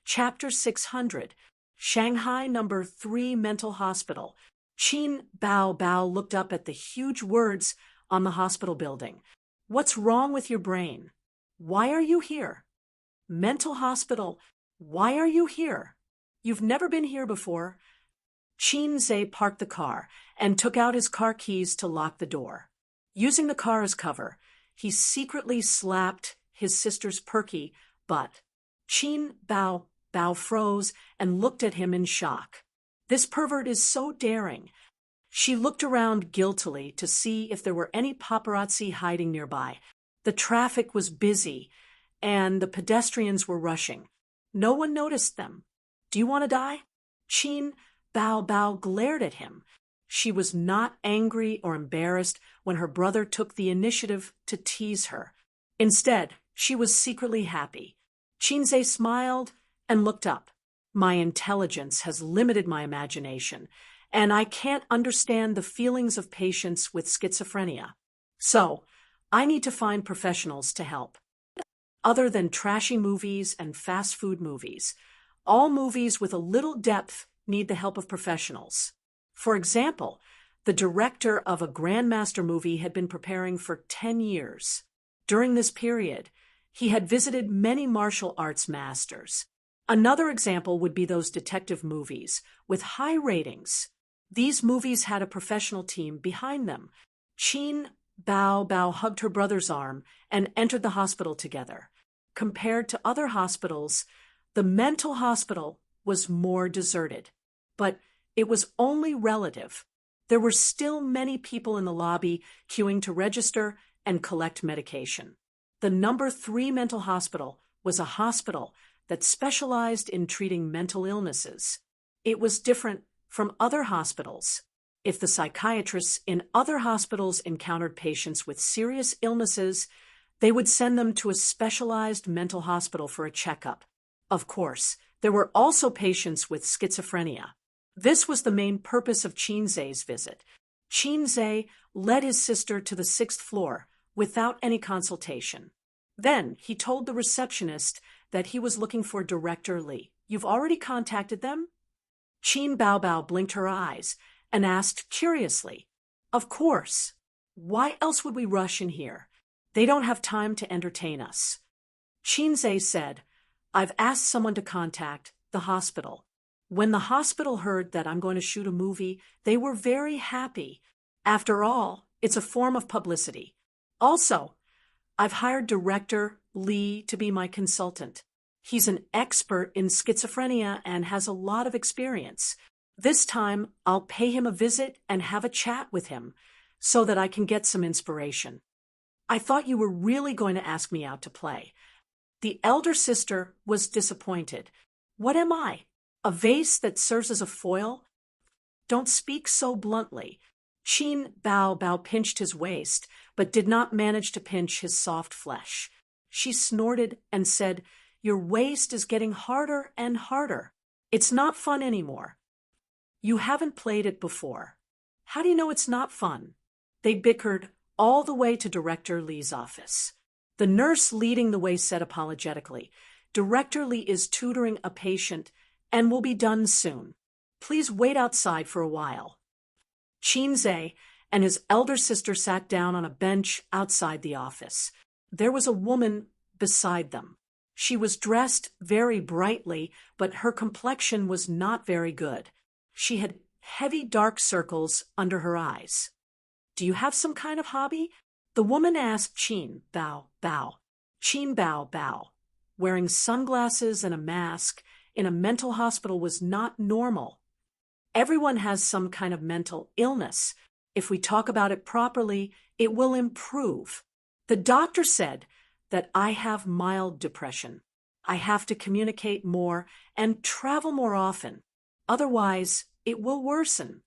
Chapter 600, Shanghai Number 3 Mental Hospital. Qin Bao Bao looked up at the huge words on the hospital building. What's wrong with your brain? Why are you here? Mental hospital. Why are you here? You've never been here before. Qin Zhe parked the car and took out his car keys to lock the door. Using the car as cover, he secretly slapped his sister's perky butt. Qin Bao Bao froze and looked at him in shock. This pervert is so daring. She looked around guiltily to see if there were any paparazzi hiding nearby. The traffic was busy, and the pedestrians were rushing. No one noticed them. Do you want to die? Qin Bao Bao glared at him. She was not angry or embarrassed when her brother took the initiative to tease her. Instead, she was secretly happy. Qinze smiled and looked up. My intelligence has limited my imagination, and I can't understand the feelings of patients with schizophrenia. So, I need to find professionals to help. Other than trashy movies and fast food movies, all movies with a little depth need the help of professionals. For example, the director of a Grandmaster movie had been preparing for 10 years. During this period, he had visited many martial arts masters. Another example would be those detective movies with high ratings. These movies had a professional team behind them. Qin Bao Bao hugged her brother's arm and entered the hospital together. Compared to other hospitals, the mental hospital was more deserted. But it was only relative. There were still many people in the lobby queuing to register and collect medication. The number 3 mental hospital was a hospital that specialized in treating mental illnesses. It was different from other hospitals. If the psychiatrists in other hospitals encountered patients with serious illnesses, they would send them to a specialized mental hospital for a checkup. Of course, there were also patients with schizophrenia. This was the main purpose of Qinze's visit. Qinze led his sister to the 6th floor without any consultation. Then he told the receptionist that he was looking for Director Li. You've already contacted them? Qin Bao Bao blinked her eyes and asked curiously, Of course. Why else would we rush in here? They don't have time to entertain us. Qinze said, I've asked someone to contact the hospital. When the hospital heard that I'm going to shoot a movie, they were very happy. After all, it's a form of publicity. Also, I've hired Director Li to be my consultant. He's an expert in schizophrenia and has a lot of experience. This time, I'll pay him a visit and have a chat with him so that I can get some inspiration. I thought you were really going to ask me out to play. The elder sister was disappointed. What am I? A vase that serves as a foil? Don't speak so bluntly. Qin Bao Bao pinched his waist, but did not manage to pinch his soft flesh. She snorted and said, Your waist is getting harder and harder. It's not fun anymore. You haven't played it before. How do you know it's not fun? They bickered all the way to Director Li's office. The nurse leading the way said apologetically, Director Li is tutoring a patient and will be done soon. Please wait outside for a while. Qinze and his elder sister sat down on a bench outside the office. There was a woman beside them. She was dressed very brightly, but her complexion was not very good. She had heavy dark circles under her eyes. Do you have some kind of hobby? The woman asked Qin Bao Bao. Qin Bao Bao, wearing sunglasses and a mask in a mental hospital was not normal. Everyone has some kind of mental illness. If we talk about it properly, it will improve. The doctor said that I have mild depression. I have to communicate more and travel more often. Otherwise, it will worsen.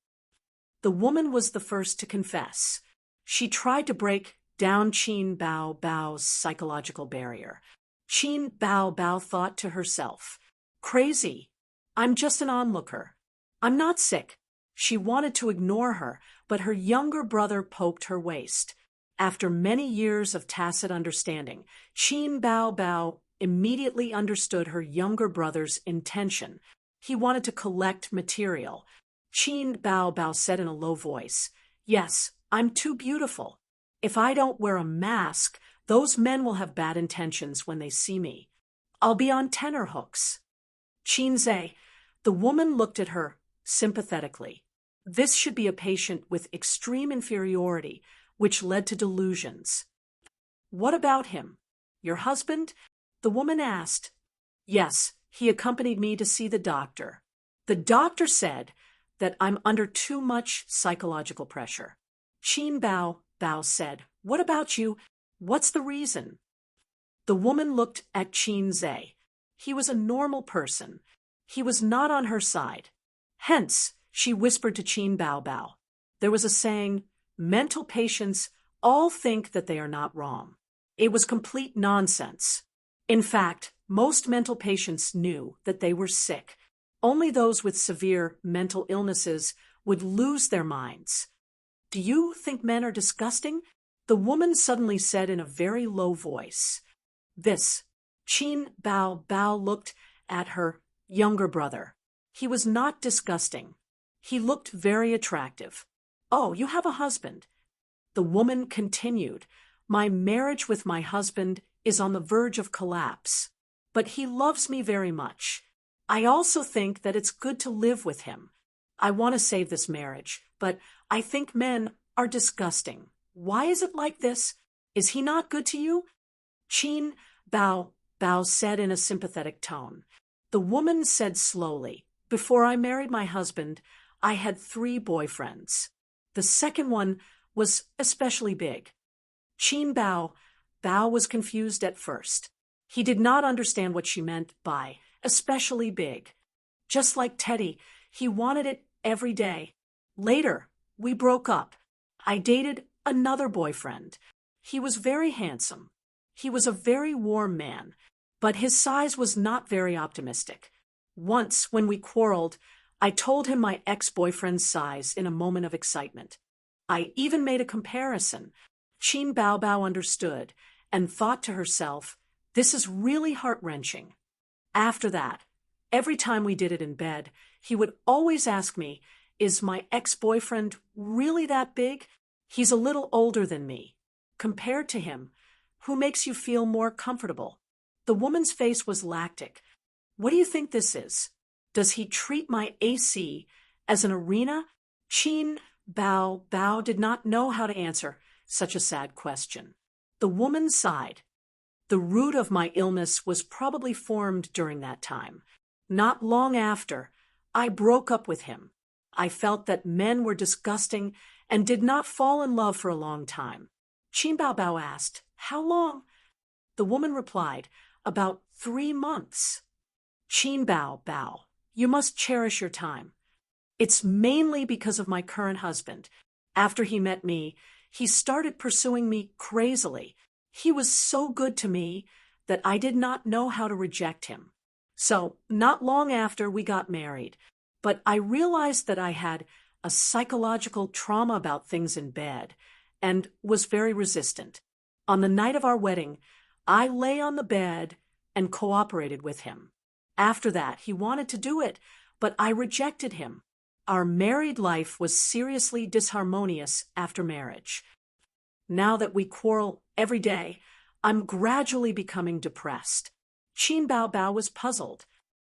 The woman was the first to confess. She tried to break down Qin Bao Bao's psychological barrier. Qin Bao Bao thought to herself, Crazy. I'm just an onlooker. I'm not sick. She wanted to ignore her, but her younger brother poked her waist. After many years of tacit understanding, Qin Bao Bao immediately understood her younger brother's intention. He wanted to collect material. Qin Bao Bao said in a low voice, "Yes, I'm too beautiful. If I don't wear a mask, those men will have bad intentions when they see me. I'll be on tenterhooks." Qinze, the woman looked at her sympathetically. This should be a patient with extreme inferiority, which led to delusions. "What about him? Your husband?" the woman asked. "Yes, he accompanied me to see the doctor. The doctor said that I'm under too much psychological pressure." Qin Bao Bao said, "What about you? What's the reason?" The woman looked at Qinze. He was a normal person. He was not on her side. Hence, she whispered to Qin Bao Bao. There was a saying, "Mental patients all think that they are not wrong." It was complete nonsense. In fact, most mental patients knew that they were sick. Only those with severe mental illnesses would lose their minds. "Do you think men are disgusting?" the woman suddenly said in a very low voice. This, Qin Bao Bao looked at her younger brother. He was not disgusting. He looked very attractive. "Oh, you have a husband." The woman continued, "My marriage with my husband is on the verge of collapse, but he loves me very much. I also think that it's good to live with him. I want to save this marriage, but I think men are disgusting. Why is it like this? Is he not good to you?" Qin Bao Bao said in a sympathetic tone. The woman said slowly, "Before I married my husband, I had 3 boyfriends. The second one was especially big." Qin Bao Bao was confused at first. He did not understand what she meant by especially big. Just like Teddy, he wanted it every day. Later, we broke up. I dated another boyfriend. He was very handsome. He was a very warm man, but his size was not very optimistic. Once, when we quarreled, I told him my ex-boyfriend's size in a moment of excitement. I even made a comparison. Qin Bao Bao understood and thought to herself, "This is really heart-wrenching." After that, every time we did it in bed, he would always ask me, "Is my ex-boyfriend really that big? He's a little older than me. Compared to him, who makes you feel more comfortable?" The woman's face was lactic. "What do you think this is? Does he treat my AC as an arena?" Qin Bao Bao did not know how to answer such a sad question. The woman sighed. "The root of my illness was probably formed during that time. Not long after, I broke up with him. I felt that men were disgusting and did not fall in love for a long time." Qin Bao Bao asked, "How long?" The woman replied, "About 3 months." Qin Bao Bao, "You must cherish your time. It's mainly because of my current husband. After he met me, he started pursuing me crazily. He was so good to me that I did not know how to reject him. So, not long after, we got married. But I realized that I had a psychological trauma about things in bed and was very resistant. On the night of our wedding, I lay on the bed and cooperated with him. After that, he wanted to do it, but I rejected him. Our married life was seriously disharmonious after marriage. Now that we quarrel every day, I'm gradually becoming depressed." Qin Bao Bao was puzzled.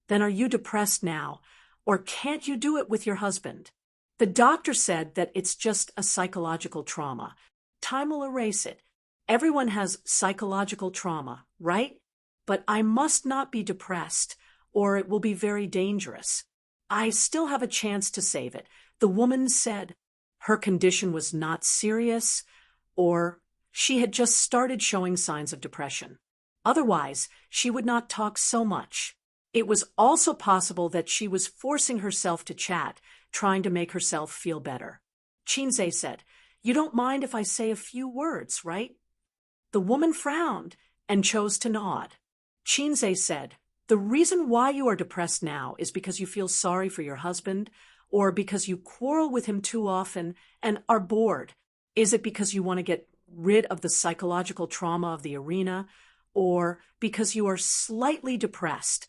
"Then are you depressed now, or can't you do it with your husband?" The doctor said that it's just a psychological trauma. Time will erase it. Everyone has psychological trauma, right? But I must not be depressed, or it will be very dangerous. I still have a chance to save it. The woman said her condition was not serious, or she had just started showing signs of depression. Otherwise, she would not talk so much. It was also possible that she was forcing herself to chat, trying to make herself feel better. Qinze said, "You don't mind if I say a few words, right?" The woman frowned and chose to nod. Qinze said, "The reason why you are depressed now is because you feel sorry for your husband, or because you quarrel with him too often and are bored. Is it because you want to get rid of the psychological trauma of the arena, or because you are slightly depressed.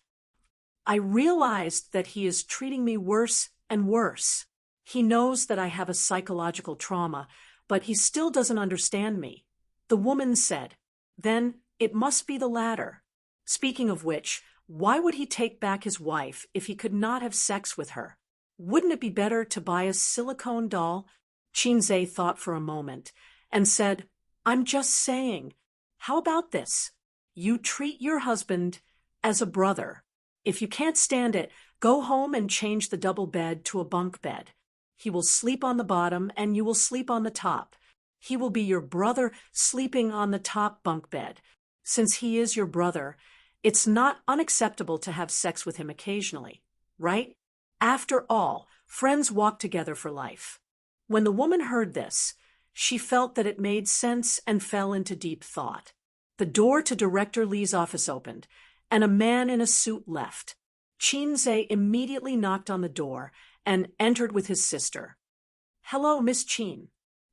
I realized that he is treating me worse and worse. He knows that I have a psychological trauma, but he still doesn't understand me. The woman said, then it must be the latter. Speaking of which, why would he take back his wife if he could not have sex with her? Wouldn't it be better to buy a silicone doll? Chinze thought for a moment and said, I'm just saying. How about this? You treat your husband as a brother. If you can't stand it, go home and change the double bed to a bunk bed. He will sleep on the bottom and you will sleep on the top. He will be your brother sleeping on the top bunk bed. Since he is your brother, it's not unacceptable to have sex with him occasionally, right? After all, friends walk together for life. When the woman heard this, she felt that it made sense and fell into deep thought. The door to Director Lee's office opened, and a man in a suit left. Chinze immediately knocked on the door and entered with his sister. Hello, Miss Chin.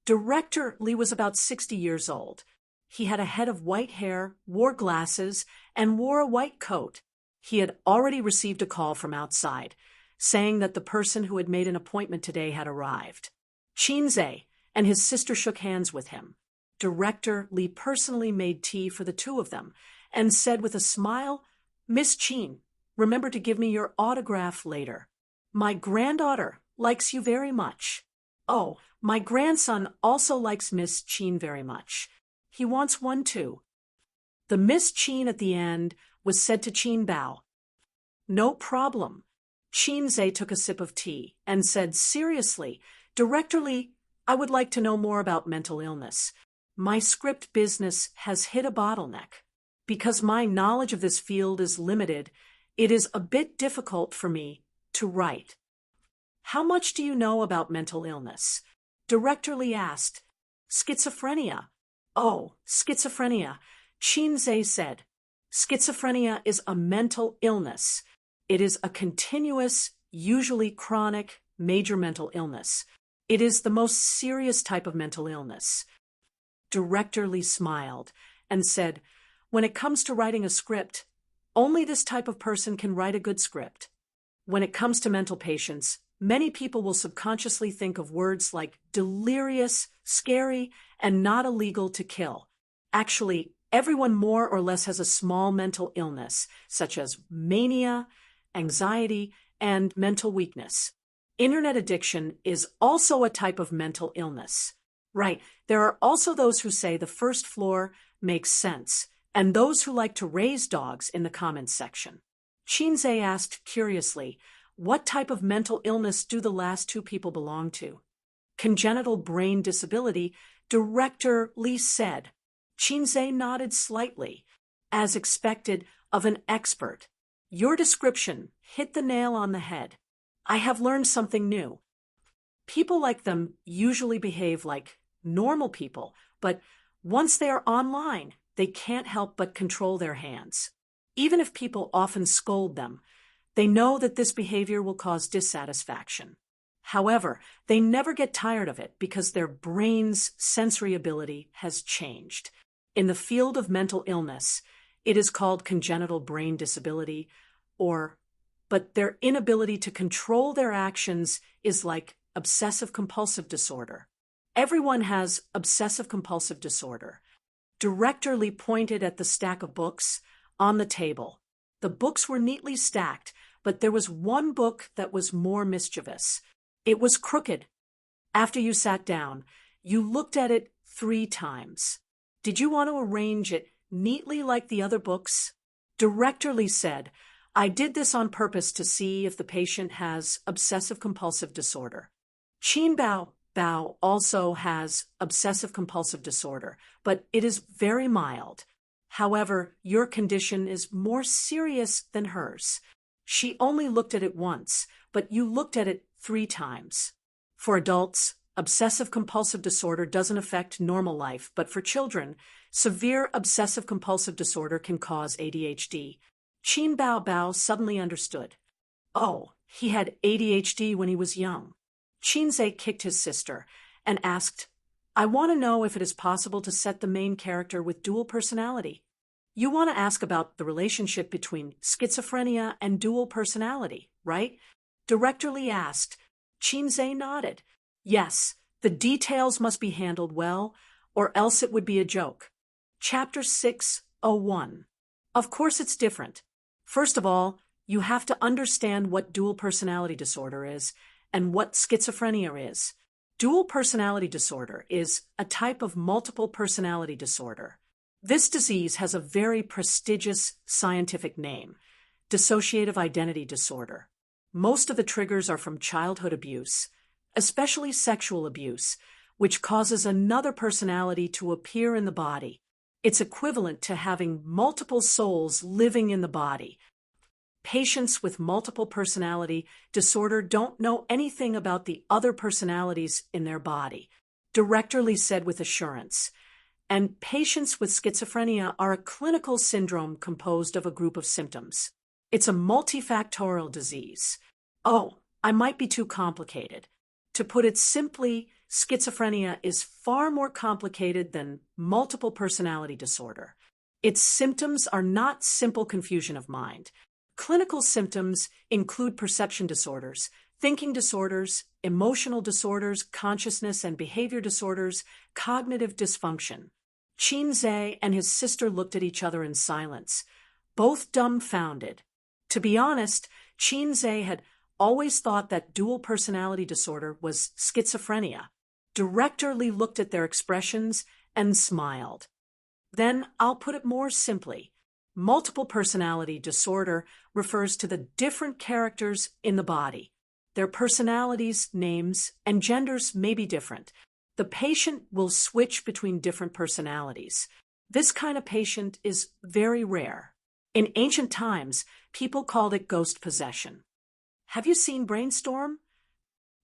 Director Lee was about 60 years old. He had a head of white hair, wore glasses, and wore a white coat. He had already received a call from outside, saying that the person who had made an appointment today had arrived. Chinze and his sister shook hands with him. Director Lee personally made tea for the two of them and said with a smile, Miss Chin, remember to give me your autograph later. My granddaughter likes you very much. Oh, my grandson also likes Miss Chin very much. He wants one too. The Miss Chin at the end was said to Chin Bao. No problem. Chinze took a sip of tea and said seriously, Director Lee, I would like to know more about mental illness. My script business has hit a bottleneck. Because my knowledge of this field is limited, it is a bit difficult for me to write. How much do you know about mental illness? Director Lee asked. Schizophrenia. Oh, schizophrenia. Chinze said. Schizophrenia is a mental illness. It is a continuous, usually chronic, major mental illness. It is the most serious type of mental illness. Director Lee smiled and said, when it comes to writing a script, only this type of person can write a good script. When it comes to mental patients, many people will subconsciously think of words like delirious, scary, and not illegal to kill. Actually, everyone more or less has a small mental illness, such as mania, anxiety, and mental weakness. Internet addiction is also a type of mental illness. Right, there are also those who say the first floor makes sense, and those who like to raise dogs in the comments section. Chinze asked curiously, what type of mental illness do the last two people belong to? Congenital brain disability, Director Lee said. Chinze nodded slightly, as expected of an expert. Your description hit the nail on the head. I have learned something new. People like them usually behave like normal people, but once they are online, they can't help but control their hands. Even if people often scold them, they know that this behavior will cause dissatisfaction. However, they never get tired of it because their brain's sensory ability has changed. In the field of mental illness, it is called congenital brain disability, but their inability to control their actions is like obsessive-compulsive disorder. Everyone has obsessive-compulsive disorder. Director Lee pointed at the stack of books on the table. The books were neatly stacked, but there was one book that was more mischievous. It was crooked. After you sat down, you looked at it 3 times. Did you want to arrange it neatly like the other books? Director Lee said, I did this on purpose to see if the patient has obsessive-compulsive disorder. Chin Bao also has obsessive-compulsive disorder, but it is very mild. However, your condition is more serious than hers. She only looked at it once, but you looked at it 3 times. For adults, obsessive-compulsive disorder doesn't affect normal life, but for children, severe obsessive-compulsive disorder can cause ADHD. Chin Bao suddenly understood. Oh, he had ADHD when he was young. Chinze kicked his sister and asked, I want to know if it is possible to set the main character with dual personality. You want to ask about the relationship between schizophrenia and dual personality, right? Director Lee asked. Chinze nodded. Yes, the details must be handled well, or else it would be a joke. Chapter 601. Of course it's different. First of all, you have to understand what dual personality disorder is and what schizophrenia is. Dual personality disorder is a type of multiple personality disorder. This disease has a very prestigious scientific name, dissociative identity disorder. Most of the triggers are from childhood abuse, especially sexual abuse, which causes another personality to appear in the body. It's equivalent to having multiple souls living in the body. Patients with multiple personality disorder don't know anything about the other personalities in their body, Director Lee said with assurance. And patients with schizophrenia are a clinical syndrome composed of a group of symptoms. It's a multifactorial disease. Oh, I might be too complicated. To put it simply, schizophrenia is far more complicated than multiple personality disorder. Its symptoms are not simple confusion of mind. Clinical symptoms include perception disorders, thinking disorders, emotional disorders, consciousness and behavior disorders, cognitive dysfunction. Chinze and his sister looked at each other in silence, both dumbfounded. To be honest, Chinze had always thought that dual personality disorder was schizophrenia. Director Lee looked at their expressions and smiled. Then I'll put it more simply. Multiple personality disorder refers to the different characters in the body. Their personalities, names, and genders may be different. The patient will switch between different personalities. This kind of patient is very rare. In ancient times, people called it ghost possession. Have you seen Brainstorm?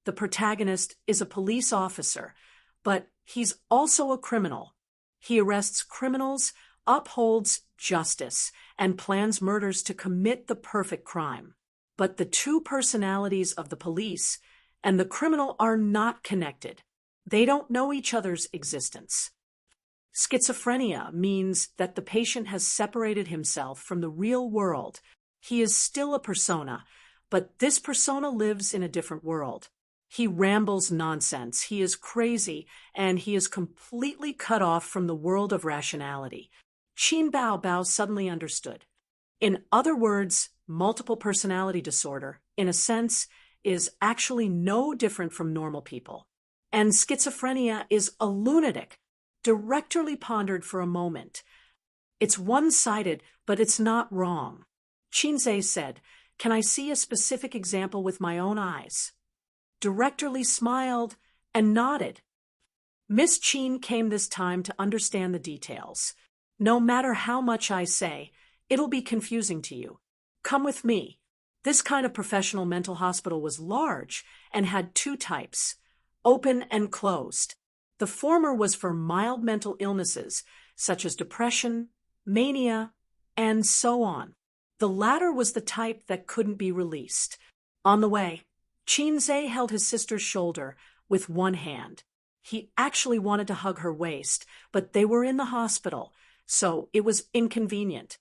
The protagonist is a police officer, but he's also a criminal. He arrests criminals, upholds justice, and plans murders to commit the perfect crime. But the two personalities of the police and the criminal are not connected. They don't know each other's existence. Schizophrenia means that the patient has separated himself from the real world. He is still a persona, but this persona lives in a different world. He rambles nonsense, he is crazy, and he is completely cut off from the world of rationality. Qin Bao suddenly understood. In other words, multiple personality disorder, in a sense, is actually no different from normal people. And schizophrenia is a lunatic. Director Lee pondered for a moment. It's one-sided, but it's not wrong. Chinze said, "Can I see a specific example with my own eyes?" Director Lee smiled and nodded. Miss Chin came this time to understand the details. No matter how much I say, it'll be confusing to you. Come with me. This kind of professional mental hospital was large and had two types, open and closed. The former was for mild mental illnesses, such as depression, mania, and so on. The latter was the type that couldn't be released. On the way, Chinze held his sister's shoulder with one hand. He actually wanted to hug her waist, but they were in the hospital, so it was inconvenient.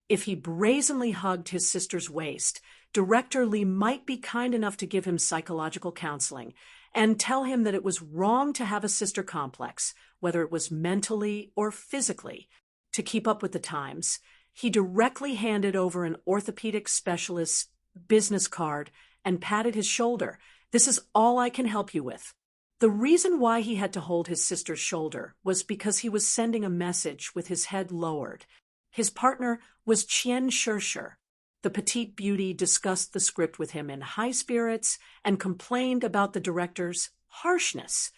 If he brazenly hugged his sister's waist, Director Lee might be kind enough to give him psychological counseling and tell him that it was wrong to have a sister complex, whether it was mentally or physically. To keep up with the times, he directly handed over an orthopedic specialist's business card and patted his shoulder. "This is all I can help you with." The reason why he had to hold his sister's shoulder was because he was sending a message with his head lowered. His partner was Qian Shishir. The petite beauty discussed the script with him in high spirits and complained about the director's harshness.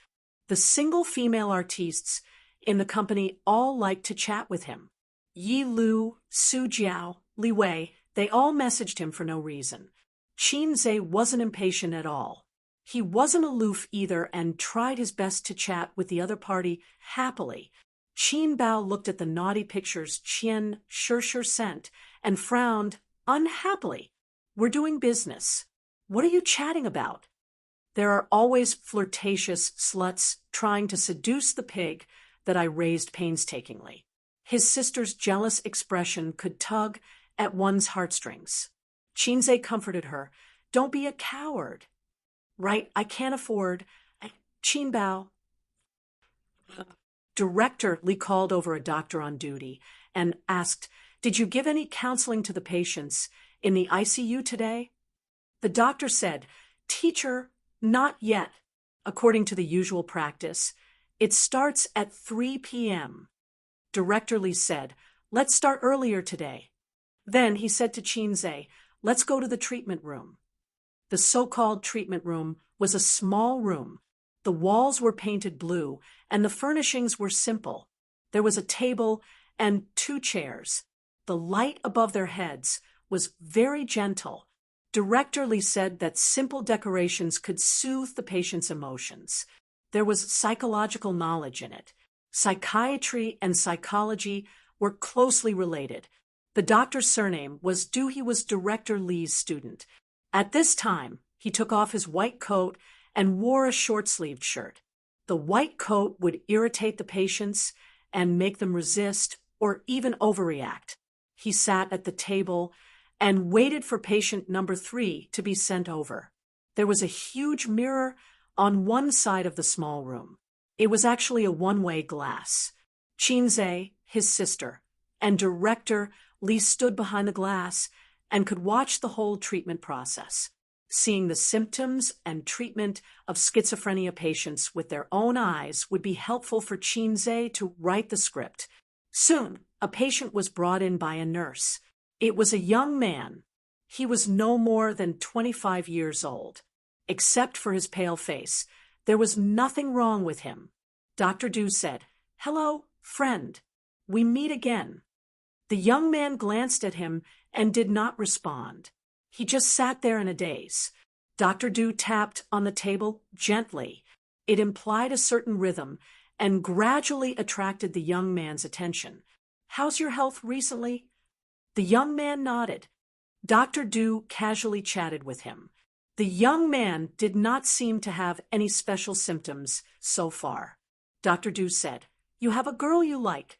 The single female artistes in the company all liked to chat with him. Yi Lu, Su Jiao, Li Wei, they all messaged him for no reason. Chinze wasn't impatient at all. He wasn't aloof either and tried his best to chat with the other party happily. Qin Bao looked at the naughty pictures Qian Shishir sent and frowned unhappily. "We're doing business. What are you chatting about?" "There are always flirtatious sluts trying to seduce the pig that I raised painstakingly." His sister's jealous expression could tug at one's heartstrings. Chinze comforted her. Don't be a coward. Right, I can't afford. Qinbao. Director Li called over a doctor on duty and asked, Did you give any counseling to the patients in the ICU today? The doctor said, Teacher, not yet. According to the usual practice, it starts at 3 p.m. Director Li said, Let's start earlier today. Then he said to Chinze, Let's go to the treatment room. The so-called treatment room was a small room. The walls were painted blue, and the furnishings were simple. There was a table and 2 chairs. The light above their heads was very gentle. Director Li said that simple decorations could soothe the patient's emotions. There was psychological knowledge in it. Psychiatry and psychology were closely related. The doctor's surname was Du. He was Director Li's student. At this time, he took off his white coat and wore a short-sleeved shirt. The white coat would irritate the patients and make them resist or even overreact. He sat at the table and waited for patient number 3 to be sent over. There was a huge mirror on one side of the small room. It was actually a one-way glass. Chinze, his sister, and Director Li stood behind the glass and could watch the whole treatment process. Seeing the symptoms and treatment of schizophrenia patients with their own eyes would be helpful for Chinze to write the script. Soon, a patient was brought in by a nurse. It was a young man. He was no more than 25 years old. Except for his pale face, there was nothing wrong with him. Dr. Du said, Hello, friend. We meet again. The young man glanced at him and did not respond. He just sat there in a daze. Dr. Du tapped on the table gently. It implied a certain rhythm and gradually attracted the young man's attention. How's your health recently? The young man nodded. Dr. Du casually chatted with him. The young man did not seem to have any special symptoms so far. Dr. Du said, You have a girl you like?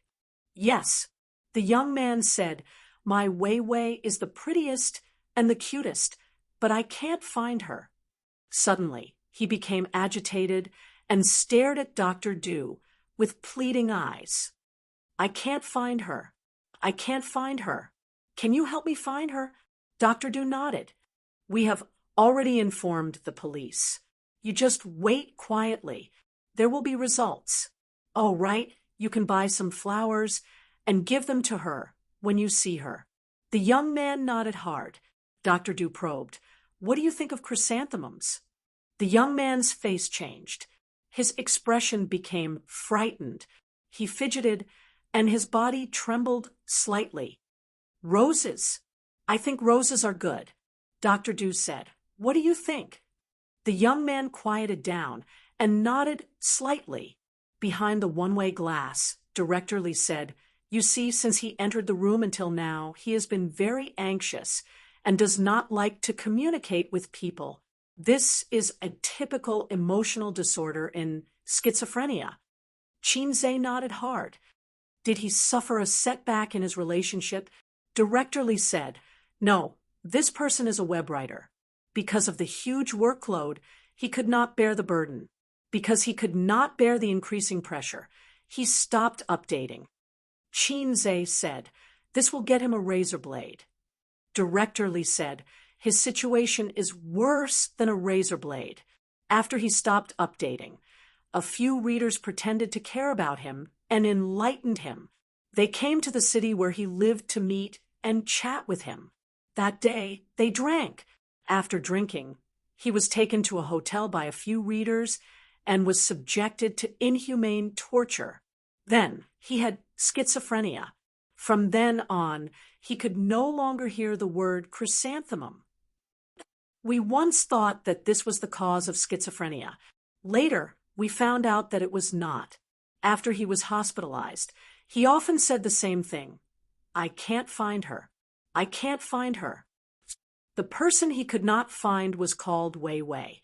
Yes. The young man said, My Wei Wei is the prettiest and the cutest, but I can't find her. Suddenly, he became agitated and stared at Dr. Du with pleading eyes. I can't find her. I can't find her. Can you help me find her? Dr. Du nodded. We have already informed the police. You just wait quietly. There will be results. Oh, right, you can buy some flowers and give them to her when you see her. The young man nodded hard. Dr. Du probed. What do you think of chrysanthemums? The young man's face changed. His expression became frightened. He fidgeted, and his body trembled slightly. Roses. I think roses are good. Dr. Du said. What do you think? The young man quieted down and nodded slightly. Behind the one-way glass, Director Li said, You see, since he entered the room until now, he has been very anxious and does not like to communicate with people. This is a typical emotional disorder in schizophrenia. Chinze nodded hard. Did he suffer a setback in his relationship? Director Li said, No, this person is a web writer. Because of the huge workload, he could not bear the burden. Because he could not bear the increasing pressure, he stopped updating. Chinze said, This will get him a razor blade. Director Li said, His situation is worse than a razor blade. After he stopped updating, a few readers pretended to care about him and enlightened him. They came to the city where he lived to meet and chat with him. That day, they drank. After drinking, he was taken to a hotel by a few readers and was subjected to inhumane torture. Then he had schizophrenia. From then on, he could no longer hear the word chrysanthemum. We once thought that this was the cause of schizophrenia. Later, we found out that it was not. After he was hospitalized, he often said the same thing. I can't find her. I can't find her. The person he could not find was called Wei Wei.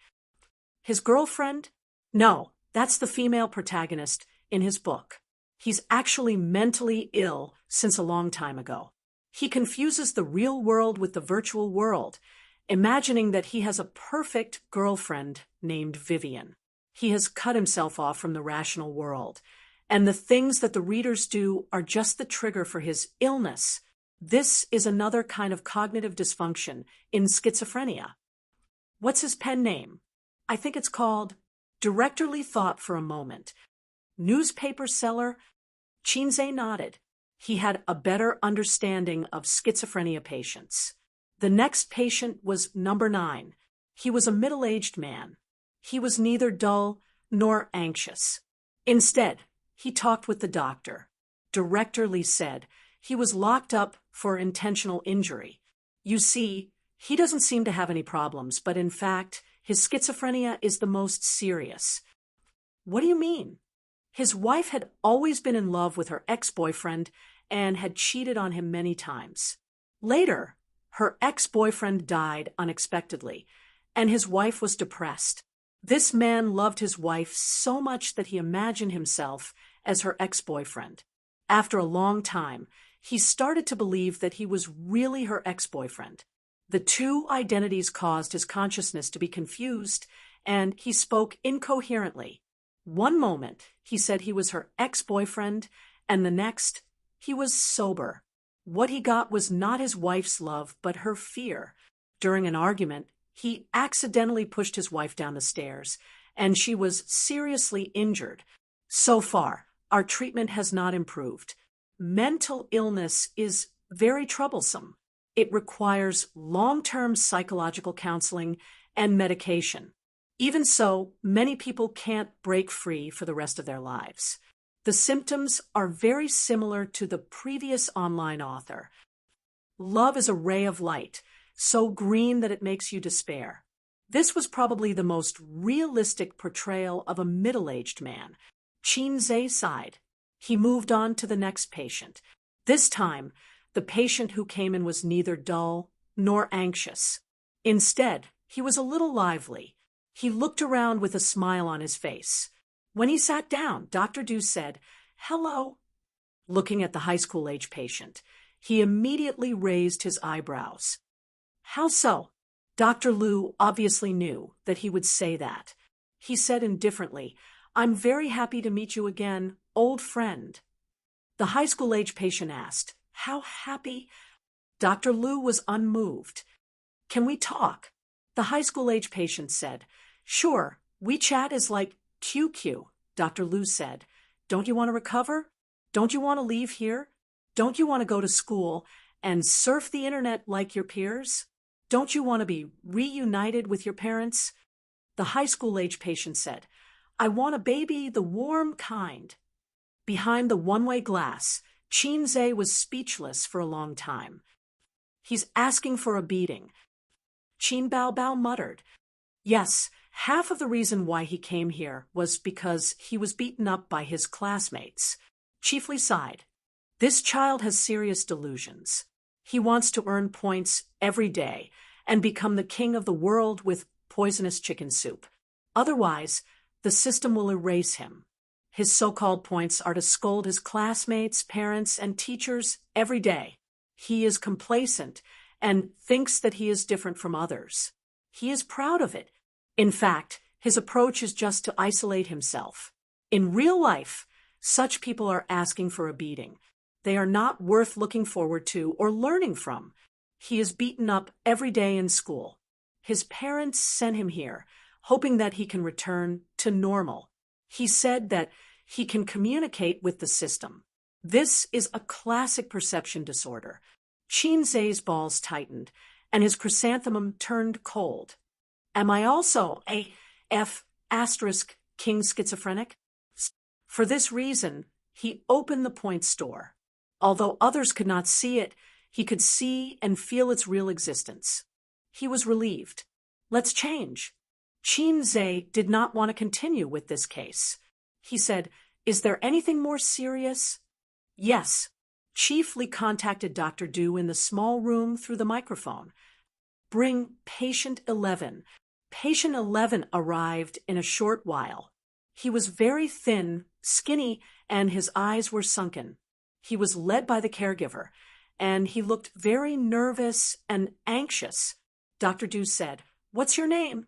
His girlfriend? No, that's the female protagonist in his book. He's actually mentally ill since a long time ago. He confuses the real world with the virtual world, imagining that he has a perfect girlfriend named Vivian. He has cut himself off from the rational world, and the things that the readers do are just the trigger for his illness. This is another kind of cognitive dysfunction in schizophrenia. What's his pen name? I think it's called Directorly Thought for a Moment. Newspaper seller? Chinze nodded. He had a better understanding of schizophrenia patients. The next patient was number 9. He was a middle-aged man. He was neither dull nor anxious. Instead, he talked with the doctor. Directorly said he was locked up for intentional injury. You see, he doesn't seem to have any problems, but in fact, his schizophrenia is the most serious. What do you mean? His wife had always been in love with her ex-boyfriend and had cheated on him many times. Later, her ex-boyfriend died unexpectedly, and his wife was depressed. This man loved his wife so much that he imagined himself as her ex-boyfriend. After a long time, he started to believe that he was really her ex-boyfriend. The two identities caused his consciousness to be confused, and he spoke incoherently. One moment, he said he was her ex-boyfriend, and the next, he was sober. What he got was not his wife's love, but her fear. During an argument, he accidentally pushed his wife down the stairs, and she was seriously injured. So far, our treatment has not improved. Mental illness is very troublesome. It requires long-term psychological counseling and medication. Even so, many people can't break free for the rest of their lives. The symptoms are very similar to the previous online author. Love is a ray of light, so green that it makes you despair. This was probably the most realistic portrayal of a middle-aged man. Chinze sighed. He moved on to the next patient. This time, the patient who came in was neither dull nor anxious. Instead, he was a little lively. He looked around with a smile on his face. When he sat down, Dr. Du said, "Hello." Looking at the high school-age patient, he immediately raised his eyebrows. "How so?" Dr. Liu obviously knew that he would say that. He said indifferently, "I'm very happy to meet you again, old friend." The high school-age patient asked, "How happy?" Dr. Liu was unmoved. "Can we talk?" The high school-age patient said, "Sure, WeChat is like QQ." Dr. Liu said, "Don't you want to recover? Don't you want to leave here? Don't you want to go to school and surf the internet like your peers? Don't you want to be reunited with your parents?" The high school-age patient said, "I want a baby, the warm kind." Behind the one-way glass, Chinze was speechless for a long time. "He's asking for a beating." Qin Bao muttered. Yes, half of the reason why he came here was because he was beaten up by his classmates. Chiefly sighed. This child has serious delusions. He wants to earn points every day and become the king of the world with poisonous chicken soup. Otherwise, the system will erase him. His so-called points are to scold his classmates, parents, and teachers every day. He is complacent and thinks that he is different from others. He is proud of it. In fact, his approach is just to isolate himself. In real life, such people are asking for a beating. They are not worth looking forward to or learning from. He is beaten up every day in school. His parents sent him here, hoping that he can return to normal. He said that he can communicate with the system. This is a classic perception disorder. Chinze's balls tightened, and his chrysanthemum turned cold. Am I also a F** king schizophrenic? For this reason, he opened the point store. Although others could not see it, he could see and feel its real existence. He was relieved. Let's change. Chinze did not want to continue with this case. He said, "Is there anything more serious?" Yes. Chief Li contacted Dr. Du in the small room through the microphone. "Bring patient 11. Patient 11 arrived in a short while. He was very thin, skinny, and his eyes were sunken. He was led by the caregiver, and he looked very nervous and anxious. Dr. Du said, "What's your name?"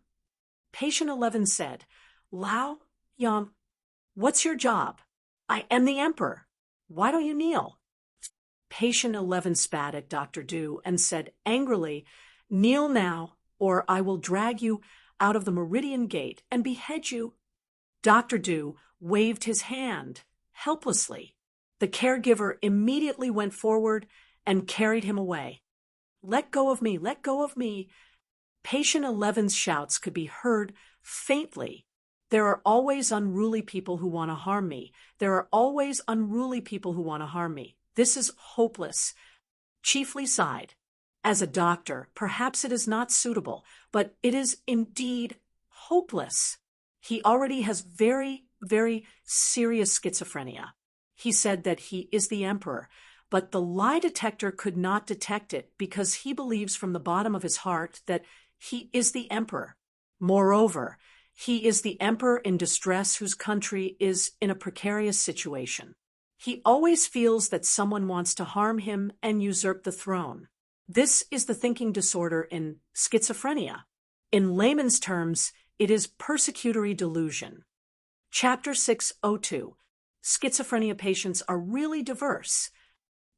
Patient 11 said, "Lao Yang." "What's your job?" "I am the emperor." "Why don't you kneel?" Patient 11 spat at Dr. Du and said angrily, "Kneel now, or I will drag you out of the Meridian Gate and behead you." Dr. Du waved his hand helplessly. The caregiver immediately went forward and carried him away. "Let go of me, let go of me." Patient 11's shouts could be heard faintly. "There are always unruly people who want to harm me. There are always unruly people who want to harm me. This is hopeless." Chiefly sighed. "As a doctor, perhaps it is not suitable, but it is indeed hopeless. He already has very, very serious schizophrenia." He said that he is the emperor, but the lie detector could not detect it because he believes from the bottom of his heart that he is the emperor. Moreover, he is the emperor in distress whose country is in a precarious situation. He always feels that someone wants to harm him and usurp the throne. This is the thinking disorder in schizophrenia. In layman's terms, it is persecutory delusion. Chapter 602. Schizophrenia patients are really diverse.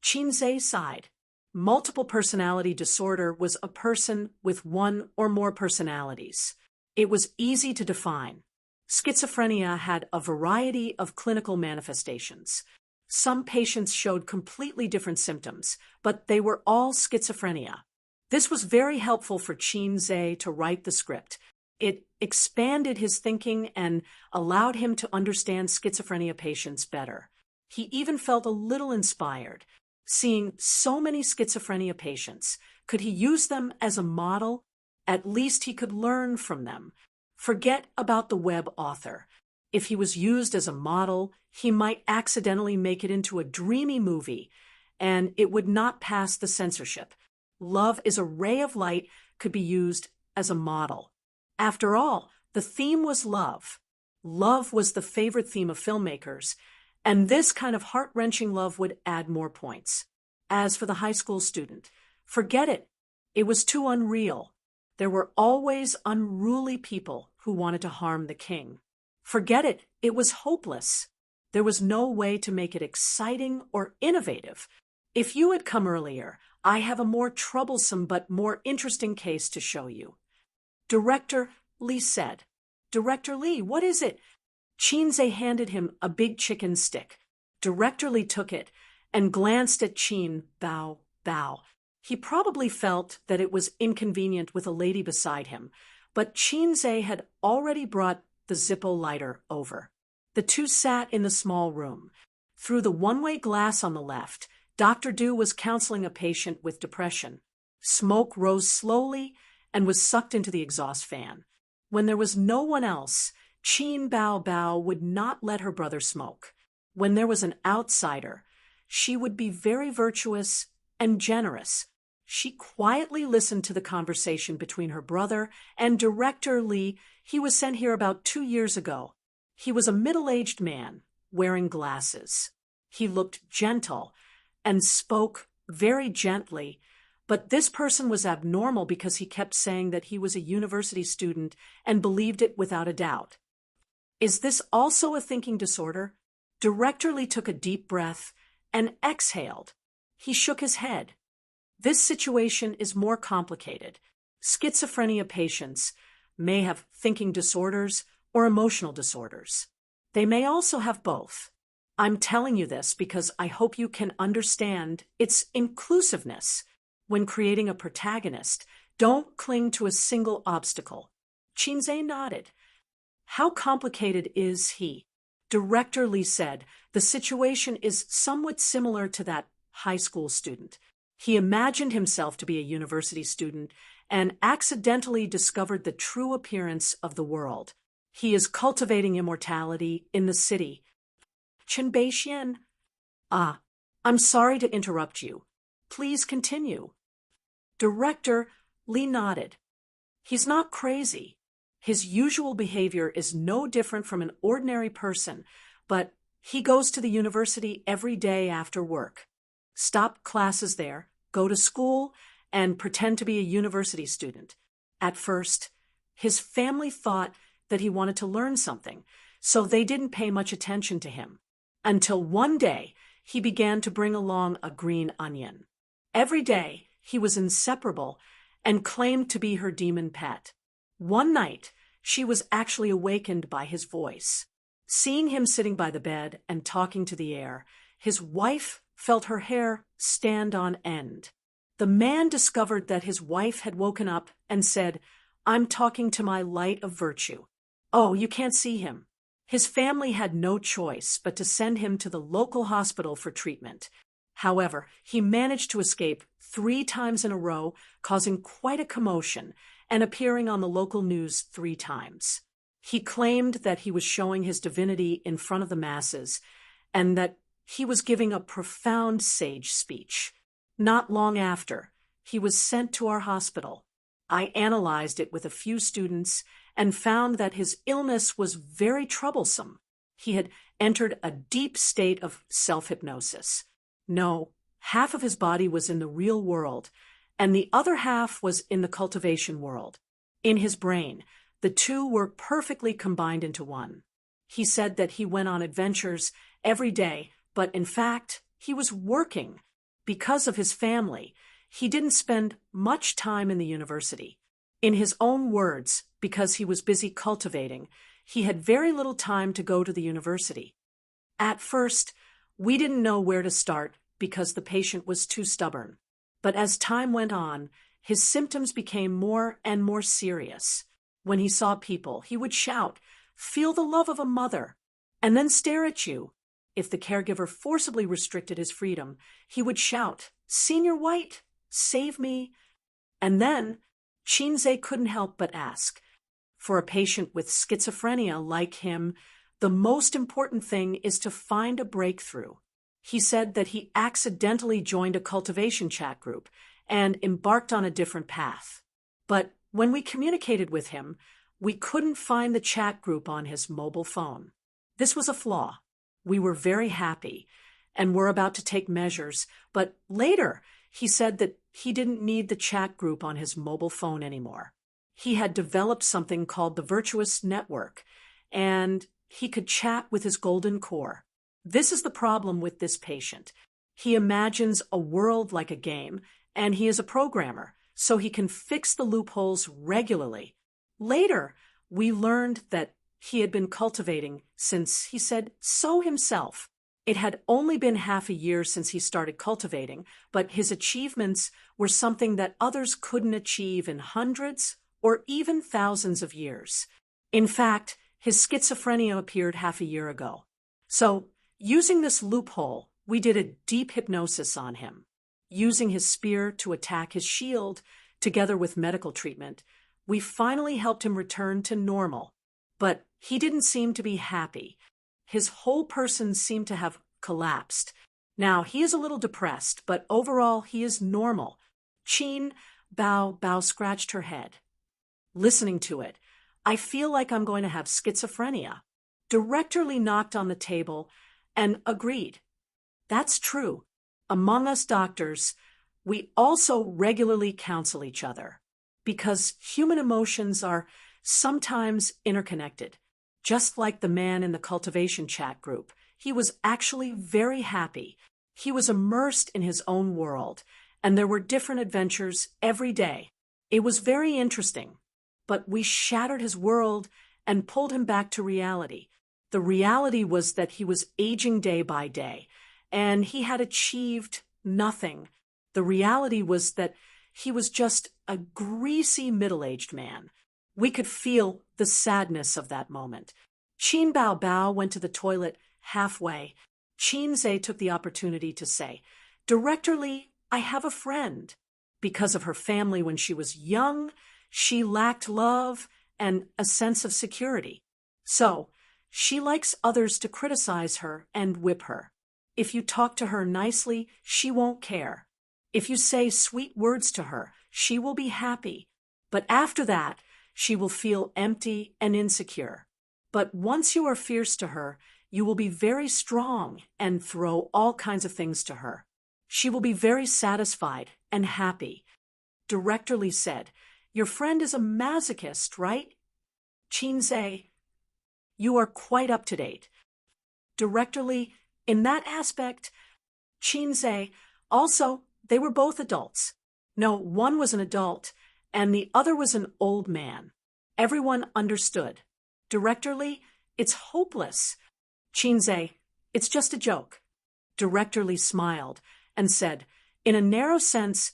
Qinzhe sighed. Multiple personality disorder was a person with one or more personalities. It was easy to define. Schizophrenia had a variety of clinical manifestations. Some patients showed completely different symptoms, but they were all schizophrenia. This was very helpful for Qinzhe to write the script. It expanded his thinking and allowed him to understand schizophrenia patients better. He even felt a little inspired. Seeing so many schizophrenia patients, could he use them as a model? At least he could learn from them. Forget about the web author. If he was used as a model, he might accidentally make it into a dreamy movie, and it would not pass the censorship. Love is a ray of light could be used as a model. After all, the theme was love. Love was the favorite theme of filmmakers, and this kind of heart-wrenching love would add more points. As for the high school student, forget it. It was too unreal. There were always unruly people who wanted to harm the king. Forget it. It was hopeless. There was no way to make it exciting or innovative. If you had come earlier, I have a more troublesome but more interesting case to show you. Director Li said. Director Li, what is it? Qinzhe handed him a big chicken stick. Director Li took it and glanced at Qin Bao Bao. He probably felt that it was inconvenient with a lady beside him, but Qinzhe had already brought the Zippo lighter over. The two sat in the small room. Through the one-way glass on the left, Dr. Du was counseling a patient with depression. Smoke rose slowly and was sucked into the exhaust fan. When there was no one else, Qin Bao Bao would not let her brother smoke. When there was an outsider, she would be very virtuous and generous. She quietly listened to the conversation between her brother and Director Li. He was sent here about 2 years ago. He was a middle-aged man, wearing glasses. He looked gentle and spoke very gently, but this person was abnormal because he kept saying that he was a university student and believed it without a doubt. Is this also a thinking disorder? Director Li took a deep breath and exhaled. He shook his head. This situation is more complicated. Schizophrenia patients may have thinking disorders or emotional disorders. They may also have both. I'm telling you this because I hope you can understand its inclusiveness. When creating a protagonist, don't cling to a single obstacle. Qinzhe nodded. How complicated is he? Director Li said, the situation is somewhat similar to that high school student. He imagined himself to be a university student and accidentally discovered the true appearance of the world. He is cultivating immortality in the city. Chen Beixian. I'm sorry to interrupt you. Please continue. Director Li nodded. He's not crazy. His usual behavior is no different from an ordinary person, but He goes to the university every day after work. Stop classes there, go to school, and pretend to be a university student. At first, his family thought that he wanted to learn something, so they didn't pay much attention to him. Until one day, he began to bring along a green onion. Every day, he was inseparable and claimed to be her demon pet. One night, she was actually awakened by his voice. Seeing him sitting by the bed and talking to the air, his wife felt her hair stand on end. The man discovered that his wife had woken up and said, "I'm talking to my light of virtue." Oh, you can't see him. His family had no choice but to send him to the local hospital for treatment. However, he managed to escape 3 times in a row, causing quite a commotion and appearing on the local news 3 times. He claimed that he was showing his divinity in front of the masses and that he was giving a profound sage speech. Not long after, he was sent to our hospital. I analyzed it with a few students and found that his illness was very troublesome. He had entered a deep state of self-hypnosis. No, half of his body was in the real world, and the other half was in the cultivation world. In his brain, the two were perfectly combined into one. He said that he went on adventures every day, but in fact, he was working. Because of his family, he didn't spend much time in the university. In his own words, because he was busy cultivating, he had very little time to go to the university. At first, we didn't know where to start because the patient was too stubborn. But as time went on, his symptoms became more and more serious. When he saw people, he would shout, "Feel the love of a mother," and then stare at you. If the caregiver forcibly restricted his freedom, he would shout, "Senior White, save me." And then Chinze couldn't help but ask. For a patient with schizophrenia like him, the most important thing is to find a breakthrough. He said that he accidentally joined a cultivation chat group and embarked on a different path. But when we communicated with him, we couldn't find the chat group on his mobile phone. This was a flaw. We were very happy and were about to take measures, but later he said that he didn't need the chat group on his mobile phone anymore. He had developed something called the Virtuous Network, and he could chat with his golden core. This is the problem with this patient. He imagines a world like a game, and he is a programmer, so he can fix the loopholes regularly. Later, we learned that he had been cultivating since, he said so himself. It had only been half a year since he started cultivating, but his achievements were something that others couldn't achieve in hundreds or even thousands of years. In fact, his schizophrenia appeared half a year ago. So, using this loophole, we did a deep hypnosis on him. Using his spear to attack his shield, together with medical treatment, we finally helped him return to normal. But he didn't seem to be happy. His whole person seemed to have collapsed. Now, he is a little depressed, but overall, he is normal. Chin Bao scratched her head. Listening to it, I feel like I'm going to have schizophrenia. Director Lee knocked on the table and agreed. That's true. Among us doctors, we also regularly counsel each other because human emotions are sometimes interconnected. Just like the man in the cultivation chat group, he was actually very happy. He was immersed in his own world, and there were different adventures every day. It was very interesting, but we shattered his world and pulled him back to reality. The reality was that he was aging day by day, and he had achieved nothing. The reality was that he was just a greasy middle-aged man. We could feel the sadness of that moment. Chin Bao went to the toilet halfway. Chinze took the opportunity to say, "Director Lee, I have a friend." Because of her family when she was young, she lacked love and a sense of security. So, she likes others to criticize her and whip her. If you talk to her nicely, she won't care. If you say sweet words to her, she will be happy. But after that, she will feel empty and insecure. But once you are fierce to her, You will be very strong and throw all kinds of things to her. She will be very satisfied and happy. Director Lee said, "Your friend is a masochist, right?" Chinze, "You are quite up to date." Director Lee, "In that aspect." Chinze, "Also, they were both adults. No, one was an adult, and the other was an old man. Everyone understood." Director Lee, "It's hopeless." Chinze, "It's just a joke." Director Lee smiled and said, "In a narrow sense,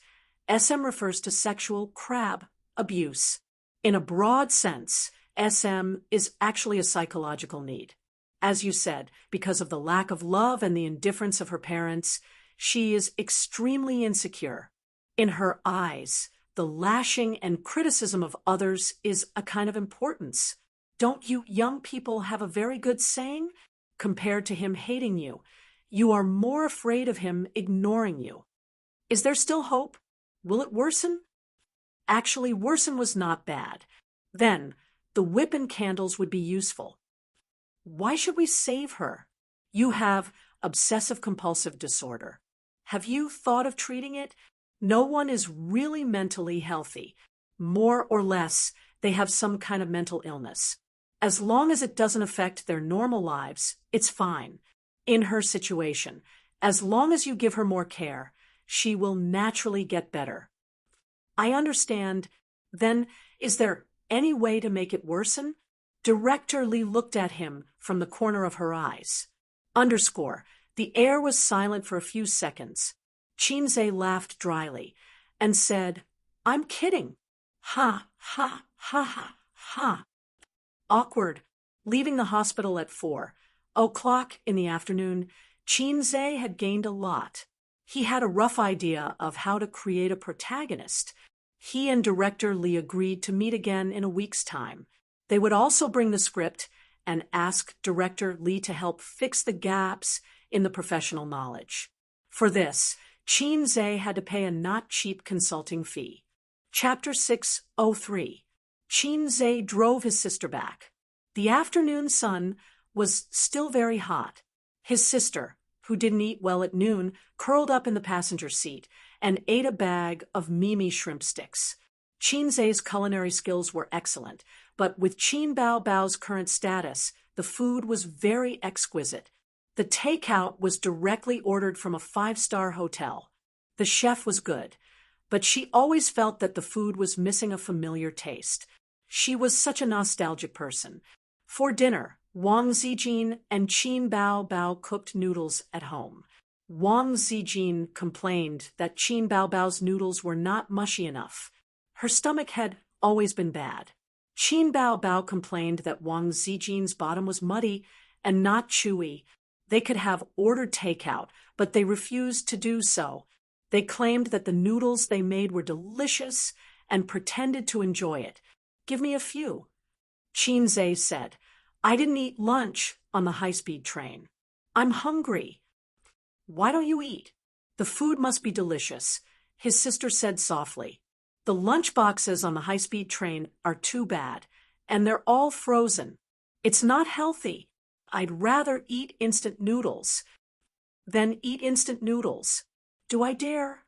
SM refers to sexual crab abuse. In a broad sense, SM is actually a psychological need. As you said, because of the lack of love and the indifference of her parents, she is extremely insecure. In her eyes, the lashing and criticism of others is a kind of importance. Don't you young people have a very good saying? Compared to him hating you, you are more afraid of him ignoring you. Is there still hope? Will it worsen?" Actually, worsen was not bad. Then, the whip and candles would be useful. Why should we save her? You have obsessive-compulsive disorder. Have you thought of treating it? No one is really mentally healthy. More or less, they have some kind of mental illness. As long as it doesn't affect their normal lives, it's fine. In her situation, as long as you give her more care, she will naturally get better. I understand. Then, is there any way to make it worsen? Director Lee looked at him from the corner of her eyes. The air was silent for a few seconds. Chinze laughed dryly and said, "I'm kidding. Ha, ha, ha, ha, ha." Awkward. Leaving the hospital at 4:00 in the afternoon, Chinze had gained a lot. He had a rough idea of how to create a protagonist. He and Director Lee agreed to meet again in a week's time. They would also bring the script and ask Director Lee to help fix the gaps in the professional knowledge. For this, Chinze had to pay a not cheap consulting fee. Chapter 603. Chinze drove his sister back. The afternoon sun was still very hot. His sister, who didn't eat well at noon, curled up in the passenger seat and ate a bag of Mimi shrimp sticks. Chinze's culinary skills were excellent, but with Qin Bao Bao's current status, the food was very exquisite. The takeout was directly ordered from a 5-star hotel. The chef was good, but she always felt that the food was missing a familiar taste. She was such a nostalgic person. For dinner, Wang Zijin and Qin Bao Bao cooked noodles at home. Wang Zijin complained that Qin Bao Bao's noodles were not mushy enough. Her stomach had always been bad. Qin Bao Bao complained that Wang Zijin's bottom was muddy and not chewy. They could have ordered takeout, but they refused to do so. They claimed that the noodles they made were delicious and pretended to enjoy it. "Give me a few." Chinze said, "I didn't eat lunch on the high-speed train. I'm hungry." "Why don't you eat? The food must be delicious," his sister said softly. "The lunch boxes on the high-speed train are too bad, and they're all frozen. It's not healthy. I'd rather eat instant noodles." "Then eat instant noodles." "Do I dare?"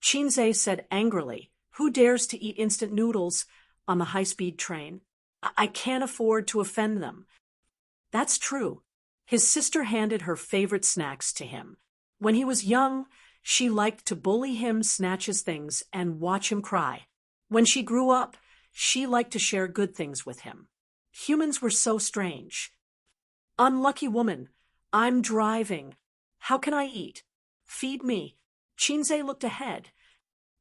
Chinze said angrily, "Who dares to eat instant noodles on the high-speed train? I can't afford to offend them." That's true. His sister handed her favorite snacks to him. When he was young, she liked to bully him, snatch his things, and watch him cry. When she grew up, she liked to share good things with him. Humans were so strange. "Unlucky woman, I'm driving. How can I eat? Feed me." Chinze looked ahead.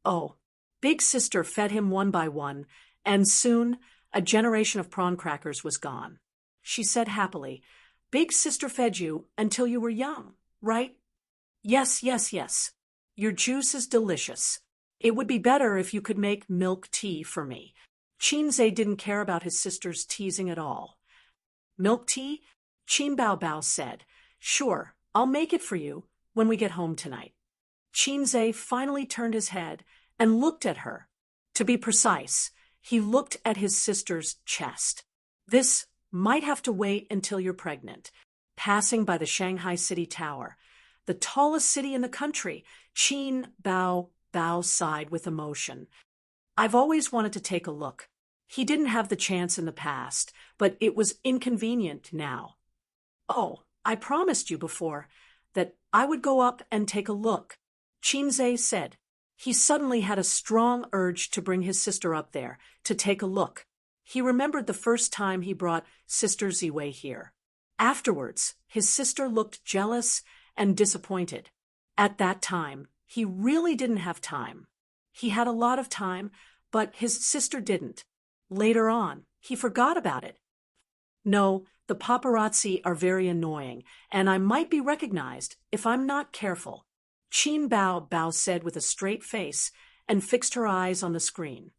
Oh, Big Sister fed him one by one, and soon a generation of prawn crackers was gone. She said happily, "Big Sister fed you until you were young, right?" "Yes, yes, yes. Your juice is delicious. It would be better if you could make milk tea for me." Chinze didn't care about his sister's teasing at all. "Milk tea?" Qin Bao Bao said. "Sure, I'll make it for you when we get home tonight." Chinze finally turned his head and looked at her. To be precise, he looked at his sister's chest. "This might have to wait until you're pregnant. passing by the Shanghai City Tower, the tallest city in the country. Qin Bao sighed with emotion. I've always wanted to take a look. He didn't have the chance in the past, but it was inconvenient now. Oh, I promised you before that I would go up and take a look, Qinze said. He suddenly had a strong urge to bring his sister up there, to take a look. He remembered the first time he brought Sister Ziwei here. Afterwards, his sister looked jealous and disappointed. At that time, he really didn't have time. He had a lot of time, but his sister didn't. Later on, he forgot about it. No, the paparazzi are very annoying, and I might be recognized if I'm not careful, Qin Bao said with a straight face and fixed her eyes on the screen.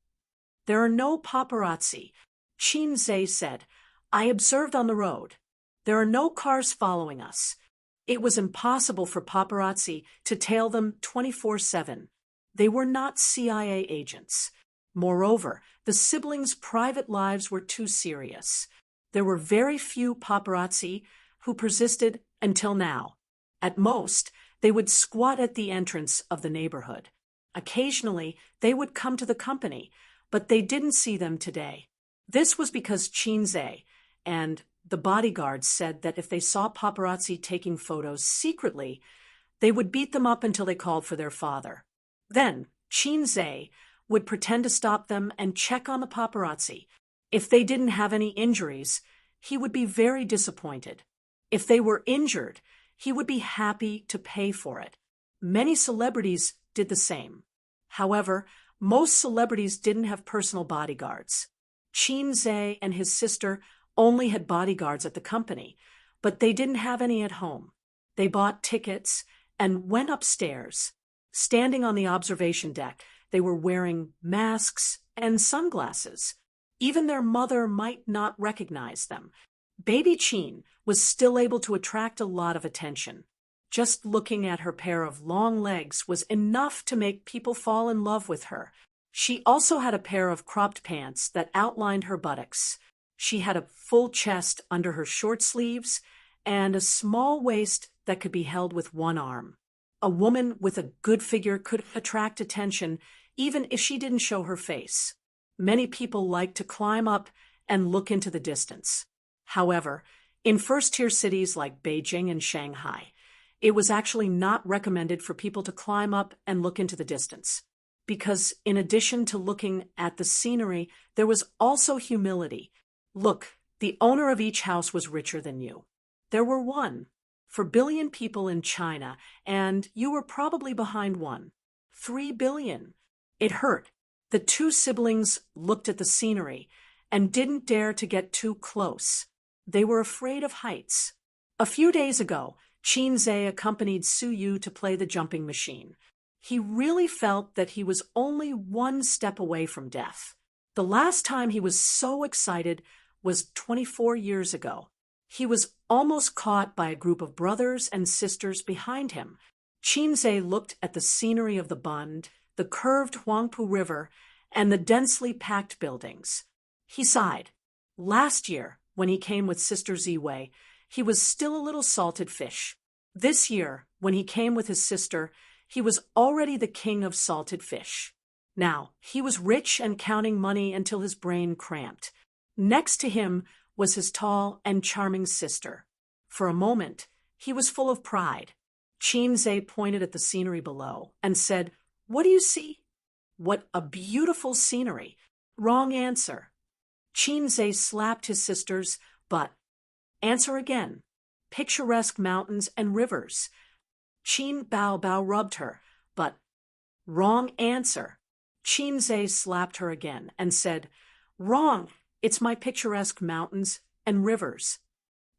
There are no paparazzi, Qinze said. I observed on the road. There are no cars following us. It was impossible for paparazzi to tail them 24/7. They were not CIA agents. Moreover, the siblings' private lives were too serious. There were very few paparazzi who persisted until now. At most, they would squat at the entrance of the neighborhood. Occasionally, they would come to the company, but they didn't see them today. This was because Qinze and the bodyguards said that if they saw paparazzi taking photos secretly, they would beat them up until they called for their father. Then, Qinze would pretend to stop them and check on the paparazzi. If they didn't have any injuries, he would be very disappointed. If they were injured, he would be happy to pay for it. Many celebrities did the same. However, most celebrities didn't have personal bodyguards. Qinze and his sister only had bodyguards at the company, but they didn't have any at home. They bought tickets and went upstairs. Standing on the observation deck, they were wearing masks and sunglasses. Even their mother might not recognize them. Baby Qin was still able to attract a lot of attention. Just looking at her pair of long legs was enough to make people fall in love with her. She also had a pair of cropped pants that outlined her buttocks. She had a full chest under her short sleeves and a small waist that could be held with one arm. A woman with a good figure could attract attention even if she didn't show her face. Many people liked to climb up and look into the distance. However, in first-tier cities like Beijing and Shanghai, it was actually not recommended for people to climb up and look into the distance. Because in addition to looking at the scenery, there was also humility. Look, the owner of each house was richer than you. There were 1 billion people in China, and you were probably behind 3 billion. It hurt. The two siblings looked at the scenery and didn't dare to get too close. They were afraid of heights. A few days ago, Qinze accompanied Su Yu to play the jumping machine. He really felt that he was only 1 step away from death. The last time he was so excited was 24 years ago. He was almost caught by a group of brothers and sisters behind him. Qinze looked at the scenery of the Bund, the curved Huangpu River, and the densely packed buildings. He sighed. Last year, when he came with Sister Ziwei, he was still a little salted fish. This year, when he came with his sister, he was already the king of salted fish. Now, he was rich and counting money until his brain cramped. Next to him was his tall and charming sister. For a moment, he was full of pride. Qinze pointed at the scenery below and said, "What do you see?" "What a beautiful scenery." "Wrong answer." Qinze slapped his sister's butt. "Answer again." "Picturesque mountains and rivers." Qin Bao rubbed her, but "Wrong answer." Qinze slapped her again and said, "Wrong. It's my picturesque mountains and rivers."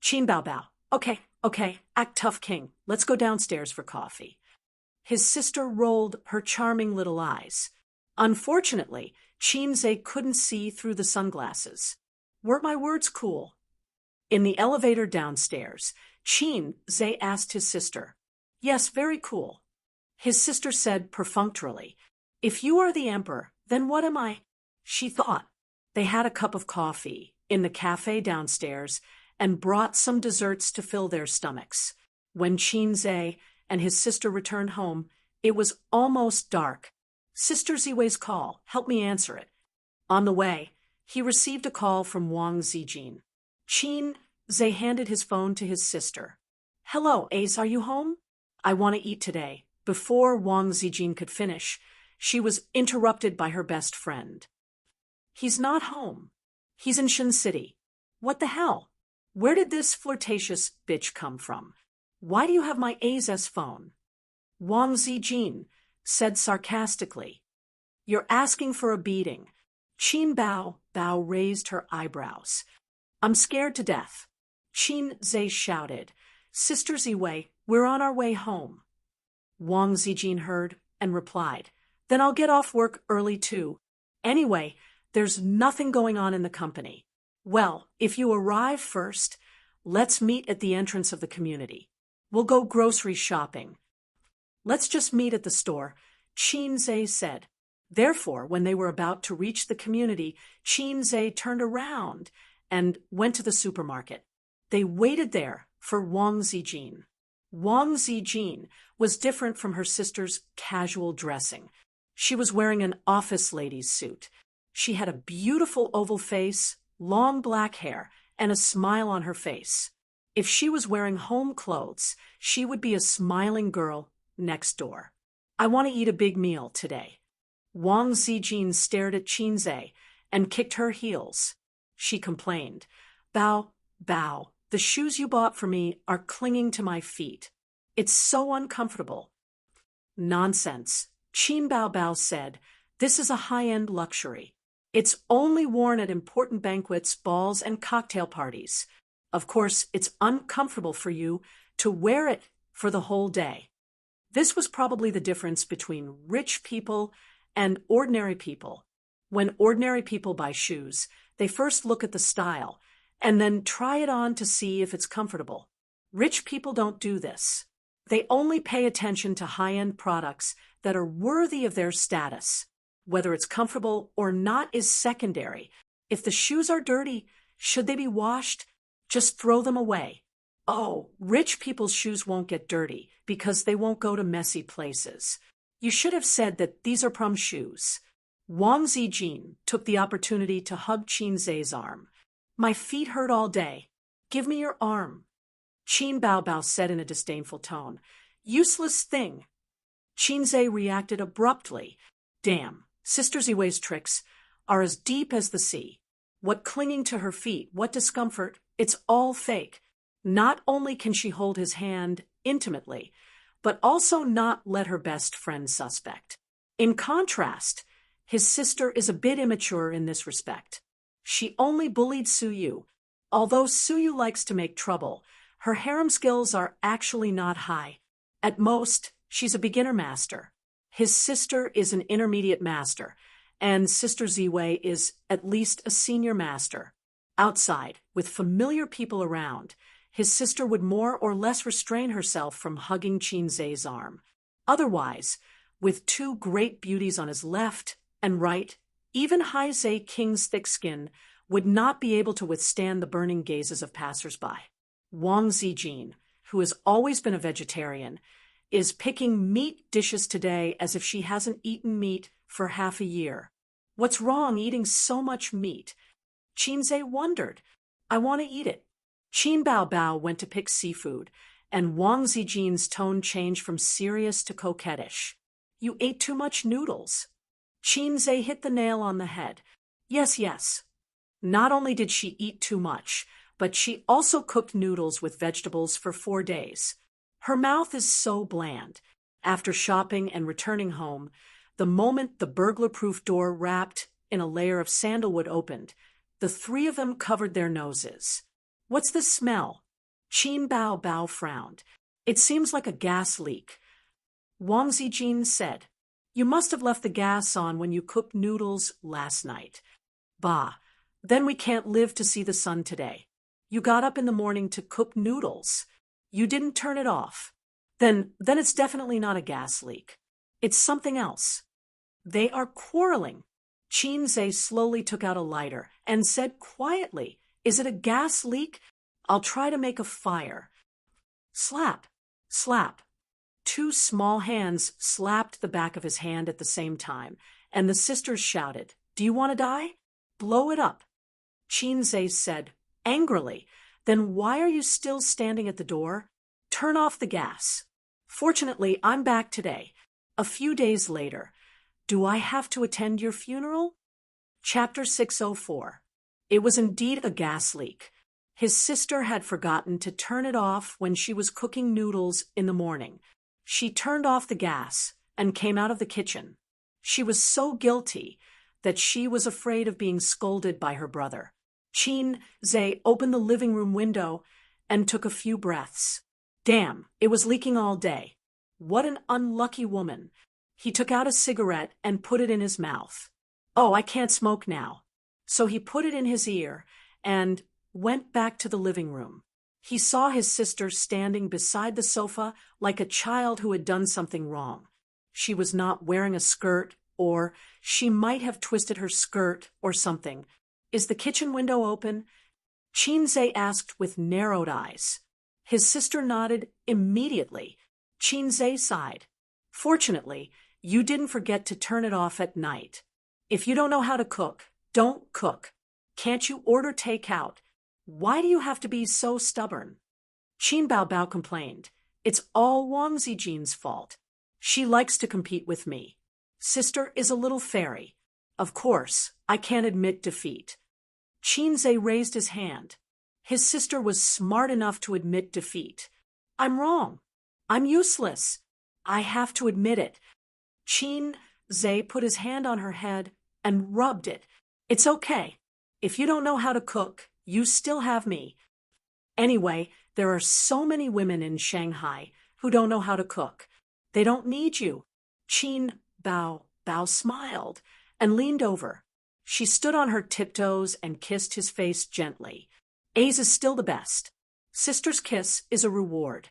Qin Bao. Okay, act tough, king. Let's go downstairs for coffee." His sister rolled her charming little eyes. Unfortunately, Qinze couldn't see through the sunglasses. Were my words cool? In the elevator downstairs, Qinze asked his sister. "Yes, very cool." His sister said perfunctorily, "If you are the emperor, then what am I?" She thought. They had a cup of coffee in the cafe downstairs, and brought some desserts to fill their stomachs. When Qin Zhe and his sister returned home, it was almost dark. Sister Ziwei's call. Help me answer it. On the way, he received a call from Wang Zijin. Qin Zhe handed his phone to his sister. Hello, Ace, are you home? I want to eat today. Before Wang Zijin could finish, she was interrupted by her best friend. He's not home. He's in Shin City. What the hell? Where did this flirtatious bitch come from? Why do you have my A's phone? Wang Zijin said sarcastically. You're asking for a beating. Qin Bao raised her eyebrows. I'm scared to death. Qin Zhe shouted. Sister Ziwei, we're on our way home. Wang Zijin heard and replied. Then I'll get off work early too. Anyway, there's nothing going on in the company. Well, if you arrive first, let's meet at the entrance of the community. We'll go grocery shopping. Let's just meet at the store, Qin Zhe said. Therefore, when they were about to reach the community, Qin Zhe turned around and went to the supermarket. They waited there for Wang Zijin. Wang Zijin was different from her sister's casual dressing. She was wearing an office lady's suit. She had a beautiful oval face, long black hair, and a smile on her face. If she was wearing home clothes, she would be a smiling girl next door. I want to eat a big meal today. Wang Zijin stared at Qin Zhe and kicked her heels. She complained, Bao, the shoes you bought for me are clinging to my feet. It's so uncomfortable. Nonsense, Qin Bao said. This is a high-end luxury. It's only worn at important banquets, balls, and cocktail parties. Of course, it's uncomfortable for you to wear it for the whole day. This was probably the difference between rich people and ordinary people. When ordinary people buy shoes, they first look at the style and then try it on to see if it's comfortable. Rich people don't do this. They only pay attention to high-end products that are worthy of their status. Whether it's comfortable or not is secondary. If the shoes are dirty, should they be washed? Just throw them away. Oh, rich people's shoes won't get dirty because they won't go to messy places. You should have said that these are prom shoes. Wang Zijin took the opportunity to hug Qin Zhe's arm. My feet hurt all day. Give me your arm. Qin Bao said in a disdainful tone. Useless thing. Qin Zhe reacted abruptly. Damn, Sister Ziwei's tricks are as deep as the sea. What clinging to her feet, what discomfort, it's all fake. Not only can she hold his hand intimately, but also not let her best friend suspect. In contrast, his sister is a bit immature in this respect. She only bullied Suyu. Although Suyu likes to make trouble, her harem skills are actually not high. At most, she's a beginner master. His sister is an intermediate master, and Sister Ziwei is at least a senior master. Outside, with familiar people around, his sister would more or less restrain herself from hugging Qin Zhe's arm. Otherwise, with two great beauties on his left and right, even Hai Zhe King's thick skin would not be able to withstand the burning gazes of passers-by. Wang Zijin, who has always been a vegetarian, is picking meat dishes today as if she hasn't eaten meat for half a year. What's wrong eating so much meat? Qin Zhe wondered. I want to eat it. Qin Bao went to pick seafood, and Wang Zijin's tone changed from serious to coquettish. You ate too much noodles. Qin Zhe hit the nail on the head. Yes. Not only did she eat too much, but she also cooked noodles with vegetables for 4 days. Her mouth is so bland. After shopping and returning home, the moment the burglar-proof door wrapped in a layer of sandalwood opened, the three of them covered their noses. What's the smell? Qin Bao frowned. It seems like a gas leak. Wang Zijin said, You must have left the gas on when you cooked noodles last night. Bah, then we can't live to see the sun today. You got up in the morning to cook noodles. You didn't turn it off. Then it's definitely not a gas leak. It's something else. They are quarreling. Qin Zhe slowly took out a lighter and said quietly, Is it a gas leak? I'll try to make a fire. Slap, slap. Two small hands slapped the back of his hand at the same time, and the sisters shouted, "Do you want to die? Blow it up." Chinze said, angrily, "Then why are you still standing at the door? Turn off the gas." "Fortunately, I'm back today." A few days later. "Do I have to attend your funeral?" Chapter 604. It was indeed a gas leak. His sister had forgotten to turn it off when she was cooking noodles in the morning. She turned off the gas and came out of the kitchen. She was so guilty that she was afraid of being scolded by her brother. Chin-ze opened the living room window and took a few breaths. Damn, it was leaking all day. What an unlucky woman. He took out a cigarette and put it in his mouth. Oh, I can't smoke now. So he put it in his ear and went back to the living room. He saw his sister standing beside the sofa like a child who had done something wrong. She was not wearing a skirt, or she might have twisted her skirt or something. "Is the kitchen window open?" Chinze asked with narrowed eyes. His sister nodded immediately. Chinze sighed. "Fortunately, you didn't forget to turn it off at night. If you don't know how to cook, don't cook. Can't you order takeout? Why do you have to be so stubborn?" Qin Baobao complained. "It's all Wang Zijin's fault. She likes to compete with me. Sister is a little fairy. Of course, I can't admit defeat." Chinze raised his hand. His sister was smart enough to admit defeat. "I'm wrong. I'm useless. I have to admit it." Chin-ze put his hand on her head and rubbed it. "It's okay. If you don't know how to cook, you still have me. Anyway, there are so many women in Shanghai who don't know how to cook. They don't need you." Qin Bao smiled and leaned over. She stood on her tiptoes and kissed his face gently. "A's is still the best. Sister's kiss is a reward."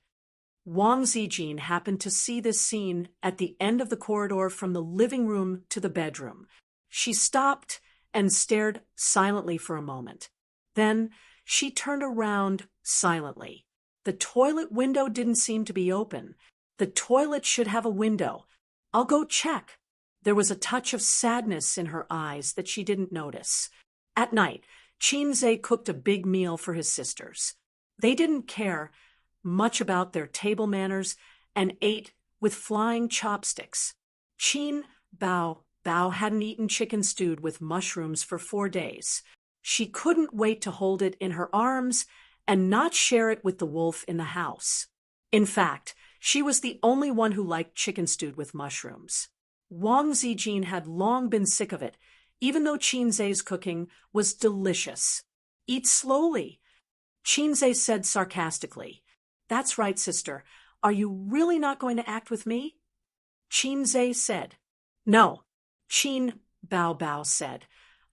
Wang Zijin happened to see this scene at the end of the corridor from the living room to the bedroom. She stopped and stared silently for a moment. Then she turned around silently. The toilet window didn't seem to be open. The toilet should have a window. "I'll go check." There was a touch of sadness in her eyes that she didn't notice. At night, Chinze cooked a big meal for his sisters. They didn't care much about their table manners and ate with flying chopsticks. Qin Bao hadn't eaten chicken stewed with mushrooms for 4 days. She couldn't wait to hold it in her arms and not share it with the wolf in the house. In fact, she was the only one who liked chicken stewed with mushrooms. Wang Zijin had long been sick of it, even though Chinze's cooking was delicious. "Eat slowly," Chinze said sarcastically. "That's right, sister. Are you really not going to act with me?" Chinze said. "No." Qin Bao said.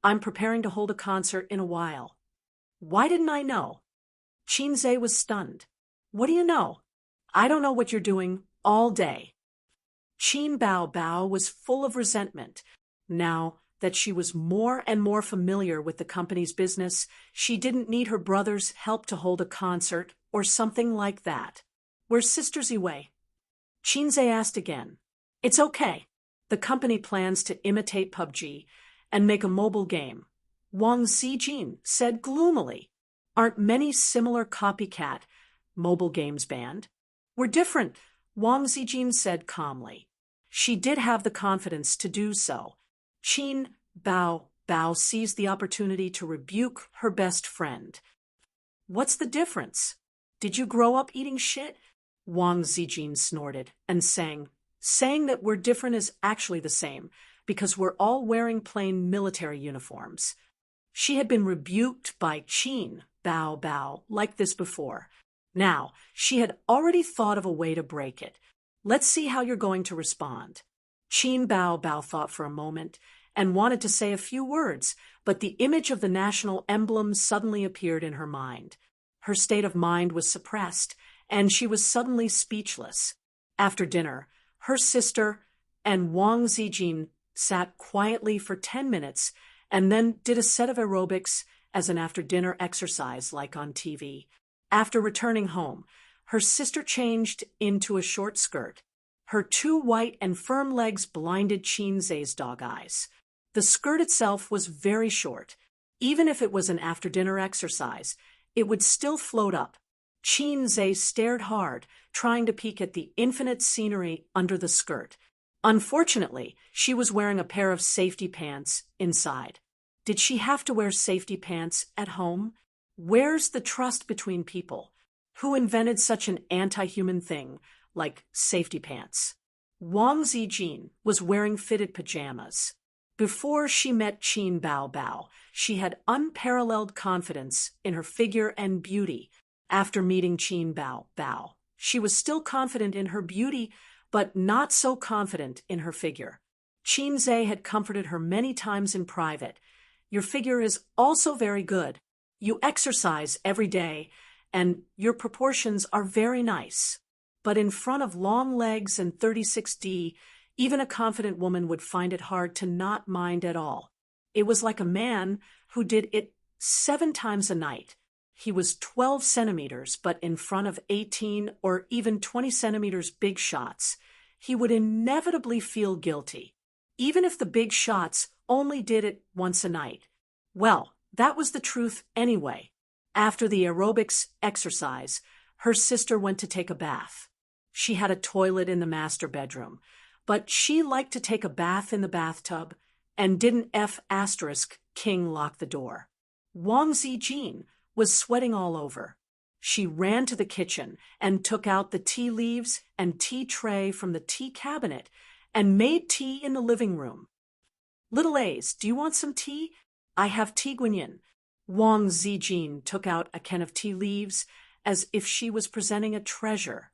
"I'm preparing to hold a concert in a while." "Why didn't I know?" Chinze was stunned. "What do you know?" "I don't know what you're doing all day." Qin Bao was full of resentment. Now that she was more and more familiar with the company's business, she didn't need her brother's help to hold a concert or something like that. "Where's Sister Ziwei?" Chinze asked again. "It's okay. The company plans to imitate PUBG and make a mobile game," Wang Zijin said gloomily. "Aren't many similar copycat mobile games banned?" "We're different," Wang Zijin said calmly. She did have the confidence to do so. Qin Bao seized the opportunity to rebuke her best friend. "What's the difference? Did you grow up eating shit?" Wang Zijin snorted and sang. "Saying that we're different is actually the same, because we're all wearing plain military uniforms." She had been rebuked by Qin Bao like this before. Now, she had already thought of a way to break it. "Let's see how you're going to respond." Qin Bao thought for a moment and wanted to say a few words, but the image of the national emblem suddenly appeared in her mind. Her state of mind was suppressed, and she was suddenly speechless. After dinner, her sister and Wang Zijin sat quietly for 10 minutes and then did a set of aerobics as an after-dinner exercise like on TV. After returning home, her sister changed into a short skirt. Her two white and firm legs blinded Qinzhe's dog eyes. The skirt itself was very short. Even if it was an after-dinner exercise, it would still float up. Qinzhe stared hard, trying to peek at the infinite scenery under the skirt. Unfortunately, she was wearing a pair of safety pants inside. Did she have to wear safety pants at home? Where's the trust between people? Who invented such an anti-human thing like safety pants? Wang Zijin was wearing fitted pajamas. Before she met Qin Bao Bao, she had unparalleled confidence in her figure and beauty. After meeting Qin Bao Bao, she was still confident in her beauty, but not so confident in her figure. Qinzhe had comforted her many times in private. Your figure is also very good. You exercise every day, and your proportions are very nice. But in front of long legs and 36D, even a confident woman would find it hard to not mind at all. It was like a man who did it 7 times a night. He was 12 centimeters, but in front of 18 or even 20 centimeters big shots, he would inevitably feel guilty, even if the big shots only did it once a night. Well, that was the truth anyway. After the aerobics exercise, her sister went to take a bath. She had a toilet in the master bedroom, but she liked to take a bath in the bathtub and didn't King lock the door. Wang Zijin was sweating all over. She ran to the kitchen and took out the tea leaves and tea tray from the tea cabinet and made tea in the living room. Little A's, do you want some tea? I have tea guanyin. Wang Zijin took out a can of tea leaves as if she was presenting a treasure.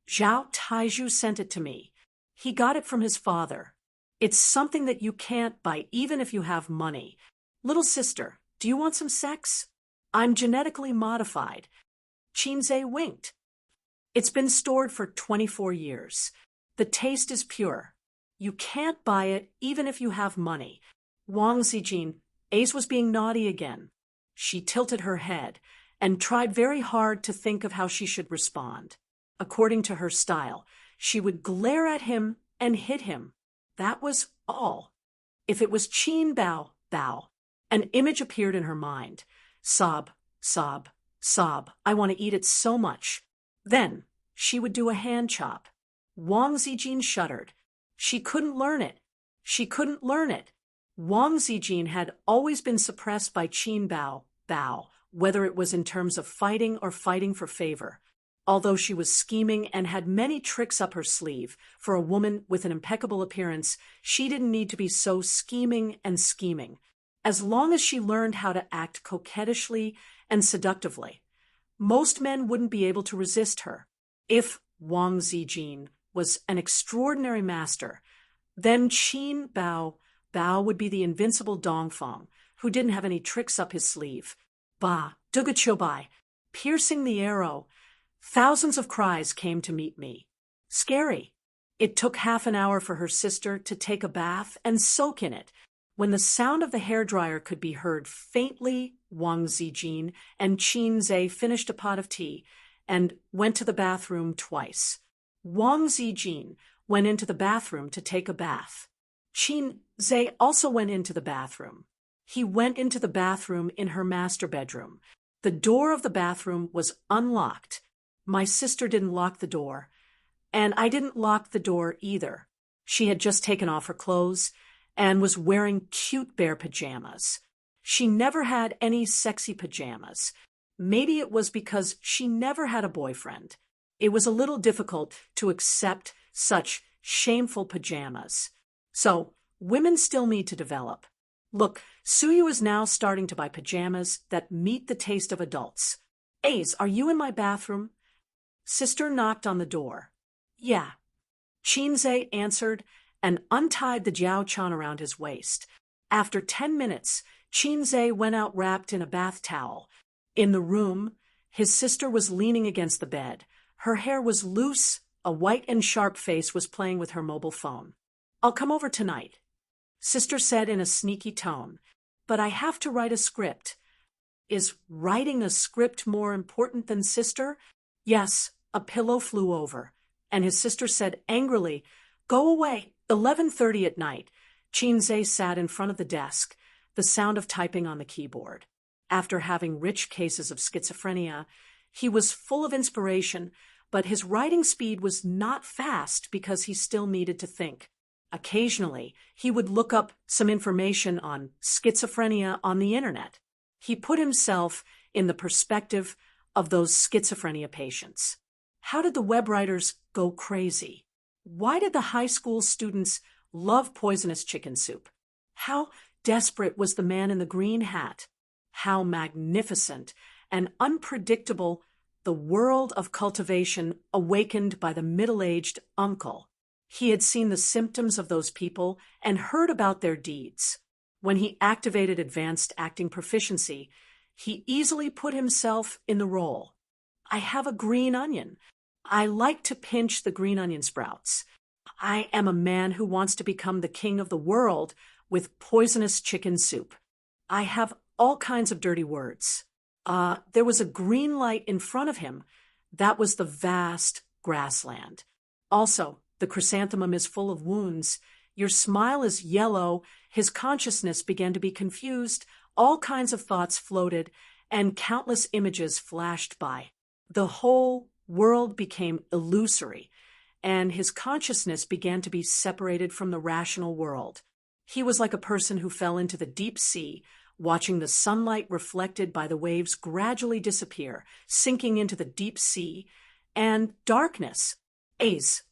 Zhao Taizhu sent it to me. He got it from his father. It's something that you can't buy even if you have money. Little sister, do you want some sex? I'm genetically modified. Qinzhe winked. It's been stored for 24 years. The taste is pure. You can't buy it even if you have money. Wang Zijin, Ace was being naughty again. She tilted her head and tried very hard to think of how she should respond. According to her style, she would glare at him and hit him. That was all. If it was Qin Bao Bao, an image appeared in her mind. Sob, sob, sob, I want to eat it so much. Then she would do a hand chop. Wang Zijin shuddered. She couldn't learn it. She couldn't learn it. Wang Zijin had always been suppressed by Qin Bao Bao, whether it was in terms of fighting or fighting for favor. Although she was scheming and had many tricks up her sleeve, for a woman with an impeccable appearance, she didn't need to be so scheming and scheming. As long as she learned how to act coquettishly and seductively, most men wouldn't be able to resist her. If Wang Zijin was an extraordinary master, then Qin Bao Bao would be the invincible Dongfeng, who didn't have any tricks up his sleeve. Ba, Dugachobai, piercing the arrow. Thousands of cries came to meet me. Scary. It took half an hour for her sister to take a bath and soak in it. When the sound of the hairdryer could be heard faintly, Wang Zijin and Qinzhe finished a pot of tea and went to the bathroom twice. Wang Zijin went into the bathroom to take a bath. Qinzhe also went into the bathroom. He went into the bathroom in her master bedroom. The door of the bathroom was unlocked. My sister didn't lock the door, and I didn't lock the door either. She had just taken off her clothes and was wearing cute bear pajamas. She never had any sexy pajamas. Maybe it was because she never had a boyfriend. It was a little difficult to accept such shameful pajamas. So, women still need to develop. Look, Suyu is now starting to buy pajamas that meet the taste of adults. Ace, are you in my bathroom? Sister knocked on the door. Yeah. Qinzhe answered and untied the jiaochan around his waist. After 10 minutes, Qinzhe went out wrapped in a bath towel. In the room, his sister was leaning against the bed. Her hair was loose, a white and sharp face was playing with her mobile phone. I'll come over tonight, Sister said in a sneaky tone, but I have to write a script. Is writing a script more important than sister? Yes, a pillow flew over, and his sister said angrily, "Go away." 11:30 at night, Chinze sat in front of the desk, the sound of typing on the keyboard. After having rich cases of schizophrenia, he was full of inspiration, but his writing speed was not fast because he still needed to think. Occasionally, he would look up some information on schizophrenia on the internet. He put himself in the perspective of those schizophrenia patients. How did the web writers go crazy? Why did the high school students love poisonous chicken soup? How desperate was the man in the green hat? How magnificent and unpredictable the world of cultivation awakened by the middle-aged uncle. He had seen the symptoms of those people and heard about their deeds. When he activated advanced acting proficiency, he easily put himself in the role. I have a green onion. I like to pinch the green onion sprouts. I am a man who wants to become the king of the world with poisonous chicken soup. I have all kinds of dirty words. There was a green light in front of him. That was the vast grassland. Also, the chrysanthemum is full of wounds. Your smile is yellow. His consciousness began to be confused. All kinds of thoughts floated, and countless images flashed by. The whole world became illusory, and his consciousness began to be separated from the rational world. He was like a person who fell into the deep sea, watching the sunlight reflected by the waves gradually disappear, sinking into the deep sea, and darkness. Ace,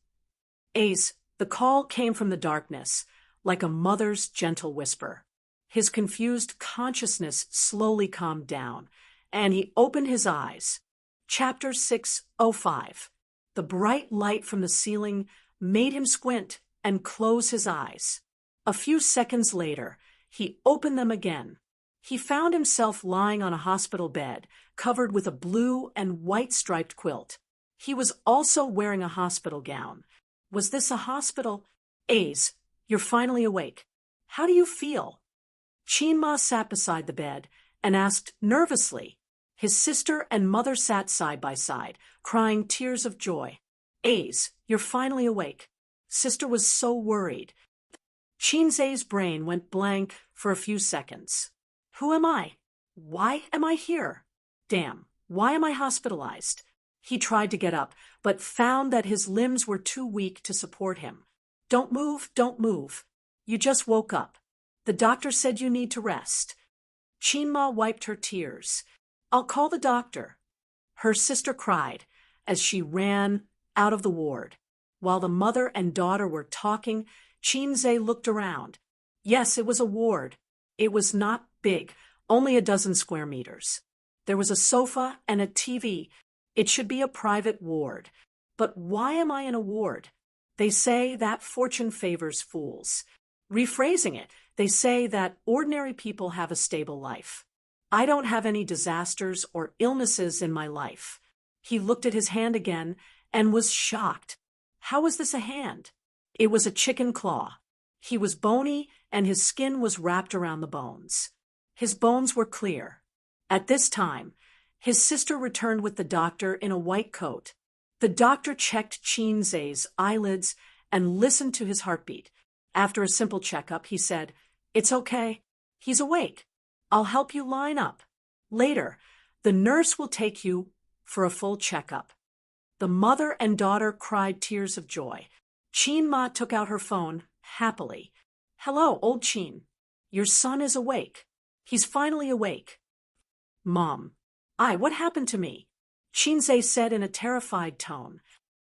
the call came from the darkness, like a mother's gentle whisper. His confused consciousness slowly calmed down, and he opened his eyes. Chapter 605. The bright light from the ceiling made him squint and close his eyes. A few seconds later, he opened them again. He found himself lying on a hospital bed, covered with a blue and white striped quilt. He was also wearing a hospital gown. Was this a hospital? Ace, you're finally awake. How do you feel? Chinma sat beside the bed and asked nervously. His sister and mother sat side by side, crying tears of joy. Ace, you're finally awake. Sister was so worried. Chinze's brain went blank for a few seconds. Who am I? Why am I here? Damn, why am I hospitalized? He tried to get up, but found that his limbs were too weak to support him. Don't move, don't move. You just woke up. The doctor said you need to rest. Chinma wiped her tears. I'll call the doctor. Her sister cried as she ran out of the ward. While the mother and daughter were talking, Chinze looked around. Yes, it was a ward. It was not big, only a dozen square meters. There was a sofa and a TV. It should be a private ward. But why am I in a ward? They say that fortune favors fools. Rephrasing it, they say that ordinary people have a stable life. I don't have any disasters or illnesses in my life. He looked at his hand again and was shocked. How was this a hand? It was a chicken claw. He was bony and his skin was wrapped around the bones. His bones were clear. At this time, his sister returned with the doctor in a white coat. The doctor checked Chinze's eyelids and listened to his heartbeat. After a simple checkup, he said, "It's okay. He's awake. I'll help you line up. Later, the nurse will take you for a full checkup." The mother and daughter cried tears of joy. Chinma took out her phone happily. "Hello, old Chin. Your son is awake. He's finally awake." "Mom, what happened to me?" Chinze said in a terrified tone.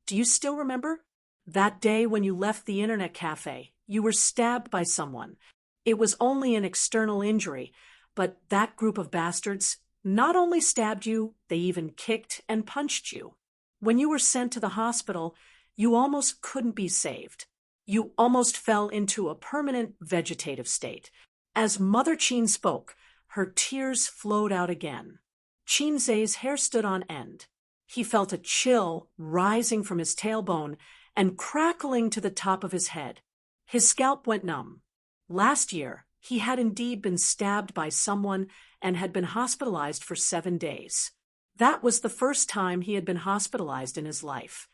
"Do you still remember? That day when you left the internet cafe, you were stabbed by someone. It was only an external injury, but that group of bastards not only stabbed you, they even kicked and punched you. When you were sent to the hospital, you almost couldn't be saved. You almost fell into a permanent vegetative state." As Mother Chin spoke, her tears flowed out again. Chinze's hair stood on end. He felt a chill rising from his tailbone and crackling to the top of his head. His scalp went numb. Last year, He had indeed been stabbed by someone and had been hospitalized for 7 days. That was the first time he had been hospitalized in his life.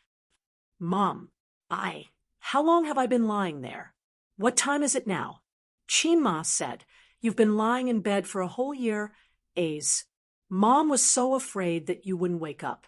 Mom, how long have I been lying there? What time is it now? Chinma said, You've been lying in bed for a whole year, A's. Mom was so afraid that you wouldn't wake up.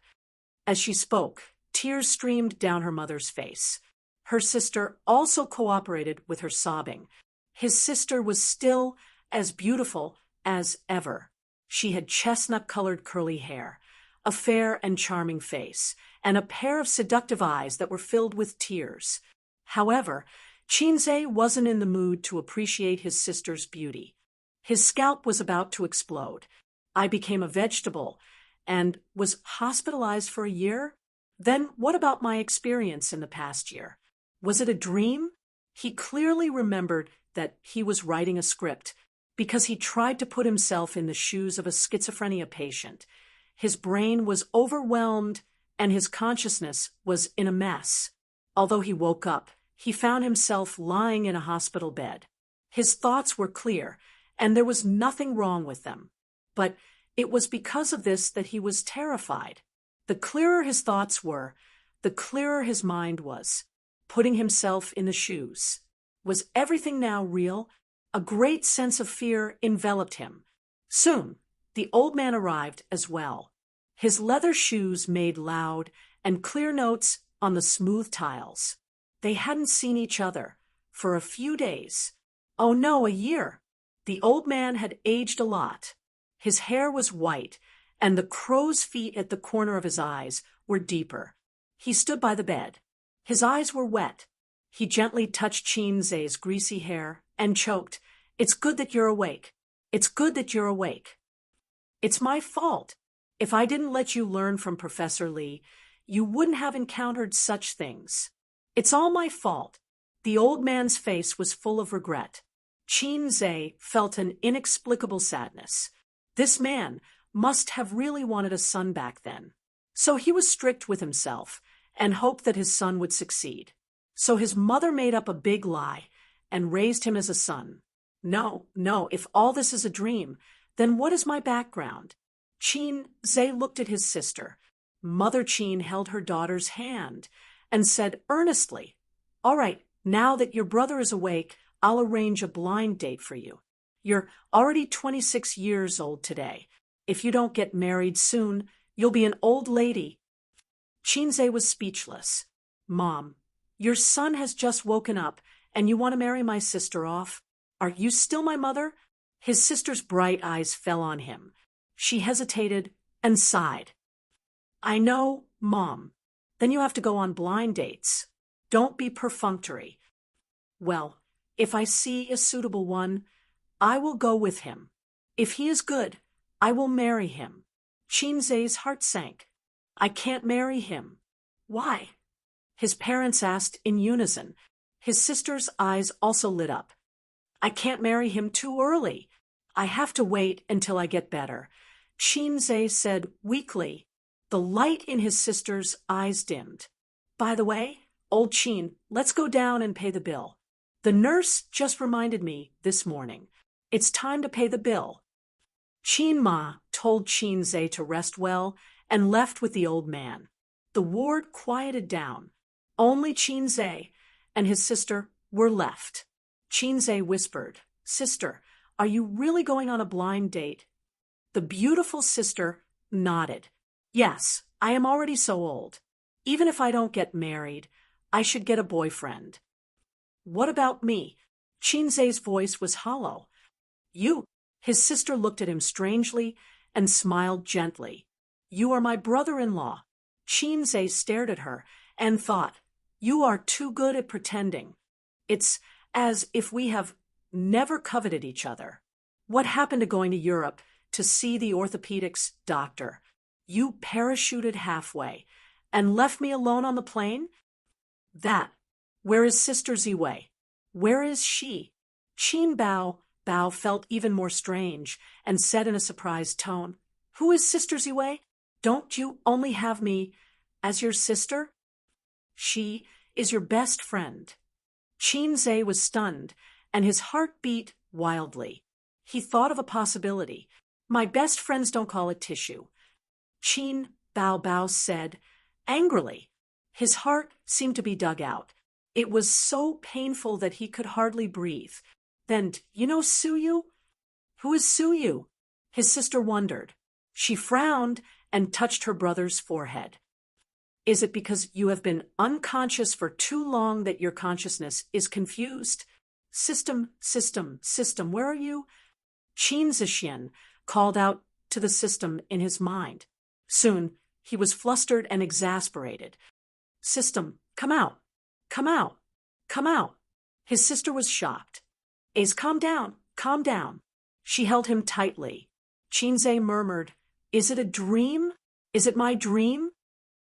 As she spoke, tears streamed down her mother's face. Her sister also cooperated with her sobbing. His sister was still as beautiful as ever. She had chestnut-colored curly hair, a fair and charming face, and a pair of seductive eyes that were filled with tears. However, Chinze wasn't in the mood to appreciate his sister's beauty. His scalp was about to explode. I became a vegetable and was hospitalized for a year? Then what about my experience in the past year? Was it a dream? He clearly remembered that he was writing a script because he tried to put himself in the shoes of a schizophrenia patient. His brain was overwhelmed and his consciousness was in a mess. Although he woke up, he found himself lying in a hospital bed. His thoughts were clear, and there was nothing wrong with them. But it was because of this that he was terrified. The clearer his thoughts were, the clearer his mind was. Putting himself in the shoes. Was everything now real? A great sense of fear enveloped him. Soon, the old man arrived as well. His leather shoes made loud and clear notes on the smooth tiles. They hadn't seen each other for a few days. Oh no, a year. The old man had aged a lot. His hair was white, and the crow's feet at the corner of his eyes were deeper. He stood by the bed. His eyes were wet. He gently touched Chinze's greasy hair and choked. It's good that you're awake. It's good that you're awake. It's my fault. If I didn't let you learn from Professor Lee, you wouldn't have encountered such things. It's all my fault. The old man's face was full of regret. Chinze felt an inexplicable sadness. This man must have really wanted a son back then. So he was strict with himself and hoped that his son would succeed. So his mother made up a big lie and raised him as a son. No, if all this is a dream, then what is my background? Chinze looked at his sister. Mother Chin held her daughter's hand and said earnestly, All right, now that your brother is awake, I'll arrange a blind date for you. You're already 26 years old today. If you don't get married soon, you'll be an old lady. Chinze was speechless. Mom, your son has just woken up, and you want to marry my sister off? Are you still my mother? His sister's bright eyes fell on him. She hesitated and sighed. I know, Mom. Then you have to go on blind dates. Don't be perfunctory. Well, if I see a suitable one, I will go with him. If he is good, I will marry him. Chinze's heart sank. I can't marry him. Why? His parents asked in unison. His sister's eyes also lit up. I can't marry him too early. I have to wait until I get better. Chinze said weakly. The light in his sister's eyes dimmed. By the way, old Chin, let's go down and pay the bill. The nurse just reminded me this morning. It's time to pay the bill. Chinma told Chinze to rest well and left with the old man. The ward quieted down. Only Chinze and his sister were left. Chinze whispered, Sister, are you really going on a blind date? The beautiful sister nodded. Yes, I am already so old. Even if I don't get married, I should get a boyfriend. What about me? Chinze's voice was hollow. You. His sister looked at him strangely and smiled gently. You are my brother-in-law. Chinze stared at her and thought, You are too good at pretending. It's as if we have never coveted each other. What happened to going to Europe to see the orthopedics doctor? You parachuted halfway and left me alone on the plane? Where is Sister Ziwei? Where is she? Qin Bao felt even more strange and said in a surprised tone, Who is Sister Ziwei? Don't you only have me as your sister? She is your best friend. Chinze was stunned, and his heart beat wildly. He thought of a possibility. My best friends don't call it tissue. Qin Bao Bao said, angrily. His heart seemed to be dug out. It was so painful that he could hardly breathe. Then, you know Suyu? Who is Suyu? His sister wondered. She frowned and touched her brother's forehead. Is it because you have been unconscious for too long that your consciousness is confused? System, where are you? Qin Zixien called out to the system in his mind. Soon, he was flustered and exasperated. System, come out. Come out. Come out. His sister was shocked. Ace, calm down. Calm down. She held him tightly. Qinze murmured, is it a dream? Is it my dream?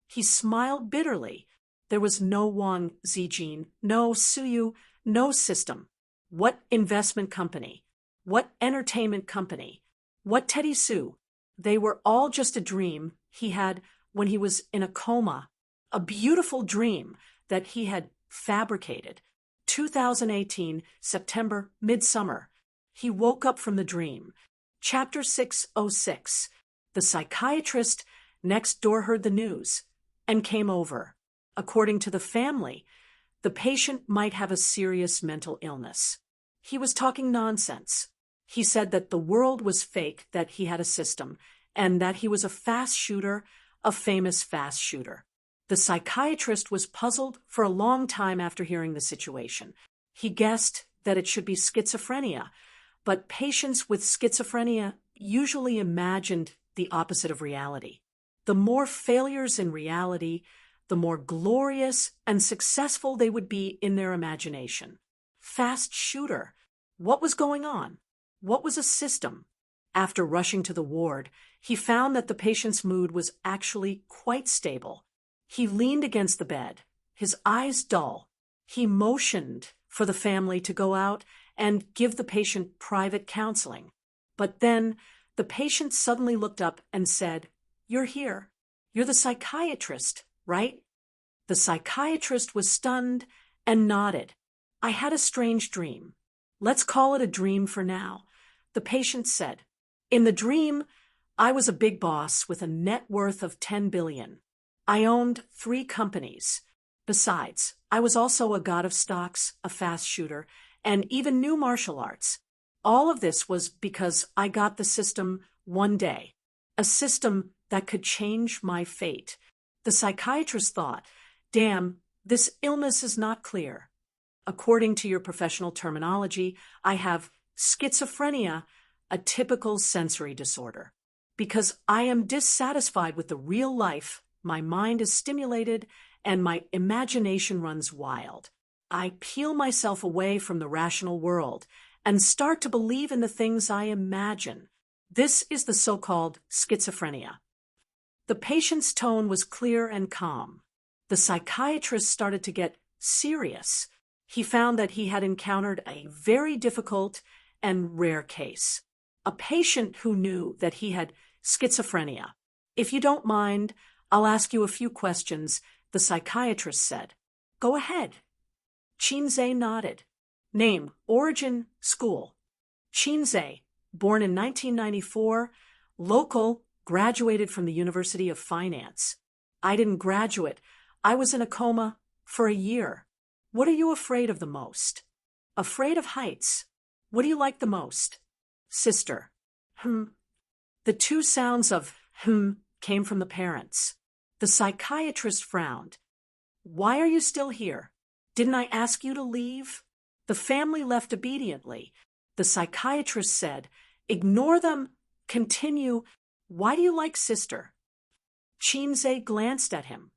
He smiled bitterly. There was no Wang Zijin, no Suyu, no system. What investment company? What entertainment company? What Teddy Sue? They were all just a dream he had when he was in a coma. A beautiful dream that he had fabricated. 2018, September, midsummer. He woke up from the dream. Chapter 606. The psychiatrist next door heard the news and came over. According to the family, the patient might have a serious mental illness. He was talking nonsense. He said that the world was fake, that he had a system, and that he was a fast shooter, a famous fast shooter. The psychiatrist was puzzled for a long time after hearing the situation. He guessed that it should be schizophrenia, but patients with schizophrenia usually imagined the opposite of reality. The more failures in reality, the more glorious and successful they would be in their imagination. Fast shooter. What was going on? What was a system? After rushing to the ward, he found that the patient's mood was actually quite stable. He leaned against the bed, his eyes dull. He motioned for the family to go out and give the patient private counseling. But then the patient suddenly looked up and said, "You're here. You're the psychiatrist, right?" The psychiatrist was stunned and nodded. "I had a strange dream. Let's call it a dream for now." The patient said, "In the dream, I was a big boss with a net worth of 10 billion. I owned 3 companies. Besides, I was also a god of stocks, a fast shooter, and even knew martial arts. All of this was because I got the system one day, a system that could change my fate." The psychiatrist thought, "Damn, this illness is not clear. According to your professional terminology, I have schizophrenia, a typical sensory disorder. Because I am dissatisfied with the real life, my mind is stimulated and my imagination runs wild. I peel myself away from the rational world and start to believe in the things I imagine. This is the so-called schizophrenia." The patient's tone was clear and calm. The psychiatrist started to get serious. He found that he had encountered a very difficult and rare case. A patient who knew that he had schizophrenia. "If you don't mind, I'll ask you a few questions," the psychiatrist said. "Go ahead." Qinze nodded. "Name, origin, school." Qinze, born in 1994, local, graduated from the University of Finance. "I didn't graduate. I was in a coma for a year." "What are you afraid of the most?" "Afraid of heights." "What do you like the most?" "Sister." The 2 sounds of came from the parents. The psychiatrist frowned. "Why are you still here? Didn't I ask you to leave?" The family left obediently. The psychiatrist said, "Ignore them. Continue. Why do you like sister?" Qinze glanced at him.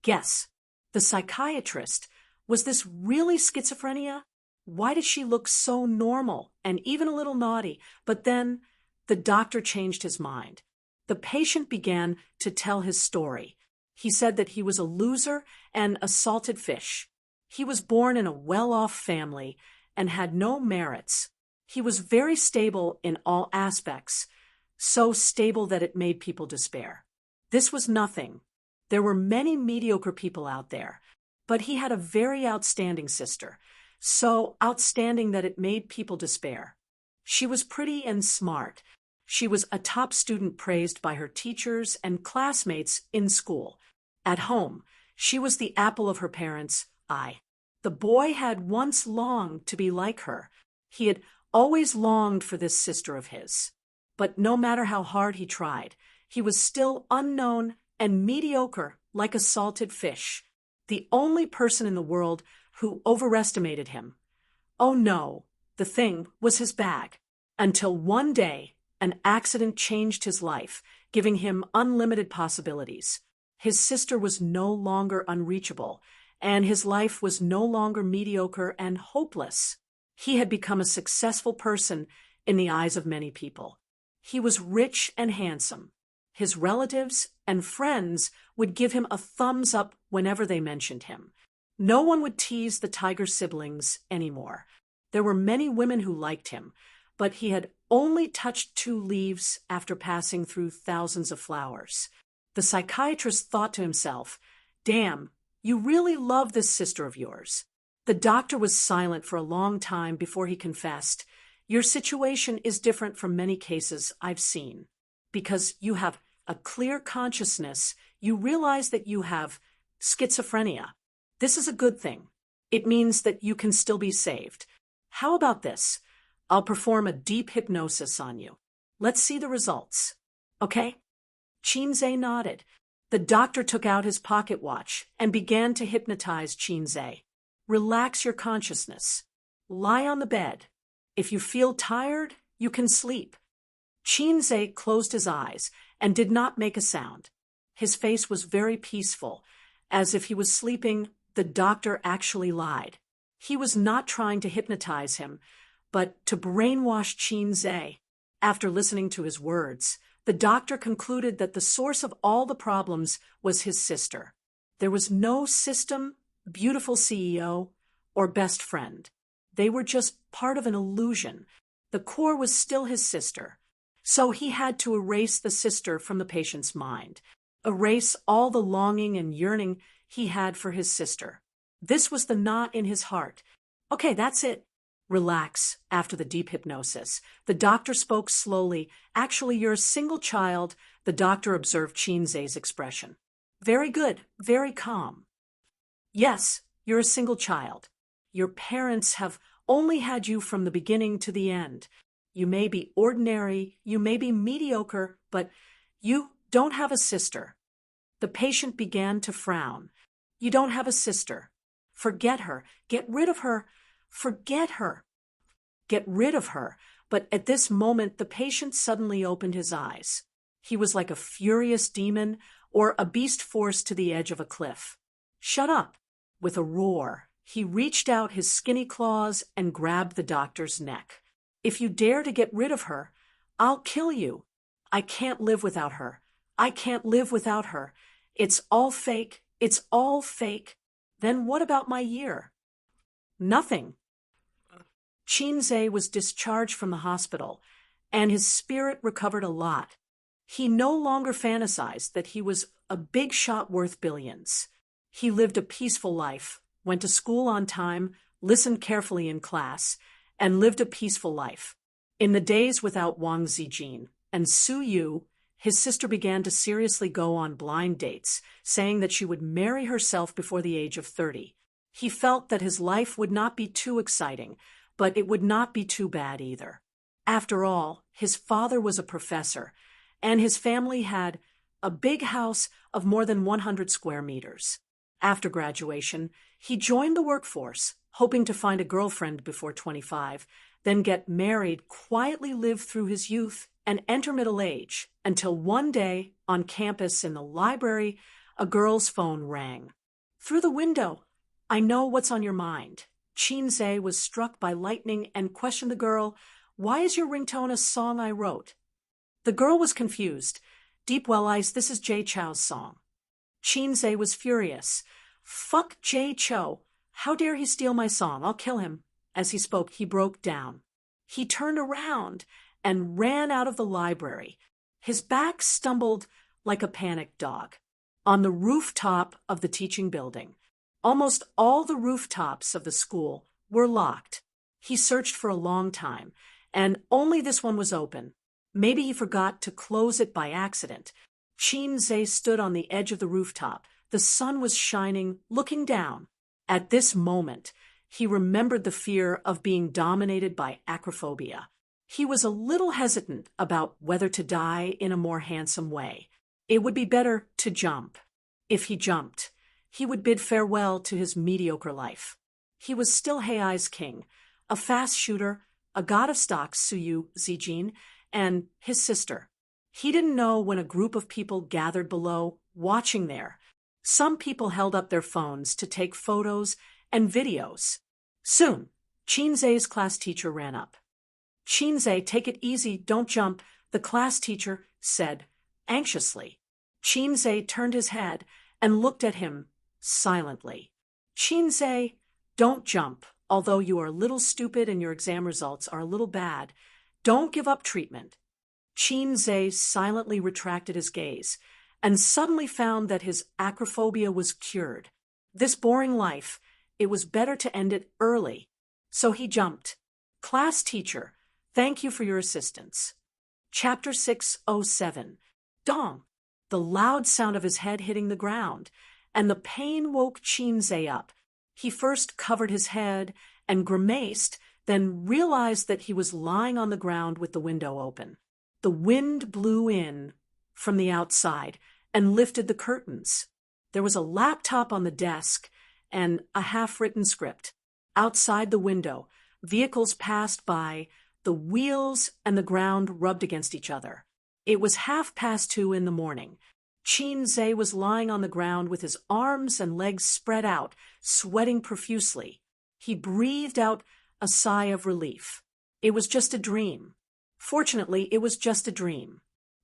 "Guess." The psychiatrist. Was this really schizophrenia? Why did she look so normal and even a little naughty? But then the doctor changed his mind. The patient began to tell his story. He said that he was a loser and a salted fish. He was born in a well-off family and had no merits. He was very stable in all aspects, so stable that it made people despair. This was nothing. There were many mediocre people out there, but he had a very outstanding sister, so outstanding that it made people despair. She was pretty and smart. She was a top student praised by her teachers and classmates in school. At home, she was the apple of her parents' eye. The boy had once longed to be like her. He had always longed for this sister of his. But no matter how hard he tried, he was still unknown and mediocre like a salted fish. The only person in the world who overestimated him. Oh no, the thing was his bag. Until one day, an accident changed his life, giving him unlimited possibilities. His sister was no longer unreachable, and his life was no longer mediocre and hopeless. He had become a successful person in the eyes of many people. He was rich and handsome. His relatives and friends would give him a thumbs up whenever they mentioned him. No one would tease the tiger siblings anymore. There were many women who liked him, but he had only touched 2 leaves after passing through thousands of flowers. The psychiatrist thought to himself, "Damn, you really love this sister of yours." The doctor was silent for a long time before he confessed, "Your situation is different from many cases I've seen. Because you have a clear consciousness, you realize that you have schizophrenia. This is a good thing. It means that you can still be saved. How about this? I'll perform a deep hypnosis on you. Let's see the results. Okay?" Chinze nodded. The doctor took out his pocket watch and began to hypnotize Chinze. "Relax your consciousness. Lie on the bed. If you feel tired, you can sleep." Chinze closed his eyes and did not make a sound. His face was very peaceful, as if he was sleeping. The doctor actually lied. He was not trying to hypnotize him, but to brainwash Chinze. After listening to his words, the doctor concluded that the source of all the problems was his sister. There was no system, beautiful CEO, or best friend. They were just part of an illusion. The core was still his sister. So he had to erase the sister from the patient's mind, erase all the longing and yearning he had for his sister. This was the knot in his heart. "Okay, that's it. Relax." After the deep hypnosis, the doctor spoke slowly. "Actually, you're a single child." The doctor observed Chinze's expression. "Very good, very calm. Yes, you're a single child. Your parents have only had you from the beginning to the end. You may be ordinary, you may be mediocre, but you don't have a sister." The patient began to frown. "You don't have a sister. Forget her. Get rid of her. Forget her. Get rid of her." But at this moment, the patient suddenly opened his eyes. He was like a furious demon or a beast forced to the edge of a cliff. "Shut up." With a roar, he reached out his skinny claws and grabbed the doctor's neck. "If you dare to get rid of her, I'll kill you. I can't live without her. I can't live without her. It's all fake. It's all fake." "Then what about my year?" "Nothing." Chinze was discharged from the hospital, and his spirit recovered a lot. He no longer fantasized that he was a big shot worth billions. He lived a peaceful life, went to school on time, listened carefully in class, and lived a peaceful life. In the days without Wang Zijin and Su Yu, his sister began to seriously go on blind dates, saying that she would marry herself before the age of 30. He felt that his life would not be too exciting, but it would not be too bad either. After all, his father was a professor, and his family had a big house of more than 100 square meters. After graduation, he joined the workforce, hoping to find a girlfriend before 25, then get married, quietly live through his youth, and enter middle age, until one day, on campus in the library, a girl's phone rang. "Through the window. I know what's on your mind." Chinze was struck by lightning and questioned the girl, "Why is your ringtone a song I wrote?" The girl was confused. "Deep Well Ice, this is Jay Chou's song." Chinze was furious. "Fuck Jay Chou. How dare he steal my song? I'll kill him." As he spoke, he broke down. He turned around and ran out of the library. His back stumbled like a panicked dog. On the rooftop of the teaching building, almost all the rooftops of the school were locked. He searched for a long time, and only this one was open. Maybe he forgot to close it by accident. Qin stood on the edge of the rooftop. The sun was shining, looking down. At this moment, he remembered the fear of being dominated by acrophobia. He was a little hesitant about whether to die in a more handsome way. It would be better to jump. If he jumped, he would bid farewell to his mediocre life. He was still Heiai's king, a fast shooter, a god of stocks, Suyu Zijin, and his sister. He didn't know when a group of people gathered below, watching there. Some people held up their phones to take photos and videos. Soon, Qin's class teacher ran up. "Qinze, take it easy, don't jump," the class teacher said, anxiously. Qinze turned his head and looked at him silently. "Qinze, don't jump, although you are a little stupid and your exam results are a little bad. Don't give up treatment." Qinze silently retracted his gaze and suddenly found that his acrophobia was cured. This boring life, it was better to end it early. So he jumped. "Class teacher, thank you for your assistance." Chapter 607. Dong! The loud sound of his head hitting the ground, and the pain woke Qinze up. He first covered his head and grimaced, then realized that he was lying on the ground with the window open. The wind blew in from the outside and lifted the curtains. There was a laptop on the desk and a half-written script. Outside the window, vehicles passed by, the wheels and the ground rubbed against each other. It was 2:30 in the morning. Qinze was lying on the ground with his arms and legs spread out, sweating profusely. He breathed out a sigh of relief. It was just a dream. Fortunately, it was just a dream.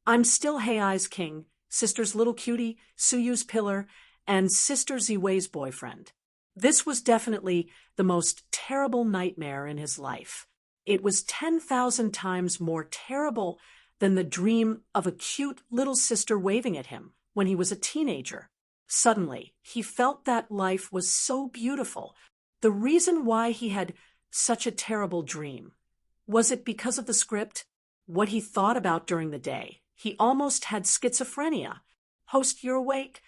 I'm still Heiai's king, sister's little cutie, Suyu's pillar, and Sister Ziwei's boyfriend. This was definitely the most terrible nightmare in his life. It was 10,000 times more terrible than the dream of a cute little sister waving at him when he was a teenager. Suddenly, he felt that life was so beautiful. The reason why he had such a terrible dream, was it because of the script? What he thought about during the day? He almost had schizophrenia. "Host, you're awake?"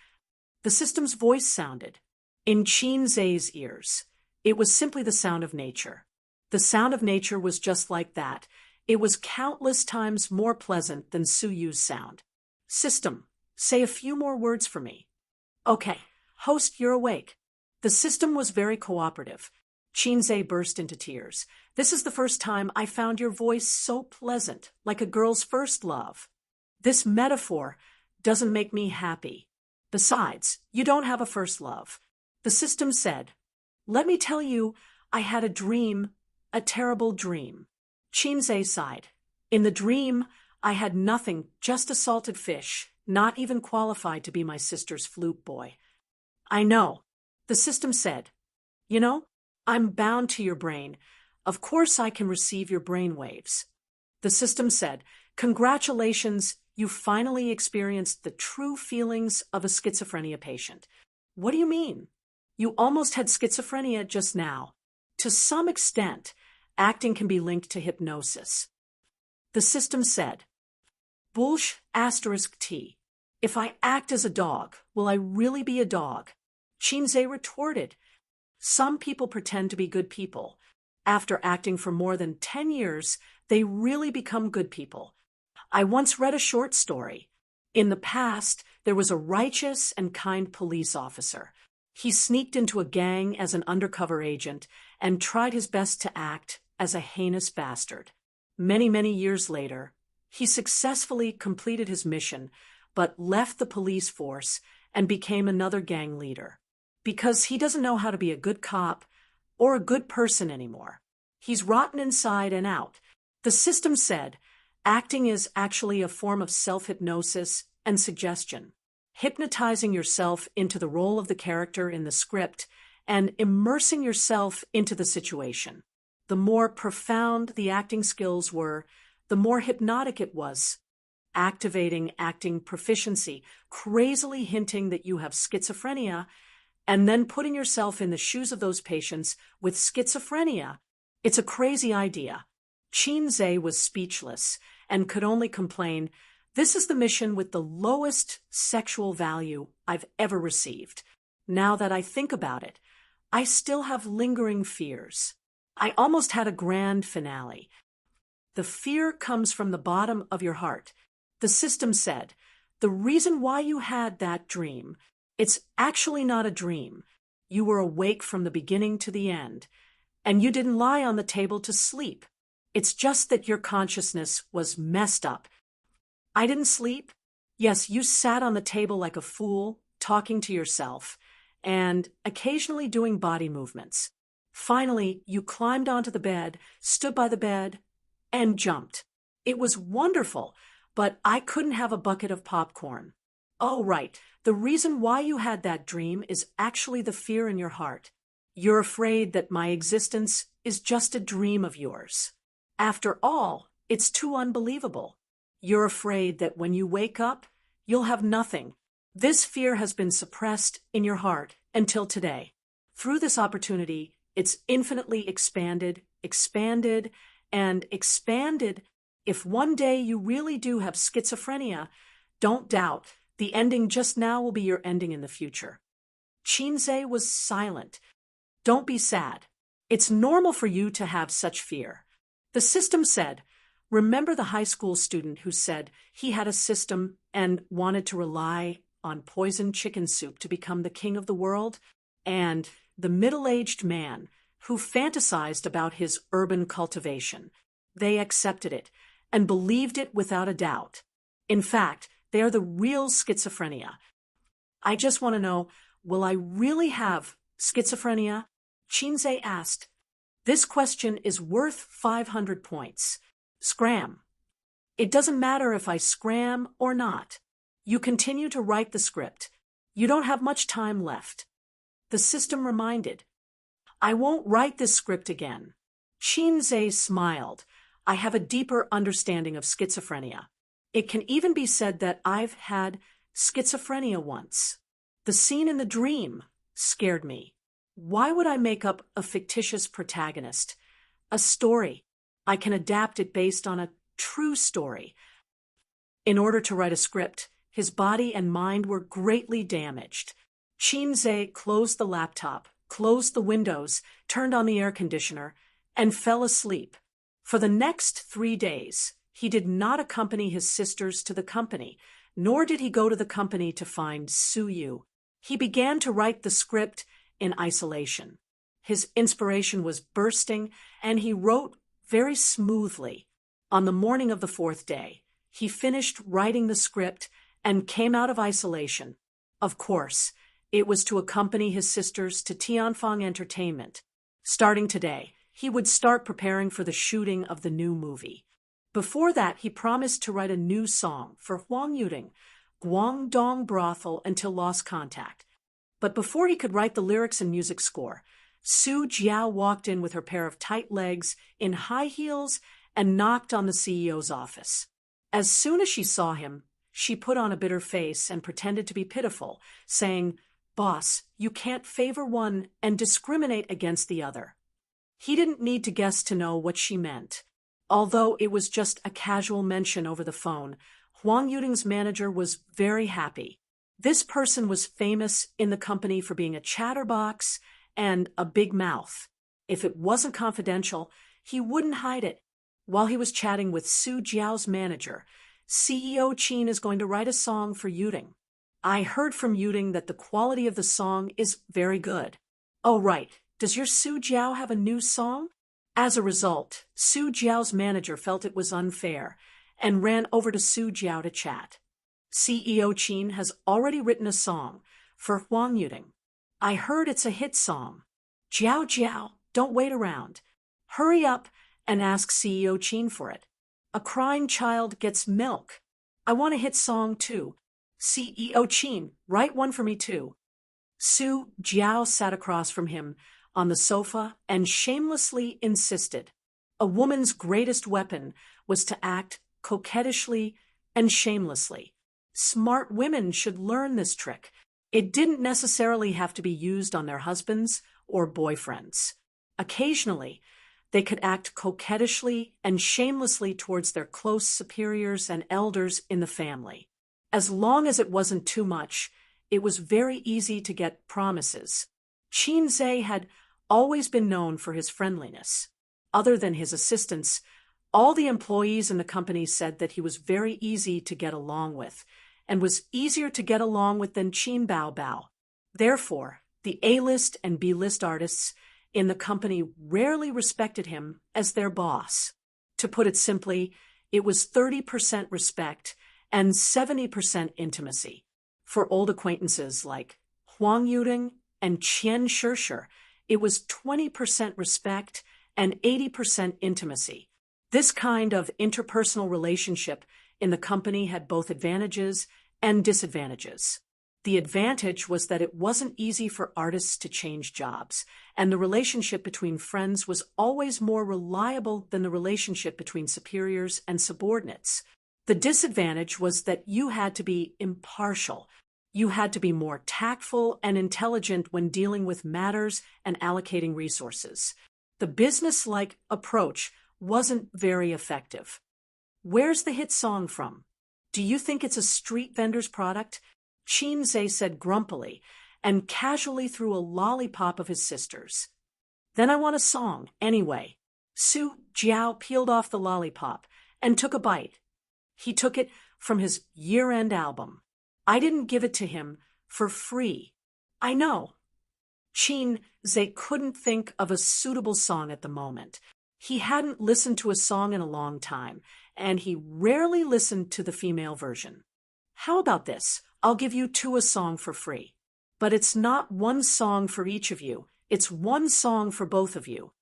The system's voice sounded. In Qinze's ears, it was simply the sound of nature. The sound of nature was just like that. It was countless times more pleasant than Suyu's sound. "System, say a few more words for me." "Okay, host, you're awake." The system was very cooperative. Qinze burst into tears. "This is the first time I found your voice so pleasant, like a girl's first love. This metaphor doesn't make me happy. Besides, you don't have a first love." The system said, "Let me tell you, I had a dream, a terrible dream." Qinze sighed. "In the dream, I had nothing, just a salted fish, not even qualified to be my sister's flute boy." "I know." The system said, "You know, I'm bound to your brain. Of course I can receive your brain waves." The system said, "Congratulations, you finally experienced the true feelings of a schizophrenia patient." "What do you mean?" "You almost had schizophrenia just now. To some extent, acting can be linked to hypnosis." The system said, "Bullsh *T. If I act as a dog, will I really be a dog?" Qinze retorted, "Some people pretend to be good people. After acting for more than 10 years, they really become good people. I once read a short story. In the past, there was a righteous and kind police officer. He sneaked into a gang as an undercover agent and tried his best to act as a heinous bastard. Many, many years later, he successfully completed his mission, but left the police force and became another gang leader. Because he doesn't know how to be a good cop or a good person anymore. He's rotten inside and out." The system said, "Acting is actually a form of self-hypnosis and suggestion. Hypnotizing yourself into the role of the character in the script and immersing yourself into the situation. The more profound the acting skills were, the more hypnotic it was. Activating acting proficiency, crazily hinting that you have schizophrenia, and then putting yourself in the shoes of those patients with schizophrenia. It's a crazy idea." Qinze was speechless and could only complain, "This is the mission with the lowest sexual value I've ever received. Now that I think about it, I still have lingering fears. I almost had a grand finale." "The fear comes from the bottom of your heart," the system said. "The reason why you had that dream, it's actually not a dream. You were awake from the beginning to the end, and you didn't lie on the table to sleep. It's just that your consciousness was messed up." "I didn't sleep?" "Yes, you sat on the table like a fool, talking to yourself, and occasionally doing body movements. Finally, you climbed onto the bed, stood by the bed, and jumped. It was wonderful, but I couldn't have a bucket of popcorn." "Oh, right. The reason why you had that dream is actually the fear in your heart. You're afraid that my existence is just a dream of yours. After all, it's too unbelievable. You're afraid that when you wake up, you'll have nothing. This fear has been suppressed in your heart until today. Through this opportunity, it's infinitely expanded, and expanded. If one day you really do have schizophrenia, don't doubt, the ending just now will be your ending in the future." Qinze was silent. "Don't be sad. It's normal for you to have such fear." The system said, "Remember the high school student who said he had a system and wanted to rely on poisoned chicken soup to become the king of the world? And the middle-aged man who fantasized about his urban cultivation. They accepted it and believed it without a doubt. In fact, they are the real schizophrenia." "I just want to know, will I really have schizophrenia?" Qinze asked. "This question is worth 500 points. Scram." "It doesn't matter if I scram or not. You continue to write the script. You don't have much time left." The system reminded. "I won't write this script again." Qinze smiled. "I have a deeper understanding of schizophrenia. It can even be said that I've had schizophrenia once. The scene in the dream scared me. Why would I make up a fictitious protagonist? A story. I can adapt it based on a true story." In order to write a script, his body and mind were greatly damaged. Qinze closed the laptop, closed the windows, turned on the air conditioner, and fell asleep. For the next 3 days, he did not accompany his sisters to the company, nor did he go to the company to find Suyu. He began to write the script in isolation. His inspiration was bursting, and he wrote very smoothly. On the morning of the 4th day, he finished writing the script and came out of isolation. Of course, it was to accompany his sisters to Tianfang Entertainment. Starting today, he would start preparing for the shooting of the new movie. Before that, he promised to write a new song for Huang Yuding, Guangdong Brothel Until Lost Contact. But before he could write the lyrics and music score, Su Jiao walked in with her pair of tight legs in high heels and knocked on the CEO's office. As soon as she saw him, she put on a bitter face and pretended to be pitiful, saying, "Boss, you can't favor one and discriminate against the other." He didn't need to guess to know what she meant. Although it was just a casual mention over the phone, Huang Yuding's manager was very happy. This person was famous in the company for being a chatterbox and a big mouth. If it wasn't confidential, he wouldn't hide it. While he was chatting with Su Jiao's manager, CEO Qin is going to write a song for Yuding. I heard from Yuding that the quality of the song is very good. Oh, right. Does your Su Jiao have a new song? As a result, Su Jiao's manager felt it was unfair and ran over to Su Jiao to chat. CEO Qin has already written a song for Huang Yuding. I heard it's a hit song. Jiao Jiao, don't wait around. Hurry up and ask CEO Qin for it. A crying child gets milk. I want a hit song too. CEO Qin, write one for me too. Su Jiao sat across from him on the sofa and shamelessly insisted. A woman's greatest weapon was to act coquettishly and shamelessly. Smart women should learn this trick. It didn't necessarily have to be used on their husbands or boyfriends. Occasionally, They could act coquettishly and shamelessly towards their close superiors and elders in the family. As long as it wasn't too much, it was very easy to get promises. Qin had always been known for his friendliness. Other than his assistants, all the employees in the company said that he was very easy to get along with, and was easier to get along with than Qin Bao. Therefore, the A-list and B-list artists in the company rarely respected him as their boss. To put it simply, it was 30% respect and 70% intimacy. For old acquaintances like Huang Yuding and Qian Shishir, it was 20% respect and 80% intimacy. This kind of interpersonal relationship in the company had both advantages and disadvantages. The advantage was that it wasn't easy for artists to change jobs, and the relationship between friends was always more reliable than the relationship between superiors and subordinates. The disadvantage was that you had to be impartial. You had to be more tactful and intelligent when dealing with matters and allocating resources. The business-like approach wasn't very effective. Where's the hit song from? Do you think it's a street vendor's product? Qin said grumpily, and casually threw a lollipop of his sister's. Then I want a song, anyway. Su Jiao peeled off the lollipop and took a bite. He took it from his year-end album. I didn't give it to him for free. I know. Qin couldn't think of a suitable song at the moment. He hadn't listened to a song in a long time, and he rarely listened to the female version. How about this? I'll give you two a song for free. But it's not one song for each of you. It's one song for both of you.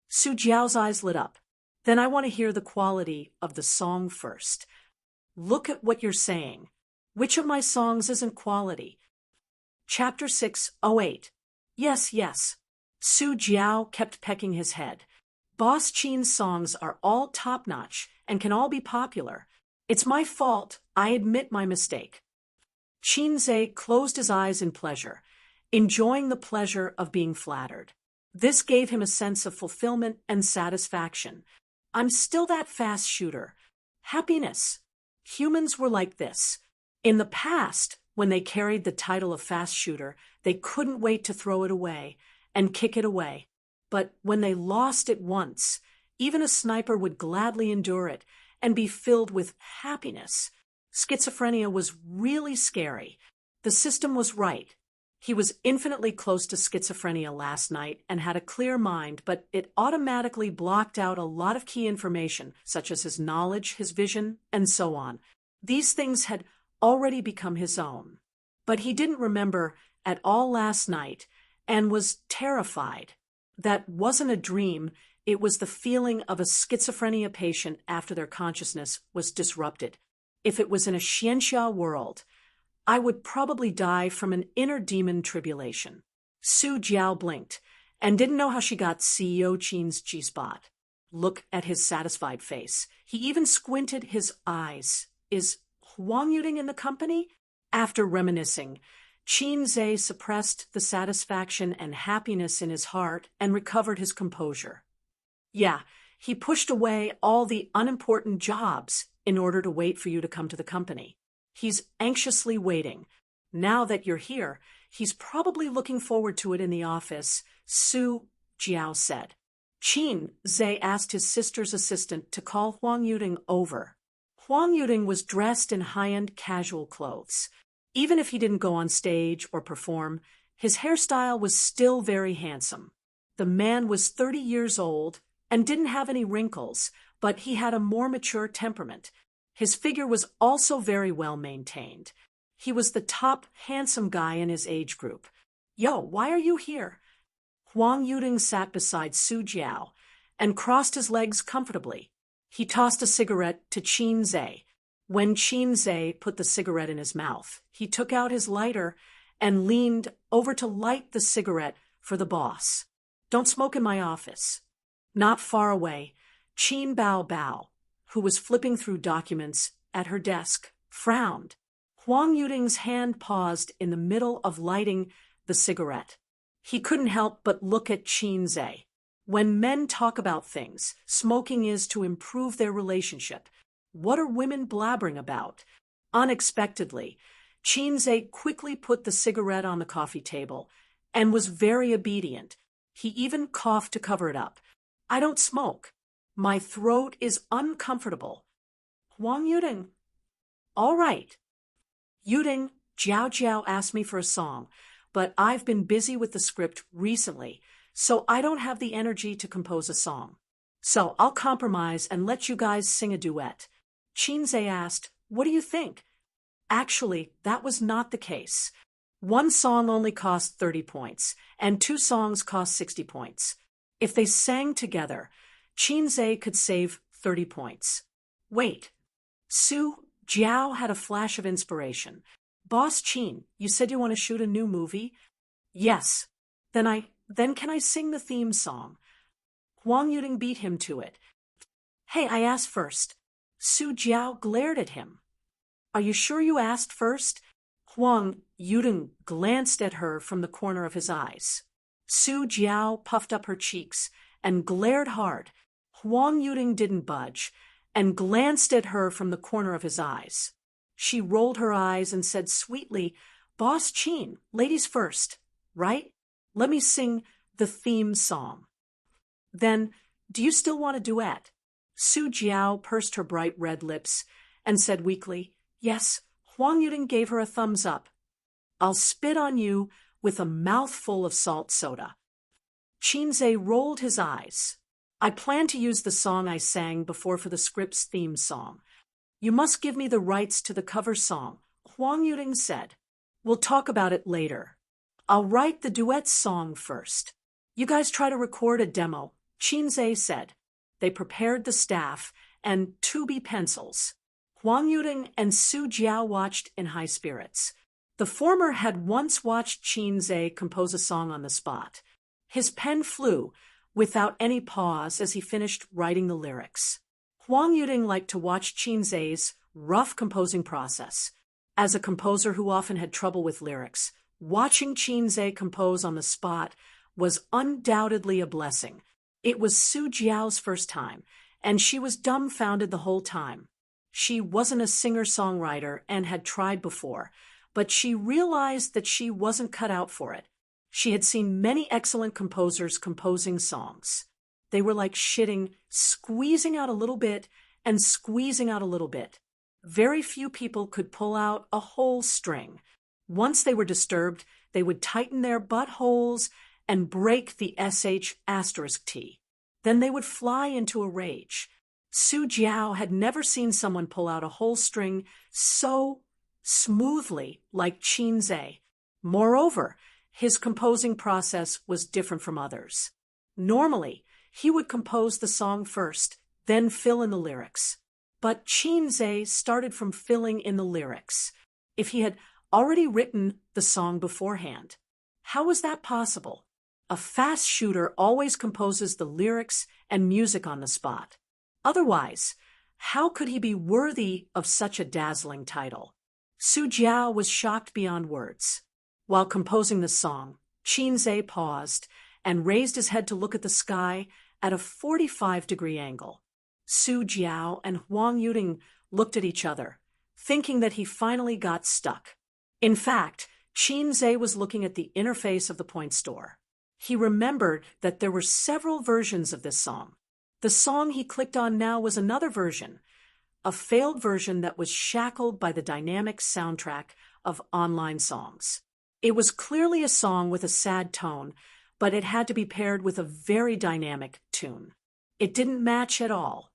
Su Jiao's eyes lit up. Then I want to hear the quality of the song first. Look at what you're saying. Which of my songs isn't quality? Chapter 608. Yes. Su Jiao kept pecking his head. Boss Qin's songs are all top-notch and can all be popular. It's my fault. I admit my mistake. Qin closed his eyes in pleasure, enjoying the pleasure of being flattered. This gave him a sense of fulfillment and satisfaction. I'm still that fast shooter. Happiness. Humans were like this. In the past, when they carried the title of fast shooter, they couldn't wait to throw it away and kick it away. But when they lost it once, even a sniper would gladly endure it and be filled with happiness. Schizophrenia was really scary. The system was right. He was infinitely close to schizophrenia last night and had a clear mind, but it automatically blocked out a lot of key information, such as his knowledge, his vision, and so on. These things had already become his own. But he didn't remember at all last night and was terrified. That wasn't a dream. It was the feeling of a schizophrenia patient after their consciousness was disrupted. If it was in a Xianxia world, I would probably die from an inner demon tribulation. Su Jiao blinked and didn't know how she got CEO Qin's G-spot. Look at his satisfied face. He even squinted his eyes. Is Huang Yuding in the company? After reminiscing, Qin suppressed the satisfaction and happiness in his heart and recovered his composure. Yeah, he pushed away all the unimportant jobs in order to wait for you to come to the company. He's anxiously waiting. Now that you're here, he's probably looking forward to it in the office, Su Jiao said. Qin asked his sister's assistant to call Huang Yuding over. Huang Yuding was dressed in high-end casual clothes. Even if he didn't go on stage or perform, his hairstyle was still very handsome. The man was 30 years old and didn't have any wrinkles, but he had a more mature temperament. His figure was also very well maintained. He was the top handsome guy in his age group. Yo, why are you here? Huang Yuding sat beside Su Jiao and crossed his legs comfortably. He tossed a cigarette to Qin. When Qin put the cigarette in his mouth, he took out his lighter and leaned over to light the cigarette for the boss. Don't smoke in my office. Not far away, Qin Bao, who was flipping through documents at her desk, frowned. Huang Yuding's hand paused in the middle of lighting the cigarette. He couldn't help but look at Qin. When men talk about things, smoking is to improve their relationship. What are women blabbering about? Unexpectedly, Chinze quickly put the cigarette on the coffee table and was very obedient. He even coughed to cover it up. I don't smoke. My throat is uncomfortable. Huang Yuding. All right. Yuding, Jiao Jiao asked me for a song, but I've been busy with the script recently, so I don't have the energy to compose a song. So I'll compromise and let you guys sing a duet. Chinze asked, what do you think? Actually, that was not the case. One song only cost 30 points, and 2 songs cost 60 points. If they sang together, Chinze could save 30 points. Wait. Su Jiao had a flash of inspiration. Boss Chin, you said you want to shoot a new movie? Yes. Then can I sing the theme song? Huang Yuding beat him to it. Hey, I asked first. Su Jiao glared at him. Are you sure you asked first? Huang Yuding glanced at her from the corner of his eyes. Su Jiao puffed up her cheeks and glared hard. Huang Yuding didn't budge and glanced at her from the corner of his eyes. She rolled her eyes and said sweetly, Boss Chin, ladies first, right? Let me sing the theme song. Then, do you still want a duet? Su Jiao pursed her bright red lips and said weakly, yes. Huang Yuding gave her a thumbs up. I'll spit on you with a mouthful of salt soda. Chinze rolled his eyes. I plan to use the song I sang before for the script's theme song. You must give me the rights to the cover song, Huang Yuding said. We'll talk about it later. I'll write the duet song first. You guys try to record a demo, Chinze said. They prepared the staff and 2B pencils. Huang Yuding and Su Jiao watched in high spirits. The former had once watched Chinze compose a song on the spot. His pen flew without any pause as he finished writing the lyrics. Huang Yuding liked to watch Chinze's rough composing process. As a composer who often had trouble with lyrics, watching Chinze compose on the spot was undoubtedly a blessing. It was Su Jiao's first time, and she was dumbfounded the whole time. She wasn't a singer-songwriter and had tried before, but she realized that she wasn't cut out for it. She had seen many excellent composers composing songs. They were like shitting, squeezing out a little bit and squeezing out a little bit. Very few people could pull out a whole string. Once they were disturbed, they would tighten their buttholes and break the sh*T. Then they would fly into a rage. Su Jiao had never seen someone pull out a whole string so smoothly like Chinze. Moreover, his composing process was different from others. Normally, he would compose the song first, then fill in the lyrics. But Chinze started from filling in the lyrics. If he had already written the song beforehand, how was that possible? A fast shooter always composes the lyrics and music on the spot. Otherwise, how could he be worthy of such a dazzling title? Su Jiao was shocked beyond words. While composing the song, Chinze paused and raised his head to look at the sky at a 45-degree angle. Su Jiao and Huang Yuding looked at each other, thinking that he finally got stuck. In fact, Chinze was looking at the interface of the point store. He remembered that there were several versions of this song. The song he clicked on now was another version, a failed version that was shackled by the dynamic soundtrack of online songs. It was clearly a song with a sad tone, but it had to be paired with a very dynamic tune. It didn't match at all.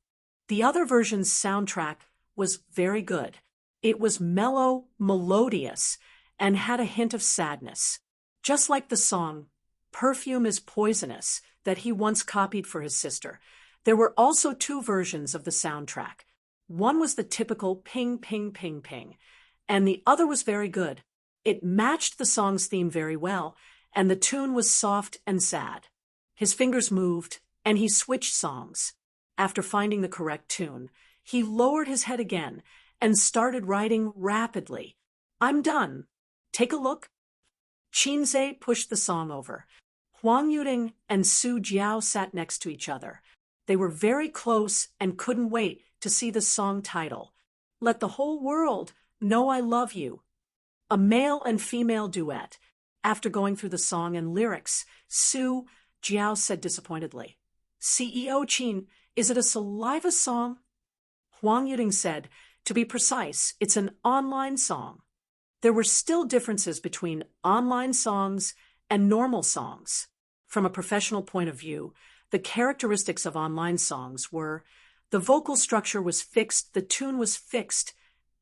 The other version's soundtrack was very good. It was mellow, melodious, and had a hint of sadness. Just like the song, Perfume is Poisonous, that he once copied for his sister. There were also 2 versions of the soundtrack. One was the typical ping, ping, ping, ping, and the other was very good. It matched the song's theme very well, and the tune was soft and sad. His fingers moved, and he switched songs. After finding the correct tune, he lowered his head again and started writing rapidly. I'm done. Take a look. Chinze pushed the song over. Huang Yuding and Su Jiao sat next to each other. They were very close and couldn't wait to see the song title. Let the whole world know I love you. A male and female duet. After going through the song and lyrics, Su Jiao said disappointedly, CEO Qin, is it a saliva song? Huang Yuding said, to be precise, it's an online song. There were still differences between online songs and normal songs. From a professional point of view, the characteristics of online songs were the vocal structure was fixed, the tune was fixed,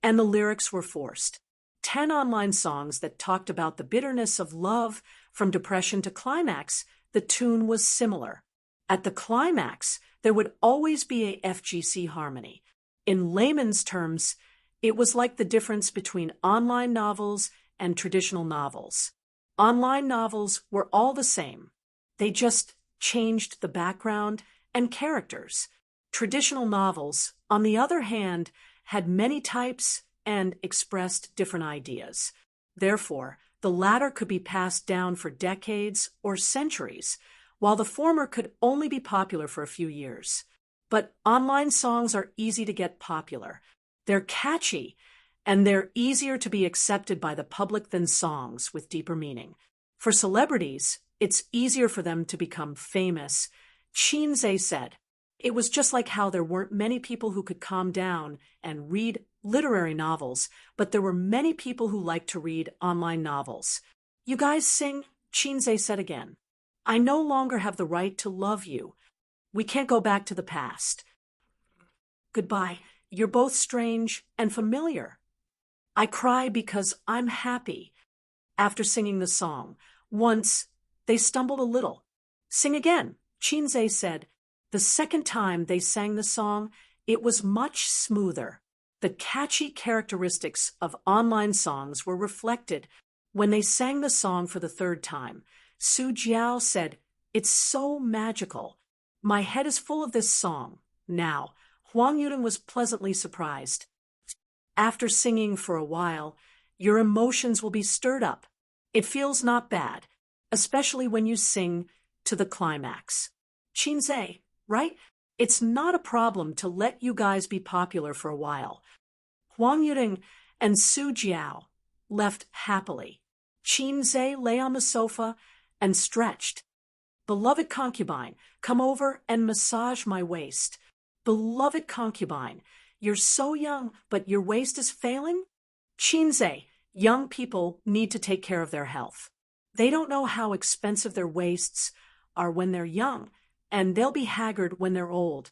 and the lyrics were forced. 10 online songs that talked about the bitterness of love from depression to climax, the tune was similar. At the climax, there would always be a FGC harmony. In layman's terms, it was like the difference between online novels and traditional novels. Online novels were all the same. They just changed the background and characters. Traditional novels, on the other hand, had many types and expressed different ideas. Therefore, the latter could be passed down for decades or centuries, while the former could only be popular for a few years. But online songs are easy to get popular. They're catchy, and they're easier to be accepted by the public than songs with deeper meaning. For celebrities, it's easier for them to become famous. Qin Zhe said, it was just like how there weren't many people who could calm down and read literary novels, but there were many people who liked to read online novels. You guys sing? Qin Zhe said again. I no longer have the right to love you. We can't go back to the past. Goodbye. You're both strange and familiar. I cry because I'm happy. After singing the song, once they stumbled a little. Sing again, Qin Zhe said. The second time they sang the song, it was much smoother. The catchy characteristics of online songs were reflected when they sang the song for the third time. Su Jiao said, it's so magical. My head is full of this song. Now, Huang Yuding was pleasantly surprised. After singing for a while, your emotions will be stirred up. It feels not bad, especially when you sing to the climax. Qin Zhe, right? It's not a problem to let you guys be popular for a while. Huang Yuding and Su Jiao left happily. Qin Zhe lay on the sofa and stretched. Beloved concubine, come over and massage my waist. Beloved concubine, you're so young, but your waist is failing? Qin Zhe, young people need to take care of their health. They don't know how expensive their waists are when they're young, and they'll be haggard when they're old.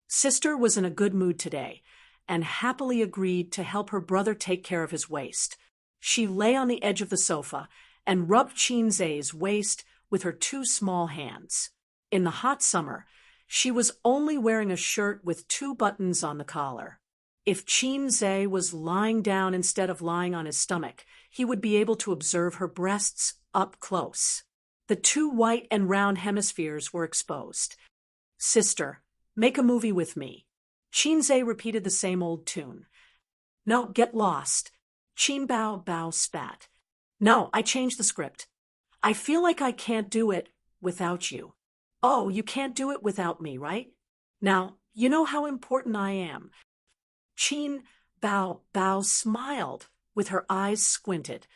Sister was in a good mood today, and happily agreed to help her brother take care of his waist. She lay on the edge of the sofa and rubbed Qin Zhe's waist with her 2 small hands. In the hot summer, she was only wearing a shirt with 2 buttons on the collar. If Qin Zhe was lying down instead of lying on his stomach, he would be able to observe her breasts up close. The 2 white and round hemispheres were exposed. Sister, make a movie with me. Qin Zhe repeated the same old tune. No, get lost. Qin Bao Bao spat. No, I changed the script. I feel like I can't do it without you. Oh, you can't do it without me, right? Now, you know how important I am. Qin Bao Bao smiled with her eyes squinted.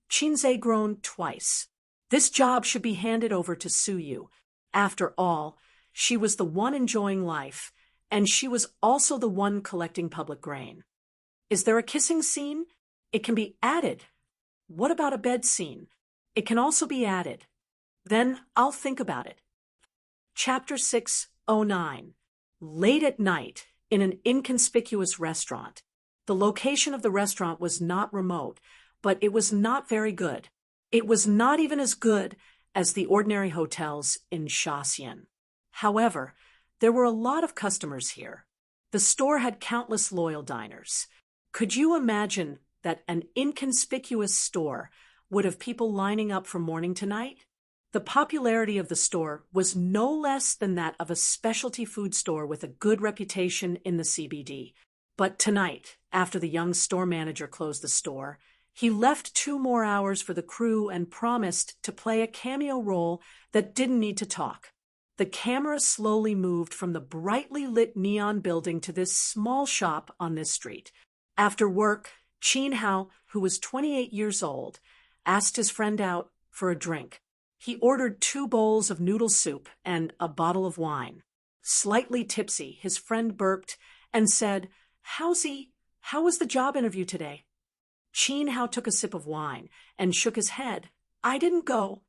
Qin Zhe groaned twice. This job should be handed over to Su Yu. After all, she was the one enjoying life, and she was also the one collecting public grain. Is there a kissing scene? It can be added. What about a bed scene? It can also be added. Then I'll think about it. Chapter 609. Late at night, in an inconspicuous restaurant. The location of the restaurant was not remote, but it was not very good. It was not even as good as the ordinary hotels in Shaxian. However, there were a lot of customers here. The store had countless loyal diners. Could you imagine that an inconspicuous store would have people lining up from morning to night? The popularity of the store was no less than that of a specialty food store with a good reputation in the CBD. But tonight, after the young store manager closed the store, He left 2 more hours for the crew and promised to play a cameo role that didn't need to talk. The camera slowly moved from the brightly lit neon building to this small shop on this street. After work, Chin Hao, who was 28 years old, asked his friend out for a drink. He ordered 2 bowls of noodle soup and a bottle of wine. Slightly tipsy, his friend burped and said, How was the job interview today? Chin Hao took a sip of wine and shook his head. I didn't go.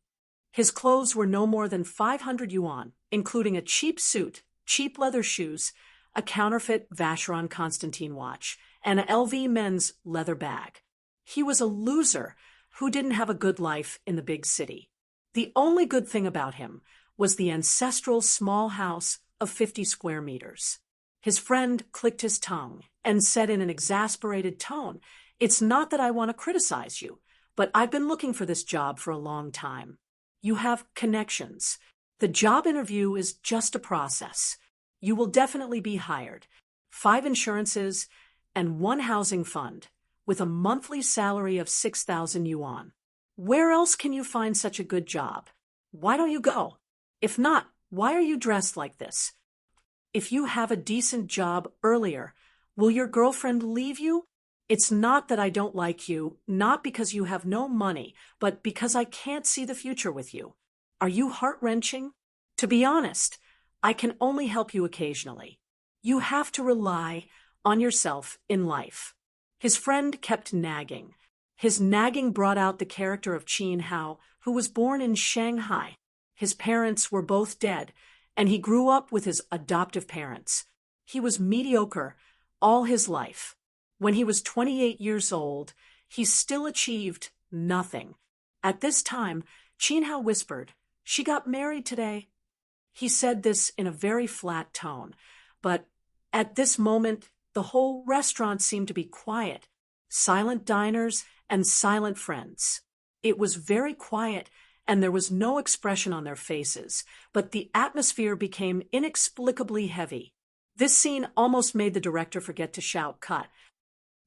His clothes were no more than 500 yuan, including a cheap suit, cheap leather shoes, a counterfeit Vacheron Constantin watch, and an LV men's leather bag. He was a loser who didn't have a good life in the big city. The only good thing about him was the ancestral small house of 50 square meters. His friend clicked his tongue and said in an exasperated tone, It's not that I want to criticize you, but I've been looking for this job for a long time. You have connections. The job interview is just a process. You will definitely be hired. 5 insurances and 1 housing fund with a monthly salary of 6,000 yuan. Where else can you find such a good job? Why don't you go? If not, why are you dressed like this? If you have a decent job earlier, will your girlfriend leave you? It's not that I don't like you, not because you have no money, but because I can't see the future with you. Are you heart-wrenching? To be honest, I can only help you occasionally. You have to rely on yourself in life. His friend kept nagging. His nagging brought out the character of Chin Hao, who was born in Shanghai. His parents were both dead, and he grew up with his adoptive parents. He was mediocre all his life. When he was 28 years old, he still achieved nothing. At this time, Chin Hao whispered, She got married today. He said this in a very flat tone, but at this moment, the whole restaurant seemed to be quiet. Silent diners and silent friends. It was very quiet, and there was no expression on their faces, but the atmosphere became inexplicably heavy. This scene almost made the director forget to shout, Cut.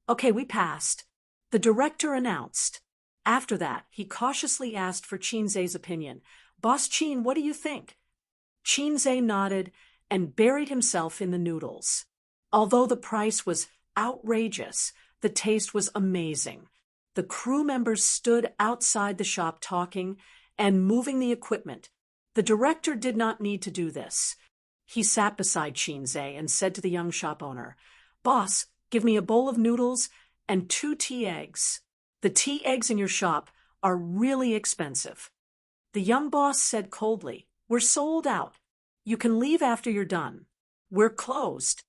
Okay, we passed. The director announced. After that, he cautiously asked for Chinze's opinion. Boss Chin, what do you think? Chinze nodded and buried himself in the noodles. Although the price was outrageous, the taste was amazing. The crew members stood outside the shop talking and moving the equipment. The director did not need to do this. He sat beside Chinze and said to the young shop owner, Boss, give me a bowl of noodles and 2 tea eggs. The tea eggs in your shop are really expensive. The young boss said coldly, We're sold out. You can leave after you're done. We're closed.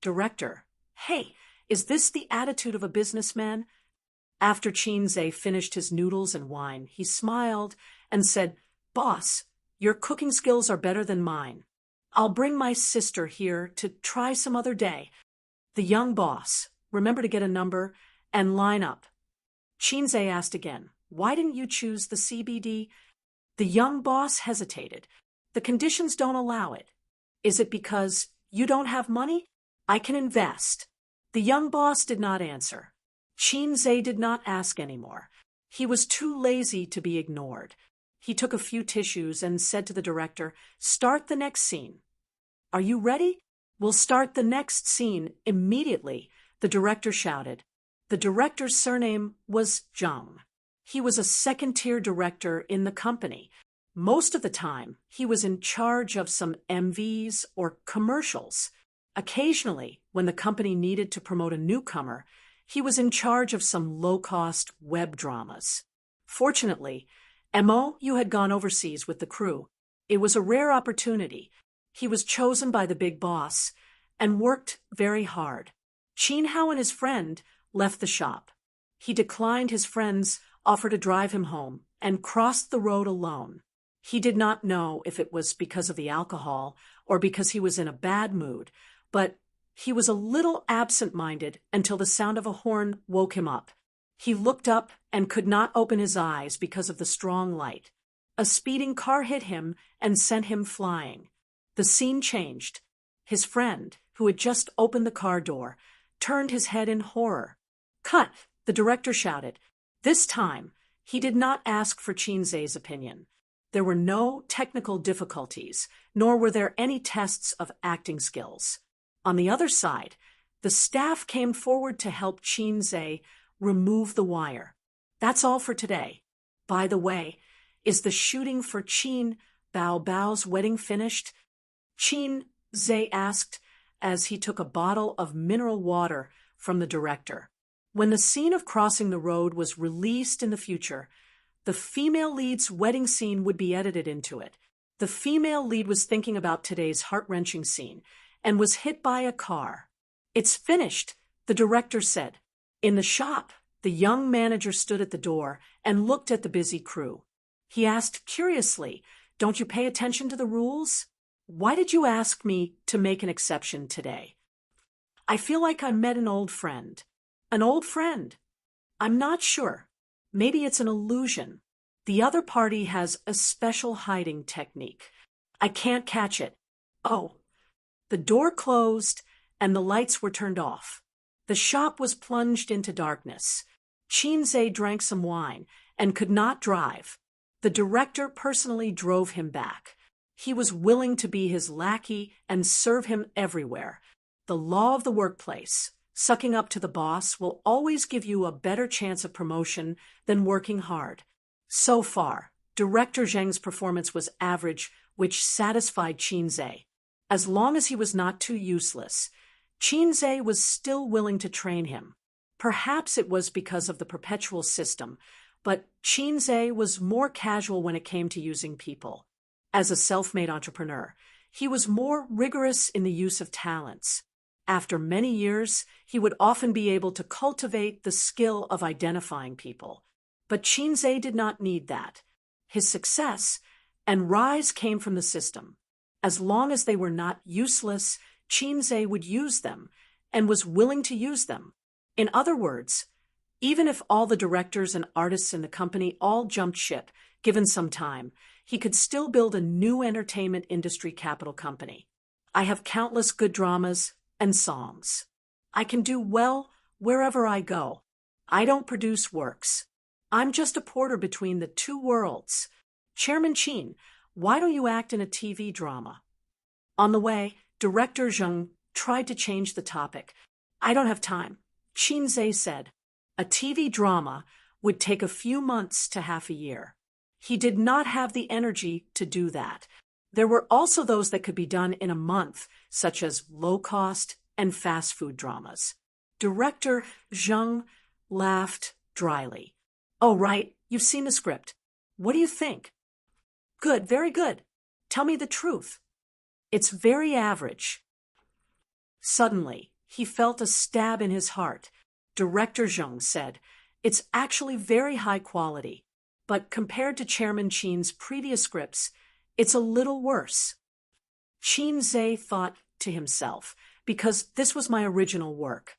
Director, Hey, is this the attitude of a businessman? After Chinze finished his noodles and wine, he smiled and said, Boss, your cooking skills are better than mine. I'll bring my sister here to try some other day. The young boss, remember to get a number and line up. Chinze asked again, Why didn't you choose the CBD? The young boss hesitated. The conditions don't allow it. Is it because you don't have money? I can invest. The young boss did not answer. Chinze did not ask anymore. He was too lazy to be ignored. He took a few tissues and said to the director, Start the next scene. Are you ready? We'll start the next scene immediately, the director shouted. The director's surname was Zhang. He was a second-tier director in the company. Most of the time, he was in charge of some MVs or commercials. Occasionally, when the company needed to promote a newcomer, he was in charge of some low-cost web dramas. Fortunately, Mo had gone overseas with the crew. It was a rare opportunity. He was chosen by the big boss and worked very hard. Chin Hao and his friend left the shop. He declined his friend's offer to drive him home and crossed the road alone. He did not know if it was because of the alcohol or because he was in a bad mood, but he was a little absent-minded until the sound of a horn woke him up. He looked up and could not open his eyes because of the strong light. A speeding car hit him and sent him flying. The scene changed. His friend, who had just opened the car door, turned his head in horror. Cut! The director shouted. This time, he did not ask for Qinzhe's opinion. There were no technical difficulties, nor were there any tests of acting skills. On the other side, the staff came forward to help Qinzhe remove the wire. That's all for today. By the way, is the shooting for Qin Bao's wedding finished? Qinzhe asked as he took a bottle of mineral water from the director. When the scene of crossing the road was released in the future, the female lead's wedding scene would be edited into it. The female lead was thinking about today's heart-wrenching scene and was hit by a car. It's finished, the director said. In the shop, the young manager stood at the door and looked at the busy crew. He asked curiously, "Don't you pay attention to the rules? Why did you ask me to make an exception today?" "I feel like I met an old friend." "An old friend?" "I'm not sure. Maybe it's an illusion. The other party has a special hiding technique. I can't catch it." Oh. The door closed and the lights were turned off. The shop was plunged into darkness. Qinzhe drank some wine and could not drive. The director personally drove him back. He was willing to be his lackey and serve him everywhere. The law of the workplace, sucking up to the boss, will always give you a better chance of promotion than working hard. So far, Director Zheng's performance was average, which satisfied Qinzhe. As long as he was not too useless, Qinzhe was still willing to train him. Perhaps it was because of the perpetual system, but Qinzhe was more casual when it came to using people. As a self-made entrepreneur, he was more rigorous in the use of talents. After many years, he would often be able to cultivate the skill of identifying people. But Qinzhe did not need that. His success and rise came from the system. As long as they were not useless, Qinzhe would use them and was willing to use them. In other words, even if all the directors and artists in the company all jumped ship, given some time, he could still build a new entertainment industry capital company. "I have countless good dramas and songs. I can do well wherever I go. I don't produce works. I'm just a porter between the two worlds. Chairman Qin, why don't you act in a TV drama?" On the way, Director Zheng tried to change the topic. "I don't have time," Qinzhe said. A TV drama would take a few months to half a year. He did not have the energy to do that. There were also those that could be done in a month, such as low-cost and fast food dramas. Director Zheng laughed dryly. "Oh, right, you've seen the script. What do you think?" "Good, very good. Tell me the truth." "It's very average." Suddenly, he felt a stab in his heart. Director Zheng said, "It's actually very high quality, but compared to Chairman Qin's previous scripts, it's a little worse." Qinzhe thought to himself, "Because this was my original work."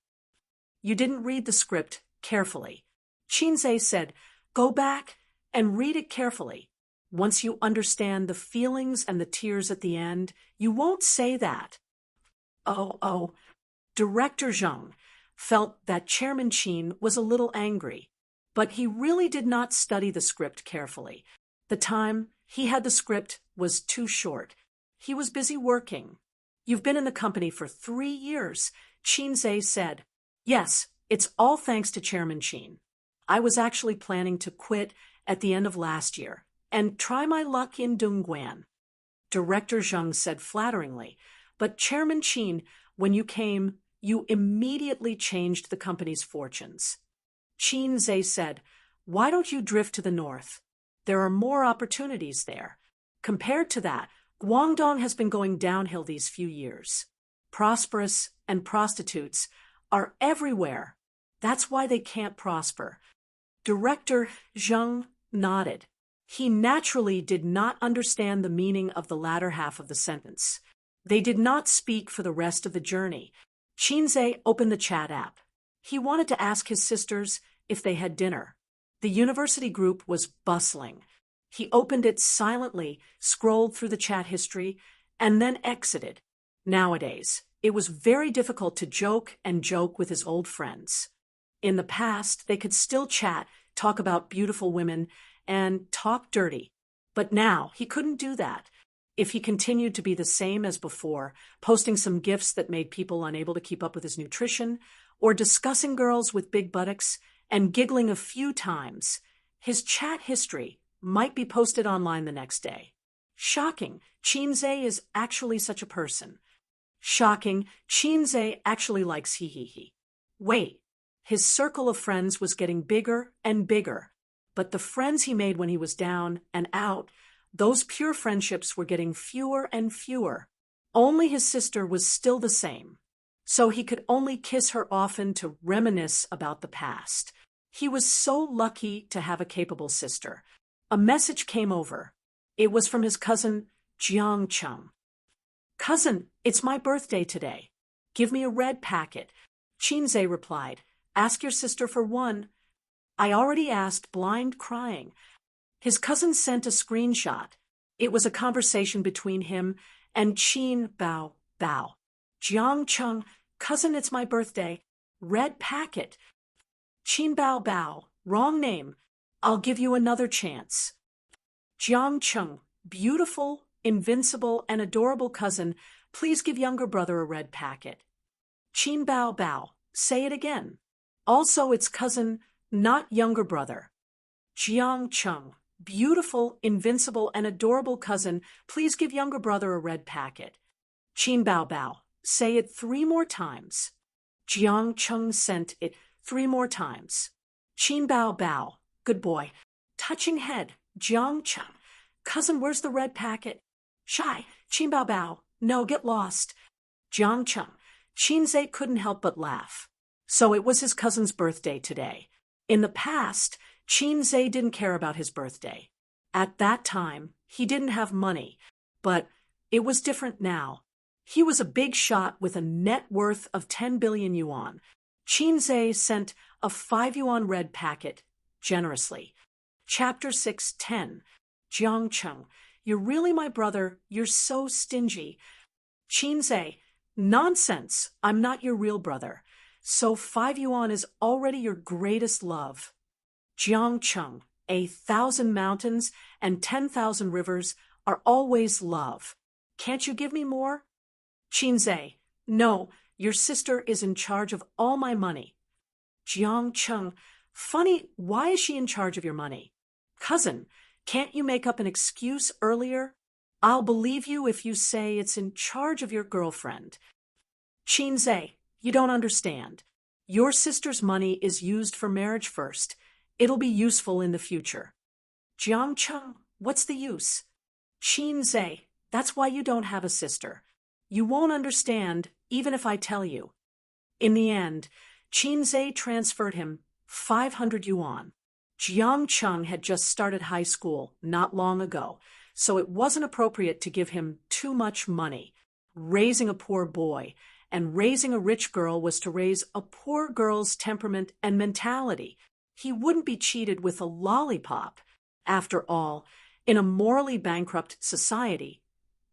"You didn't read the script carefully." Qinzhe said, "Go back and read it carefully. Once you understand the feelings and the tears at the end, you won't say that." Oh. Director Zheng felt that Chairman Qin was a little angry, but he really did not study the script carefully. The time he had the script was too short. He was busy working. "You've been in the company for 3 years, Qinzhe said. "Yes, it's all thanks to Chairman Qin. I was actually planning to quit at the end of last year and try my luck in Dongguan." Director Zheng said flatteringly, "But Chairman Qin, when you came, you immediately changed the company's fortunes." Qinzhe said, "Why don't you drift to the north? There are more opportunities there. Compared to that, Guangdong has been going downhill these few years. Prosperous and prostitutes are everywhere. That's why they can't prosper." Director Zheng nodded. He naturally did not understand the meaning of the latter half of the sentence. They did not speak for the rest of the journey. Qinzhe opened the chat app. He wanted to ask his sisters if they had dinner. The university group was bustling. He opened it silently, scrolled through the chat history, and then exited. Nowadays, it was very difficult to joke with his old friends. In the past, they could still chat, talk about beautiful women, and talk dirty. But now, he couldn't do that. If he continued to be the same as before, posting some gifs that made people unable to keep up with his nutrition, or discussing girls with big buttocks and giggling a few times, his chat history might be posted online the next day. Shocking, Chinze is actually such a person. Shocking, Chinze actually likes he. Wait, his circle of friends was getting bigger and bigger, but the friends he made when he was down and out, those pure friendships were getting fewer and fewer. Only his sister was still the same, so he could only kiss her often to reminisce about the past. He was so lucky to have a capable sister. A message came over. It was from his cousin, Jiang Cheng. "Cousin, it's my birthday today. Give me a red packet." Chinze replied, "Ask your sister for one." "I already asked," blind crying. His cousin sent a screenshot. It was a conversation between him and Qin Bao Bao. "Jiang Cheng, cousin, it's my birthday. Red packet." "Qin Bao Bao, wrong name. I'll give you another chance." "Jiang Cheng, beautiful, invincible, and adorable cousin, please give younger brother a red packet." "Qin Bao Bao, say it again. Also, it's cousin, not younger brother." "Jiang Cheng, beautiful, invincible, and adorable cousin, please give younger brother a red packet." "Qin Bao Bao, say it 3 more times." Jiang Cheng sent it 3 more times. "Qin Bao Bao, good boy." Touching head, Jiang Cheng, "Cousin, where's the red packet?" "Shy, Qin Bao Bao, no, get lost." Jiang Cheng, Chinze couldn't help but laugh. So it was his cousin's birthday today. In the past, Chinze didn't care about his birthday. At that time, he didn't have money, but it was different now. He was a big shot with a net worth of 10 billion yuan. Chinze sent a 5 yuan red packet generously. Chapter 6:10. Jiang Cheng, you're really my brother. You're so stingy. Chinze, nonsense. I'm not your real brother. So 5 yuan is already your greatest love. Jiang Cheng, 1,000 mountains and 10,000 rivers are always love. Can't you give me more? Chinze, no, your sister is in charge of all my money. Jiang Cheng, funny, why is she in charge of your money? Cousin, can't you make up an excuse earlier? I'll believe you if you say it's in charge of your girlfriend. Chinze, you don't understand. Your sister's money is used for marriage first. It'll be useful in the future. Jiang Cheng, what's the use? Chinze, that's why you don't have a sister. You won't understand, even if I tell you. In the end, Chinze transferred him 500 yuan. Jiang Cheng had just started high school not long ago, so it wasn't appropriate to give him too much money. Raising a poor boy and raising a rich girl was to raise a poor girl's temperament and mentality. He wouldn't be cheated with a lollipop. After all, in a morally bankrupt society,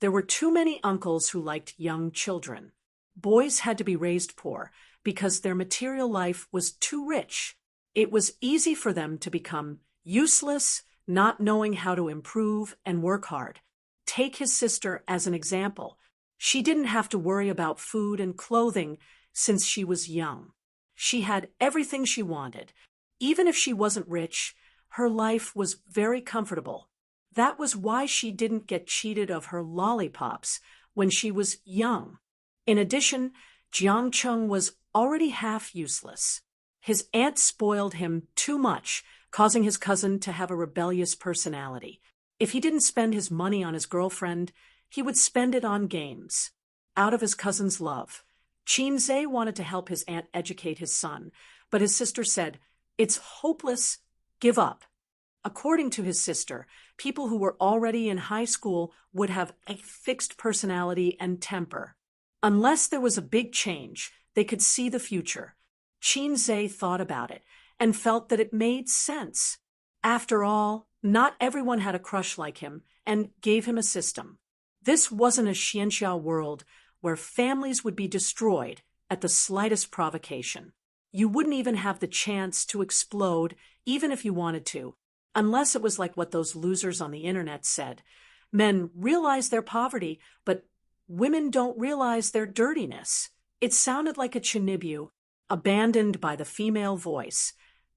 there were too many uncles who liked young children. Boys had to be raised poor because their material life was too rich. It was easy for them to become useless, not knowing how to improve and work hard. Take his sister as an example. She didn't have to worry about food and clothing since she was young. She had everything she wanted. Even if she wasn't rich, her life was very comfortable. That was why she didn't get cheated of her lollipops when she was young. In addition, Jiang Cheng was already half useless. His aunt spoiled him too much, causing his cousin to have a rebellious personality. If he didn't spend his money on his girlfriend, he would spend it on games. Out of his cousin's love, Chinze wanted to help his aunt educate his son, but his sister said, "It's hopeless, give up." According to his sister, people who were already in high school would have a fixed personality and temper. Unless there was a big change, they could see the future. Chinze thought about it and felt that it made sense. After all, not everyone had a crush like him and gave him a system. This wasn't a Xianxia world where families would be destroyed at the slightest provocation. You wouldn't even have the chance to explode, even if you wanted to, unless it was like what those losers on the internet said. Men realize their poverty, but women don't realize their dirtiness. It sounded like a chinibbu, abandoned by the female voice,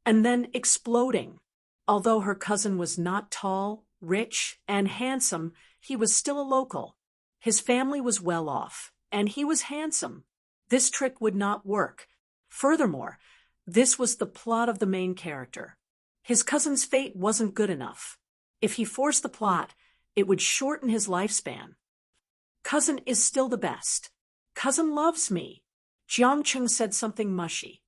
and then exploding. Although her cousin was not tall, rich, and handsome, he was still a local. His family was well off, and he was handsome. This trick would not work. Furthermore, this was the plot of the main character. His cousin's fate wasn't good enough. If he forced the plot, it would shorten his lifespan. Cousin is still the best. Cousin loves me. Jiangcheng said something mushy.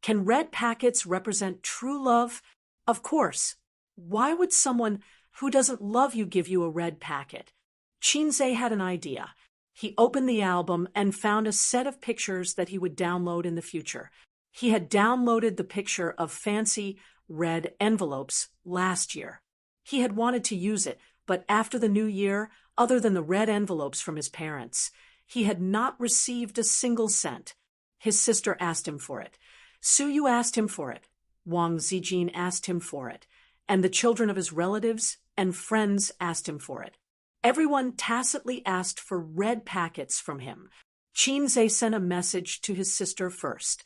Can red packets represent true love? Of course. Why would someone who doesn't love you give you a red packet? Qinzhe had an idea. He opened the album and found a set of pictures that he would download in the future. He had downloaded the picture of fancy red envelopes last year. He had wanted to use it, but after the new year, other than the red envelopes from his parents, he had not received a single cent. His sister asked him for it. Su Yu asked him for it. Wang Zijin asked him for it. And the children of his relatives and friends asked him for it. Everyone tacitly asked for red packets from him. Qinzhe sent a message to his sister first.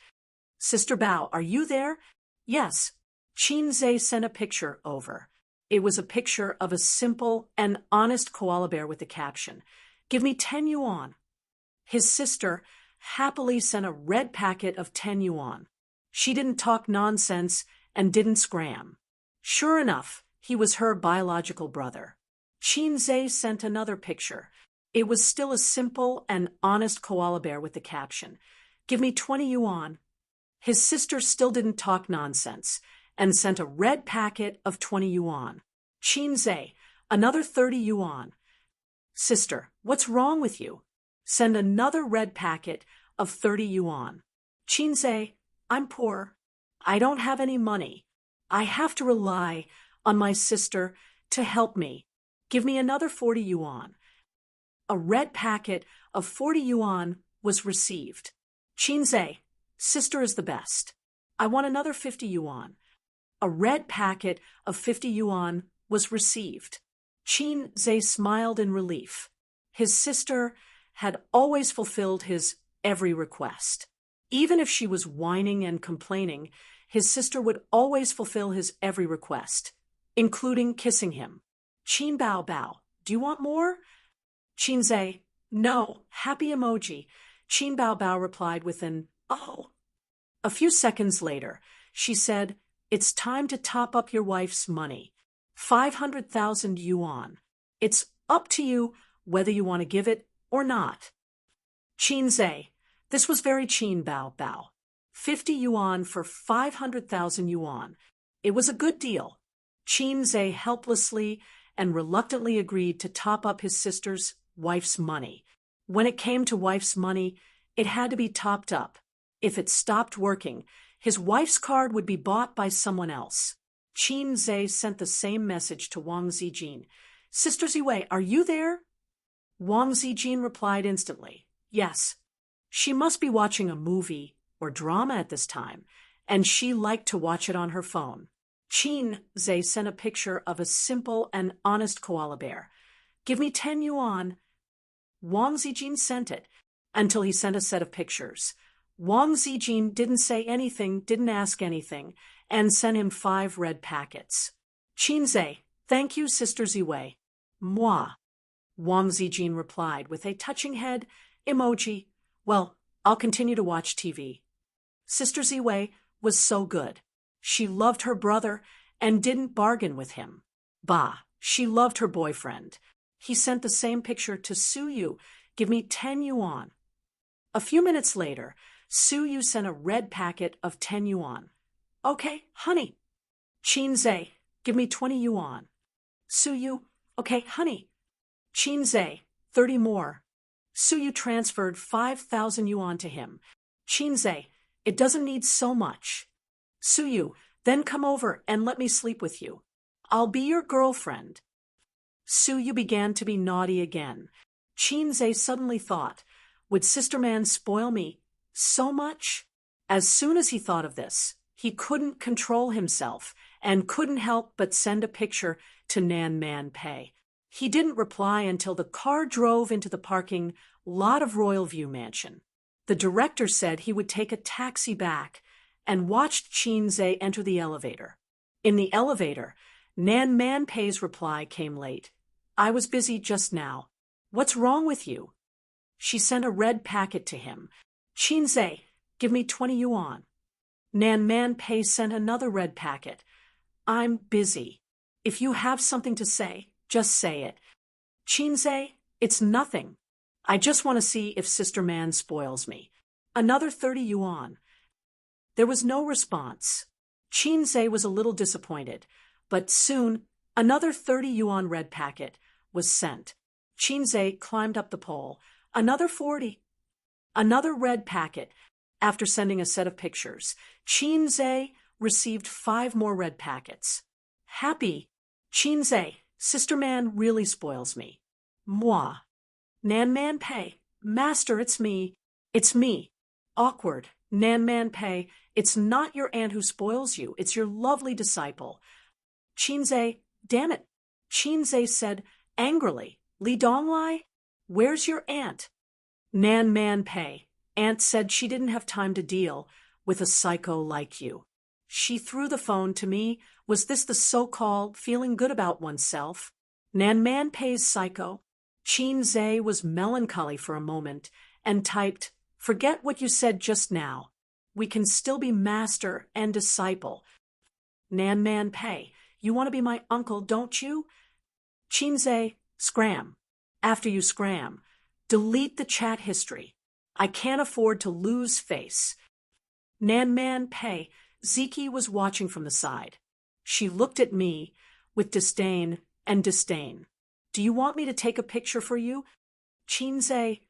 Sister Bao, are you there? Yes. Qinzhe sent a picture over. It was a picture of a simple and honest koala bear with the caption, "Give me 10 yuan." His sister happily sent a red packet of 10 yuan. She didn't talk nonsense and didn't scram. Sure enough, he was her biological brother. Qinzhe sent another picture. It was still a simple and honest koala bear with the caption, "Give me 20 yuan." His sister still didn't talk nonsense and sent a red packet of 20 yuan. Qinzhe, another 30 yuan. Sister, what's wrong with you? Send another red packet of 30 yuan. Qinzhe, I'm poor. I don't have any money. I have to rely on my sister to help me. Give me another 40 yuan. A red packet of 40 yuan was received. Qinzhe, sister is the best. I want another 50 yuan. A red packet of 50 yuan was received. Qinzhe smiled in relief. His sister had always fulfilled his every request. Even if she was whining and complaining, his sister would always fulfill his every request, including kissing him. Qin Bao Bao, do you want more? Qinzhe, no, happy emoji. Qin Bao Bao replied with an, oh. A few seconds later, she said, it's time to top up your wife's money. 500,000 yuan. It's up to you whether you want to give it or not. Qinzhe, this was very Qin Bao Bao. 50 yuan for 500,000 yuan. It was a good deal. Qinzhe helplessly and reluctantly agreed to top up his sister's wife's money. When it came to wife's money, it had to be topped up. If it stopped working, his wife's card would be bought by someone else. Qinzhe sent the same message to Wang Zijin. Sister Ziwei, are you there? Wang Zijin replied instantly, yes. She must be watching a movie or drama at this time, and she liked to watch it on her phone. Qinzhe sent a picture of a simple and honest koala bear. Give me 10 yuan. Wang Zijin sent it, until he sent a set of pictures. Wang Zijin didn't say anything, didn't ask anything, and sent him 5 red packets. Qinzhe, thank you, Sister Ziwei. Moi. Wang Zijin replied with a touching head emoji. Well, I'll continue to watch TV. Sister Ziwei was so good. She loved her brother and didn't bargain with him. Bah, she loved her boyfriend. He sent the same picture to Su Yu. Give me 10 yuan. A few minutes later, Su Yu sent a red packet of 10 yuan. Okay, honey. Qinzhe, give me 20 yuan. Su Yu, okay, honey. Qinzhe, 30 more. Su Yu transferred 5,000 yuan to him. Qinzhe, it doesn't need so much. Su Yu, then come over and let me sleep with you. I'll be your girlfriend. Su Yu began to be naughty again. Qinzhe suddenly thought, would Sister Man spoil me so much? As soon as he thought of this, he couldn't control himself and couldn't help but send a picture to Nan Man Pei. He didn't reply until the car drove into the parking lot of Royal View Mansion. The director said he would take a taxi back and watched Qin Zhe enter the elevator. In the elevator, Nan Man Pei's reply came late. "I was busy just now. What's wrong with you?" She sent a red packet to him. "Qin Zhe, give me 20 yuan. Nan Man Pei sent another red packet. "I'm busy. If you have something to say, just say it." "Qin Zhe, it's nothing. I just want to see if Sister Man spoils me. Another 30 yuan. There was no response. Qin Zhe was a little disappointed, but soon another 30 yuan red packet was sent. Qin Zhe climbed up the pole. Another 40. Another red packet. After sending a set of pictures, Qin Zhe received 5 more red packets. "Happy. Qin Zhe, Sister Man really spoils me. Moi. Nan Man Pei, Master, it's me. It's me. Awkward. Nan Man Pei, it's not your aunt who spoils you. It's your lovely disciple. Qin Zhe, damn it." Qin Zhe said angrily, "Li Donglai, where's your aunt?" "Nan Man Pei, Aunt said she didn't have time to deal with a psycho like you. She threw the phone to me. Was this the so-called feeling good about oneself? Nan Man Pei's psycho?" Qin Zhe was melancholy for a moment and typed, "Forget what you said just now. We can still be master and disciple. Nan Man Pei, you want to be my uncle, don't you?" Qin Zhe, scram. After you scram, delete the chat history. I can't afford to lose face. Nan Man Pei, Ziki was watching from the side. She looked at me with disdain and disdain. "Do you want me to take a picture for you?" Qin Zhe.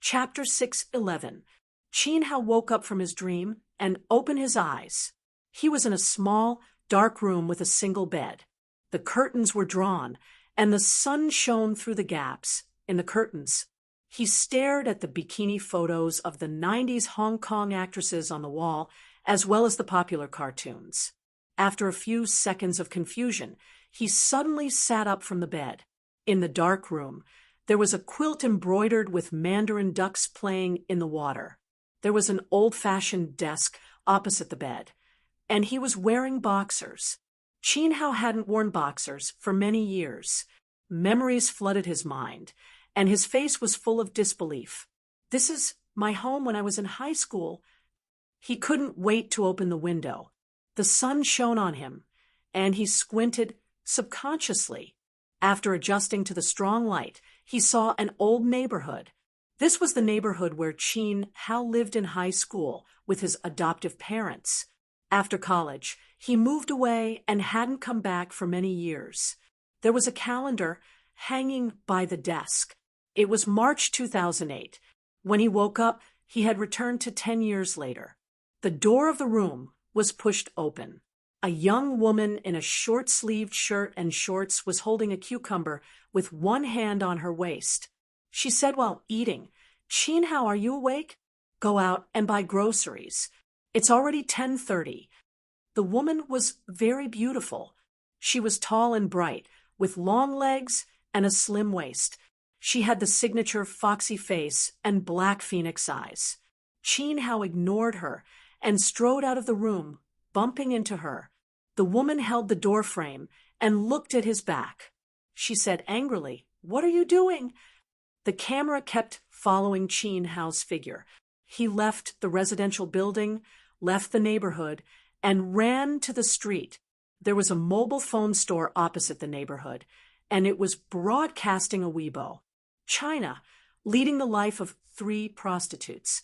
Chapter 6:11. Qin Hao woke up from his dream and opened his eyes. He was in a small, dark room with a single bed. The curtains were drawn, and the sun shone through the gaps in the curtains. He stared at the bikini photos of the 90s Hong Kong actresses on the wall, as well as the popular cartoons. After a few seconds of confusion, he suddenly sat up from the bed. In the dark room, there was a quilt embroidered with mandarin ducks playing in the water. There was an old-fashioned desk opposite the bed, and he was wearing boxers. Qin Hao hadn't worn boxers for many years. Memories flooded his mind, and his face was full of disbelief. "This is my home when I was in high school." He couldn't wait to open the window. The sun shone on him, and he squinted subconsciously. After adjusting to the strong light, he saw an old neighborhood. This was the neighborhood where Qin Hao lived in high school with his adoptive parents. After college, he moved away and hadn't come back for many years. There was a calendar hanging by the desk. It was March 2008. When he woke up, he had returned to 10 years later. The door of the room was pushed open. A young woman in a short-sleeved shirt and shorts was holding a cucumber with one hand on her waist. She said while eating, "Qin Hao, are you awake? Go out and buy groceries. It's already 10:30. The woman was very beautiful. She was tall and bright, with long legs and a slim waist. She had the signature foxy face and black phoenix eyes. Qin Hao ignored her and strode out of the room, bumping into her. The woman held the door frame and looked at his back. She said angrily, "What are you doing?" The camera kept following Qin Hao's figure. He left the residential building, left the neighborhood, and ran to the street. There was a mobile phone store opposite the neighborhood, and it was broadcasting a Weibo. China, leading the life of 3 prostitutes.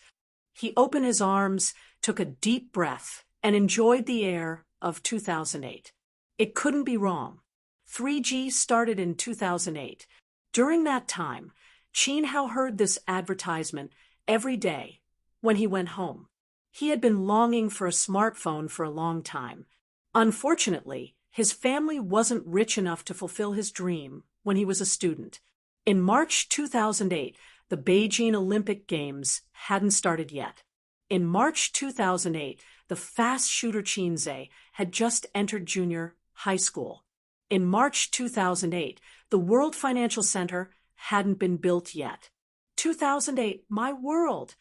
He opened his arms, took a deep breath, and enjoyed the air of 2008. It couldn't be wrong. 3G started in 2008. During that time, Qin Hao heard this advertisement every day when he went home. He had been longing for a smartphone for a long time. Unfortunately, his family wasn't rich enough to fulfill his dream when he was a student. In March 2008, the Beijing Olympic Games hadn't started yet. In March 2008, the fast shooter Qin Zhe had just entered junior high school. In March 2008, the World Financial Center hadn't been built yet. 2008, my world!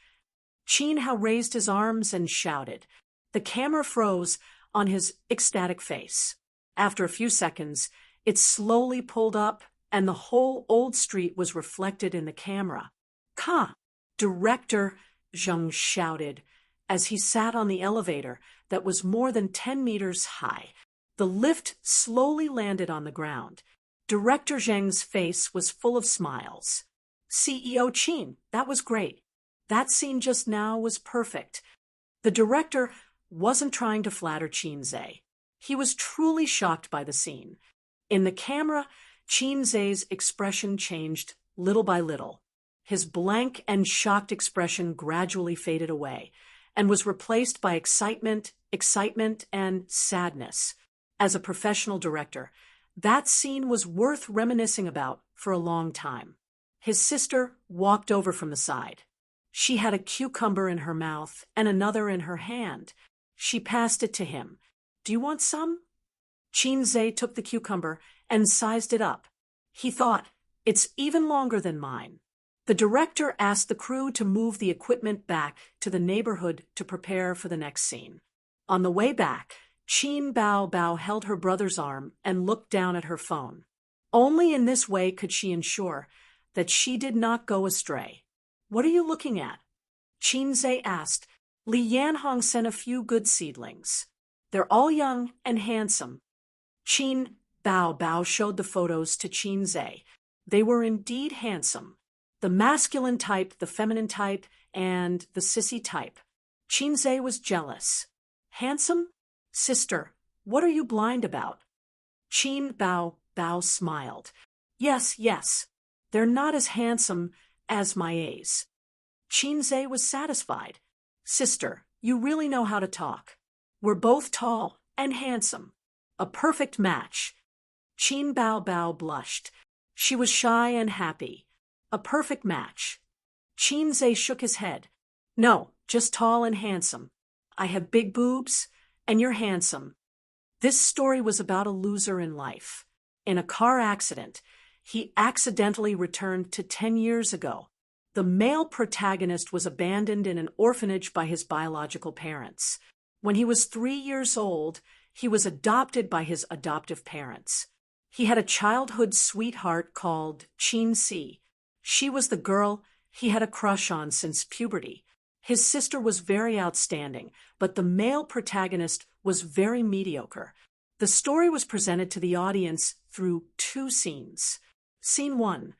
Qin Hao raised his arms and shouted. The camera froze on his ecstatic face. After a few seconds, it slowly pulled up, and the whole old street was reflected in the camera. "Ka!" Director Zheng shouted as he sat on the elevator that was more than 10 meters high. The lift slowly landed on the ground. Director Zheng's face was full of smiles. "CEO Qin, that was great. That scene just now was perfect." The director wasn't trying to flatter Qin Zhe. He was truly shocked by the scene. In the camera, Qin Zhe's expression changed little by little. His blank and shocked expression gradually faded away and was replaced by excitement, and sadness. As a professional director, that scene was worth reminiscing about for a long time. His sister walked over from the side. She had a cucumber in her mouth and another in her hand. She passed it to him. "Do you want some?" Qin Zhe took the cucumber and sized it up. He thought, "It's even longer than mine." The director asked the crew to move the equipment back to the neighborhood to prepare for the next scene. On the way back, Qin Bao held her brother's arm and looked down at her phone. Only in this way could she ensure that she did not go astray. "What are you looking at?" Qin Zhe asked. "Li Yanhong sent a few good seedlings. They're all young and handsome." Qin Bao showed the photos to Qin Zhe. They were indeed handsome. The masculine type, the feminine type, and the sissy type. Qin Zhe was jealous. "Handsome? Sister, what are you blind about?" Qin Bao smiled. Yes. They're not as handsome as my A's." Qin Zhe was satisfied. "Sister, you really know how to talk. We're both tall and handsome. A perfect match." Qin Bao blushed. She was shy and happy. A perfect match. Qin Zhe shook his head. "No, just tall and handsome. I have big boobs, and you're handsome." This story was about a loser in life. In a car accident, he accidentally returned to 10 years ago. The male protagonist was abandoned in an orphanage by his biological parents. When he was 3 years old, he was adopted by his adoptive parents. He had a childhood sweetheart called Qin Si. She was the girl he had a crush on since puberty. His sister was very outstanding, but the male protagonist was very mediocre. The story was presented to the audience through 2 scenes. Scene 1.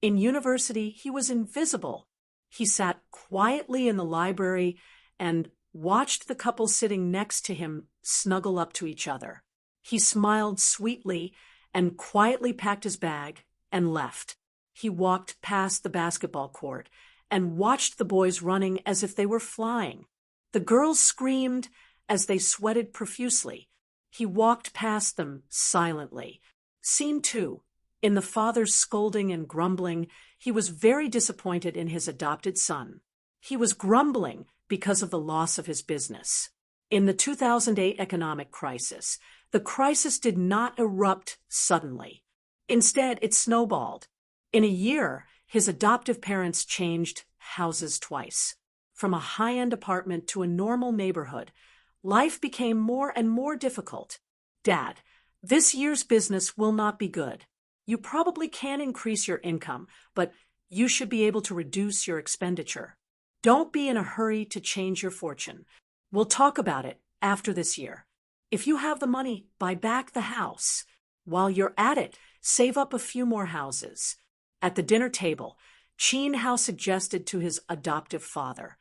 In university, he was invisible. He sat quietly in the library and watched the couple sitting next to him snuggle up to each other. He smiled sweetly and quietly packed his bag and left. He walked past the basketball court and watched the boys running as if they were flying. The girls screamed as they sweated profusely. He walked past them silently. Scene 2. In the father's scolding and grumbling, he was very disappointed in his adopted son. He was grumbling because of the loss of his business. In the 2008 economic crisis, the crisis did not erupt suddenly. Instead, it snowballed. In a year, his adoptive parents changed houses twice. From a high-end apartment to a normal neighborhood, life became more and more difficult. "Dad, this year's business will not be good. You probably can increase your income, but you should be able to reduce your expenditure. Don't be in a hurry to change your fortune. We'll talk about it after this year. If you have the money, buy back the house. While you're at it, save up a few more houses." At the dinner table, Qin Hao suggested to his adoptive father,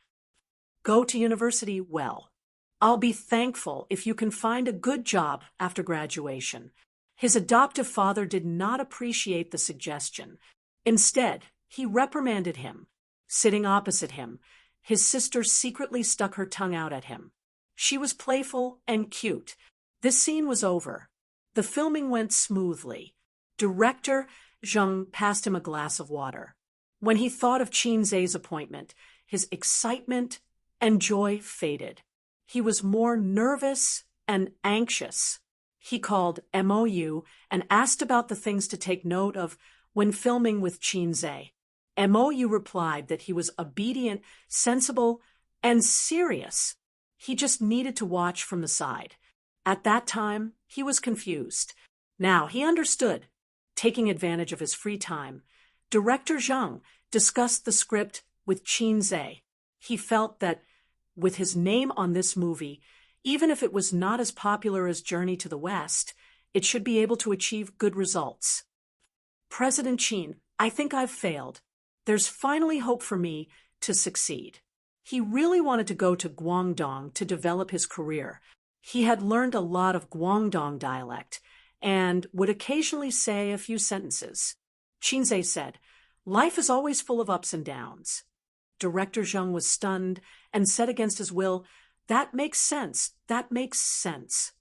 "Go to university well. I'll be thankful if you can find a good job after graduation." His adoptive father did not appreciate the suggestion. Instead, he reprimanded him. Sitting opposite him, his sister secretly stuck her tongue out at him. She was playful and cute. This scene was over. The filming went smoothly. Director Zheng passed him a glass of water. When he thought of Qin Zhe's appointment, his excitement and joy faded. He was more nervous and anxious. He called MOU and asked about the things to take note of when filming with Chinze. MOU replied that he was obedient, sensible, and serious. He just needed to watch from the side. At that time, he was confused. Now he understood. Taking advantage of his free time, Director Zhang discussed the script with Chinze. He felt that with his name on this movie, even if it was not as popular as Journey to the West, it should be able to achieve good results. President Qin, I think I've failed. There's finally hope for me to succeed. He really wanted to go to Guangdong to develop his career. He had learned a lot of Guangdong dialect and would occasionally say a few sentences. Chinze said, "Life is always full of ups and downs." Director Zhang was stunned and said against his will, "That makes sense. That makes sense."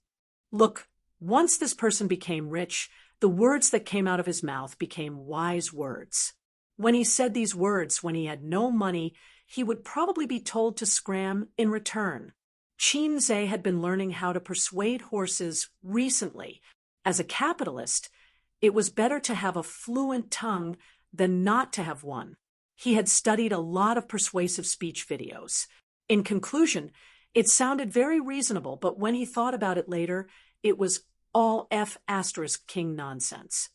Look, once this person became rich, the words that came out of his mouth became wise words. When he said these words when he had no money, he would probably be told to scram in return. Chinze had been learning how to persuade horses recently. As a capitalist, it was better to have a fluent tongue than not to have one. He had studied a lot of persuasive speech videos. In conclusion, it sounded very reasonable, but when he thought about it later, it was all F**king nonsense.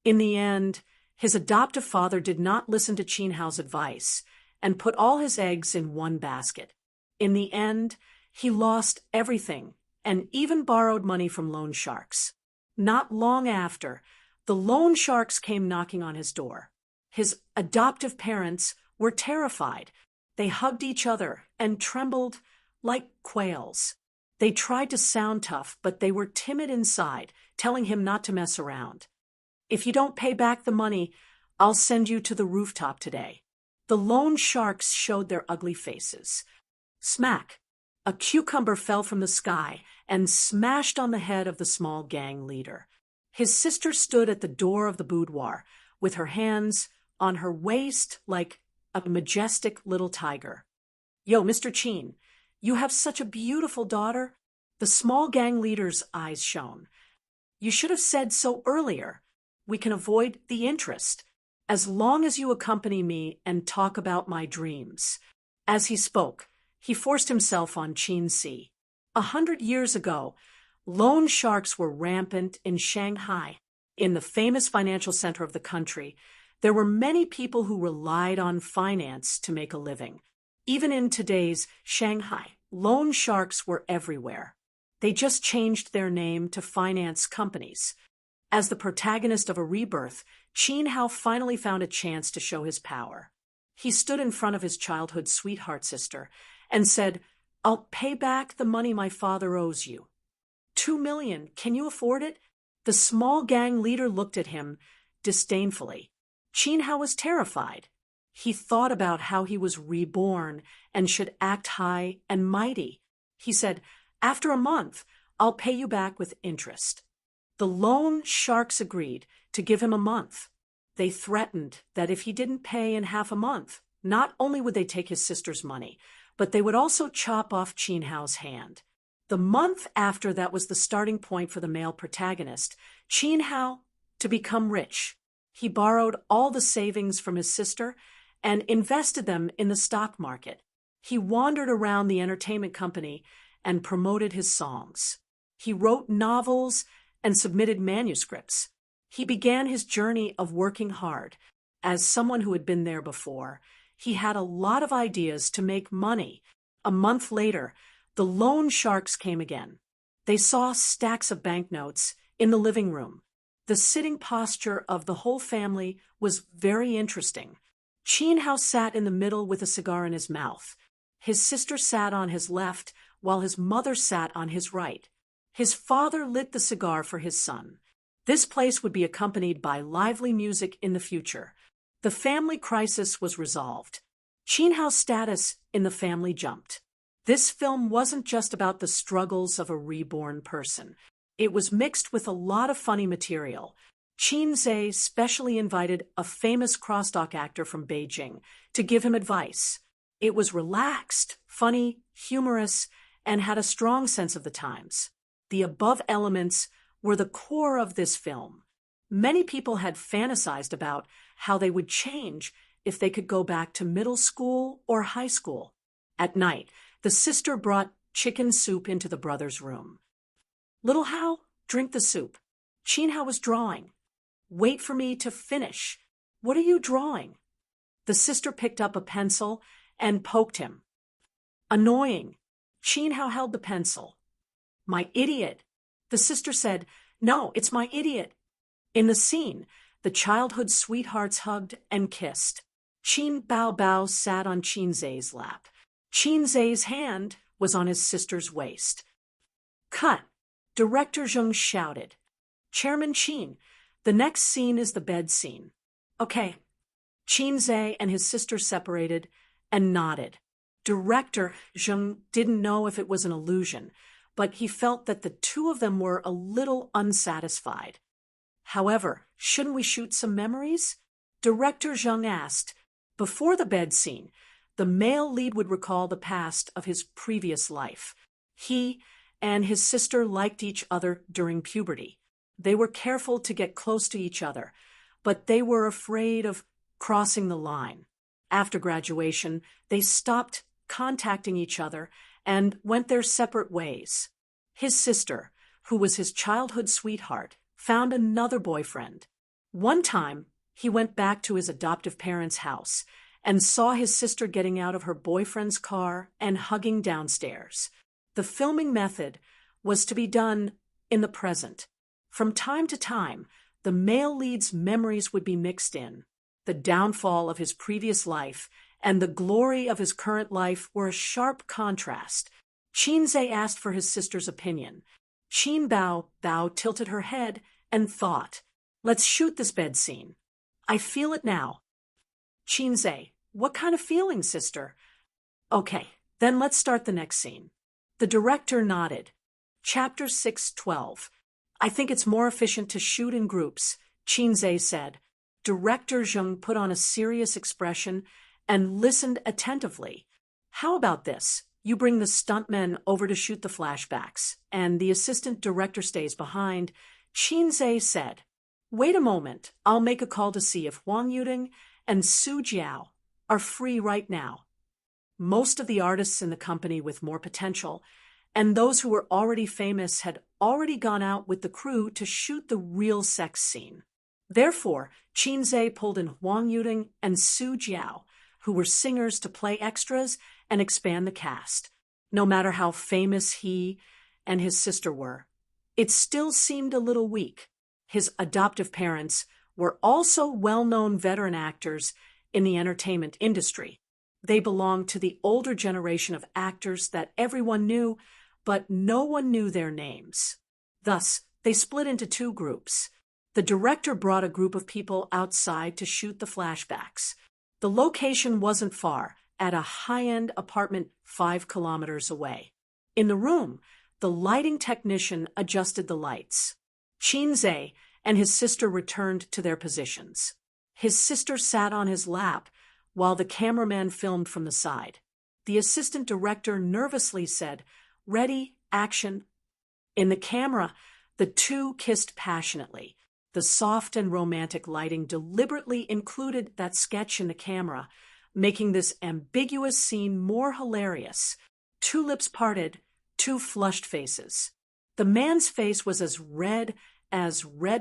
In the end, his adoptive father did not listen to Qin Hao's advice and put all his eggs in one basket. In the end, he lost everything and even borrowed money from loan sharks. Not long after, the loan sharks came knocking on his door. His adoptive parents were terrified. They hugged each other and trembled like quails. They tried to sound tough, but they were timid inside, telling him not to mess around. "If you don't pay back the money, I'll send you to the rooftop today." The loan sharks showed their ugly faces. Smack! A cucumber fell from the sky and smashed on the head of the small gang leader. His sister stood at the door of the boudoir, with her hands on her waist like a majestic little tiger. "Yo, Mr. Qin, you have such a beautiful daughter." The small gang leader's eyes shone. "You should have said so earlier. We can avoid the interest, as long as you accompany me and talk about my dreams." As he spoke, he forced himself on Qin. 100 years ago, loan sharks were rampant in Shanghai. In the famous financial center of the country, there were many people who relied on finance to make a living. Even in today's Shanghai, loan sharks were everywhere. They just changed their name to finance companies. As the protagonist of a rebirth, Qin Hao finally found a chance to show his power. He stood in front of his childhood sweetheart sister and said, "I'll pay back the money my father owes you." 2 million, can you afford it? The small gang leader looked at him disdainfully. Qin Hao was terrified. He thought about how he was reborn and should act high and mighty. He said, "After a month, I'll pay you back with interest." The loan sharks agreed to give him a month. They threatened that if he didn't pay in half a month, not only would they take his sister's money, but they would also chop off Qin Hao's hand. The month after that was the starting point for the male protagonist, Qin Hao, to become rich. He borrowed all the savings from his sister and invested them in the stock market. He wandered around the entertainment company and promoted his songs. He wrote novels and submitted manuscripts. He began his journey of working hard. As someone who had been there before, he had a lot of ideas to make money. A month later, the loan sharks came again. They saw stacks of banknotes in the living room. The sitting posture of the whole family was very interesting. Qin Hao sat in the middle with a cigar in his mouth. His sister sat on his left, while his mother sat on his right. His father lit the cigar for his son. This place would be accompanied by lively music in the future. The family crisis was resolved. Qin Hao's status in the family jumped. This film wasn't just about the struggles of a reborn person. It was mixed with a lot of funny material. Chinze specially invited a famous crosstalk actor from Beijing to give him advice. It was relaxed, funny, humorous, and had a strong sense of the times. The above elements were the core of this film. Many people had fantasized about how they would change if they could go back to middle school or high school. At night, the sister brought chicken soup into the brother's room. "Little Hao, drink the soup." Chin Hao was drawing. "Wait for me to finish." "What are you drawing?" The sister picked up a pencil and poked him. "Annoying." Chin Hao held the pencil. "My idiot." The sister said, "No, it's my idiot." In the scene, the childhood sweethearts hugged and kissed. Qin Bao Bao sat on Qin Zai's lap. Qin Zai's hand was on his sister's waist. "Cut!" Director Zheng shouted. "Chairman Qin, the next scene is the bed scene." "Okay." Qin Zai and his sister separated and nodded. Director Zheng didn't know if it was an illusion, but he felt that the two of them were a little unsatisfied. "However, shouldn't we shoot some memories?" Director Zheng asked. Before the bed scene, the male lead would recall the past of his previous life. He and his sister liked each other during puberty. They were careful to get close to each other, but they were afraid of crossing the line. After graduation, they stopped contacting each other and went their separate ways. His sister, who was his childhood sweetheart, found another boyfriend. One time, he went back to his adoptive parents' house and saw his sister getting out of her boyfriend's car and hugging downstairs. The filming method was to be done in the present. From time to time, the male lead's memories would be mixed in. The downfall of his previous life and the glory of his current life were a sharp contrast. Qin Zai asked for his sister's opinion. Qin Bao Bao tilted her head and thought, "Let's shoot this bed scene. I feel it now." Qin Zai, "What kind of feeling, sister?" "Okay, then let's start the next scene." The director nodded. Chapter 6:12. "I think it's more efficient to shoot in groups," Qin Zai said. Director Zheng put on a serious expression and listened attentively. "How about this? You bring the stuntmen over to shoot the flashbacks, and the assistant director stays behind." Qin Zai said, "Wait a moment, I'll make a call to see if Huang Yuding and Su Jiao are free right now." Most of the artists in the company with more potential, and those who were already famous, had already gone out with the crew to shoot the real sex scene. Therefore, Qin Zai pulled in Huang Yuding and Su Jiao, who were singers, to play extras and expand the cast. No matter how famous he and his sister were, it still seemed a little weak. His adoptive parents were also well-known veteran actors in the entertainment industry. They belonged to the older generation of actors that everyone knew, but no one knew their names. Thus, they split into two groups. The director brought a group of people outside to shoot the flashbacks. The location wasn't far, at a high-end apartment 5 kilometers away. In the room, the lighting technician adjusted the lights. Qin Zai and his sister returned to their positions. His sister sat on his lap while the cameraman filmed from the side. The assistant director nervously said, "Ready, action." In the camera, the two kissed passionately. The soft and romantic lighting deliberately included that sketch in the camera, making this ambiguous scene more hilarious. Two lips parted, two flushed faces. The man's face was as Red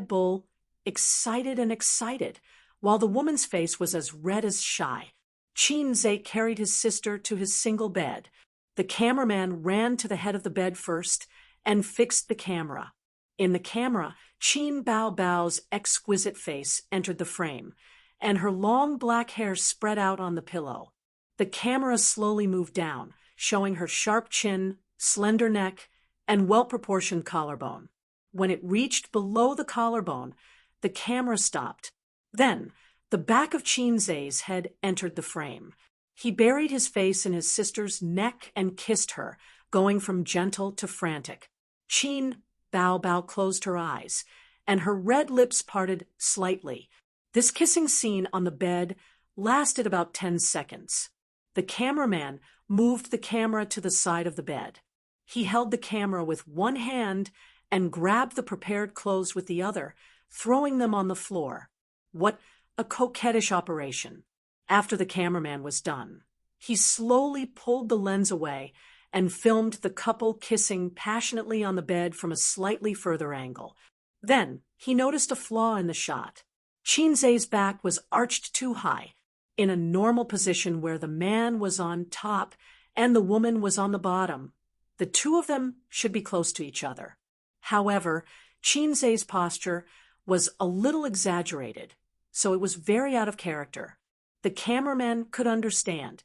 Bull, excited and excited, while the woman's face was as red as shy. Qin Zai carried his sister to his single bed. The cameraman ran to the head of the bed first and fixed the camera. In the camera, Qin Bao Bao's exquisite face entered the frame, and her long black hair spread out on the pillow. The camera slowly moved down, showing her sharp chin, slender neck, and well-proportioned collarbone. When it reached below the collarbone, the camera stopped. Then, the back of Qin Zai's head entered the frame. He buried his face in his sister's neck and kissed her, going from gentle to frantic. Qin Bao Bao closed her eyes, and her red lips parted slightly. This kissing scene on the bed lasted about 10 seconds. The cameraman moved the camera to the side of the bed. He held the camera with one hand and grabbed the prepared clothes with the other, throwing them on the floor. What a coquettish operation. After the cameraman was done, he slowly pulled the lens away and filmed the couple kissing passionately on the bed from a slightly further angle. Then he noticed a flaw in the shot. Chinze's back was arched too high, in a normal position where the man was on top and the woman was on the bottom. The two of them should be close to each other. However, Chinze's posture was a little exaggerated, so it was very out of character. The cameraman could understand.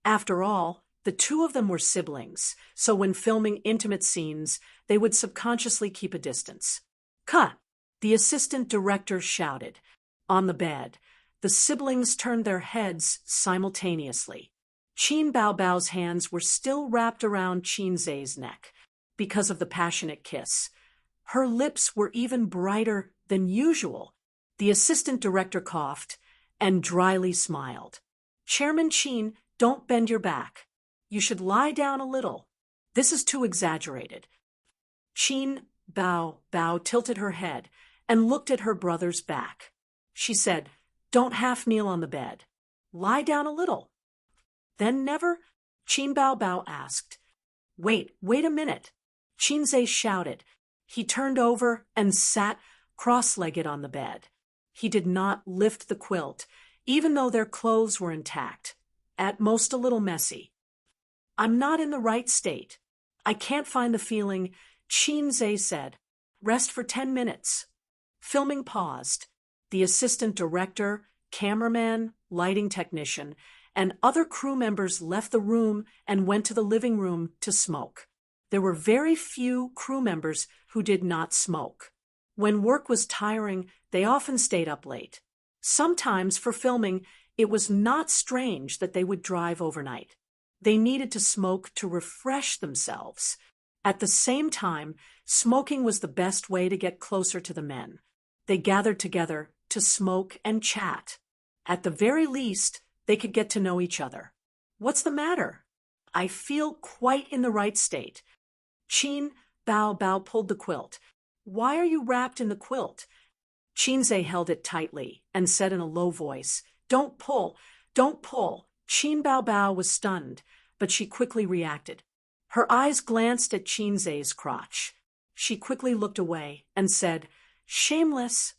After all, the two of them were siblings, so when filming intimate scenes, they would subconsciously keep a distance. Cut! The assistant director shouted. On the bed, the siblings turned their heads simultaneously. Qin Baobao's hands were still wrapped around Chinze's neck because of the passionate kiss. Her lips were even brighter than usual. The assistant director coughed and dryly smiled. Chairman Qin, don't bend your back. You should lie down a little. This is too exaggerated. Qin Bao tilted her head and looked at her brother's back. She said, don't half kneel on the bed. Lie down a little. Then never? Qin Bao asked. Wait a minute. Chinze shouted. He turned over and sat cross-legged on the bed. He did not lift the quilt, even though their clothes were intact, at most a little messy. I'm not in the right state. I can't find the feeling, Chinze said. Rest for 10 minutes. Filming paused. The assistant director, cameraman, lighting technician, and other crew members left the room and went to the living room to smoke. There were very few crew members who did not smoke. When work was tiring, they often stayed up late. Sometimes for filming, it was not strange that they would drive overnight. They needed to smoke to refresh themselves. At the same time, smoking was the best way to get closer to the men. They gathered together to smoke and chat. At the very least, they could get to know each other. What's the matter? I feel quite in the right state. Qin Bao pulled the quilt. Why are you wrapped in the quilt? Chinze held it tightly and said in a low voice, Don't pull, don't pull. Qin Bao was stunned, but she quickly reacted. Her eyes glanced at Chinze's crotch. She quickly looked away and said, Shameless.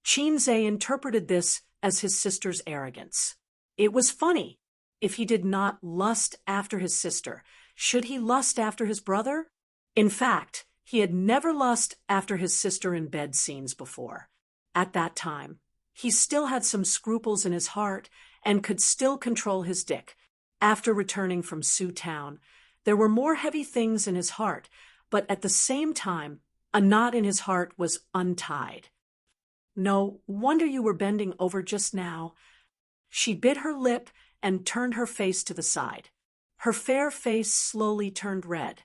Chinze interpreted this as his sister's arrogance. It was funny. If he did not lust after his sister, should he lust after his brother? In fact, he had never lust after his sister in bed scenes before. At that time, he still had some scruples in his heart and could still control his dick. After returning from Sioux Town, there were more heavy things in his heart, but at the same time, a knot in his heart was untied. No wonder you were bending over just now. She bit her lip and turned her face to the side. Her fair face slowly turned red.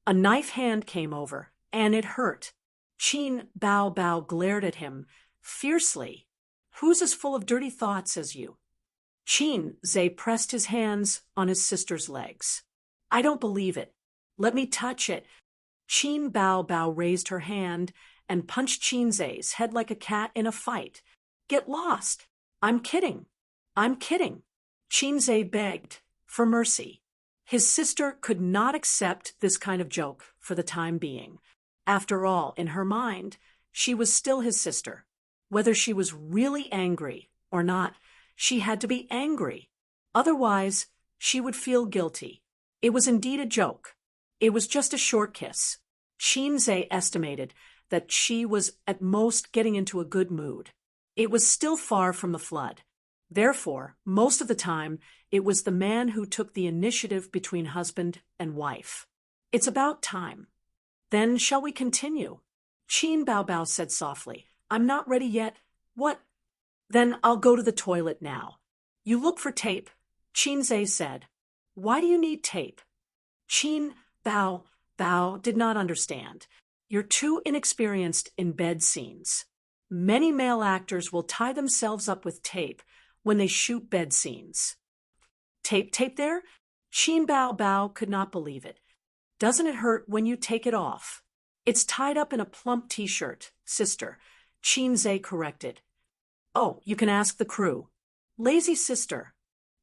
A knife hand came over, and it hurt. Qin Bao glared at him fiercely. Who's as full of dirty thoughts as you? Chinze pressed his hands on his sister's legs. I don't believe it. Let me touch it. Qin Bao raised her hand and punched Chinze's head like a cat in a fight. Get lost. I'm kidding. I'm kidding. Chinze begged for mercy. His sister could not accept this kind of joke for the time being. After all, in her mind, she was still his sister. Whether she was really angry or not, she had to be angry. Otherwise, she would feel guilty. It was indeed a joke. It was just a short kiss. Chinze estimated that she was at most getting into a good mood. It was still far from the flood. Therefore, most of the time, it was the man who took the initiative between husband and wife. It's about time. Then shall we continue? Qin Bao said softly. I'm not ready yet. What? Then I'll go to the toilet now. You look for tape, Chinze said. Why do you need tape? Qin Bao did not understand. You're too inexperienced in bed scenes. Many male actors will tie themselves up with tape when they shoot bed scenes. Tape there? Qin Bao Bao could not believe it. Doesn't it hurt when you take it off? It's tied up in a plump t-shirt, sister, Qin Zhe corrected. Oh, you can ask the crew. Lazy sister.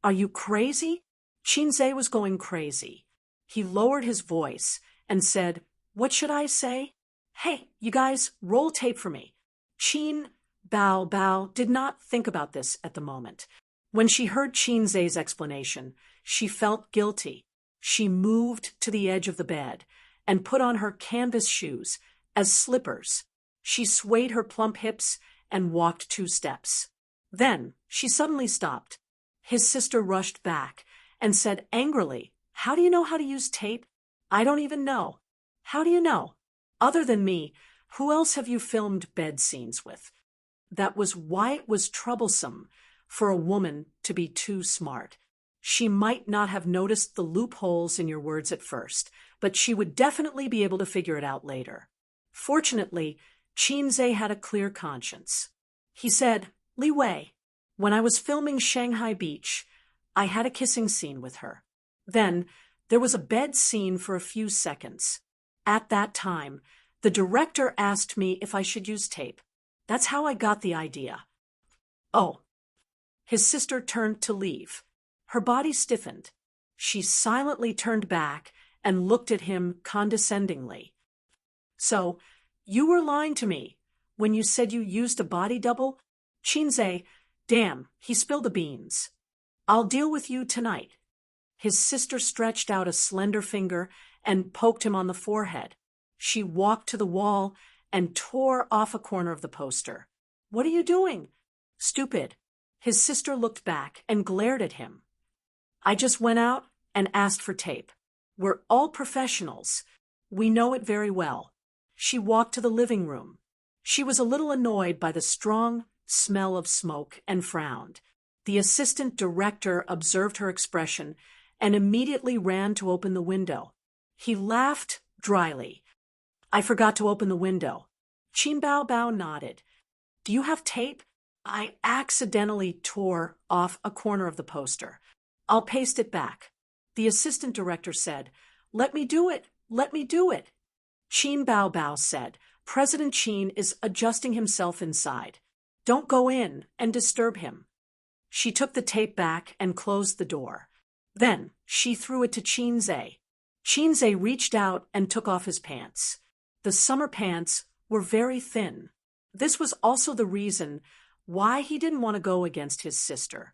Are you crazy? Qin Zhe was going crazy. He lowered his voice and said, What should I say? Hey, you guys, roll tape for me. Qin Bao Bao did not think about this at the moment. When she heard Qin Zhe's explanation, she felt guilty. She moved to the edge of the bed and put on her canvas shoes as slippers. She swayed her plump hips and walked 2 steps. Then she suddenly stopped. His sister rushed back and said angrily, How do you know how to use tape? I don't even know. How do you know? Other than me, who else have you filmed bed scenes with? That was why it was troublesome for a woman to be too smart. She might not have noticed the loopholes in your words at first, but she would definitely be able to figure it out later. Fortunately, Qin Zhe had a clear conscience. He said, Li Wei, when I was filming Shanghai Beach, I had a kissing scene with her. Then, there was a bed scene for a few seconds. At that time, the director asked me if I should use tape. That's how I got the idea. Oh. His sister turned to leave. Her body stiffened. She silently turned back and looked at him condescendingly. So, you were lying to me when you said you used a body double? Qin Zhe, damn, he spilled the beans. I'll deal with you tonight. His sister stretched out a slender finger and poked him on the forehead. She walked to the wall and tore off a corner of the poster. What are you doing? Stupid. His sister looked back and glared at him. I just went out and asked for tape. We're all professionals. We know it very well. She walked to the living room. She was a little annoyed by the strong smell of smoke and frowned. The assistant director observed her expression and immediately ran to open the window. He laughed dryly. I forgot to open the window. Qin Bao Bao nodded. Do you have tape? I accidentally tore off a corner of the poster. I'll paste it back. The assistant director said, Let me do it. Let me do it. Qin Bao Bao said, President Qin is adjusting himself inside. Don't go in and disturb him. She took the tape back and closed the door. Then she threw it to Qin Zhe. Qin Zhe reached out and took off his pants. The summer pants were very thin. This was also the reason why he didn't want to go against his sister.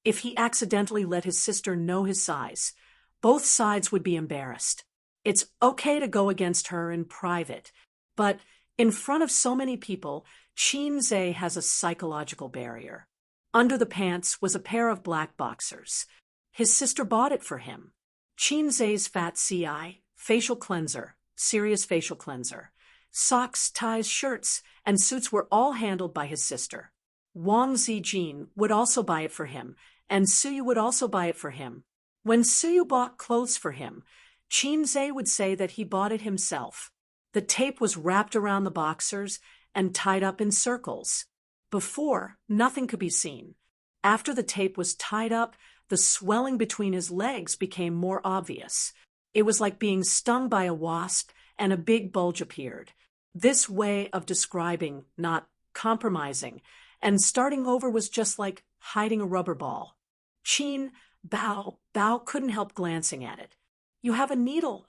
If he accidentally let his sister know his size, both sides would be embarrassed. It's okay to go against her in private, but in front of so many people, Qin Zhe has a psychological barrier. Under the pants was a pair of black boxers. His sister bought it for him. Qin Zhe's Fat CI, facial cleanser, serious facial cleanser. Socks, ties, shirts, and suits were all handled by his sister. Wang Zijin would also buy it for him, and Suyu would also buy it for him. When Suyu bought clothes for him, Qin Zhe would say that he bought it himself. The tape was wrapped around the boxers and tied up in circles. Before, nothing could be seen. After the tape was tied up, the swelling between his legs became more obvious. It was like being stung by a wasp, and a big bulge appeared. This way of describing not compromising and starting over was just like hiding a rubber ball. Qin Bao Bao couldn't help glancing at it. You have a needle,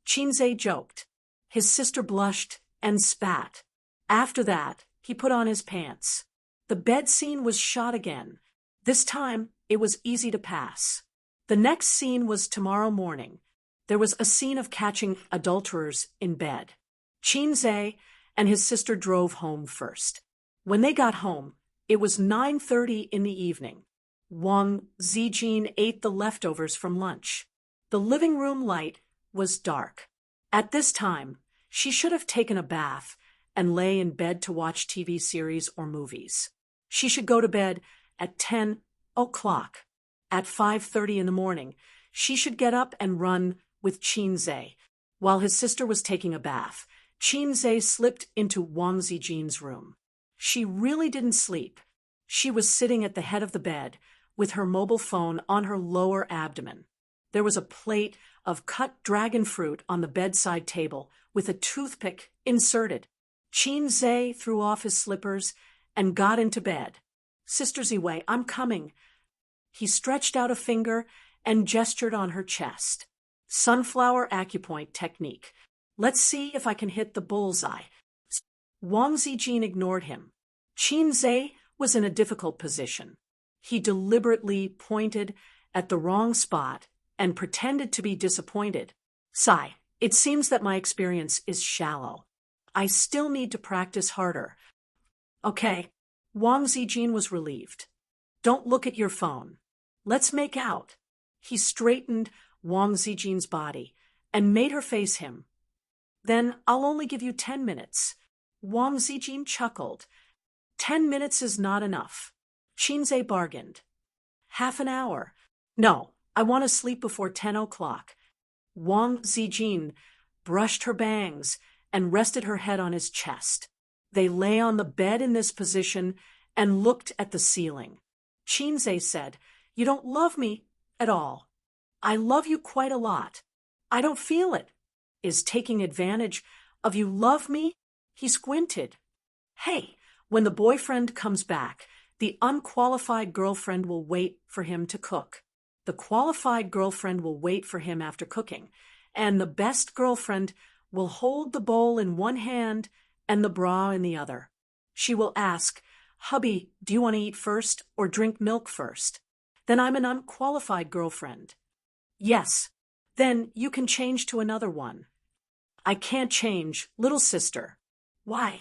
Qin Zhe joked. His sister blushed and spat. After that, he put on his pants. The bed scene was shot again. This time, it was easy to pass. The next scene was tomorrow morning. There was a scene of catching adulterers in bed. Qin Zhe and his sister drove home first. When they got home, it was 9:30 in the evening. Wang Zijin ate the leftovers from lunch. The living room light was dark. At this time, she should have taken a bath and lay in bed to watch TV series or movies. She should go to bed at 10 o'clock. At 5:30 in the morning, she should get up and run with Qin Zhe. While his sister was taking a bath, Qin Zhe slipped into Wang Zijin's room. She really didn't sleep. She was sitting at the head of the bed, with her mobile phone on her lower abdomen. There was a plate of cut dragon fruit on the bedside table with a toothpick inserted. Qin Zhe threw off his slippers and got into bed. Sister Ziwei, I'm coming. He stretched out a finger and gestured on her chest. Sunflower acupoint technique. Let's see if I can hit the bullseye. Wang Zijin ignored him. Qin Zhe was in a difficult position. He deliberately pointed at the wrong spot and pretended to be disappointed. Sigh, it seems that my experience is shallow. I still need to practice harder. Okay. Wang Zijin was relieved. Don't look at your phone. Let's make out. He straightened Wang Zijin's body and made her face him. Then I'll only give you 10 minutes. Wang Zijin chuckled. 10 minutes is not enough. Qinze bargained. Half an hour. No, I want to sleep before 10 o'clock. Wang Zijin brushed her bangs and rested her head on his chest. They lay on the bed in this position and looked at the ceiling. Qinze said, You don't love me at all. I love you quite a lot. I don't feel it. Is taking advantage of you love me? He squinted. Hey, when the boyfriend comes back, the unqualified girlfriend will wait for him to cook. The qualified girlfriend will wait for him after cooking, and the best girlfriend will hold the bowl in one hand and the bra in the other. She will ask, Hubby, do you want to eat first or drink milk first? Then I'm an unqualified girlfriend. Yes, then you can change to another one. I can't change, little sister. Why?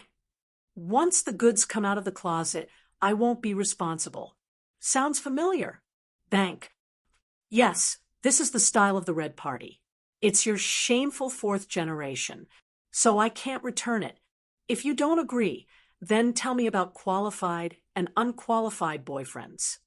Once the goods come out of the closet, I won't be responsible. Sounds familiar. Bank. Yes, this is the style of the Red Party. It's your shameful fourth generation, so I can't return it. If you don't agree, then tell me about qualified and unqualified boyfriends.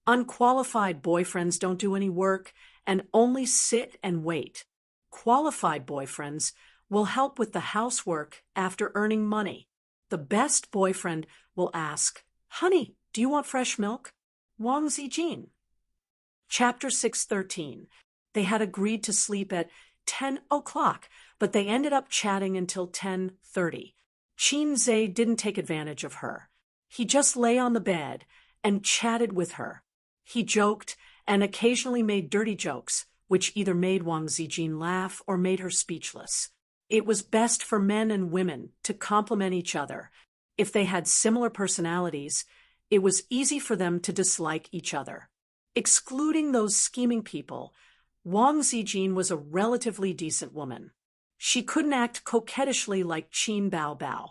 Unqualified boyfriends don't do any work and only sit and wait. Qualified boyfriends will help with the housework after earning money. The best boyfriend will ask, Honey, do you want fresh milk? Wang Zijin. Chapter 613. They had agreed to sleep at 10 o'clock, but they ended up chatting until 10:30. Qin Zhe didn't take advantage of her. He just lay on the bed and chatted with her. He joked and occasionally made dirty jokes, which either made Wang Zijin laugh or made her speechless. It was best for men and women to complement each other. If they had similar personalities, it was easy for them to dislike each other. Excluding those scheming people, Wang Zijin was a relatively decent woman. She couldn't act coquettishly like Qin Bao.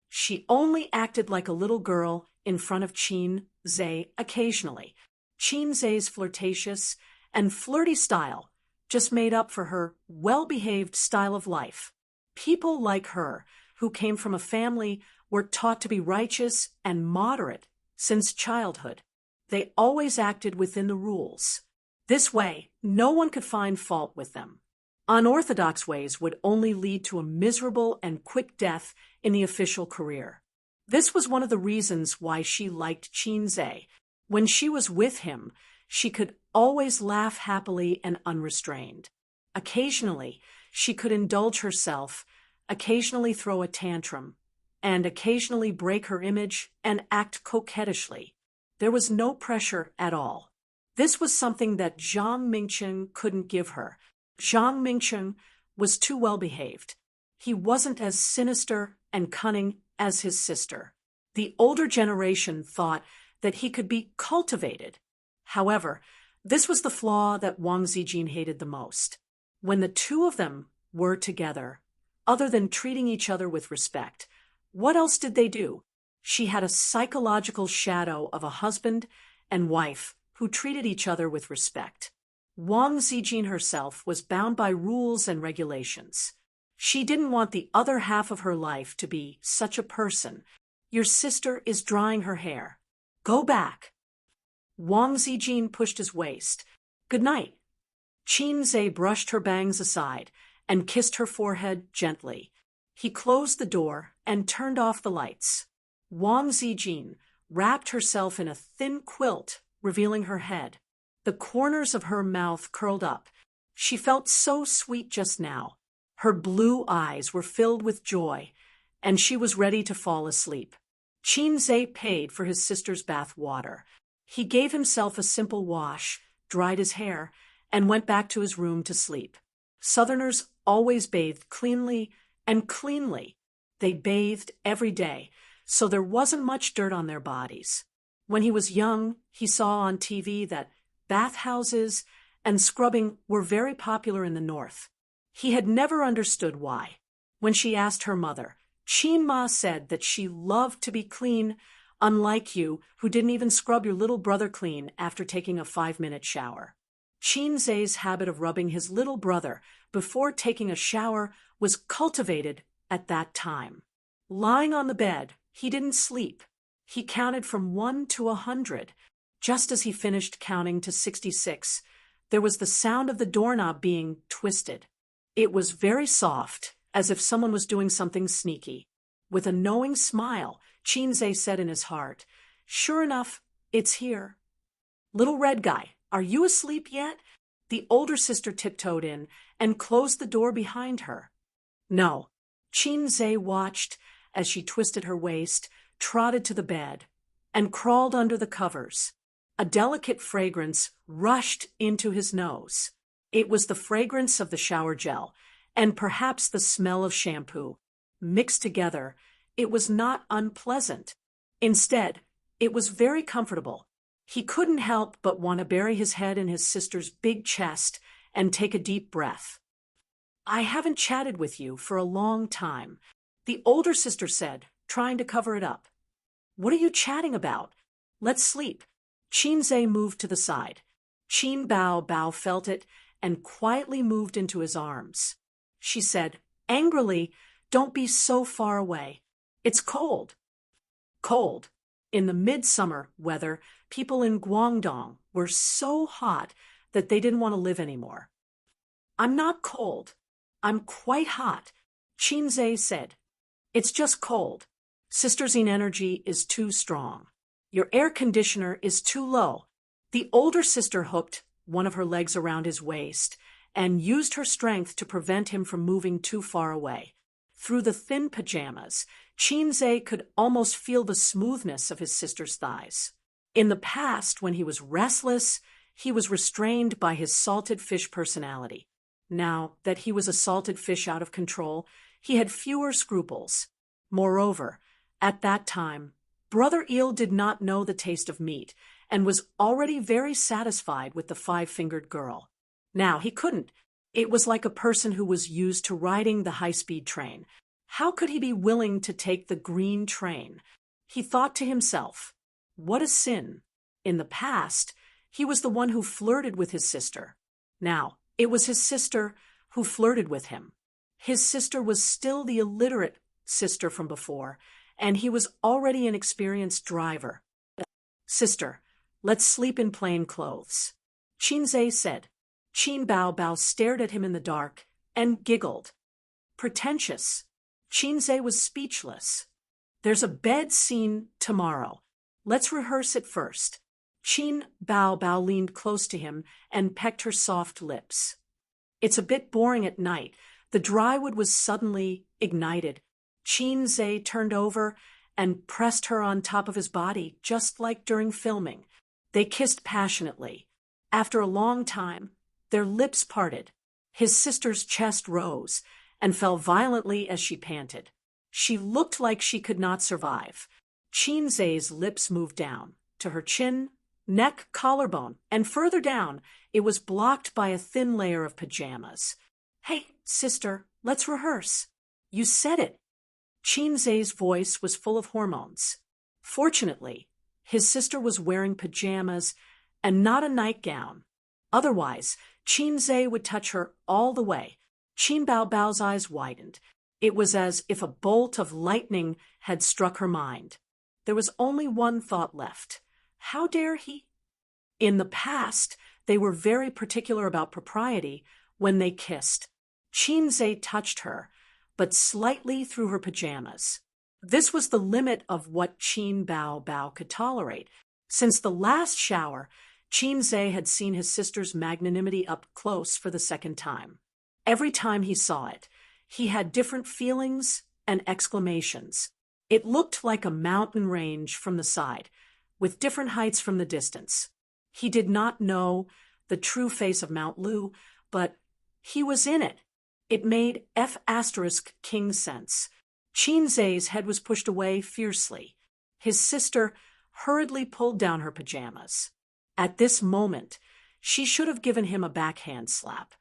She only acted like a little girl in front of Qin Zhe occasionally. Qin Zhe's flirtatious and flirty style just made up for her well-behaved style of life. People like her, who came from a family, were taught to be righteous and moderate since childhood. They always acted within the rules. This way, no one could find fault with them. Unorthodox ways would only lead to a miserable and quick death in the official career. This was one of the reasons why she liked Qin Zhe. When she was with him, she could always laugh happily and unrestrained. Occasionally, she could indulge herself, occasionally throw a tantrum, and occasionally break her image and act coquettishly. There was no pressure at all. This was something that Zhang Mingcheng couldn't give her. Zhang Mingcheng was too well-behaved. He wasn't as sinister and cunning as his sister. The older generation thought that he could be cultivated. However, this was the flaw that Wang Zijin hated the most. When the two of them were together, other than treating each other with respect, what else did they do? She had a psychological shadow of a husband and wife who treated each other with respect. Wang Zijin herself was bound by rules and regulations. She didn't want the other half of her life to be such a person. Your sister is drying her hair. Go back. Wang Zijin pushed his waist. Good night. Qin Zhe brushed her bangs aside and kissed her forehead gently. He closed the door and turned off the lights. Wang Zijin wrapped herself in a thin quilt revealing her head. The corners of her mouth curled up. She felt so sweet just now. Her blue eyes were filled with joy, and she was ready to fall asleep. Qinze paid for his sister's bath water. He gave himself a simple wash, dried his hair, and went back to his room to sleep. Southerners always bathed cleanly and cleanly. They bathed every day, so there wasn't much dirt on their bodies. When he was young, he saw on TV that bathhouses and scrubbing were very popular in the north. He had never understood why. When she asked her mother, Qin Ma said that she loved to be clean, unlike you, who didn't even scrub your little brother clean after taking a 5-minute shower. Qinze's habit of rubbing his little brother before taking a shower was cultivated at that time. Lying on the bed, he didn't sleep. He counted from 1 to 100. Just as he finished counting to 66, there was the sound of the doorknob being twisted. It was very soft, as if someone was doing something sneaky. With a knowing smile, Qinze said in his heart, "Sure enough, it's here." "Little red guy, are you asleep yet?" The older sister tiptoed in and closed the door behind her. No. Qinze watched as she twisted her waist, trotted to the bed, and crawled under the covers. A delicate fragrance rushed into his nose. It was the fragrance of the shower gel, and perhaps the smell of shampoo. Mixed together, it was not unpleasant. Instead, it was very comfortable. He couldn't help but want to bury his head in his sister's big chest and take a deep breath. "I haven't chatted with you for a long time," the older sister said, trying to cover it up. "What are you chatting about? Let's sleep." Qinze moved to the side. Qin Bao felt it and quietly moved into his arms. She said, angrily, "Don't be so far away. It's cold." Cold. In the midsummer weather, people in Guangdong were so hot that they didn't want to live anymore. "I'm not cold. I'm quite hot," Qinze said. "It's just cold. Sister Zine energy is too strong. Your air conditioner is too low." The older sister hooked one of her legs around his waist and used her strength to prevent him from moving too far away. Through the thin pajamas, Qinze could almost feel the smoothness of his sister's thighs. In the past, when he was restless, he was restrained by his salted fish personality. Now that he was a salted fish out of control, he had fewer scruples. Moreover, at that time, Brother Eel did not know the taste of meat and was already very satisfied with the 5-fingered girl. Now he couldn't. It was like a person who was used to riding the high-speed train. How could he be willing to take the green train? He thought to himself, what a sin. In the past, he was the one who flirted with his sister. Now, it was his sister who flirted with him. His sister was still the illiterate sister from before, and he was already an experienced driver. "Sister, let's sleep in plain clothes," Qinze said. Qin Bao stared at him in the dark and giggled. Pretentious. Qinze was speechless. "There's a bed scene tomorrow. Let's rehearse it first." Qin Bao leaned close to him and pecked her soft lips. "It's a bit boring at night." The drywood was suddenly ignited. Qinze turned over and pressed her on top of his body, just like during filming. They kissed passionately. After a long time, their lips parted. His sister's chest rose and fell violently as she panted. She looked like she could not survive. Qinze's lips moved down to her chin, neck, collarbone, and further down, it was blocked by a thin layer of pajamas. "Hey, sister, let's rehearse." "You said it." Qinze's voice was full of hormones. Fortunately, his sister was wearing pajamas and not a nightgown. Otherwise, Qinze would touch her all the way. Qin Bao's eyes widened. It was as if a bolt of lightning had struck her mind. There was only one thought left. How dare he? In the past, they were very particular about propriety when they kissed. Qinze touched her, but slightly through her pajamas. This was the limit of what Qin Bao could tolerate. Since the last shower, Qinze had seen his sister's magnanimity up close for the second time. Every time he saw it, he had different feelings and exclamations. It looked like a mountain range from the side, with different heights from the distance. He did not know the true face of Mount Lu, but he was in it. It made King sense. Qinze's head was pushed away fiercely. His sister hurriedly pulled down her pajamas. At this moment, she should have given him a backhand slap.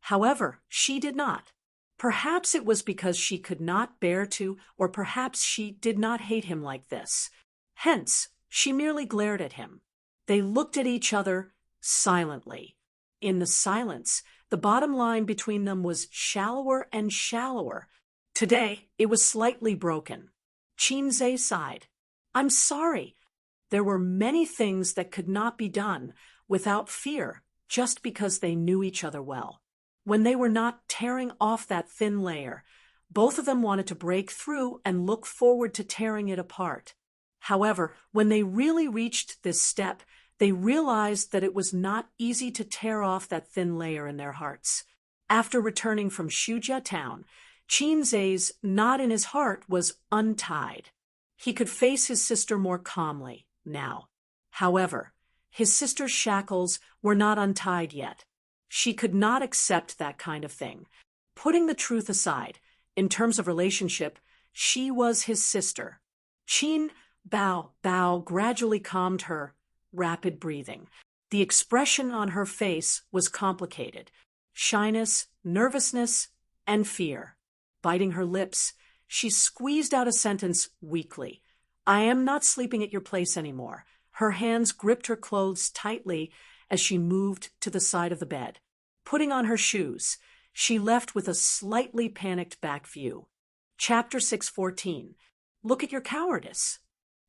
However, she did not. Perhaps it was because she could not bear to, or perhaps she did not hate him like this. Hence, she merely glared at him. They looked at each other silently. In the silence, the bottom line between them was shallower and shallower. Today, it was slightly broken. Qinze sighed. "I'm sorry." There were many things that could not be done without fear, just because they knew each other well. When they were not tearing off that thin layer, both of them wanted to break through and look forward to tearing it apart. However, when they really reached this step, they realized that it was not easy to tear off that thin layer in their hearts. After returning from Shujia town, Qinze's knot in his heart was untied. He could face his sister more calmly now. However, his sister's shackles were not untied yet. She could not accept that kind of thing. Putting the truth aside, in terms of relationship, she was his sister. Qin Bao gradually calmed her rapid breathing. The expression on her face was complicated. Shyness, nervousness, and fear. Biting her lips, she squeezed out a sentence weakly. "I am not sleeping at your place anymore." Her hands gripped her clothes tightly as she moved to the side of the bed. Putting on her shoes, she left with a slightly panicked back view. Chapter 6:14. Look at your cowardice.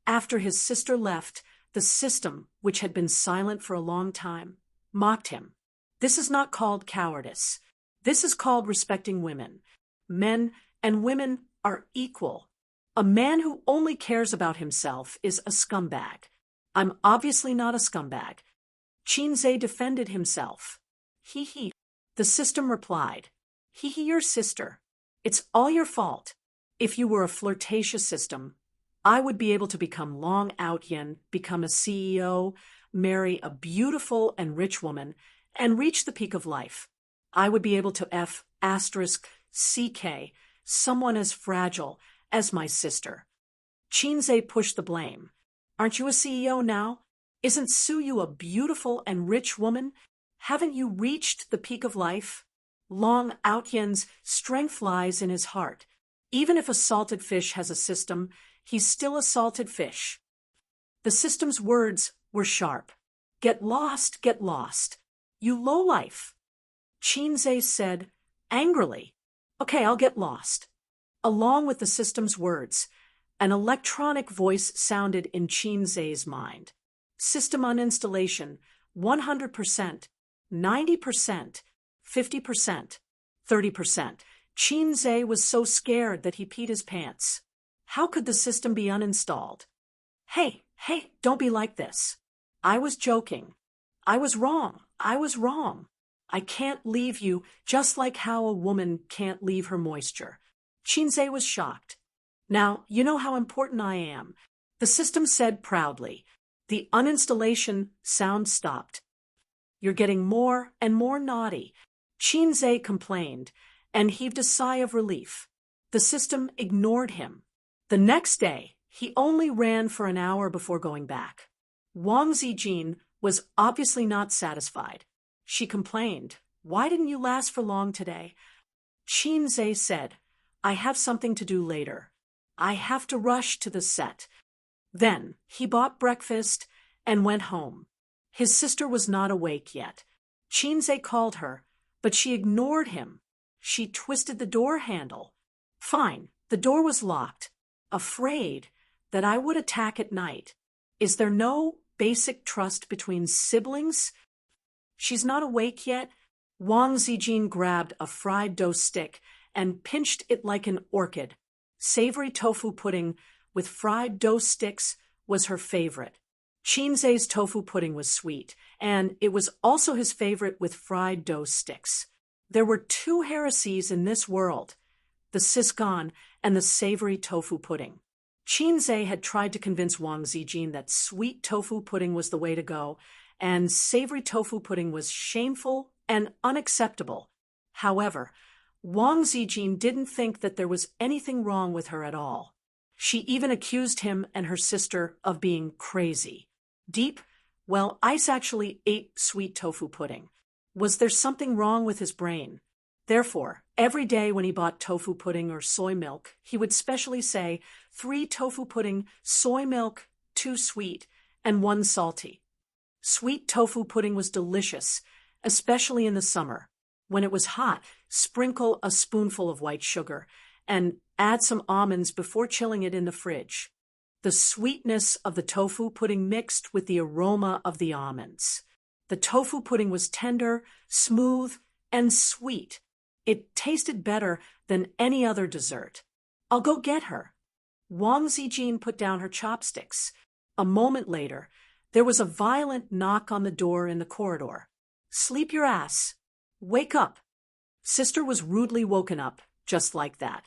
After his sister left, the system, which had been silent for a long time, mocked him. This is not called cowardice. This is called respecting women. Men and women are equal. A man who only cares about himself is a scumbag. I'm obviously not a scumbag. Qinze defended himself. He. The system replied. Your sister. It's all your fault. If you were a flirtatious system, I would be able to become Long Outyen, become a CEO, marry a beautiful and rich woman, and reach the peak of life. I would be able to CK, someone as fragile as my sister. Qinze pushed the blame. Aren't you a CEO now? Isn't Suyu a beautiful and rich woman? Haven't you reached the peak of life? Long Outyen's strength lies in his heart. Even if a salted fish has a system, he's still a salted fish. The system's words were sharp. Get lost, get lost. You lowlife. Qinze said angrily. Okay, I'll get lost. Along with the system's words, an electronic voice sounded in Qinze's mind. System uninstallation, 100%, 90%, 50%, 30%. Qinze was so scared that he peed his pants. How could the system be uninstalled? Hey, don't be like this. I was joking. I was wrong. I can't leave you, just like how a woman can't leave her moisture. Qinze was shocked. Now, you know how important I am. The system said proudly. The uninstallation sound stopped. You're getting more and more naughty. Qinze complained and heaved a sigh of relief. The system ignored him. The next day, he only ran for an hour before going back. Wang Zijin was obviously not satisfied. She complained, "Why didn't you last for long today?" Qinze said, "I have something to do later. I have to rush to the set." Then he bought breakfast and went home. His sister was not awake yet. Qinze called her, but she ignored him. She twisted the door handle. Fine, the door was locked. Afraid that I would attack at night. Is there no basic trust between siblings? She's not awake yet? Wang Zijin grabbed a fried dough stick and pinched it like an orchid. Savory tofu pudding with fried dough sticks was her favorite. Chinze's tofu pudding was sweet, and it was also his favorite with fried dough sticks. There were two heresies in this world, the sisgon and the savory tofu pudding. Chinze had tried to convince Wang Zijin that sweet tofu pudding was the way to go, and savory tofu pudding was shameful and unacceptable. However, Wang Zijin didn't think that there was anything wrong with her at all. She even accused him and her sister of being crazy. Deep? Well, Ice actually ate sweet tofu pudding. Was there something wrong with his brain? Therefore, every day when he bought tofu pudding or soy milk, he would specially say, 3 tofu pudding, soy milk, 2 sweet, and 1 salty. Sweet tofu pudding was delicious, especially in the summer. When it was hot, sprinkle a spoonful of white sugar and add some almonds before chilling it in the fridge. The sweetness of the tofu pudding mixed with the aroma of the almonds. The tofu pudding was tender, smooth, and sweet. It tasted better than any other dessert. I'll go get her. Wang Zijin put down her chopsticks. A moment later, there was a violent knock on the door in the corridor. Sleep your ass. Wake up. Sister was rudely woken up, just like that,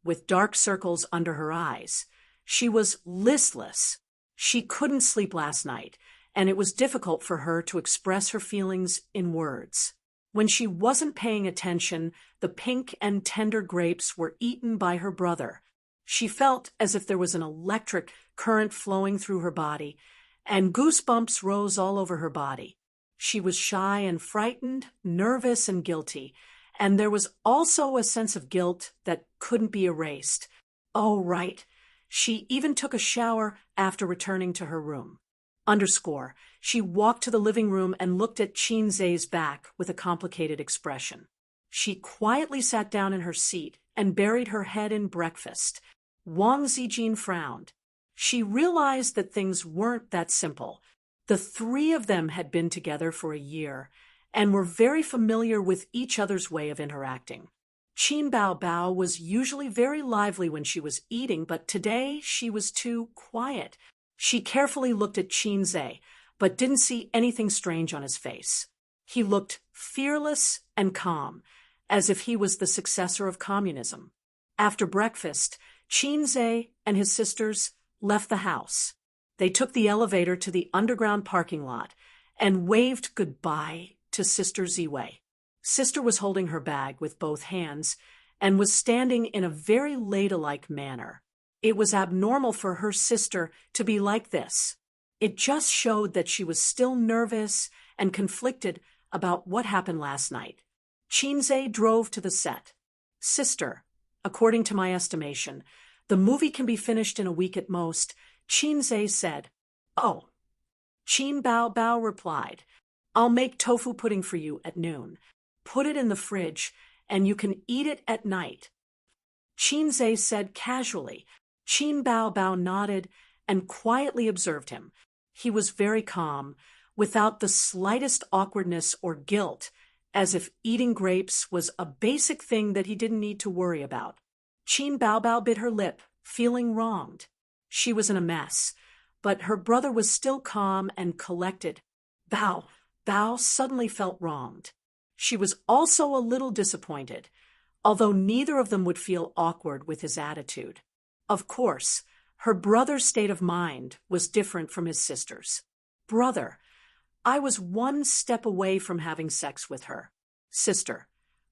with dark circles under her eyes. She was listless. She couldn't sleep last night, and it was difficult for her to express her feelings in words. When she wasn't paying attention, the pink and tender grapes were eaten by her brother. She felt as if there was an electric current flowing through her body, and goosebumps rose all over her body. She was shy and frightened, nervous and guilty, and there was also a sense of guilt that couldn't be erased. Oh, right. She even took a shower after returning to her room. She walked to the living room and looked at Chinze's back with a complicated expression. She quietly sat down in her seat and buried her head in breakfast. Wang Zijin frowned. She realized that things weren't that simple. The 3 of them had been together for a year and were very familiar with each other's way of interacting. Qin Bao Bao was usually very lively when she was eating, but today she was too quiet. She carefully looked at Chinze, but didn't see anything strange on his face. He looked fearless and calm, as if he was the successor of communism. After breakfast, Chinze and his sisters left the house. They took the elevator to the underground parking lot and waved goodbye to Sister Ziwei. Sister was holding her bag with both hands and was standing in a very ladylike manner. It was abnormal for her sister to be like this. It just showed that she was still nervous and conflicted about what happened last night. Chinze drove to the set. Sister, according to my estimation, the movie can be finished in a week at most, Chinze said. Oh. Qin Bao Bao replied, I'll make tofu pudding for you at noon. Put it in the fridge, and you can eat it at night. Chinze said casually. Qin Bao Bao nodded and quietly observed him. He was very calm, without the slightest awkwardness or guilt, as if eating grapes was a basic thing that he didn't need to worry about. Qin Bao Bao bit her lip, feeling wronged. She was in a mess, but her brother was still calm and collected. Bao suddenly felt wronged. She was also a little disappointed, although neither of them would feel awkward with his attitude. Of course, her brother's state of mind was different from his sister's. Brother, I was 1 step away from having sex with her. Sister,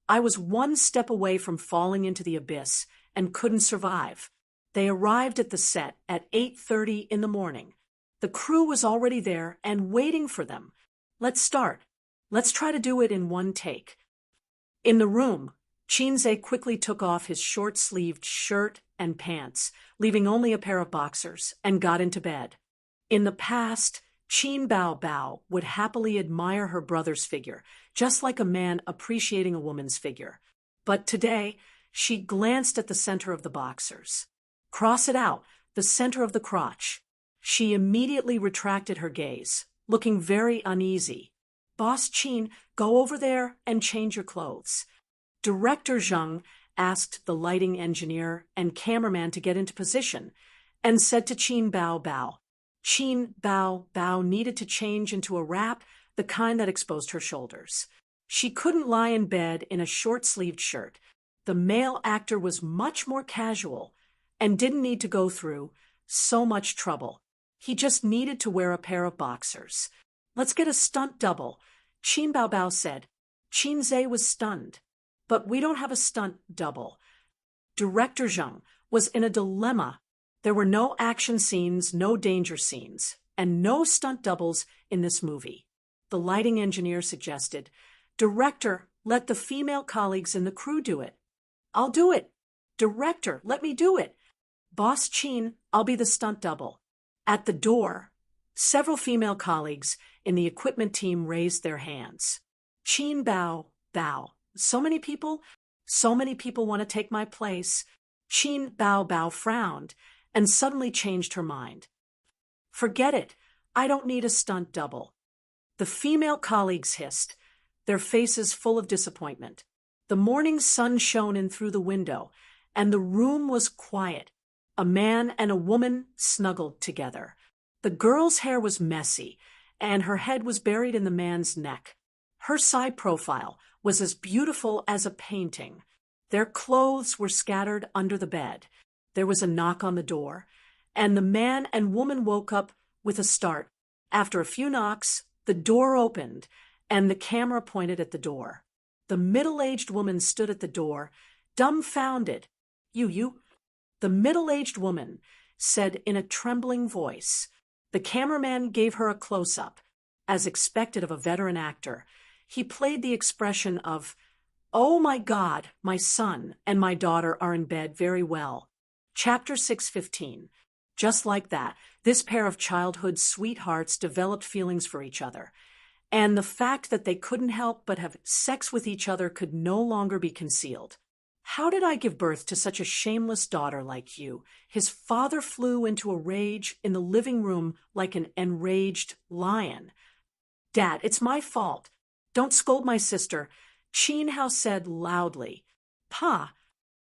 I was 1 step away from falling into the abyss and couldn't survive. They arrived at the set at 8:30 in the morning. The crew was already there and waiting for them. Let's start. Let's try to do it in 1 take. In the room, Chinze quickly took off his short-sleeved shirt and pants, leaving only a pair of boxers, and got into bed. In the past, Qin Bao Bao would happily admire her brother's figure, just like a man appreciating a woman's figure. But today, she glanced at the center of the boxers. Cross it out, the center of the crotch. She immediately retracted her gaze, looking very uneasy. Boss Qin, go over there and change your clothes. Director Zheng asked the lighting engineer and cameraman to get into position and said to Qin Bao Bao, Qin Bao Bao needed to change into a wrap, the kind that exposed her shoulders. She couldn't lie in bed in a short-sleeved shirt. The male actor was much more casual and didn't need to go through so much trouble. He just needed to wear a pair of boxers. Let's get a stunt double, Qin Bao Bao said. Qin Zhe was stunned. But we don't have a stunt double. Director Zheng was in a dilemma. There were no action scenes, no danger scenes, and no stunt doubles in this movie. The lighting engineer suggested, Director, let the female colleagues in the crew do it. I'll do it. Director, let me do it. Boss Qin, I'll be the stunt double. At the door, several female colleagues in the equipment team raised their hands. Qin Bao Bao. So many people want to take my place. Qin Bao Bao frowned and suddenly changed her mind. Forget it. I don't need a stunt double. The female colleagues hissed, their faces full of disappointment. The morning sun shone in through the window, and the room was quiet. A man and a woman snuggled together. The girl's hair was messy, and her head was buried in the man's neck. Her side profile was as beautiful as a painting. Their clothes were scattered under the bed. There was a knock on the door, and the man and woman woke up with a start. After a few knocks, the door opened, and the camera pointed at the door. The middle-aged woman stood at the door, dumbfounded. You. The middle-aged woman said in a trembling voice. The cameraman gave her a close-up. As expected of a veteran actor, he played the expression of, "Oh my God, my son and my daughter are in bed very well." Chapter 6:15. Just like that, this pair of childhood sweethearts developed feelings for each other, and the fact that they couldn't help but have sex with each other could no longer be concealed. How did I give birth to such a shameless daughter like you? His father flew into a rage in the living room like an enraged lion. Dad, it's my fault. Don't scold my sister, Qin Hao said loudly. Pa.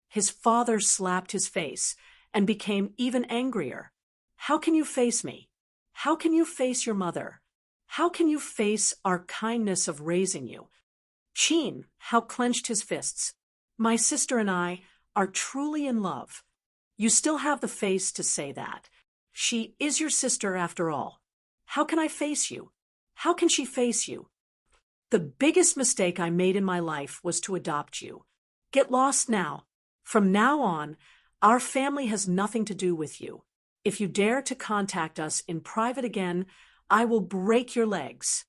His father slapped his face and became even angrier. How can you face me? How can you face your mother? How can you face our kindness of raising you? Qin Hao clenched his fists. My sister and I are truly in love. You still have the face to say that. She is your sister after all. How can I face you? How can she face you? The biggest mistake I made in my life was to adopt you. Get lost now. From now on, our family has nothing to do with you. If you dare to contact us in private again, I will break your legs.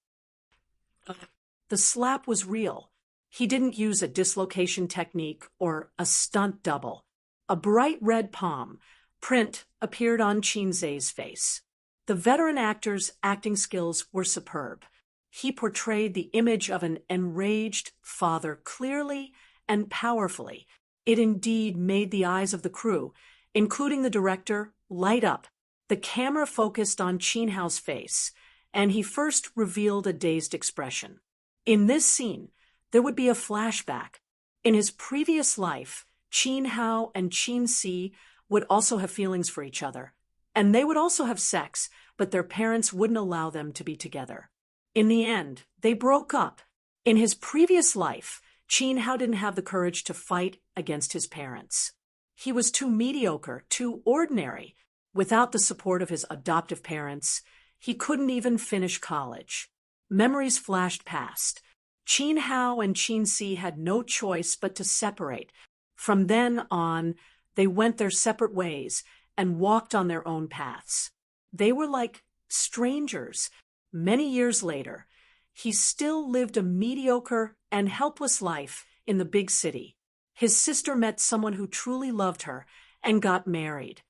The slap was real. He didn't use a dislocation technique or a stunt double. A bright red palm print appeared on Qin Zhe's face. The veteran actor's acting skills were superb. He portrayed the image of an enraged father clearly and powerfully. It indeed made the eyes of the crew, including the director, light up. The camera focused on Qin Hao's face, and he first revealed a dazed expression. In this scene, there would be a flashback. In his previous life, Qin Hao and Qin Si would also have feelings for each other, and they would also have sex, but their parents wouldn't allow them to be together. In the end, they broke up. In his previous life, Qin Hao didn't have the courage to fight against his parents. He was too mediocre, too ordinary. Without the support of his adoptive parents, he couldn't even finish college. Memories flashed past. Qin Hao and Qin Si had no choice but to separate. From then on, they went their separate ways and walked on their own paths. They were like strangers. Many years later, he still lived a mediocre and helpless life in the big city. His sister met someone who truly loved her and got married,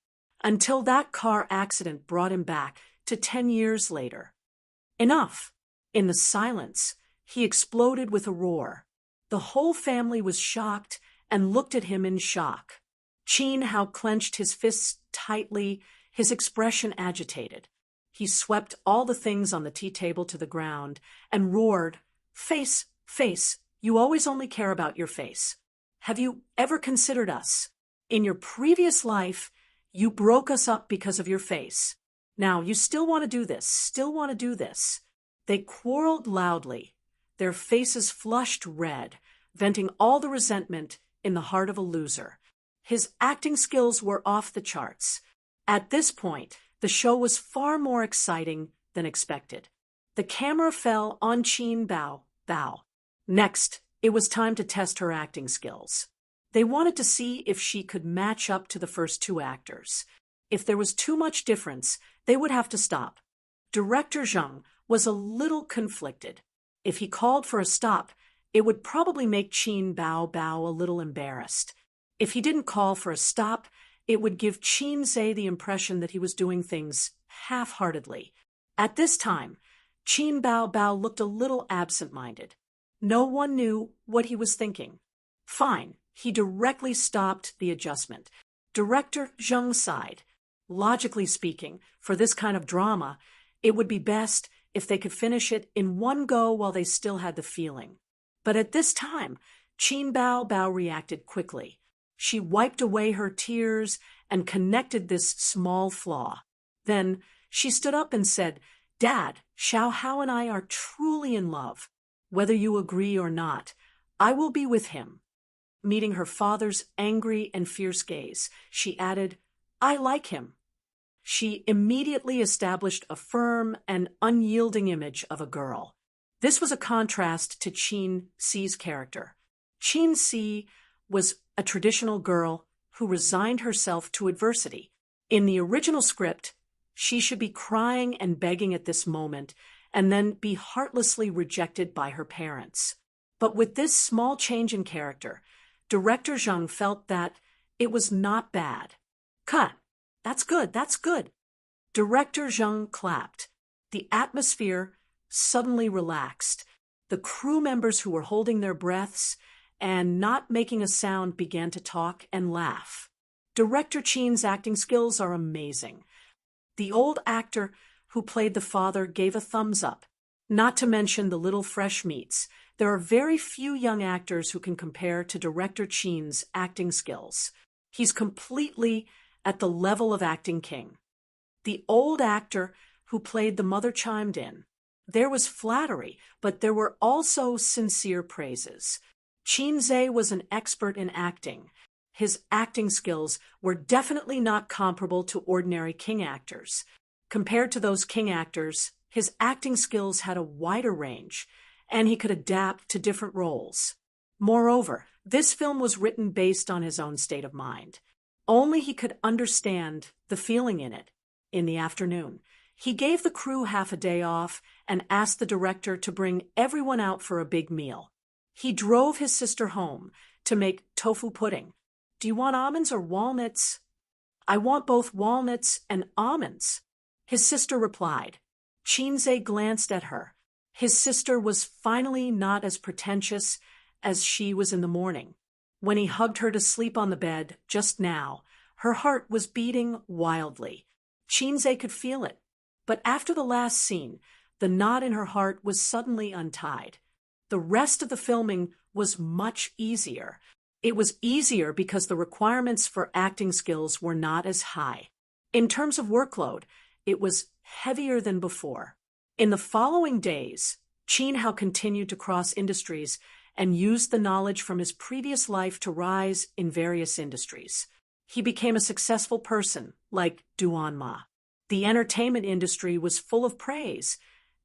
until that car accident brought him back to 10 years later. Enough! In the silence, he exploded with a roar. The whole family was shocked and looked at him in shock. Qin Hao clenched his fists tightly, his expression agitated. He swept all the things on the tea table to the ground and roared, "Face, face, you always only care about your face. Have you ever considered us? In your previous life, you broke us up because of your face. Now, you still want to do this, still want to do this. They quarreled loudly, their faces flushed red, venting all the resentment in the heart of a loser. His acting skills were off the charts. At this point, the show was far more exciting than expected. The camera fell on Qin Bao. Next, it was time to test her acting skills. They wanted to see if she could match up to the first two actors. If there was too much difference, they would have to stop. Director Zhang was a little conflicted. If he called for a stop, it would probably make Qin Bao a little embarrassed. If he didn't call for a stop, it would give Qin Zhe the impression that he was doing things half-heartedly. At this time, Qin Bao looked a little absent-minded. No one knew what he was thinking. Fine, he directly stopped the adjustment. Director Zhang sighed. Logically speaking, for this kind of drama, it would be best if they could finish it in one go while they still had the feeling. But at this time, Qin Bao reacted quickly. She wiped away her tears and connected this small flaw. Then she stood up and said, "Dad, Xiao Hao and I are truly in love. Whether you agree or not, I will be with him." Meeting her father's angry and fierce gaze, she added, "I like him." She immediately established a firm and unyielding image of a girl. This was a contrast to Qin Si's character. Qin Si was a traditional girl who resigned herself to adversity. In the original script, she should be crying and begging at this moment and then be heartlessly rejected by her parents. But with this small change in character, Director Zhang felt that it was not bad. "Cut. That's good, that's good." Director Zhang clapped. The atmosphere suddenly relaxed. The crew members who were holding their breaths and not making a sound began to talk and laugh. Director Qin's acting skills are amazing. The old actor who played the father gave a thumbs up. Not to mention the little fresh meats. There are very few young actors who can compare to Director Qin's acting skills. He's completely at the level of acting king. The old actor who played the mother chimed in. There was flattery, but there were also sincere praises. Qin Zhe was an expert in acting. His acting skills were definitely not comparable to ordinary king actors. Compared to those king actors, his acting skills had a wider range, and he could adapt to different roles. Moreover, this film was written based on his own state of mind. Only he could understand the feeling in it. In the afternoon, he gave the crew half a day off and asked the director to bring everyone out for a big meal. He drove his sister home to make tofu pudding. "Do you want almonds or walnuts?" "I want both walnuts and almonds." His sister replied. Qin Zhe glanced at her. His sister was finally not as pretentious as she was in the morning. When he hugged her to sleep on the bed just now, her heart was beating wildly. Qin Zhe could feel it. But after the last scene, the knot in her heart was suddenly untied. The rest of the filming was much easier. It was easier because the requirements for acting skills were not as high. In terms of workload, it was heavier than before. In the following days, Qin Hao continued to cross industries and used the knowledge from his previous life to rise in various industries. He became a successful person, like Duan Ma. The entertainment industry was full of praise,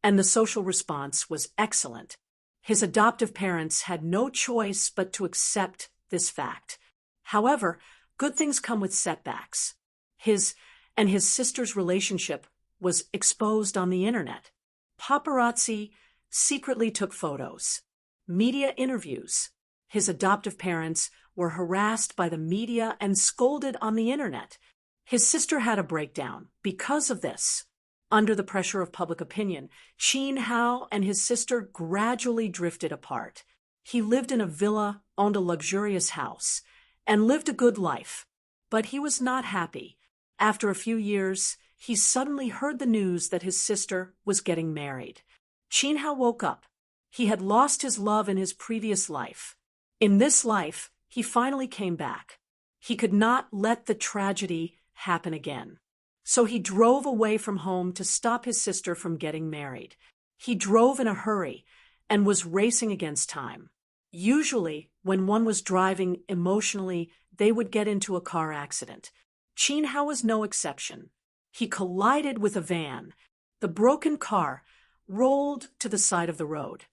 and the social response was excellent. His adoptive parents had no choice but to accept this fact. However, good things come with setbacks. His and his sister's relationship was exposed on the internet. Paparazzi secretly took photos. Media interviews. His adoptive parents were harassed by the media and scolded on the internet. His sister had a breakdown because of this. Under the pressure of public opinion, Qin Hao and his sister gradually drifted apart. He lived in a villa, owned a luxurious house, and lived a good life. But he was not happy. After a few years, he suddenly heard the news that his sister was getting married. Qin Hao woke up. He had lost his love in his previous life. In this life, he finally came back. He could not let the tragedy happen again. So he drove away from home to stop his sister from getting married. He drove in a hurry and was racing against time. Usually, when one was driving emotionally, they would get into a car accident. Chin Hao was no exception. He collided with a van. The broken car rolled to the side of the road.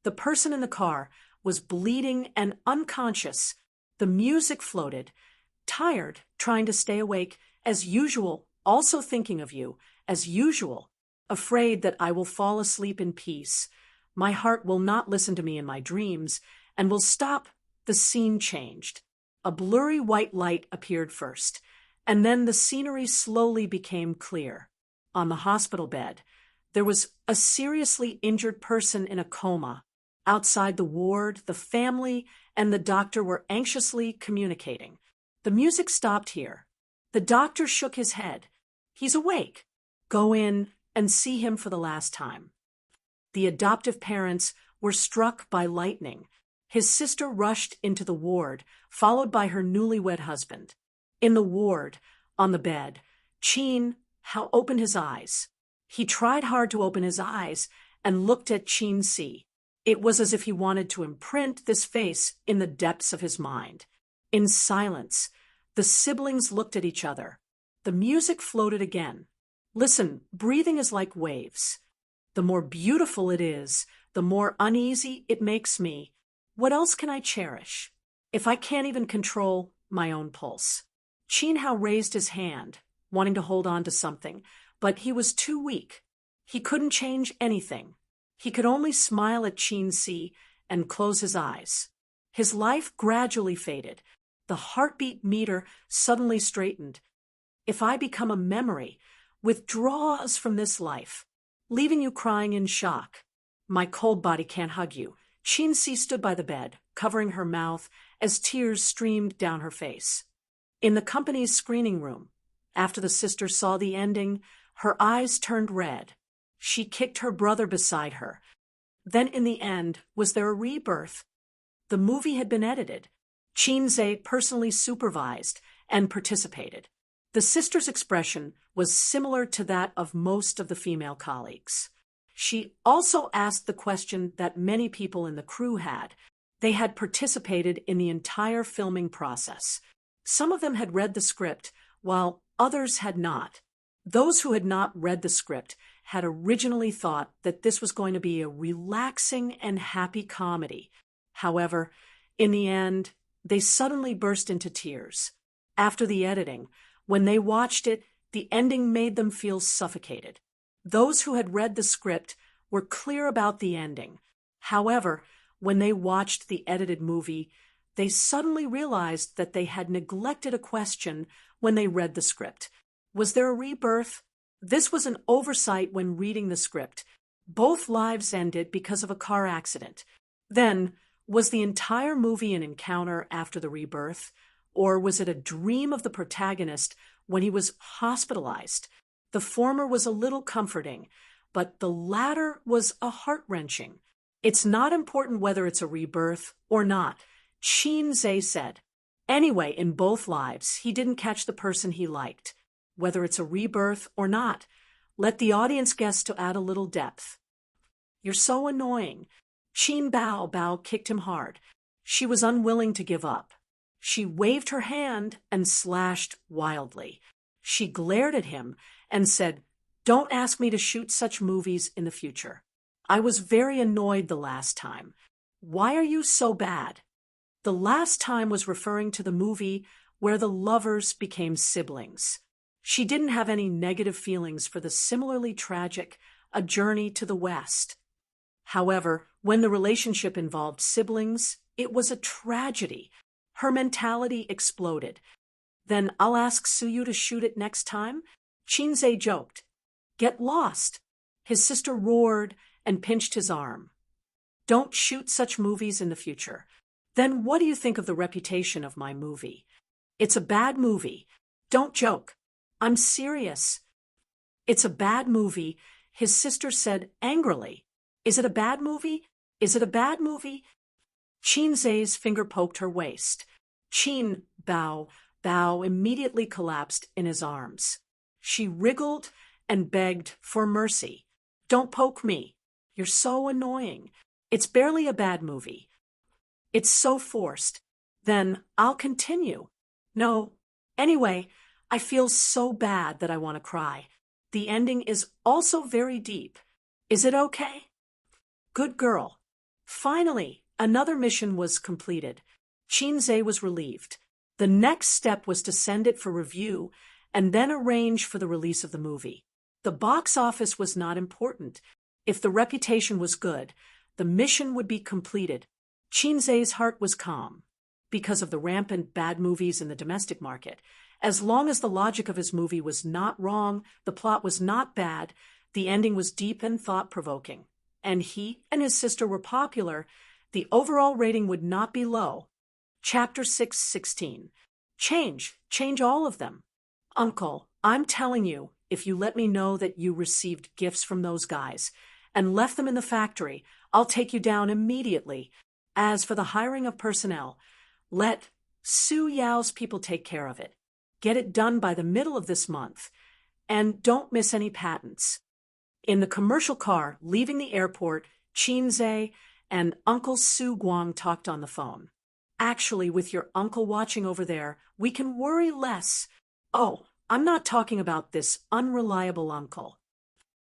The person in the car was bleeding and unconscious. The music floated, tired, trying to stay awake, as usual, also thinking of you, as usual, afraid that I will fall asleep in peace. My heart will not listen to me in my dreams, and will stop. The scene changed. A blurry white light appeared first, and then the scenery slowly became clear. On the hospital bed, there was a seriously injured person in a coma. Outside the ward, the family and the doctor were anxiously communicating. The music stopped here. The doctor shook his head. He's awake. Go in and see him for the last time. The adoptive parents were struck by lightning. His sister rushed into the ward, followed by her newlywed husband. In the ward, on the bed, Chin Hao opened his eyes. He tried hard to open his eyes and looked at Chin Si. It was as if he wanted to imprint this face in the depths of his mind. In silence, the siblings looked at each other. The music floated again. Listen, breathing is like waves. The more beautiful it is, the more uneasy it makes me. What else can I cherish, if I can't even control my own pulse? Chin Hao raised his hand, wanting to hold on to something, but he was too weak. He couldn't change anything. He could only smile at Chin Si and close his eyes. His life gradually faded. The heartbeat meter suddenly straightened. If I become a memory, withdraw us from this life, leaving you crying in shock. My cold body can't hug you. Chin Si stood by the bed, covering her mouth as tears streamed down her face. In the company's screening room, after the sister saw the ending, her eyes turned red. She kicked her brother beside her. Then in the end, was there a rebirth? The movie had been edited. Chin Si personally supervised and participated. The sister's expression was similar to that of most of the female colleagues. She also asked the question that many people in the crew had. They had participated in the entire filming process. Some of them had read the script, while others had not. Those who had not read the script had originally thought that this was going to be a relaxing and happy comedy. However, in the end, they suddenly burst into tears. After the editing, when they watched it, the ending made them feel suffocated. Those who had read the script were clear about the ending. However, when they watched the edited movie, they suddenly realized that they had neglected a question when they read the script. Was there a rebirth? This was an oversight when reading the script. Both lives ended because of a car accident. Then, was the entire movie an encounter after the rebirth? Or was it a dream of the protagonist when he was hospitalized? The former was a little comforting, but the latter was a heart-wrenching. It's not important whether it's a rebirth or not, Chin Si said. Anyway, in both lives, he didn't catch the person he liked. Whether it's a rebirth or not, let the audience guess to add a little depth. You're so annoying. Chin Bao kicked him hard. She was unwilling to give up. She waved her hand and slashed wildly. She glared at him and said, "Don't ask me to shoot such movies in the future. I was very annoyed the last time. Why are you so bad?" The last time was referring to the movie where the lovers became siblings. She didn't have any negative feelings for the similarly tragic A Journey to the West. However, when the relationship involved siblings, it was a tragedy. Her mentality exploded. "Then I'll ask Suyu to shoot it next time?" Chin Si joked. "Get lost." His sister roared and pinched his arm. "Don't shoot such movies in the future." "Then what do you think of the reputation of my movie?" "It's a bad movie." "Don't joke." "I'm serious." "It's a bad movie," his sister said angrily. "Is it a bad movie? Is it a bad movie?" Chin Si's finger poked her waist. Chin Bao immediately collapsed in his arms. She wriggled and begged for mercy. Don't poke me. You're so annoying. It's barely a bad movie. It's so forced. Then I'll continue. No. Anyway, I feel so bad that I want to cry. The ending is also very deep. Is it okay? Good girl. Finally, another mission was completed. Chinze was relieved. The next step was to send it for review and then arrange for the release of the movie. The box office was not important. If the reputation was good, the mission would be completed. Chinze's heart was calm because of the rampant bad movies in the domestic market. As long as the logic of his movie was not wrong, the plot was not bad, the ending was deep and thought-provoking, and he and his sister were popular, the overall rating would not be low. Chapter 6:16. Change all of them. Uncle, I'm telling you, if you let me know that you received gifts from those guys and left them in the factory, I'll take you down immediately. As for the hiring of personnel, let Su Yao's people take care of it. Get it done by the middle of this month. And don't miss any patents. In the commercial car leaving the airport, Chinze and Uncle Su Guang talked on the phone. Actually, with your uncle watching over there, we can worry less. Oh, I'm not talking about this unreliable uncle.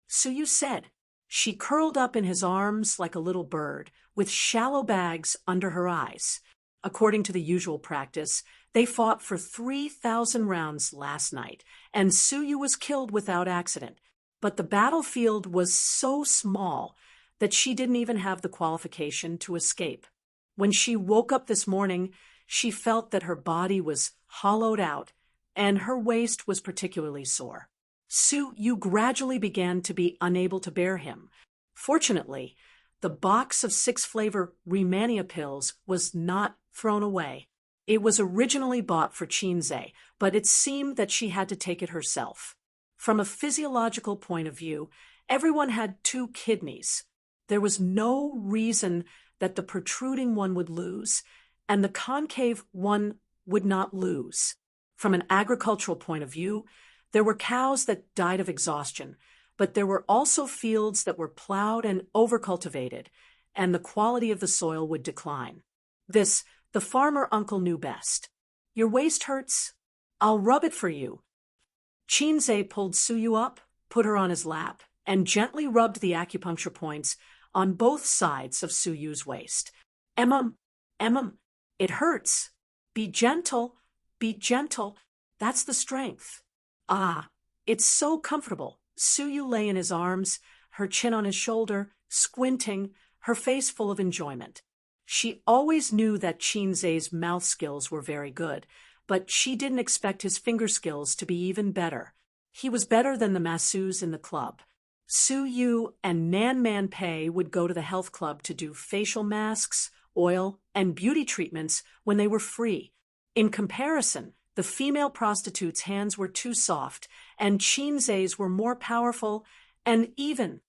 Suyu said. She curled up in his arms like a little bird, with shallow bags under her eyes. According to the usual practice, they fought for 3,000 rounds last night, and Suyu was killed without accident. But the battlefield was so small that she didn't even have the qualification to escape. When she woke up this morning, she felt that her body was hollowed out, and her waist was particularly sore. Suyu gradually began to be unable to bear him. Fortunately, the box of 6-flavor Remania pills was not thrown away. It was originally bought for Chinze, but it seemed that she had to take it herself. From a physiological point of view, everyone had 2 kidneys. There was no reason that the protruding one would lose, and the concave one would not lose. From an agricultural point of view, there were cows that died of exhaustion, but there were also fields that were plowed and overcultivated, and the quality of the soil would decline. This, the farmer uncle knew best. Your waist hurts? I'll rub it for you. Chinze pulled Suyu up, put her on his lap, and gently rubbed the acupuncture points on both sides of Suyu's waist. Emma, it hurts. Be gentle, that's the strength. Ah, it's so comfortable. Suyu lay in his arms, her chin on his shoulder, squinting, her face full of enjoyment. She always knew that Chinze's mouth skills were very good, but she didn't expect his finger skills to be even better. He was better than the masseuses in the club. Suyu and Nan Man Pei would go to the health club to do facial masks, oil, and beauty treatments when they were free. In comparison, the female prostitutes' hands were too soft, and Chinze's were more powerful and even.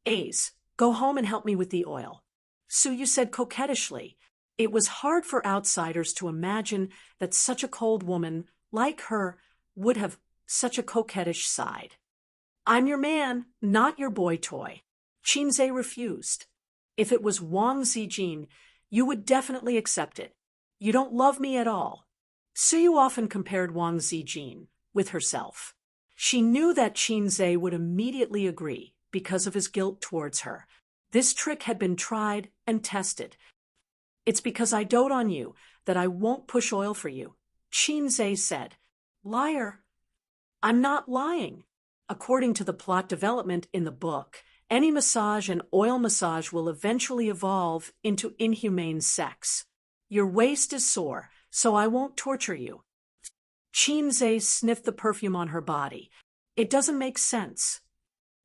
Ace, go home and help me with the oil. Suyu said coquettishly. It was hard for outsiders to imagine that such a cold woman, like her, would have such a coquettish side. I'm your man, not your boy toy. Chinze refused. If it was Wang Zijin, you would definitely accept it. You don't love me at all. Suyu often compared Wang Zijin with herself. She knew that Chinze would immediately agree because of his guilt towards her. This trick had been tried and tested. It's because I dote on you that I won't push oil for you, Chinze said. Liar. I'm not lying. According to the plot development in the book, any massage and oil massage will eventually evolve into inhumane sex. Your waist is sore, so I won't torture you. Chinze sniffed the perfume on her body. It doesn't make sense.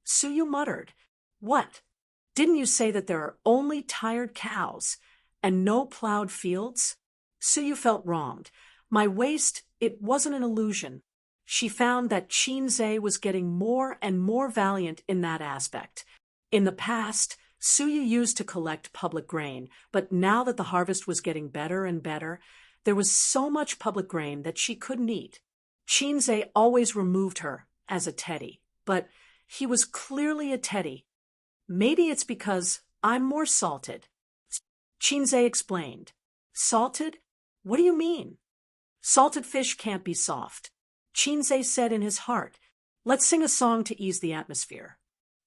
Suyu muttered. What? Didn't you say that there are only tired cows and no plowed fields? Suyu felt wronged. My waist, it wasn't an illusion. She found that Chinze was getting more and more valiant in that aspect. In the past, Suyu used to collect public grain, but now that the harvest was getting better and better, there was so much public grain that she couldn't eat. Chinze always removed her as a teddy, but he was clearly a teddy. Maybe it's because I'm more salted. Chinze explained. Salted? What do you mean? Salted fish can't be soft. Chinze said in his heart. Let's sing a song to ease the atmosphere.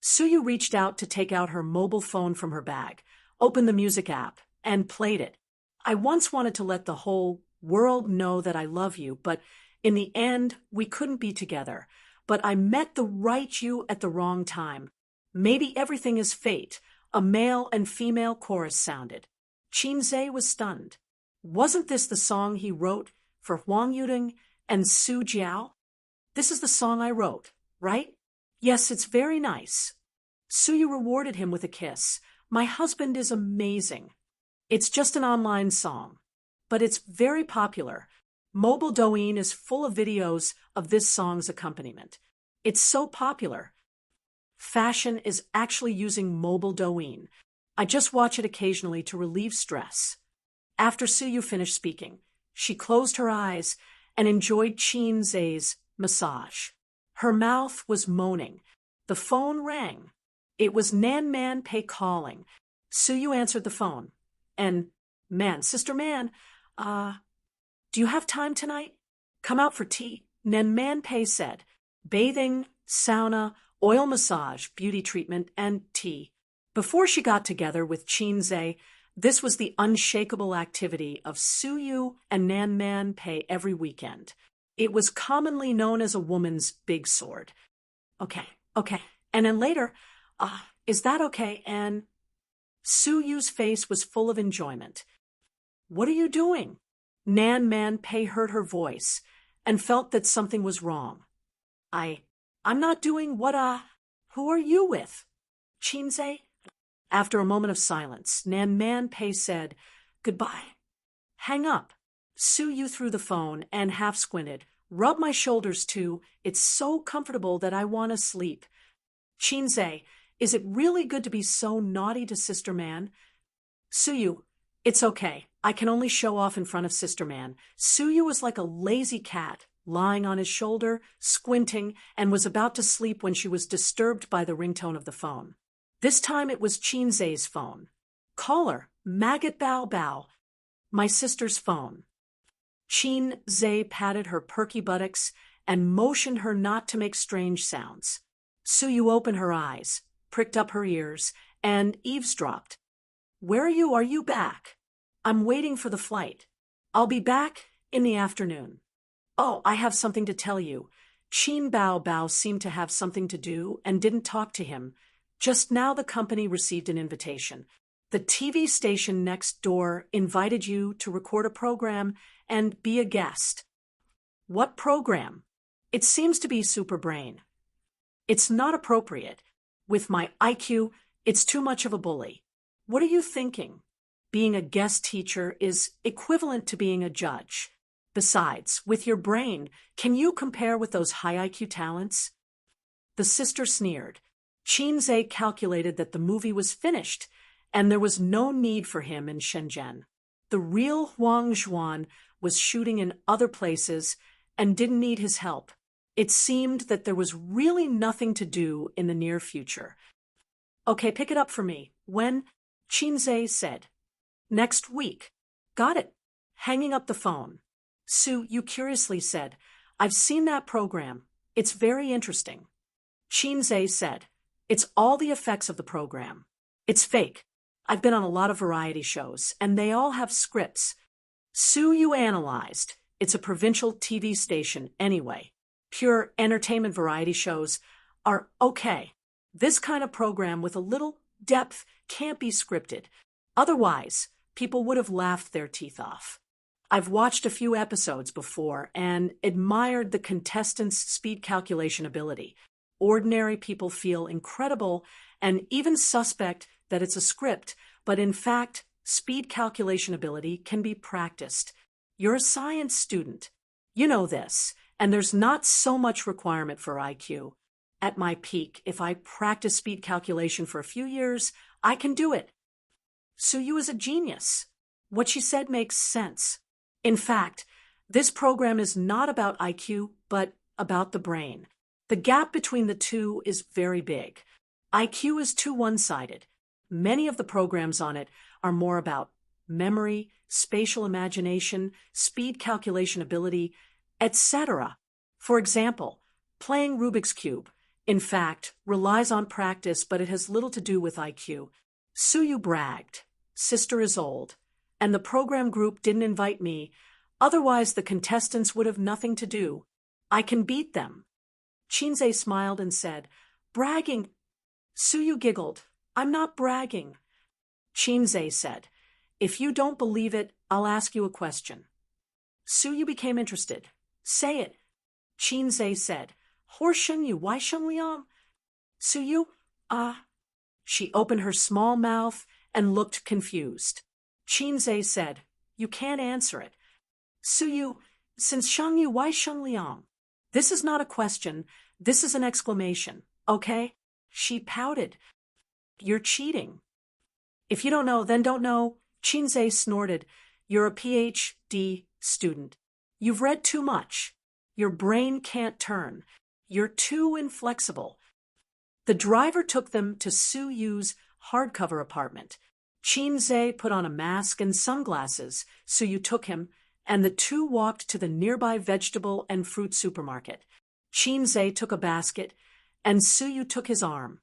Suyu reached out to take out her mobile phone from her bag, opened the music app, and played it. I once wanted to let the whole world know that I love you, but in the end, we couldn't be together. But I met the right you at the wrong time. Maybe everything is fate. A male and female chorus sounded. Chinze was stunned. Wasn't this the song he wrote for Huang Yuding and Su Jiao? This is the song I wrote, right? Yes, it's very nice. Suyu rewarded him with a kiss. My husband is amazing. It's just an online song, but it's very popular. Mobile Douyin is full of videos of this song's accompaniment. It's so popular. Fashion is actually using mobile Douyin. I just watch it occasionally to relieve stress. After Suyu finished speaking, she closed her eyes and enjoyed Chinze's massage. Her mouth was moaning. The phone rang. It was Nan Man Pei calling. Suyu answered the phone. And, man, Sister Man, do you have time tonight? Come out for tea. Nan Man Pei said. Bathing, sauna, oil massage, beauty treatment, and tea. Before she got together with Chinze, this was the unshakable activity of Suyu and Nan Man Pei every weekend. It was commonly known as a woman's big sword. Okay. And then later, is that okay? And Suyu's face was full of enjoyment. What are you doing? Nan Man Pei heard her voice and felt that something was wrong. I'm not doing what, who are you with? Chinze? After a moment of silence, Nan Man Pei said, Goodbye. Hang up. Suyu threw the phone and half squinted. Rub my shoulders too. It's so comfortable that I want to sleep. Chinze, is it really good to be so naughty to Sister Man? Suyu, it's okay. I can only show off in front of Sister Man. Suyu was like a lazy cat, lying on his shoulder, squinting, and was about to sleep when she was disturbed by the ringtone of the phone. This time it was Chinze's phone. Caller, Maggot Bao Bao. My sister's phone. Chinze patted her perky buttocks and motioned her not to make strange sounds. Suyu opened her eyes, pricked up her ears, and eavesdropped. Where are you? Are you back? I'm waiting for the flight. I'll be back in the afternoon. Oh, I have something to tell you. Qin Bao Bao seemed to have something to do and didn't talk to him. Just now the company received an invitation. The TV station next door invited you to record a program and be a guest. What program? It seems to be Super Brain. It's not appropriate. With my IQ, it's too much of a bully. What are you thinking? Being a guest teacher is equivalent to being a judge. Besides, with your brain, can you compare with those high IQ talents? The sister sneered. Chinze calculated that the movie was finished, and there was no need for him in Shenzhen. The real Huang Zhuan was shooting in other places and didn't need his help. It seemed that there was really nothing to do in the near future. Okay, pick it up for me. When? Chinze said. Next week. Got it. Hanging up the phone. Su curiously said, I've seen that program. It's very interesting. Chinze said, it's all the effects of the program. It's fake. I've been on a lot of variety shows, and they all have scripts. Su analyzed. It's a provincial TV station anyway. Pure entertainment variety shows are okay. This kind of program with a little depth can't be scripted. Otherwise, people would have laughed their teeth off. I've watched a few episodes before and admired the contestants' speed calculation ability. Ordinary people feel incredible and even suspect that it's a script, but in fact, speed calculation ability can be practiced. You're a science student. You know this, and there's not so much requirement for IQ. At my peak, if I practice speed calculation for a few years, I can do it. Suyu is a genius. What she said makes sense. In fact, This program is not about IQ, but about the brain. The gap between the two is very big. IQ is too one-sided. Many of the programs on it are more about memory, spatial imagination, speed calculation ability, etc. For example, playing Rubik's Cube, in fact, relies on practice, but it has little to do with IQ. Suyu bragged, "Sister is old, and the program group didn't invite me, otherwise the contestants would have nothing to do. I can beat them." Chinze smiled and said, "Bragging." Suyu giggled, "I'm not bragging." Chinze said, "If you don't believe it, I'll ask you a question." Suyu became interested. "Say it." Chinze said, "Horshen yu wai sheng liang?" Suyu, She opened her small mouth and looked confused. Chinze said, "You can't answer it." Suyu, "Since sheng yu wai sheng liang?" "This is not a question, this is an exclamation, okay?" She pouted. "You're cheating." "If you don't know, then don't know." Chinze snorted. "You're a PhD student. You've read too much. Your brain can't turn. You're too inflexible." The driver took them to Suyu's hardcover apartment. Chinze put on a mask and sunglasses. Suyu took him, and the two walked to the nearby vegetable and fruit supermarket. Chinze took a basket, and Suyu took his arm.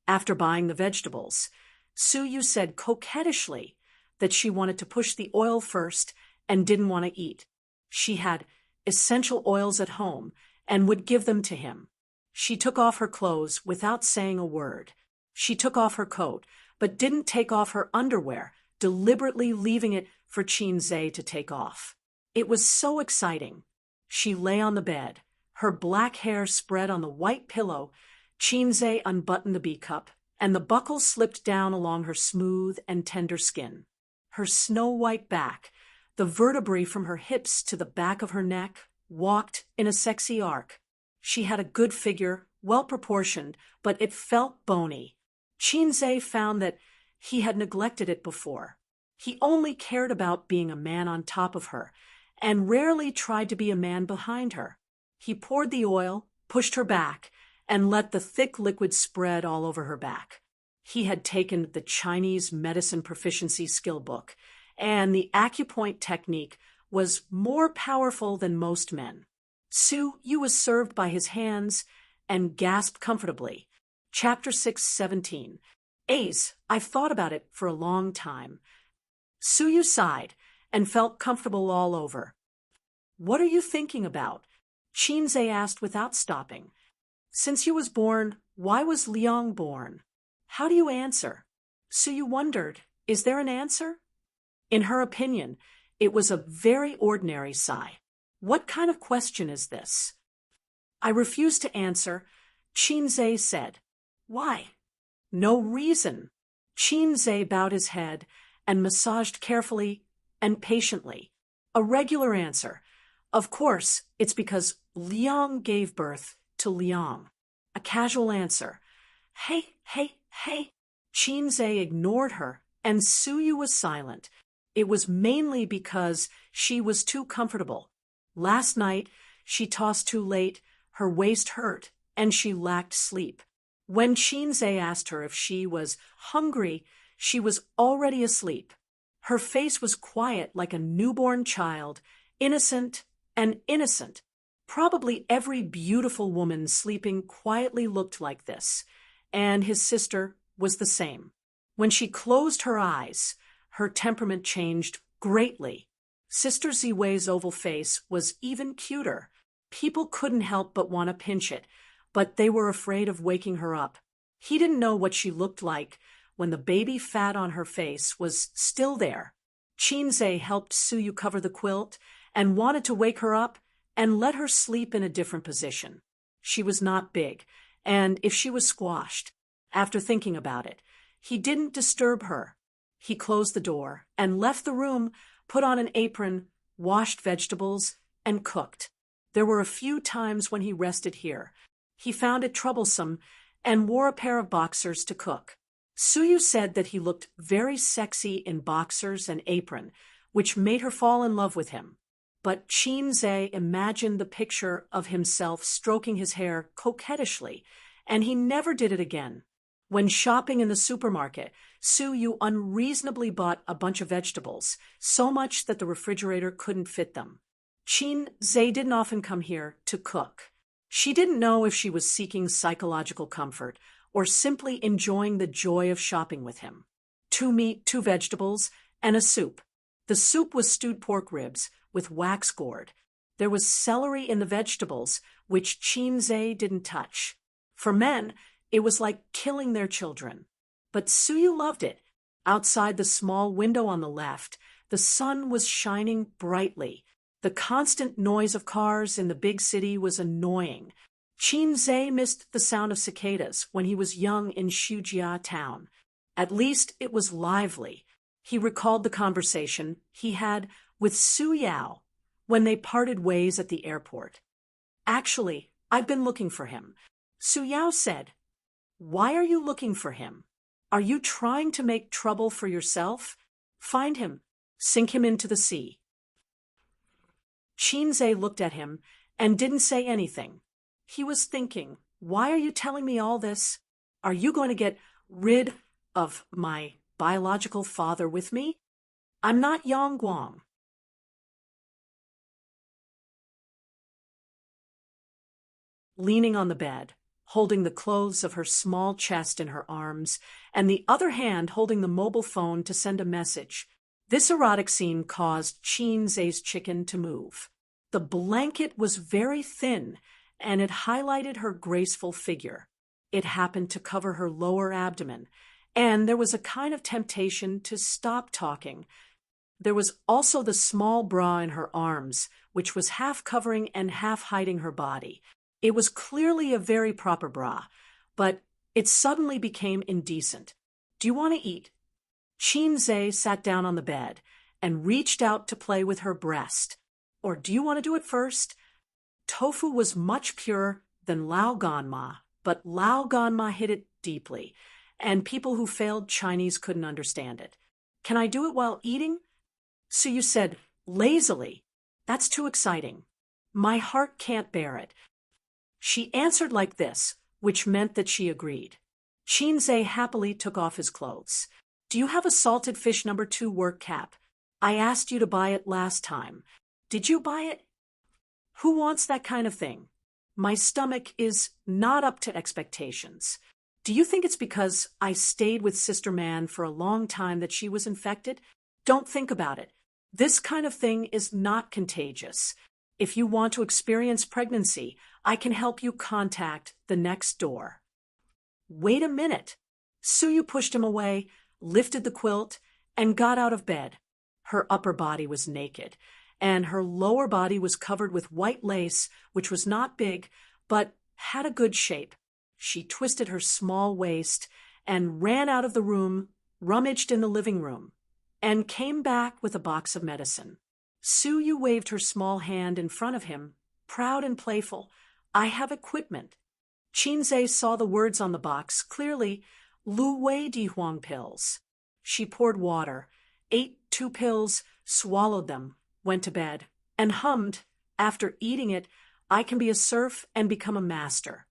After buying the vegetables, Suyu said coquettishly that she wanted to push the oil first and didn't want to eat. She had essential oils at home and would give them to him. She took off her clothes without saying a word. She took off her coat, but didn't take off her underwear, deliberately leaving it for Chinze to take off. It was so exciting. She lay on the bed, her black hair spread on the white pillow. Chinze unbuttoned the B-cup, and the buckle slipped down along her smooth and tender skin. Her snow-white back, the vertebrae from her hips to the back of her neck, walked in a sexy arc. She had a good figure, well-proportioned, but it felt bony. Chinze found that he had neglected it before. He only cared about being a man on top of her, and rarely tried to be a man behind her. He poured the oil, pushed her back, and let the thick liquid spread all over her back. He had taken the Chinese medicine proficiency skill book, and the acupoint technique was more powerful than most men. Suyu was served by his hands and gasped comfortably. Chapter 6:17. "Ace, I've thought about it for a long time." Suyu sighed and felt comfortable all over. "What are you thinking about?" Chinze asked without stopping. "Since you was born, why was Liang born? How do you answer?" Suyu wondered, is there an answer? In her opinion, it was a very ordinary sigh. What kind of question is this? "I refuse to answer," Chinze said. "Why?" "No reason." Chinze bowed his head and massaged carefully and patiently. "A regular answer. Of course, it's because Liang gave birth to Liang." A casual answer. "Hey, hey, hey." Chinze ignored her, and Suyu was silent. It was mainly because she was too comfortable. Last night, she tossed too late, her waist hurt, and she lacked sleep. When Chinze asked her if she was hungry, she was already asleep. Her face was quiet like a newborn child, innocent and innocent. Probably every beautiful woman sleeping quietly looked like this, and his sister was the same. When she closed her eyes, her temperament changed greatly. Sister Ziwei's oval face was even cuter. People couldn't help but want to pinch it, but they were afraid of waking her up. He didn't know what she looked like when the baby fat on her face was still there. Chinze helped Suyu cover the quilt and wanted to wake her up and let her sleep in a different position. She was not big, and if she was squashed, after thinking about it, he didn't disturb her. He closed the door and left the room, put on an apron, washed vegetables, and cooked. There were a few times when he rested here. He found it troublesome and wore a pair of boxers to cook. Suyu said that he looked very sexy in boxers and apron, which made her fall in love with him. but Qin Zhe imagined the picture of himself stroking his hair coquettishly, and he never did it again. When shopping in the supermarket, Su Yu unreasonably bought a bunch of vegetables, so much that the refrigerator couldn't fit them. Qin Zhe didn't often come here to cook. She didn't know if she was seeking psychological comfort or simply enjoying the joy of shopping with him. 2 meat, 2 vegetables, and a soup. The soup was stewed pork ribs with wax gourd. There was celery in the vegetables, which Qin Zhe didn't touch. For men, it was like killing their children. But Su Yu loved it. Outside the small window on the left, the sun was shining brightly. The constant noise of cars in the big city was annoying. Qin Zhe missed the sound of cicadas when he was young in Shujia town. At least it was lively. He recalled the conversation he had with Su Yao when they parted ways at the airport. Actually, I've been looking for him. Su Yao said, "Why are you looking for him? Are you trying to make trouble for yourself? Find him. Sink him into the sea." Qin Zhe looked at him and didn't say anything. He was thinking, why are you telling me all this? Are you going to get rid of my biological father with me? I'm not Yang Guang. Leaning on the bed, holding the clothes of her small chest in her arms, and the other hand holding the mobile phone to send a message, this erotic scene caused Qin Zhe's chicken to move. The blanket was very thin, and it highlighted her graceful figure. It happened to cover her lower abdomen, and there was a kind of temptation to stop talking. There was also the small bra in her arms, which was half covering and half hiding her body. It was clearly a very proper bra, but it suddenly became indecent. "Do you want to eat?" Qin Zhe sat down on the bed and reached out to play with her breast. "Or do you want to do it first?" Tofu was much purer than Lao Ganma, but Lao Ganma hit it deeply, and people who failed Chinese couldn't understand it. "Can I do it while eating?" Su Yu said, lazily, "That's too exciting. My heart can't bear it." She answered like this, which meant that she agreed. Qin Zhe happily took off his clothes. "Do you have a salted fish No. 2 work cap? I asked you to buy it last time. Did you buy it?" "Who wants that kind of thing? My stomach is not up to expectations. Do you think it's because I stayed with Sister Man for a long time that she was infected? Don't think about it. This kind of thing is not contagious. If you want to experience pregnancy, I can help you contact the next door." "Wait a minute." Su Yu pushed him away, lifted the quilt, and got out of bed. Her upper body was naked, and her lower body was covered with white lace, which was not big, but had a good shape. She twisted her small waist and ran out of the room, rummaged in the living room, and came back with a box of medicine. Su Yu waved her small hand in front of him, proud and playful. "I have equipment." Qin Zhe saw the words on the box clearly, Lu Wei Di Huang pills. She poured water, ate 2 pills, swallowed them, went to bed, and hummed, after eating it, "I can be a serf and become a master."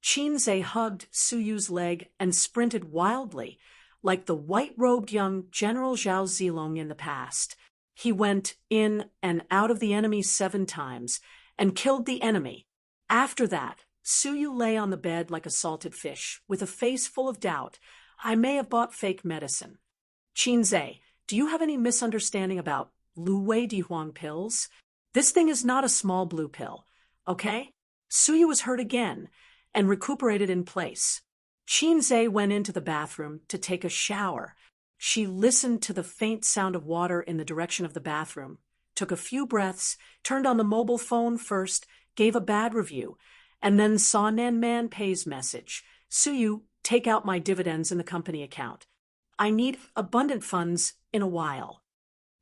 Qin Zhe hugged Su Yu's leg and sprinted wildly, like the white-robed young General Zhao Zilong in the past. He went in and out of the enemy 7 times and killed the enemy. After that, Su Yu lay on the bed like a salted fish, with a face full of doubt. "I may have bought fake medicine." "Qin Zhe, do you have any misunderstanding about Lu Wei Di Huang pills? This thing is not a small blue pill, okay?" Su Yu was hurt again and recuperated in place. Qin Zhe went into the bathroom to take a shower. She listened to the faint sound of water in the direction of the bathroom, took a few breaths, turned on the mobile phone first, gave a bad review, and then saw Nan Man Pei's message. "Su Yu, take out my dividends in the company account. I need abundant funds in a while."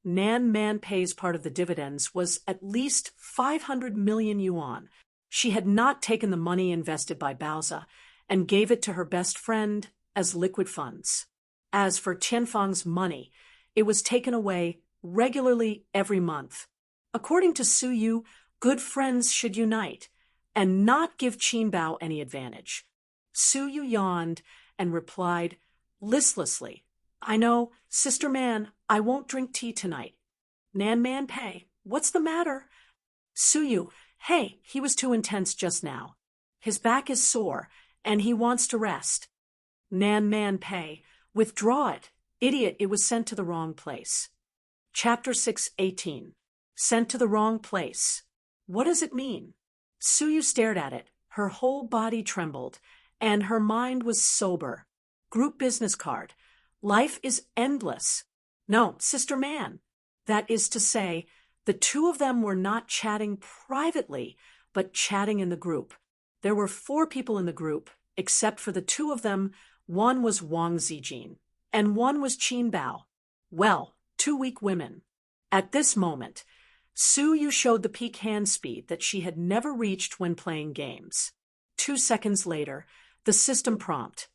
Nan Man Pei's part of the dividends was at least 500 million yuan. She had not taken the money invested by Baoza and gave it to her best friend as liquid funds. As for Tianfang's money, it was taken away regularly every month. According to Su Yu, good friends should unite and not give Qin Bao any advantage. Su Yu yawned and replied listlessly, I know, Sister Man, I won't drink tea tonight. Nan Man Pei, what's the matter? Su Yu, hey, he was too intense just now. His back is sore, and he wants to rest. Nan Man Pei, withdraw it. Idiot, it was sent to the wrong place. Chapter 6:18. Sent to the wrong place. What does it mean? Su Yu stared at it. Her whole body trembled, and her mind was sober. Group business card. Life is endless. No, Sister Man. That is to say, the two of them were not chatting privately, but chatting in the group. There were 4 people in the group, except for the 2 of them. One was Wang Zijin, and one was Qin Bao. Well, 2 weak women. At this moment, Su Yu showed the peak hand speed that she had never reached when playing games. 2 seconds later, the system prompt.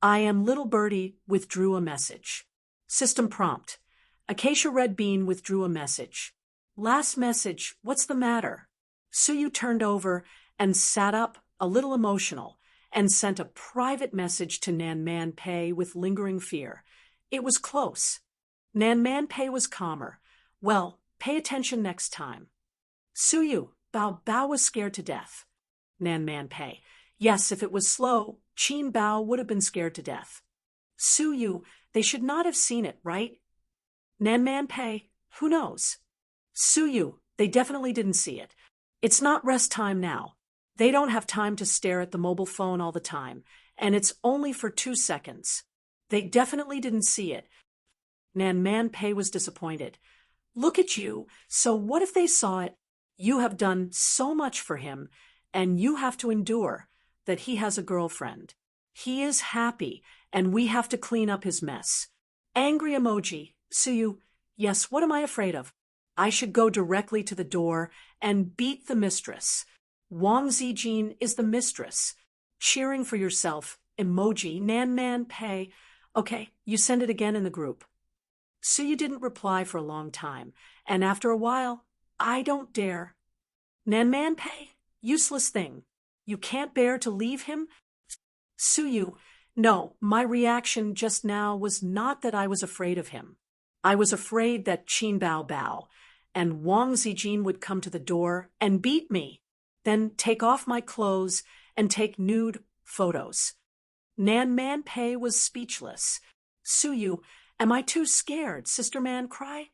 I am Little Birdie withdrew a message. System prompt. Acacia Red Bean withdrew a message. Last message, what's the matter? Su Yu turned over and sat up, a little emotional, and sent a private message to Nan Man Pei with lingering fear. It was close. Nan Man Pei was calmer. Well, pay attention next time. Su Yu, Bao was scared to death. Nan Man Pei. Yes, if it was slow, Qin Bao would have been scared to death. Su Yu, they should not have seen it, right? Nan Man Pei, who knows? Su Yu, they definitely didn't see it. It's not rest time now. They don't have time to stare at the mobile phone all the time, and it's only for 2 seconds. They definitely didn't see it. Nan Man Pei was disappointed. Look at you, so what if they saw it? You have done so much for him, and you have to endure that he has a girlfriend. He is happy, and we have to clean up his mess. Angry emoji. Su Yu, yes, what am I afraid of? I should go directly to the door and beat the mistress. Wang Zijin is the mistress. Cheering for yourself. Emoji. Nan Man Pei. Okay, you send it again in the group. Su Yu didn't reply for a long time, and after a while, I don't dare. Nan Man Pei, useless thing. You can't bear to leave him? Su Yu, no, my reaction just now was not that I was afraid of him. I was afraid that Qin Bao and Wang Zijin would come to the door and beat me, then take off my clothes and take nude photos. Nan Man Pei was speechless. Su Yu, am I too scared? Sister Man cried.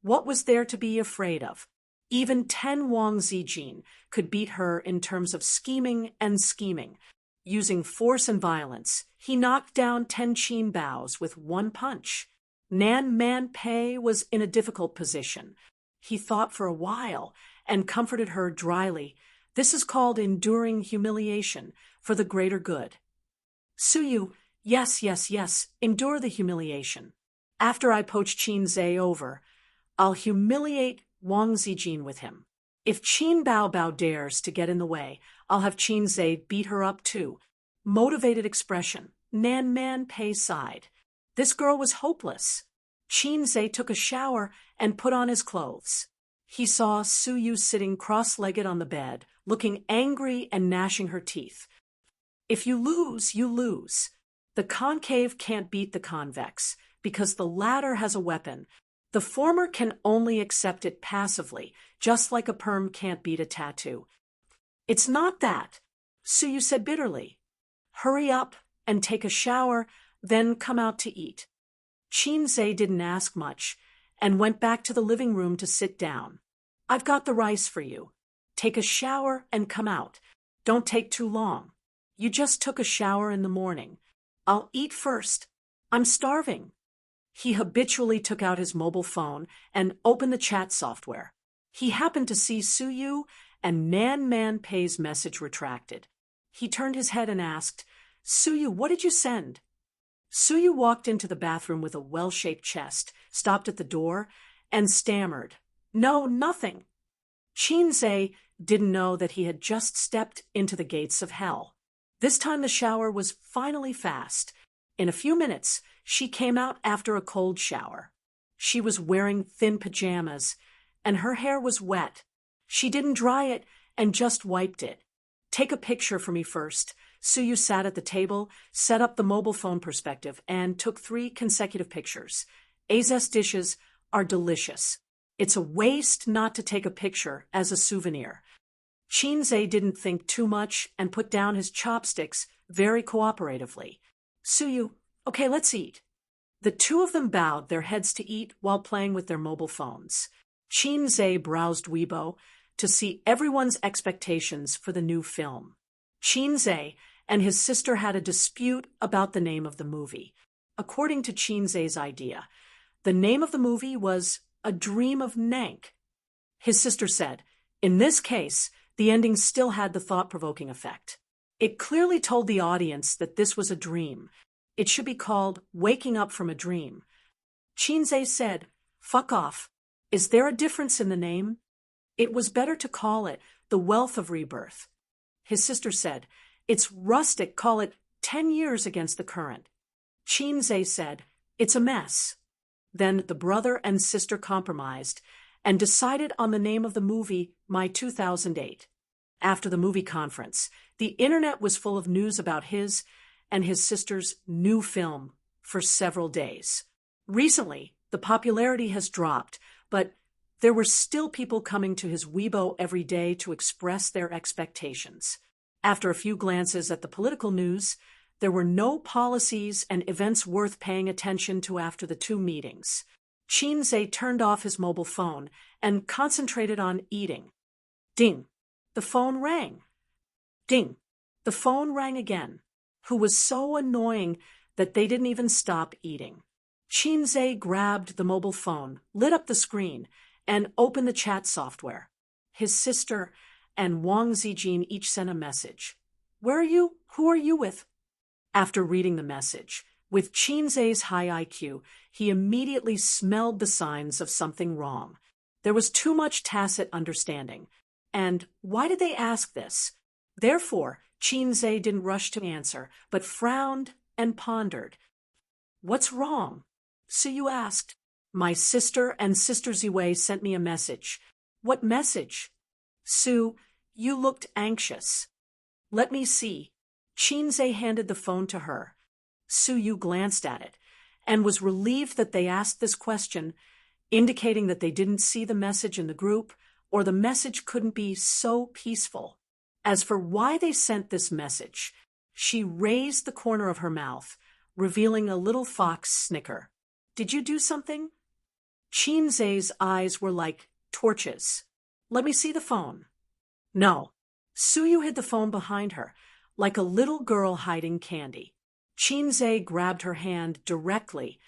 What was there to be afraid of? Even 10 Wang Zijin could beat her in terms of scheming and scheming. Using force and violence, he knocked down 10 Qin Baos with 1 punch. Nan Man Pei was in a difficult position. He thought for a while and comforted her dryly. This is called enduring humiliation for the greater good. Su Yu, yes, endure the humiliation. After I poach Qin Zhe over, I'll humiliate Wang Zijin with him. If Qin Bao dares to get in the way, I'll have Qin Zhe beat her up too. Motivated expression. Nan Man Pei sighed. This girl was hopeless. Qin Zhe took a shower and put on his clothes. He saw Su Yu sitting cross-legged on the bed, looking angry and gnashing her teeth. If you lose, you lose. The concave can't beat the convex, because the latter has a weapon. The former can only accept it passively, just like a perm can't beat a tattoo. It's not that, Su Yu said bitterly. Hurry up and take a shower, then come out to eat. Qin Zhe didn't ask much, and went back to the living room to sit down. I've got the rice for you. Take a shower and come out. Don't take too long. You just took a shower in the morning. I'll eat first. I'm starving. He habitually took out his mobile phone and opened the chat software. He happened to see Su Yu and Nan Man Pei's message retracted. He turned his head and asked, Su Yu, what did you send? Su Yu walked into the bathroom with a well-shaped chest, stopped at the door, and stammered, No, nothing. Qin Zhe didn't know that he had just stepped into the gates of hell. This time the shower was finally fast. In a few minutes, she came out after a cold shower. She was wearing thin pajamas, and her hair was wet. She didn't dry it and just wiped it. Take a picture for me first. Suyu sat at the table, set up the mobile phone perspective, and took 3 consecutive pictures. Aze's dishes are delicious. It's a waste not to take a picture as a souvenir. Shinzei didn't think too much and put down his chopsticks very cooperatively. Suyu, okay, let's eat. The two of them bowed their heads to eat while playing with their mobile phones. Shinzei browsed Weibo to see everyone's expectations for the new film. Shinzei and his sister had a dispute about the name of the movie. According to Shinzei's idea, the name of the movie was A Dream of Nank. His sister said, in this case, the ending still had the thought-provoking effect. It clearly told the audience that this was a dream. It should be called Waking Up from a Dream. Shinzei said, fuck off. Is there a difference in the name? It was better to call it The Wealth of Rebirth. His sister said, it's rustic, call it 10 years against the current. Shinzei said, it's a mess. Then the brother and sister compromised and decided on the name of the movie, My 2008. After the movie conference, the internet was full of news about his and his sister's new film for several days. Recently, the popularity has dropped, but there were still people coming to his Weibo every day to express their expectations. After a few glances at the political news, there were no policies and events worth paying attention to after the 2 meetings. Shinzei turned off his mobile phone and concentrated on eating. Ding! The phone rang. Ding! The phone rang again, who was so annoying that they didn't even stop eating. Shinzei grabbed the mobile phone, lit up the screen, and opened the chat software. His sister and Wang Zijin each sent a message. Where are you? Who are you with? After reading the message, with Shinzei's high IQ, he immediately smelled the signs of something wrong. There was too much tacit understanding. And why did they ask this? Therefore, Shinzei didn't rush to answer, but frowned and pondered. What's wrong? Suyu asked. My sister and Sister Ziwei sent me a message. What message? Su, you looked anxious. Let me see. Shinzei handed the phone to her. Suyu glanced at it and was relieved that they asked this question, indicating that they didn't see the message in the group or the message couldn't be so peaceful. As for why they sent this message, she raised the corner of her mouth, revealing a little fox snicker. Did you do something? Shinzei's eyes were like torches. Let me see the phone. No. Suyu hid the phone behind her, like a little girl hiding candy. Shinzei grabbed her hand directly,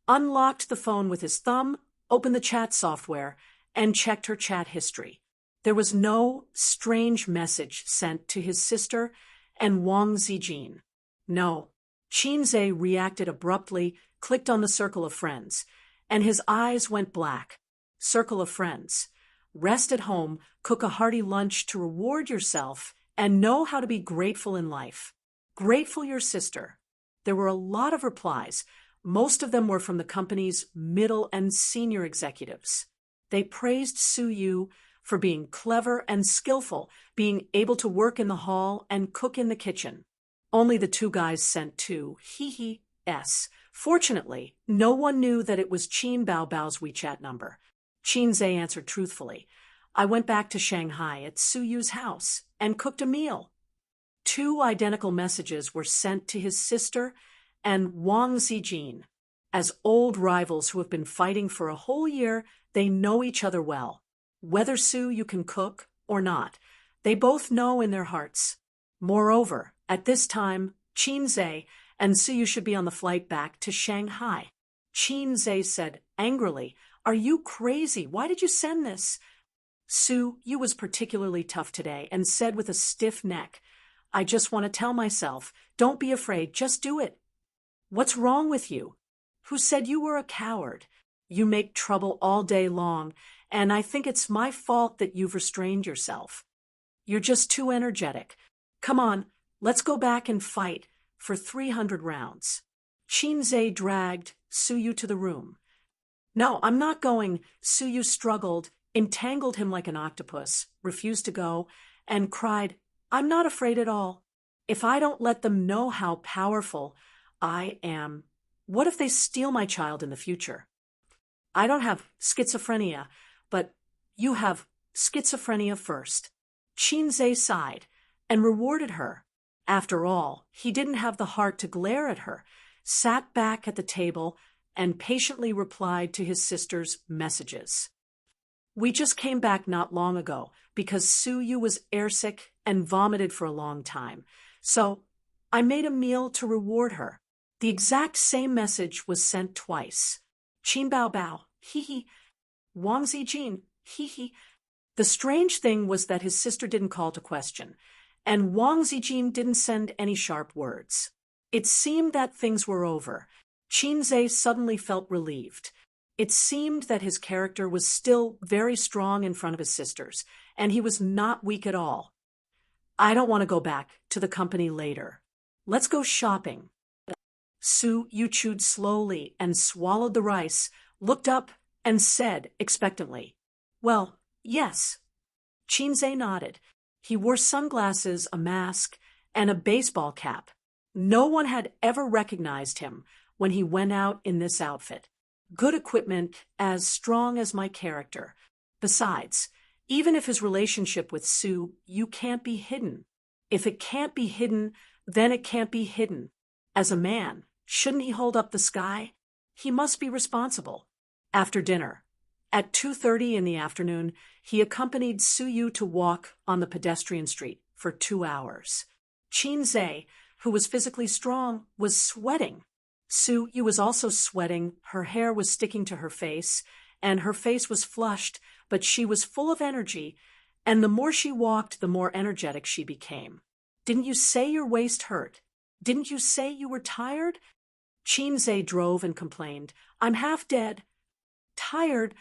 unlocked the phone with his thumb, opened the chat software, and checked her chat history. There was no strange message sent to his sister and Wang Zijin. No. Shinzei reacted abruptly, clicked on the circle of friends, and his eyes went black. Circle of friends. Rest at home, cook a hearty lunch to reward yourself, and know how to be grateful in life. Grateful your sister. There were a lot of replies. Most of them were from the company's middle and senior executives. They praised Suyu for being clever and skillful, being able to work in the hall and cook in the kitchen. Only the 2 guys sent 2 hee-hee-s. Fortunately, no one knew that it was Qin Baobao's WeChat number. Shinzei answered truthfully. I went back to Shanghai at Suyu's house and cooked a meal. 2 identical messages were sent to his sister and Wang Zijin. As old rivals who have been fighting for a whole year, they know each other well. Whether Suyu can cook or not, they both know in their hearts. Moreover, at this time, Shinzei and Suyu should be on the flight back to Shanghai. Shinzei said angrily, Are you crazy? Why did you send this? Suyu was particularly tough today and said with a stiff neck, I just want to tell myself, don't be afraid, just do it. What's wrong with you? Who said you were a coward? You make trouble all day long, and I think it's my fault that you've restrained yourself. You're just too energetic. Come on, let's go back and fight for 300 rounds. Shinzei dragged Suyu to the room. No, I'm not going, Suyu struggled, entangled him like an octopus, refused to go, and cried, "I'm not afraid at all. If I don't let them know how powerful I am, what if they steal my child in the future? I don't have schizophrenia, but you have schizophrenia first." Chinze sighed and rewarded her. After all, he didn't have the heart to glare at her, sat back at the table, and patiently replied to his sister's messages. "We just came back not long ago because Suyu was airsick and vomited for a long time. So I made a meal to reward her." The exact same message was sent twice. Qin Bao Bao, hee hee. Wang Zijin, hee hee. The strange thing was that his sister didn't call to question, and Wang Zijin didn't send any sharp words. It seemed that things were over. Qinze suddenly felt relieved. It seemed that his character was still very strong in front of his sisters, and he was not weak at all. "I don't want to go back to the company later. Let's go shopping." Suyu chewed slowly and swallowed the rice, looked up, and said expectantly, "Well, yes." Chinze nodded. He wore sunglasses, a mask, and a baseball cap. No one had ever recognized him when he went out in this outfit. Good equipment, as strong as my character. Besides, even if his relationship with Suyu can't be hidden. If it can't be hidden, then it can't be hidden. As a man, shouldn't he hold up the sky? He must be responsible. After dinner, at 2:30 in the afternoon, he accompanied Suyu to walk on the pedestrian street for 2 hours. Chinze, who was physically strong, was sweating. Suyu was also sweating, her hair was sticking to her face, and her face was flushed, but she was full of energy, and the more she walked, the more energetic she became. "Didn't you say your waist hurt? Didn't you say you were tired?" Chinze drove and complained, "I'm half dead." Tired,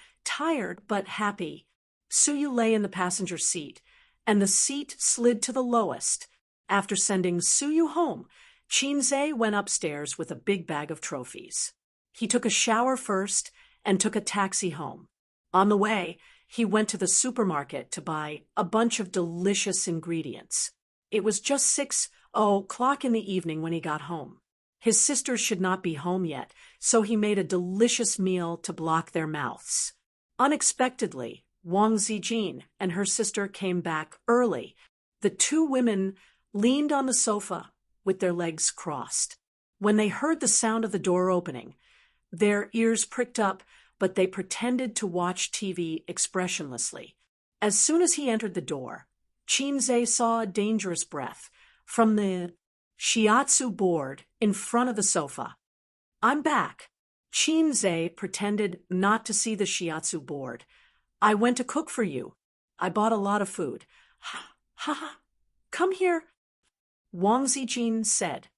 but happy. Suyu lay in the passenger seat, and the seat slid to the lowest. After sending Suyu home, Chinze went upstairs with a big bag of trophies. He took a shower first and took a taxi home. On the way, he went to the supermarket to buy a bunch of delicious ingredients. It was just 6:00 in the evening when he got home. His sisters should not be home yet, so he made a delicious meal to block their mouths. Unexpectedly, Wang Zijin and her sister came back early. The two women leaned on the sofa with their legs crossed. When they heard the sound of the door opening, their ears pricked up, but they pretended to watch TV expressionlessly. As soon as he entered the door, Chinze saw a dangerous breath from the shiatsu board in front of the sofa. "I'm back." Chinze pretended not to see the shiatsu board. "I went to cook for you. I bought a lot of food." "Ha ha. Come here," Wang Zijin said.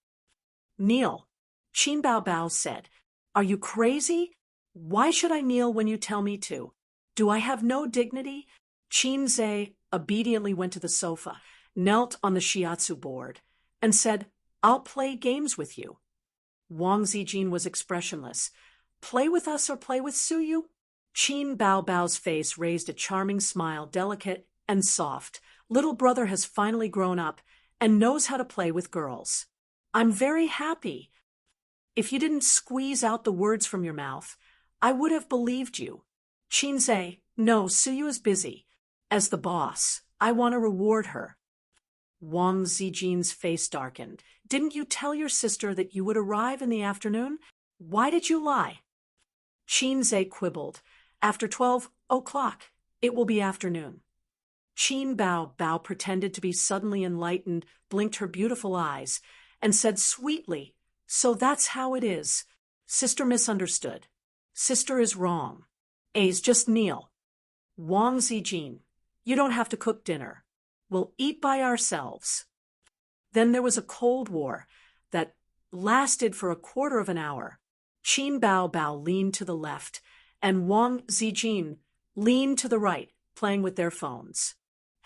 "Kneel," Qin Bao Bao said. "Are you crazy? Why should I kneel when you tell me to? Do I have no dignity?" Chinze obediently went to the sofa, knelt on the shiatsu board, and said, "I'll play games with you." Wang Zijin was expressionless. "Play with us or play with Suyu?" Qin Bao Bao's face raised a charming smile, delicate and soft. Little brother has finally grown up and knows how to play with girls. "I'm very happy." "If you didn't squeeze out the words from your mouth, I would have believed you." Chinze, "No, Suyu is busy. As the boss, I want to reward her." Wang Zijin's face darkened. "Didn't you tell your sister that you would arrive in the afternoon? Why did you lie?" Chinze quibbled. "After 12:00, it will be afternoon." Qin Bao Bao pretended to be suddenly enlightened, blinked her beautiful eyes, and said sweetly, "So that's how it is. Sister misunderstood. Sister is wrong. A's, just kneel." Wang Zijin, "You don't have to cook dinner. We'll eat by ourselves." Then there was a Cold War that lasted for a quarter of an hour. Qin Bao Bao leaned to the left, and Wang Zijin leaned to the right, playing with their phones.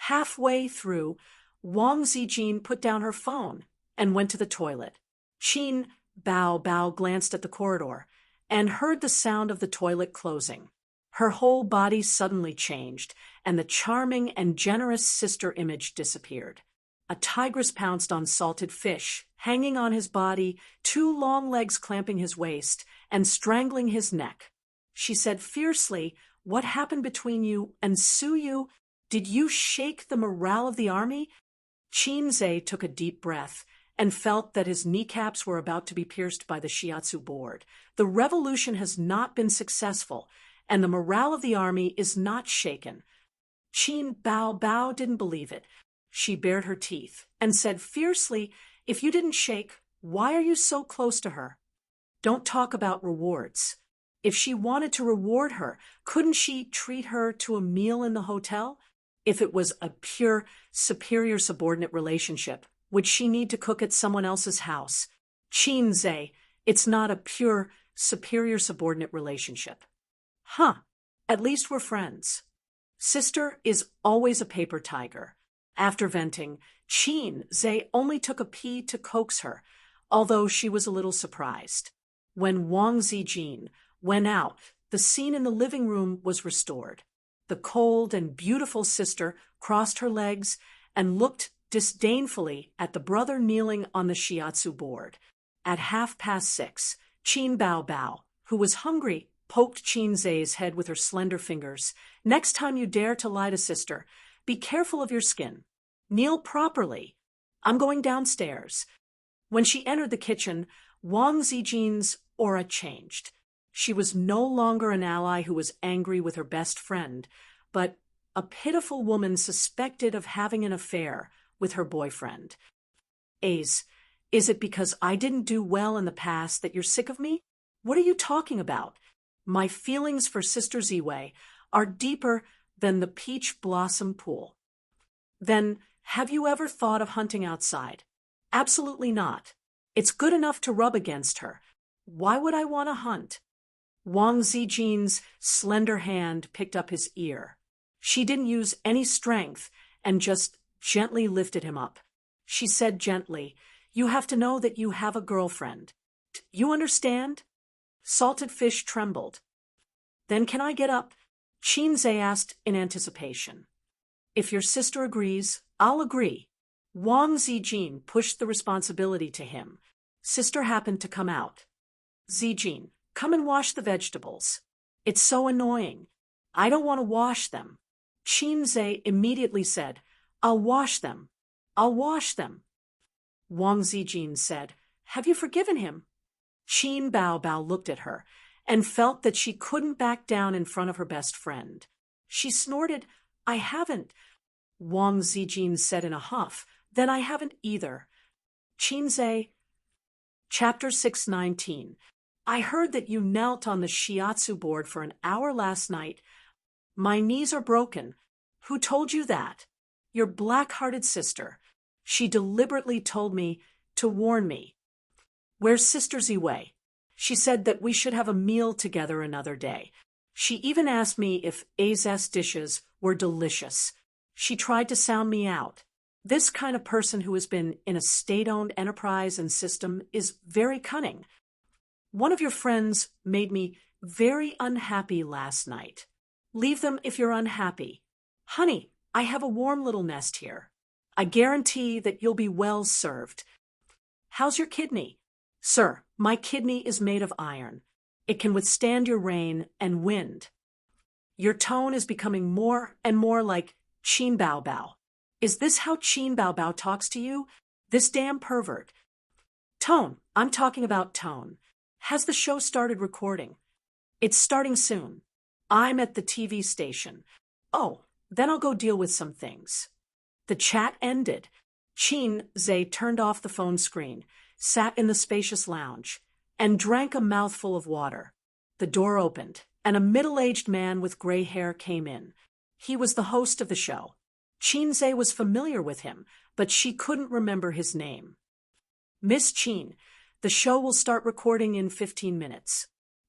Halfway through, Wang Zijin put down her phone and went to the toilet. Qin Bao Bao glanced at the corridor and heard the sound of the toilet closing. Her whole body suddenly changed, and the charming and generous sister image disappeared. A tigress pounced on salted fish, hanging on his body, two long legs clamping his waist and strangling his neck. She said fiercely, "What happened between you and Suyu? Did you shake the morale of the army?" Chinze took a deep breath and felt that his kneecaps were about to be pierced by the shiatsu board. The revolution has not been successful, and the morale of the army is not shaken. Qin Bao Bao didn't believe it. She bared her teeth and said fiercely, "If you didn't shake, why are you so close to her? Don't talk about rewards. If she wanted to reward her, couldn't she treat her to a meal in the hotel? If it was a pure superior-subordinate relationship, would she need to cook at someone else's house? Chinze, it's not a pure superior-subordinate relationship." Huh, at least we're friends. Sister is always a paper tiger. After venting, Chinze only took a pee to coax her, although she was a little surprised. When Wang Zijin went out, the scene in the living room was restored. The cold and beautiful sister crossed her legs and looked disdainfully at the brother kneeling on the shiatsu board. At 6:30, Qin Bao Bao, who was hungry, poked Chinze's head with her slender fingers. "Next time you dare to lie to sister, be careful of your skin. Kneel properly. I'm going downstairs." When she entered the kitchen, Wang Zijin's aura changed. She was no longer an ally who was angry with her best friend, but a pitiful woman suspected of having an affair with her boyfriend. "Is it because I didn't do well in the past that you're sick of me? What are you talking about? My feelings for Sister Ziwei are deeper than the peach blossom pool." "Then have you ever thought of hunting outside?" "Absolutely not. It's good enough to rub against her. Why would I want to hunt?" Wang Zijin's slender hand picked up his ear. She didn't use any strength and just gently lifted him up. She said gently, "You have to know that you have a girlfriend. You understand?" Salted fish trembled. "Then can I get up?" Chinze asked in anticipation. "If your sister agrees, I'll agree." Wang Zijin pushed the responsibility to him. Sister happened to come out. "Zijin, come and wash the vegetables. It's so annoying. I don't want to wash them." Chinze immediately said, "I'll wash them. I'll wash them." Wang Zijin said, "Have you forgiven him?" Qin Bao Bao looked at her and felt that she couldn't back down in front of her best friend. She snorted, "I haven't." Wang Zijin said in a huff, "Then I haven't either." Chinze. Chapter 619. "I heard that you knelt on the shiatsu board for an hour last night. My knees are broken. Who told you that?" "Your black-hearted sister. She deliberately told me to warn me." "Where's Sister Ziwei?" "She said that we should have a meal together another day. She even asked me if A's dishes were delicious. She tried to sound me out. This kind of person who has been in a state-owned enterprise and system is very cunning. One of your friends made me very unhappy last night." "Leave them if you're unhappy. Honey, I have a warm little nest here. I guarantee that you'll be well served. How's your kidney?" "Sir, my kidney is made of iron. It can withstand your rain and wind." Your tone is becoming more and more like Qin Bao Bao. Is this how Qin Bao Bao talks to you? This damn pervert. Tone, I'm talking about tone. Has the show started recording? It's starting soon. I'm at the TV station. Oh, then I'll go deal with some things. The chat ended. Qin Zhe turned off the phone screen, sat in the spacious lounge, and drank a mouthful of water. The door opened, and a middle-aged man with gray hair came in. He was the host of the show. Qin Zhe was familiar with him, but she couldn't remember his name. "Miss Qin, the show will start recording in 15 minutes.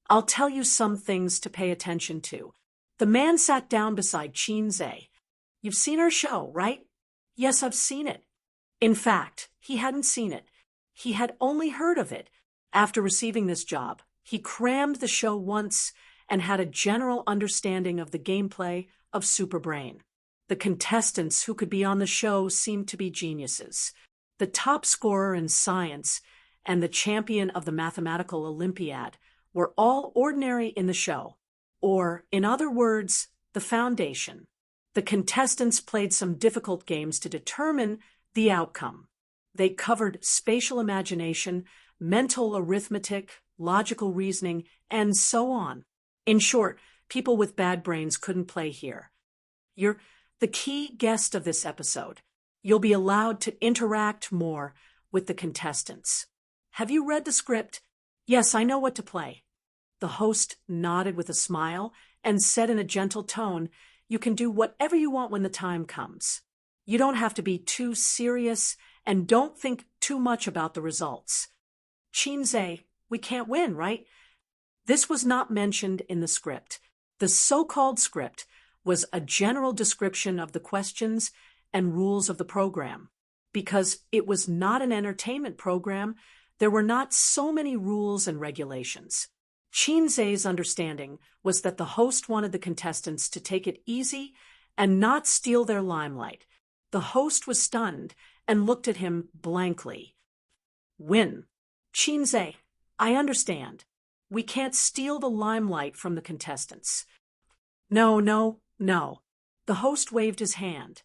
I'll tell you some things to pay attention to." The man sat down beside Qin Zhe. "You've seen our show, right?" "Yes, I've seen it." In fact, he hadn't seen it. He had only heard of it. After receiving this job, he crammed the show once and had a general understanding of the gameplay of Superbrain. The contestants who could be on the show seemed to be geniuses. The top scorer in science and the champion of the mathematical Olympiad were all ordinary in the show, or, in other words, the foundation. The contestants played some difficult games to determine the outcome. They covered spatial imagination, mental arithmetic, logical reasoning, and so on. In short, people with bad brains couldn't play here. You're the key guest of this episode. You'll be allowed to interact more with the contestants. Have you read the script? Yes, I know what to play. The host nodded with a smile and said in a gentle tone, "You can do whatever you want when the time comes. You don't have to be too serious and don't think too much about the results." Chinze, we can't win, right? This was not mentioned in the script. The so-called script was a general description of the questions and rules of the program. Because it was not an entertainment program, there were not so many rules and regulations. Chinze's understanding was that the host wanted the contestants to take it easy and not steal their limelight. The host was stunned and looked at him blankly. "Win. Chinze, I understand. We can't steal the limelight from the contestants." No. The host waved his hand.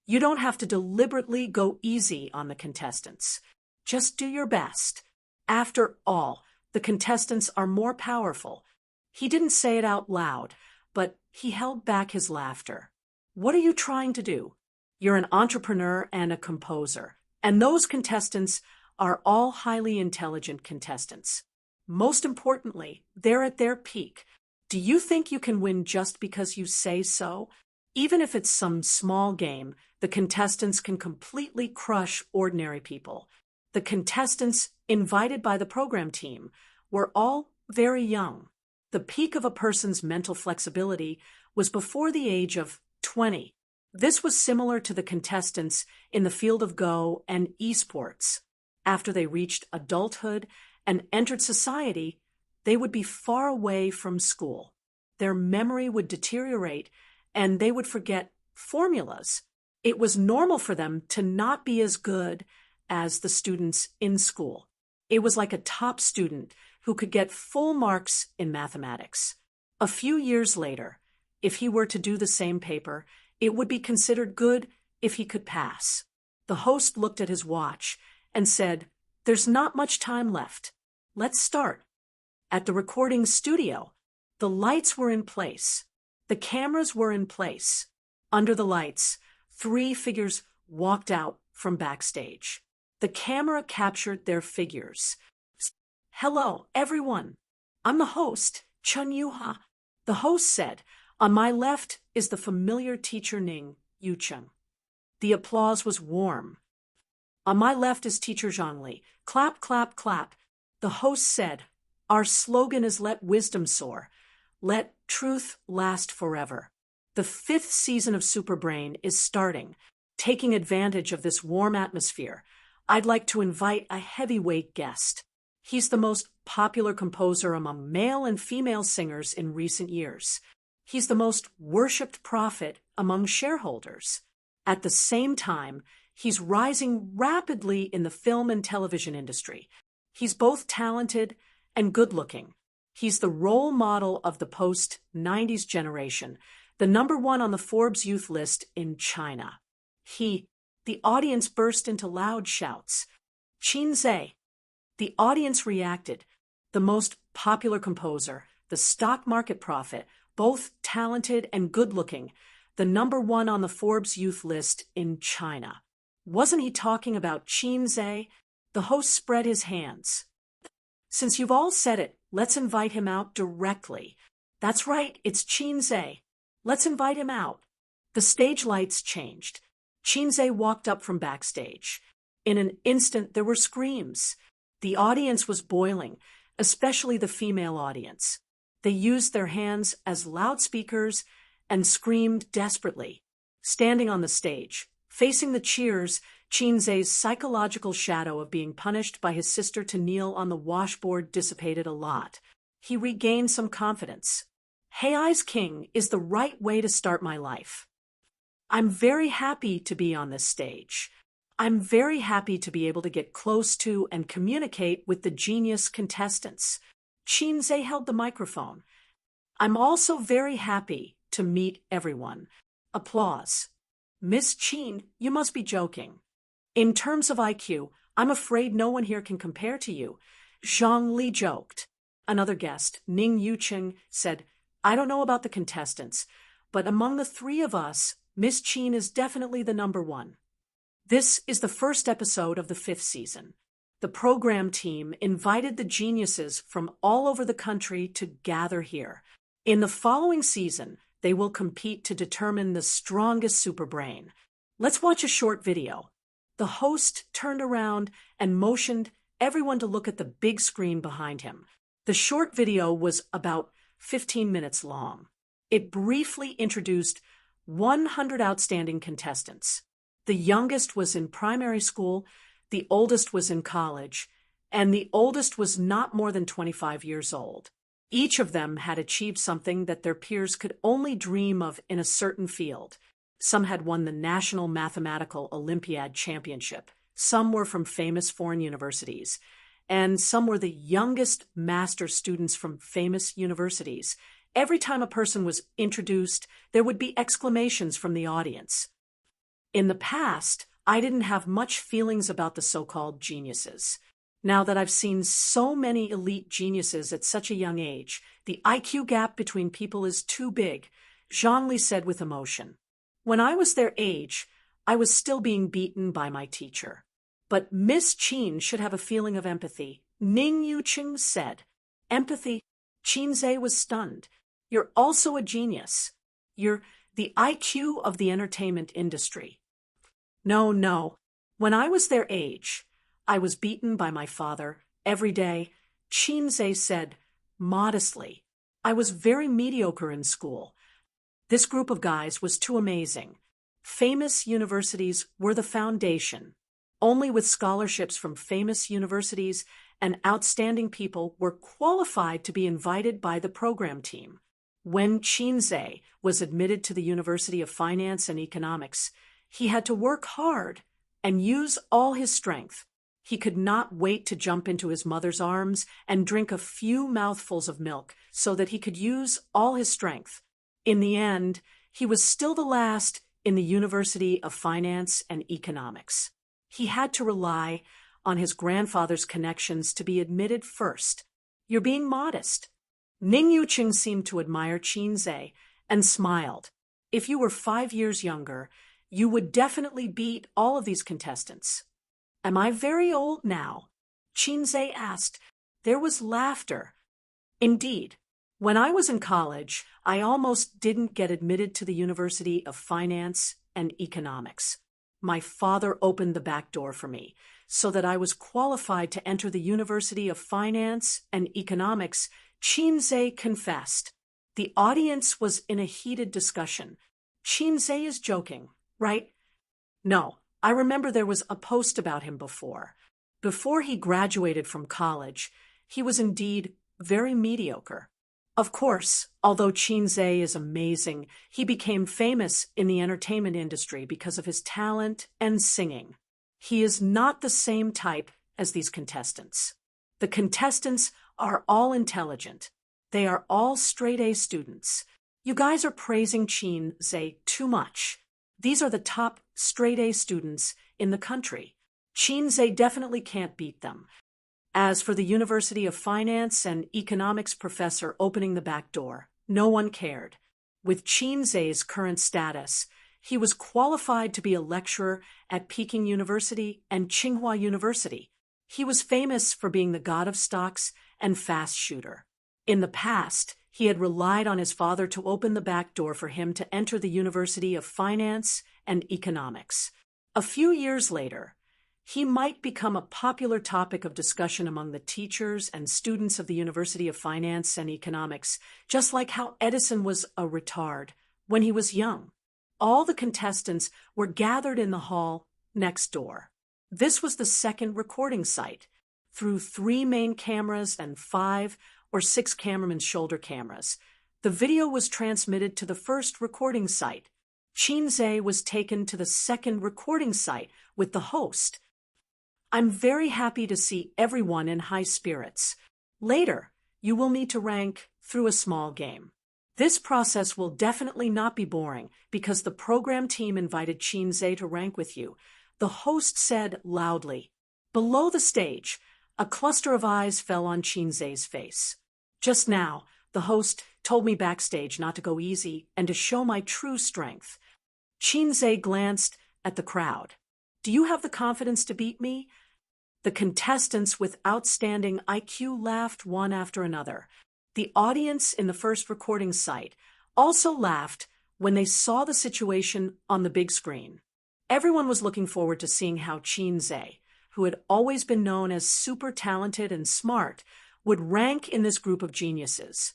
"You don't have to deliberately go easy on the contestants. Just do your best. After all, the contestants are more powerful." He didn't say it out loud, but he held back his laughter. "What are you trying to do? You're an entrepreneur and a composer, and those contestants are all highly intelligent contestants. Most importantly, they're at their peak. Do you think you can win just because you say so? Even if it's some small game, the contestants can completely crush ordinary people." The contestants invited by the program team were all very young. The peak of a person's mental flexibility was before the age of 20. This was similar to the contestants in the field of Go and esports. After they reached adulthood and entered society, they would be far away from school. Their memory would deteriorate and they would forget formulas. It was normal for them to not be as good as the students in school. It was like a top student who could get full marks in mathematics. A few years later, if he were to do the same paper, it would be considered good if he could pass. The host looked at his watch and said, "There's not much time left. Let's start." At the recording studio, the lights were in place. The cameras were in place. Under the lights, 3 figures walked out from backstage. The camera captured their figures. "Hello, everyone. I'm the host, Chun Yuha." The host said, "On my left is the familiar teacher Ning Yucheng." The applause was warm. "On my left is teacher Zhongli." Clap, clap, clap. The host said, "Our slogan is let wisdom soar. Let truth last forever." The 5th season of Superbrain is starting. Taking advantage of this warm atmosphere, I'd like to invite a heavyweight guest. He's the most popular composer among male and female singers in recent years. He's the most worshipped prophet among shareholders. At the same time, he's rising rapidly in the film and television industry. He's both talented and good-looking. He's the role model of the post-90s generation, the #1 on the Forbes youth list in China. The audience burst into loud shouts. "Chinze!" The audience reacted. The most popular composer, the stock market prophet, both talented and good-looking, the #1 on the Forbes youth list in China. Wasn't he talking about Chinze? The host spread his hands. "Since you've all said it, let's invite him out directly." "That's right, it's Chinze. Let's invite him out." The stage lights changed. Chinze walked up from backstage. In an instant, there were screams. The audience was boiling, especially the female audience. They used their hands as loudspeakers and screamed desperately. Standing on the stage, facing the cheers, Chinze's psychological shadow of being punished by his sister to kneel on the washboard dissipated a lot. He regained some confidence. Hey Eyes King is the right way to start my life. I'm very happy to be on this stage. I'm very happy to be able to get close to and communicate with the genius contestants. Chinze held the microphone. I'm also very happy to meet everyone. Applause. Miss Chin, you must be joking. In terms of IQ, I'm afraid no one here can compare to you. Zhang Li joked. Another guest, Ning Yuqing, said, I don't know about the contestants, but among the three of us, Miss Chin is definitely the number one. This is the first episode of the 5th season. The program team invited the geniuses from all over the country to gather here. In the following season, they will compete to determine the strongest superbrain. Let's watch a short video. The host turned around and motioned everyone to look at the big screen behind him. The short video was about 15 minutes long. It briefly introduced 100 outstanding contestants. The youngest was in primary school, the oldest was in college, and the oldest was not more than 25 years old. Each of them had achieved something that their peers could only dream of in a certain field. Some had won the National Mathematical Olympiad Championship. Some were from famous foreign universities. And some were the youngest master students from famous universities. Every time a person was introduced, there would be exclamations from the audience. In the past, I didn't have much feelings about the so-called geniuses. Now that I've seen so many elite geniuses at such a young age, the IQ gap between people is too big, Zhang Li said with emotion. When I was their age, I was still being beaten by my teacher. But Miss Chin should have a feeling of empathy, Ning Yuqing said. Empathy? Chinze was stunned. You're also a genius. You're the IQ of the entertainment industry. No. When I was their age, I was beaten by my father every day, Chinze said, modestly. I was very mediocre in school. This group of guys was too amazing. Famous universities were the foundation. Only with scholarships from famous universities and outstanding people were qualified to be invited by the program team. When Chinze was admitted to the University of Finance and Economics, he had to work hard and use all his strength. He could not wait to jump into his mother's arms and drink a few mouthfuls of milk so that he could use all his strength. In the end, he was still the last in the University of Finance and Economics. He had to rely on his grandfather's connections to be admitted first. You're being modest. Ning Yuqing seemed to admire Chinze and smiled. If you were 5 years younger, you would definitely beat all of these contestants. Am I very old now? Chinze asked. There was laughter. Indeed. When I was in college, I almost didn't get admitted to the University of Finance and Economics. My father opened the back door for me so that I was qualified to enter the University of Finance and Economics, Chinze confessed. The audience was in a heated discussion. Chinze is joking, right? No, I remember there was a post about him before. Before he graduated from college, he was indeed very mediocre. Of course, although Chinze is amazing, he became famous in the entertainment industry because of his talent and singing. He is not the same type as these contestants. The contestants are all intelligent. They are all straight-A students. You guys are praising Chinze too much. These are the top straight-A students in the country. Chinze definitely can't beat them. As for the University of Finance and Economics professor opening the back door, no one cared. With Chinze's current status, he was qualified to be a lecturer at Peking University and Tsinghua University. He was famous for being the god of stocks and fast shooter. In the past, he had relied on his father to open the back door for him to enter the University of Finance and Economics. A few years later, he might become a popular topic of discussion among the teachers and students of the University of Finance and Economics, just like how Edison was a retard when he was young. All the contestants were gathered in the hall next door. This was the second recording site. Through 3 main cameras and 5 or 6 cameramen's shoulder cameras, The video was transmitted to the first recording site. Qinze was taken to the second recording site with the host. I'm very happy to see everyone in high spirits. Later, you will need to rank through a small game. This process will definitely not be boring because the program team invited Qinze to rank with you, the host said loudly. Below the stage, a cluster of eyes fell on Qinze's face. Just now, the host told me backstage not to go easy and to show my true strength. Qinze glanced at the crowd. Do you have the confidence to beat me? The contestants with outstanding IQ laughed one after another. The audience in the first recording site also laughed when they saw the situation on the big screen. Everyone was looking forward to seeing how Qinze, who had always been known as super talented and smart, would rank in this group of geniuses.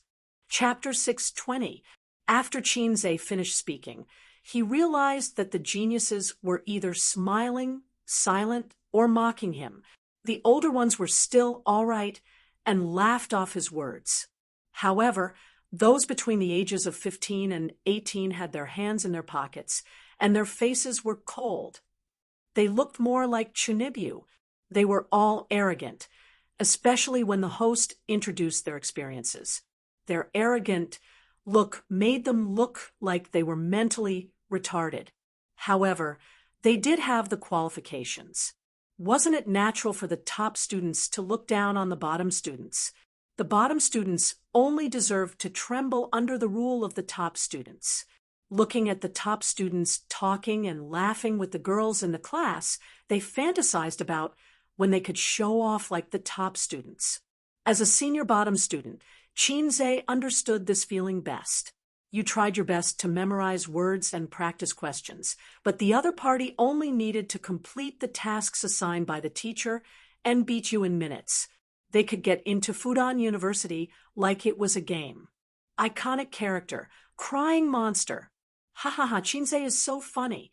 Chapter 620. After Qinze finished speaking, he realized that the geniuses were either smiling, silent, or mocking him. The older ones were still all right and laughed off his words. However, those between the ages of 15 and 18 had their hands in their pockets, and their faces were cold. They looked more like Chunibyu. They were all arrogant, especially when the host introduced their experiences. Their arrogant look made them look like they were mentally retarded. However, they did have the qualifications. Wasn't it natural for the top students to look down on the bottom students? The bottom students only deserved to tremble under the rule of the top students. Looking at the top students talking and laughing with the girls in the class, they fantasized about when they could show off like the top students. As a senior bottom student, Qinze understood this feeling best. You tried your best to memorize words and practice questions, but the other party only needed to complete the tasks assigned by the teacher and beat you in minutes. They could get into Fudan University like it was a game. Iconic character, crying monster. Ha ha ha, Qinze is so funny.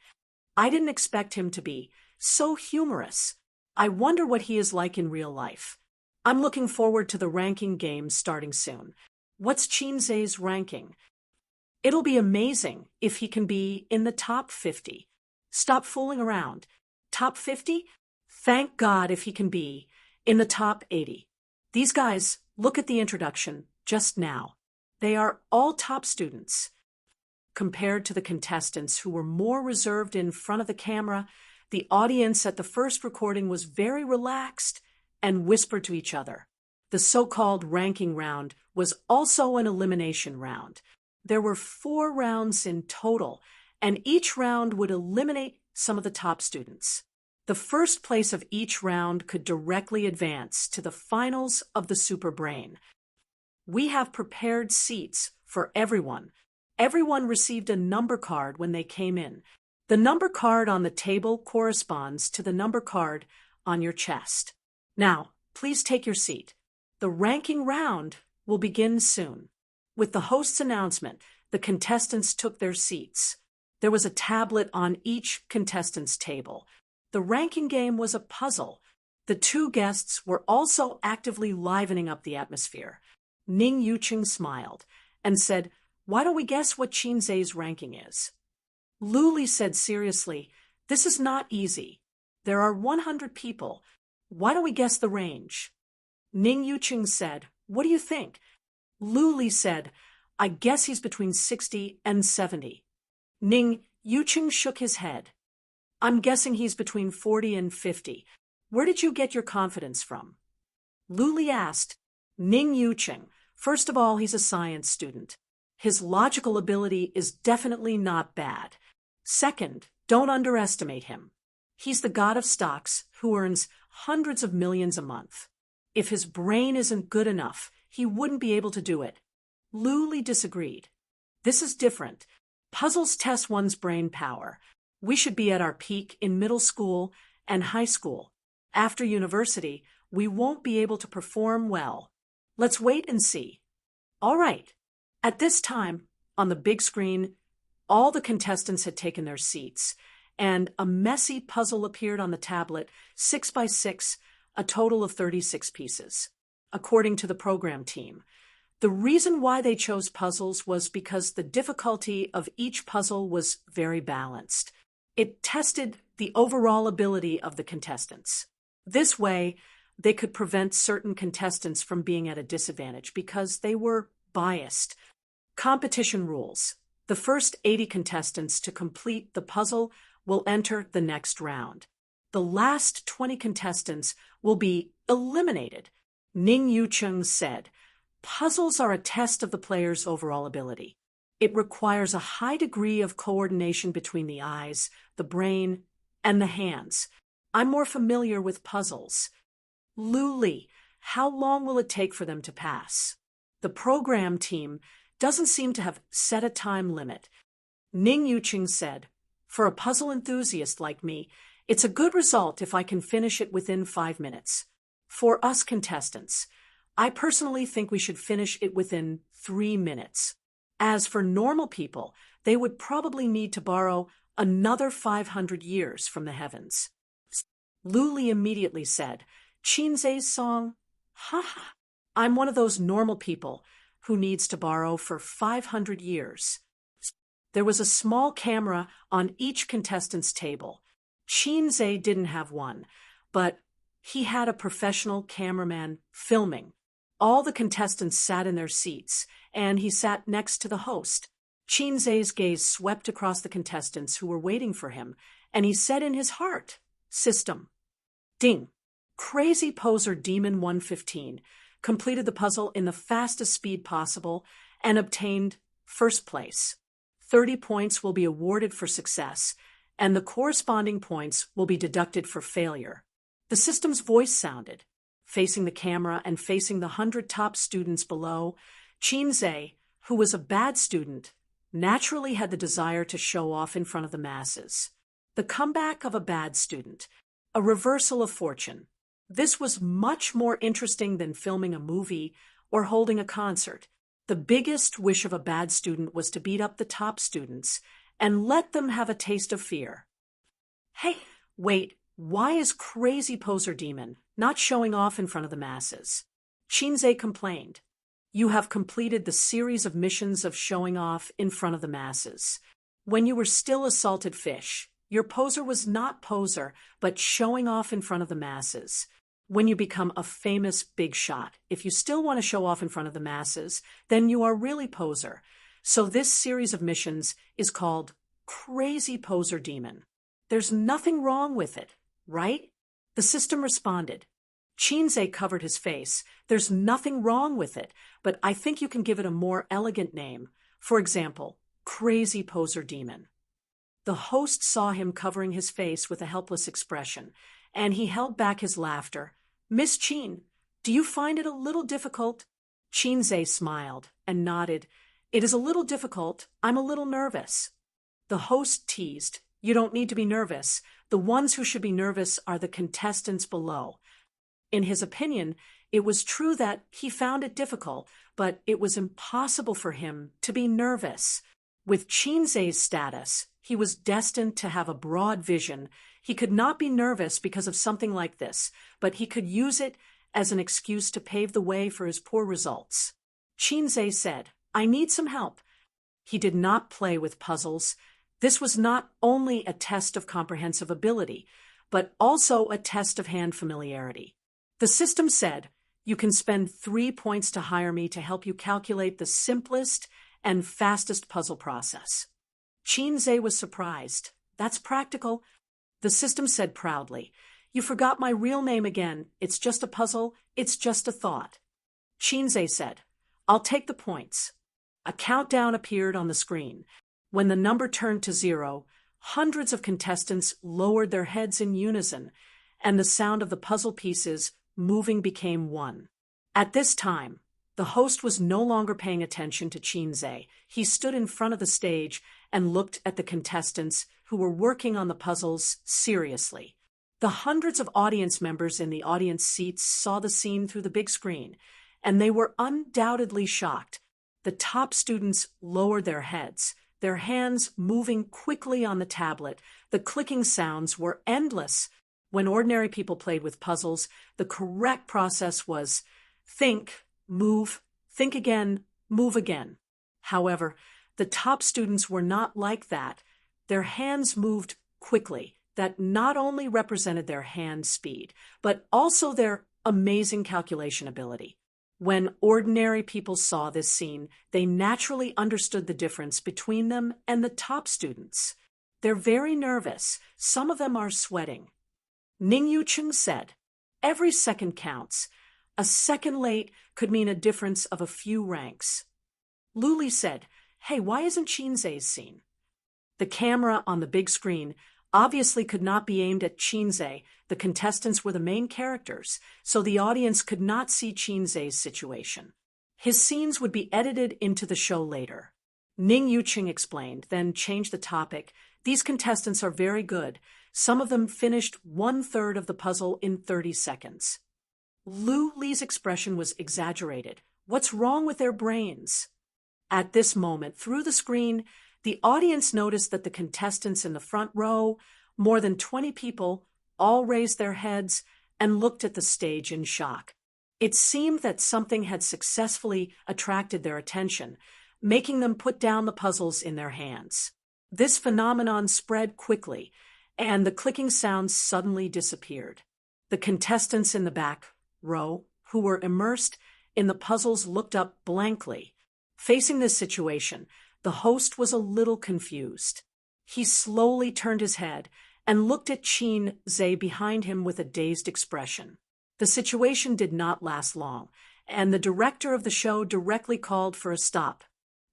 I didn't expect him to be so humorous. I wonder what he is like in real life. I'm looking forward to the ranking games starting soon. What's Qinze's ranking? It'll be amazing if he can be in the top 50. Stop fooling around. Top 50? Thank God if he can be in the top 80. These guys, look at the introduction just now. They are all top students. Compared to the contestants who were more reserved in front of the camera, the audience at the first recording was very relaxed and whispered to each other. The so-called ranking round was also an elimination round. There were 4 rounds in total, and each round would eliminate some of the top students. The first place of each round could directly advance to the finals of the Super Brain. We have prepared seats for everyone. Everyone received a number card when they came in. The number card on the table corresponds to the number card on your chest. Now, please take your seat. The ranking round will begin soon. With the host's announcement, the contestants took their seats. There was a tablet on each contestant's table. The ranking game was a puzzle. The 2 guests were also actively livening up the atmosphere. Ning Yuqing smiled and said, "Why don't we guess what Qinze's ranking is?" Luli said seriously, "This is not easy. There are 100 people. Why don't we guess the range?" Ning Yuqing said, "What do you think?" Luli said, "I guess he's between 60 and 70. Ning Yuqing shook his head. "I'm guessing he's between 40 and 50. Where did you get your confidence from?" Luli asked. Ning Yuqing, first of all, he's a science student. His logical ability is definitely not bad. Second, don't underestimate him. He's the god of stocks who earns hundreds of millions a month. If his brain isn't good enough, he wouldn't be able to do it. Luli disagreed. This is different. Puzzles test one's brain power. We should be at our peak in middle school and high school. After university, we won't be able to perform well. Let's wait and see. All right. At this time, on the big screen, all the contestants had taken their seats, and a messy puzzle appeared on the tablet, 6 by 6, a total of 36 pieces. According to the program team, The reason why they chose puzzles was because the difficulty of each puzzle was very balanced. It tested the overall ability of the contestants. This way, they could prevent certain contestants from being at a disadvantage because they were biased. Competition rules. The first 80 contestants to complete the puzzle will enter the next round. The last 20 contestants will be eliminated. Ning Yucheng said, "Puzzles are a test of the player's overall ability. It requires a high degree of coordination between the eyes, the brain, and the hands. I'm more familiar with puzzles." Lu Li, how long will it take for them to pass? The program team doesn't seem to have set a time limit. Ning Yucheng said, "For a puzzle enthusiast like me, it's a good result if I can finish it within 5 minutes. For us contestants, I personally think we should finish it within 3 minutes. As for normal people, they would probably need to borrow another 500 years from the heavens." Lu Li immediately said, "Qinzhe's song? Ha! I'm one of those normal people who needs to borrow for 500 years. There was a small camera on each contestant's table. Qinzhe didn't have one, but he had a professional cameraman filming. All the contestants sat in their seats, and he sat next to the host. Qinzhe's gaze swept across the contestants who were waiting for him, and he said in his heart, "System." Ding! Crazy Poser Demon 115 completed the puzzle in the fastest speed possible and obtained first place. 30 points will be awarded for success, and the corresponding points will be deducted for failure. The system's voice sounded. Facing the camera and facing the 100 top students below, Qinzhe, who was a bad student, naturally had the desire to show off in front of the masses. The comeback of a bad student, a reversal of fortune. This was much more interesting than filming a movie or holding a concert. The biggest wish of a bad student was to beat up the top students and let them have a taste of fear. Hey, wait, why is Crazy Poser Demon not showing off in front of the masses? Qinzhe complained. You have completed the series of missions of showing off in front of the masses. When you were still a salted fish, your poser was not poser, but showing off in front of the masses. When you become a famous big shot, if you still want to show off in front of the masses, then you are really poser. So this series of missions is called Crazy Poser Demon. There's nothing wrong with it, right? The system responded. Qinzhe covered his face. There's nothing wrong with it, but I think you can give it a more elegant name. For example, Crazy Poser Demon. The host saw him covering his face with a helpless expression, and he held back his laughter. Miss Qin, do you find it a little difficult? Qinzhe smiled and nodded. It is a little difficult. I'm a little nervous. The host teased. You don't need to be nervous. The ones who should be nervous are the contestants below. In his opinion, it was true that he found it difficult, but it was impossible for him to be nervous. With Qinzhe's status, he was destined to have a broad vision. He could not be nervous because of something like this, but he could use it as an excuse to pave the way for his poor results. Qinzhe said, I need some help. He did not play with puzzles. This was not only a test of comprehensive ability, but also a test of hand familiarity. The system said, you can spend 3 points to hire me to help you calculate the simplest and fastest puzzle process. Qinzhe was surprised. That's practical. The system said proudly, you forgot my real name again. It's just a puzzle. It's just a thought. Qinzhe said, I'll take the points. A countdown appeared on the screen. When the number turned to 0, hundreds of contestants lowered their heads in unison, and the sound of the puzzle pieces moving became 1. At this time, the host was no longer paying attention to Qinzhe. He stood in front of the stage and looked at the contestants who were working on the puzzles seriously. The hundreds of audience members in the audience seats saw the scene through the big screen, and they were undoubtedly shocked. The top students lowered their heads, their hands moving quickly on the tablet. The clicking sounds were endless. When ordinary people played with puzzles, the correct process was think, move, think again, move again. However, the top students were not like that. Their hands moved quickly. That not only represented their hand speed, but also their amazing calculation ability. When ordinary people saw this scene, they naturally understood the difference between them and the top students. They're very nervous. Some of them are sweating. Ning Yucheng said, "Every second counts. A second late could mean a difference of a few ranks." Luli said, "Hey, why isn't Qinzhe's scene?" The camera on the big screen obviously could not be aimed at Qinzhe. The contestants were the main characters, so the audience could not see Qinzhe's situation. His scenes would be edited into the show later. Ning Yucheng explained, then changed the topic. These contestants are very good. Some of them finished 1/3 of the puzzle in 30 seconds. Lu Li's expression was exaggerated. What's wrong with their brains? At this moment, through the screen, the audience noticed that the contestants in the front row, more than 20 people, all raised their heads and looked at the stage in shock. It seemed that something had successfully attracted their attention, making them put down the puzzles in their hands. This phenomenon spread quickly, and the clicking sounds suddenly disappeared. The contestants in the back row, who were immersed in the puzzles, looked up blankly. Facing this situation, the host was a little confused. He slowly turned his head and looked at Qinzhe behind him with a dazed expression. The situation did not last long, and the director of the show directly called for a stop.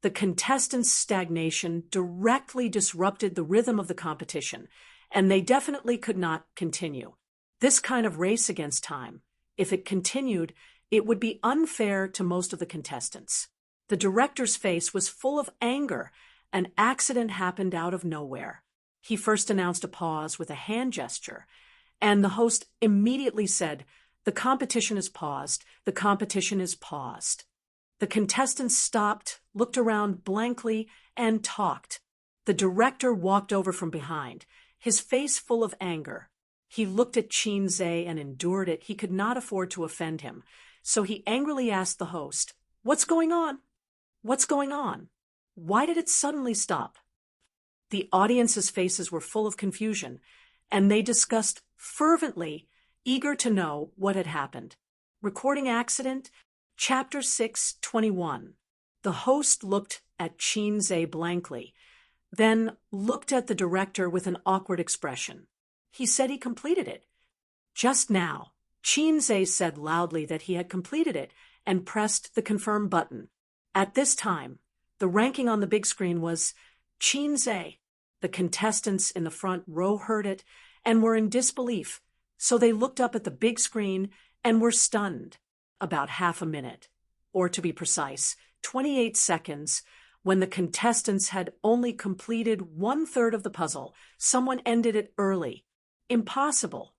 The contestants' stagnation directly disrupted the rhythm of the competition, and they definitely could not continue. This kind of race against time, if it continued, it would be unfair to most of the contestants. The director's face was full of anger. An accident happened out of nowhere. He first announced a pause with a hand gesture, and the host immediately said, "The competition is paused. The competition is paused." The contestants stopped, looked around blankly, and talked. The director walked over from behind, his face full of anger. He looked at Qinzhe and endured it. He could not afford to offend him, so he angrily asked the host, "What's going on? What's going on? Why did it suddenly stop?" The audience's faces were full of confusion, and they discussed fervently, eager to know what had happened. Recording accident, Chapter 6:21. The host looked at Qinzhe blankly, then looked at the director with an awkward expression. He said he completed it. Just now, Qinzhe said loudly that he had completed it and pressed the confirm button. At this time, the ranking on the big screen was Qinzhe. The contestants in the front row heard it and were in disbelief, so they looked up at the big screen and were stunned. About half a minute, or to be precise, 28 seconds, when the contestants had only completed 1/3 of the puzzle, someone ended it early. Impossible.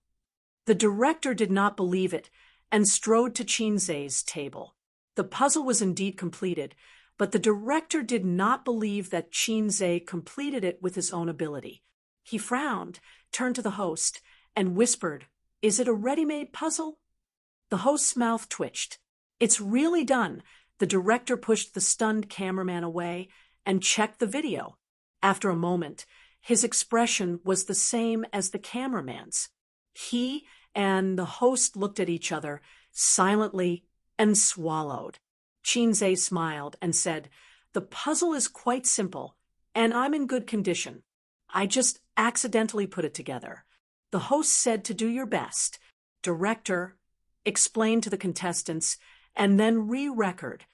The director did not believe it and strode to Qinzhe's table. The puzzle was indeed completed, but the director did not believe that Qinzhe completed it with his own ability. He frowned, turned to the host, and whispered, "Is it a ready-made puzzle?" The host's mouth twitched. "It's really done." The director pushed the stunned cameraman away and checked the video. After a moment, his expression was the same as the cameraman's. He and the host looked at each other silently and swallowed. Qinzhe smiled and said, "The puzzle is quite simple, and I'm in good condition. I just accidentally put it together." The host said to do your best. Director explained to the contestants, and then re-record.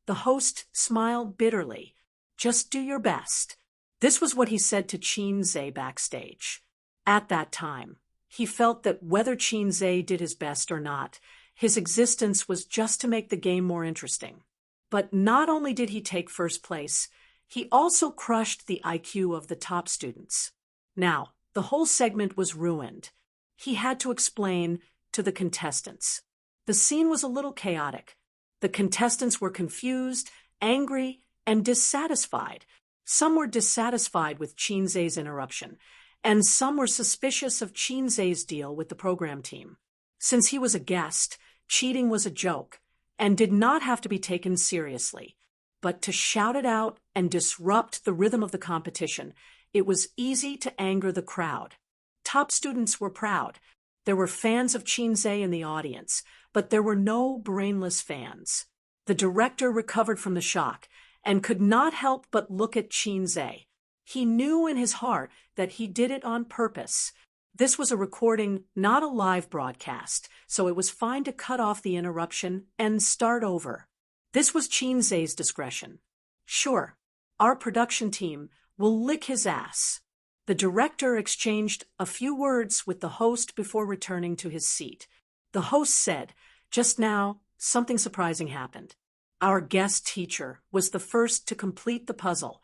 The host smiled bitterly. "Just do your best." This was what he said to Qinzhe backstage. At that time, he felt that whether Qinzhe did his best or not, his existence was just to make the game more interesting. But not only did he take first place, he also crushed the IQ of the top students. Now, the whole segment was ruined. He had to explain to the contestants. The scene was a little chaotic. The contestants were confused, angry, and dissatisfied. Some were dissatisfied with Qinzhe's interruption, and some were suspicious of Qinzhe's deal with the program team. Since he was a guest, cheating was a joke, and did not have to be taken seriously. But to shout it out and disrupt the rhythm of the competition, it was easy to anger the crowd. Top students were proud. There were fans of Chinze in the audience, but there were no brainless fans. The director recovered from the shock and could not help but look at Chinze. He knew in his heart that he did it on purpose. This was a recording, not a live broadcast, so it was fine to cut off the interruption and start over. This was Chinze's discretion. Sure, our production team will lick his ass. The director exchanged a few words with the host before returning to his seat. The host said, "Just now, something surprising happened. Our guest teacher was the first to complete the puzzle."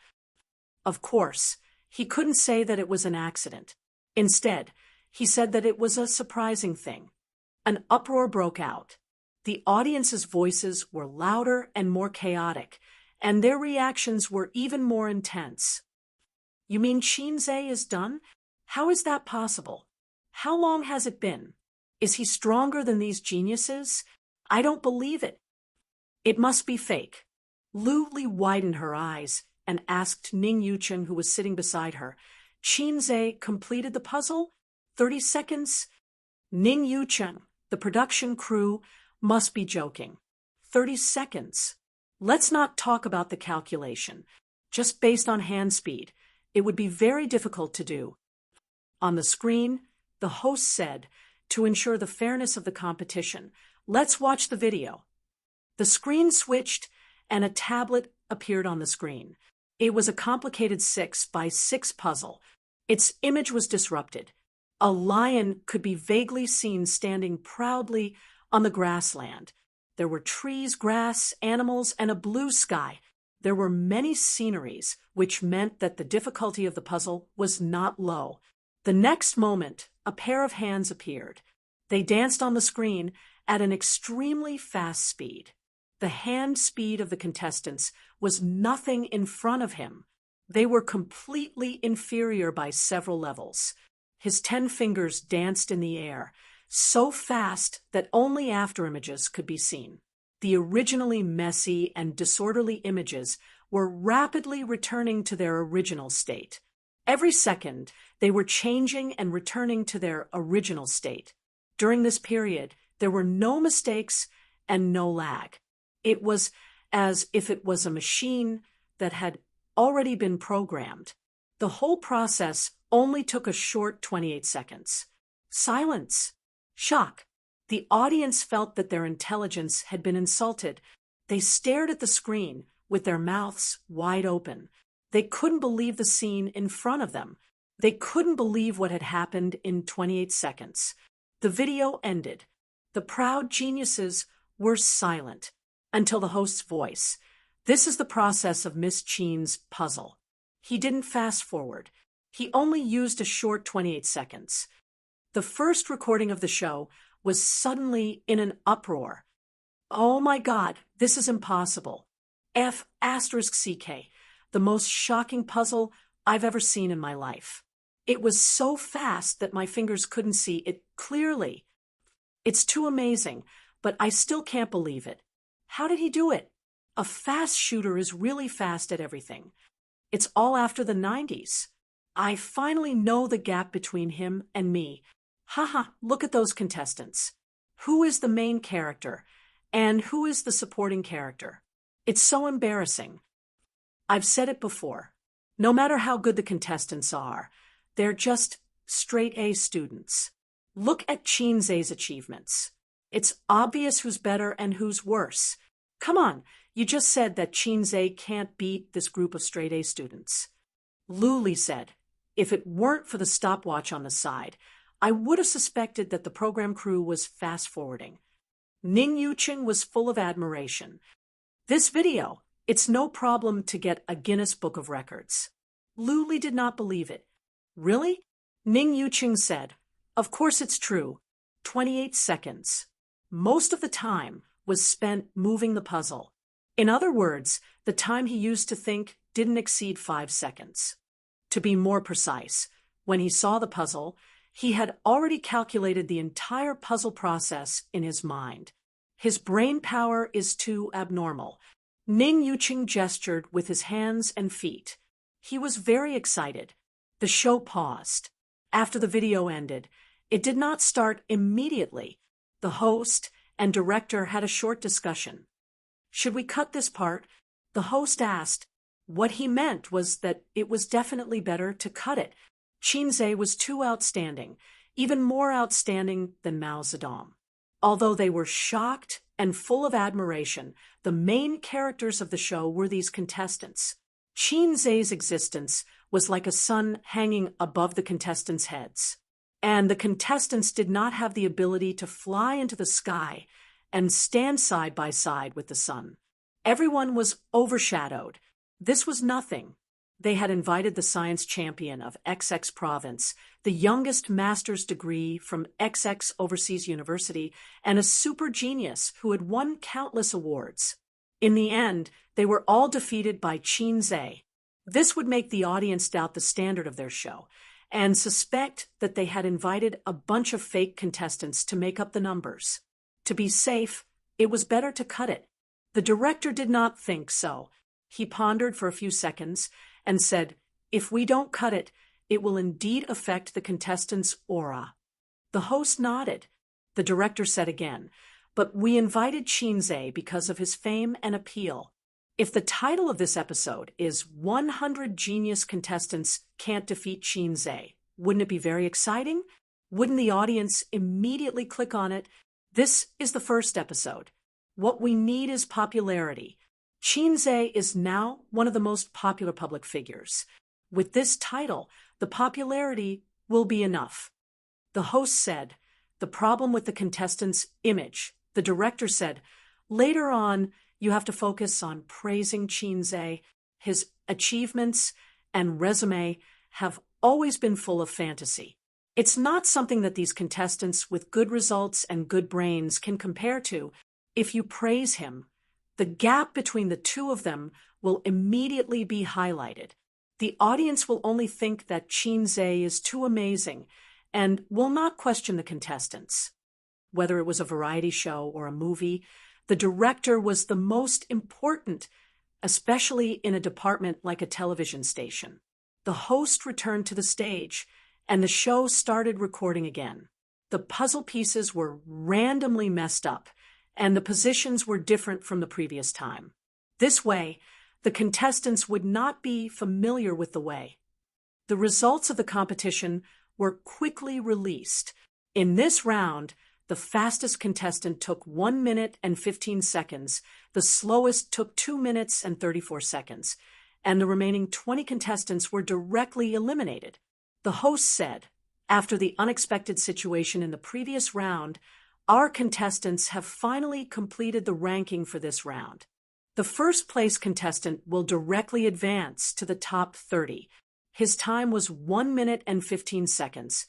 Of course, he couldn't say that it was an accident. Instead, he said that it was a surprising thing. An uproar broke out. The audience's voices were louder and more chaotic, and their reactions were even more intense. "You mean Chinze is done? How is that possible? How long has it been? Is he stronger than these geniuses? I don't believe it. It must be fake." Lu Li widened her eyes and asked Ning Yucheng, who was sitting beside her, "Chinze completed the puzzle? 30 seconds? Ning Yucheng, the production crew, must be joking. 30 seconds. Let's not talk about the calculation. Just based on hand speed, it would be very difficult to do." On the screen, the host said, "To ensure the fairness of the competition, let's watch the video." The screen switched, and a tablet appeared on the screen. It was a complicated 6x6 puzzle. Its image was disrupted. A lion could be vaguely seen standing proudly on the grassland. There were trees, grass, animals, and a blue sky. There were many sceneries, which meant that the difficulty of the puzzle was not low. The next moment, a pair of hands appeared. They danced on the screen at an extremely fast speed. The hand speed of the contestants was nothing in front of him. They were completely inferior by several levels. His 10 fingers danced in the air, so fast that only afterimages could be seen. The originally messy and disorderly images were rapidly returning to their original state. Every second, they were changing and returning to their original state. During this period, there were no mistakes and no lag. It was as if it was a machine that had already been programmed. The whole process only took a short 28 seconds. Silence. Shock. The audience felt that their intelligence had been insulted. They stared at the screen with their mouths wide open. They couldn't believe the scene in front of them. They couldn't believe what had happened in 28 seconds. The video ended. The proud geniuses were silent until the host's voice. "This is the process of Miss Chin's puzzle." He didn't fast forward. He only used a short 28 seconds. The first recording of the show was suddenly in an uproar. "Oh my God, this is impossible. F***CK, the most shocking puzzle I've ever seen in my life. It was so fast that my fingers couldn't see it clearly. It's too amazing, but I still can't believe it. How did he do it? A fast shooter is really fast at everything. It's all after the 90s. I finally know the gap between him and me. Haha, look at those contestants. Who is the main character? And who is the supporting character? It's so embarrassing. I've said it before. No matter how good the contestants are, they're just straight A students. Look at Chinze's achievements. It's obvious who's better and who's worse. Come on, you just said that Chinze can't beat this group of straight A students." Lu Li said, "If it weren't for the stopwatch on the side, I would have suspected that the program crew was fast-forwarding." Ning Yucheng was full of admiration. "This video, it's no problem to get a Guinness Book of Records." Lu Li did not believe it. "Really?" Ning Yucheng said, "Of course it's true. 28 seconds. Most of the time was spent moving the puzzle. In other words, the time he used to think didn't exceed 5 seconds. To be more precise, when he saw the puzzle, he had already calculated the entire puzzle process in his mind. His brain power is too abnormal. Ning Yuqing gestured with his hands and feet. He was very excited. The show paused. After the video ended, it did not start immediately. The host and director had a short discussion. Should we cut this part? The host asked. What he meant was that it was definitely better to cut it. Qinze was too outstanding, even more outstanding than Mao Zedong. Although they were shocked and full of admiration, the main characters of the show were these contestants. Qinze's existence was like a sun hanging above the contestants' heads. And the contestants did not have the ability to fly into the sky and stand side by side with the sun. Everyone was overshadowed. This was nothing. They had invited the science champion of XX province, the youngest master's degree from XX Overseas University, and a super genius who had won countless awards. In the end, they were all defeated by Qinze. This would make the audience doubt the standard of their show and suspect that they had invited a bunch of fake contestants to make up the numbers. To be safe, it was better to cut it. The director did not think so. He pondered for a few seconds and said, "If we don't cut it, it will indeed affect the contestants' aura." The host nodded. The director said again, "But we invited Qinze because of his fame and appeal. If the title of this episode is 100 Genius Contestants Can't Defeat Qinze, wouldn't it be very exciting? Wouldn't the audience immediately click on it? This is the first episode. What we need is popularity. Qinze is now one of the most popular public figures. With this title, the popularity will be enough." The host said, "The problem with the contestant's image." The director said, "Later on, you have to focus on praising Qinze. His achievements and resume have always been full of fantasy. It's not something that these contestants with good results and good brains can compare to. If you praise him, the gap between the two of them will immediately be highlighted. The audience will only think that Qinze is too amazing and will not question the contestants." Whether it was a variety show or a movie, the director was the most important, especially in a department like a television station. The host returned to the stage, and the show started recording again. The puzzle pieces were randomly messed up, and the positions were different from the previous time. This way, the contestants would not be familiar with the way. The results of the competition were quickly released. In this round, the fastest contestant took 1 minute and 15 seconds, the slowest took 2 minutes and 34 seconds, and the remaining 20 contestants were directly eliminated. The host said, "After the unexpected situation in the previous round, our contestants have finally completed the ranking for this round. The first place contestant will directly advance to the top 30. His time was 1 minute and 15 seconds,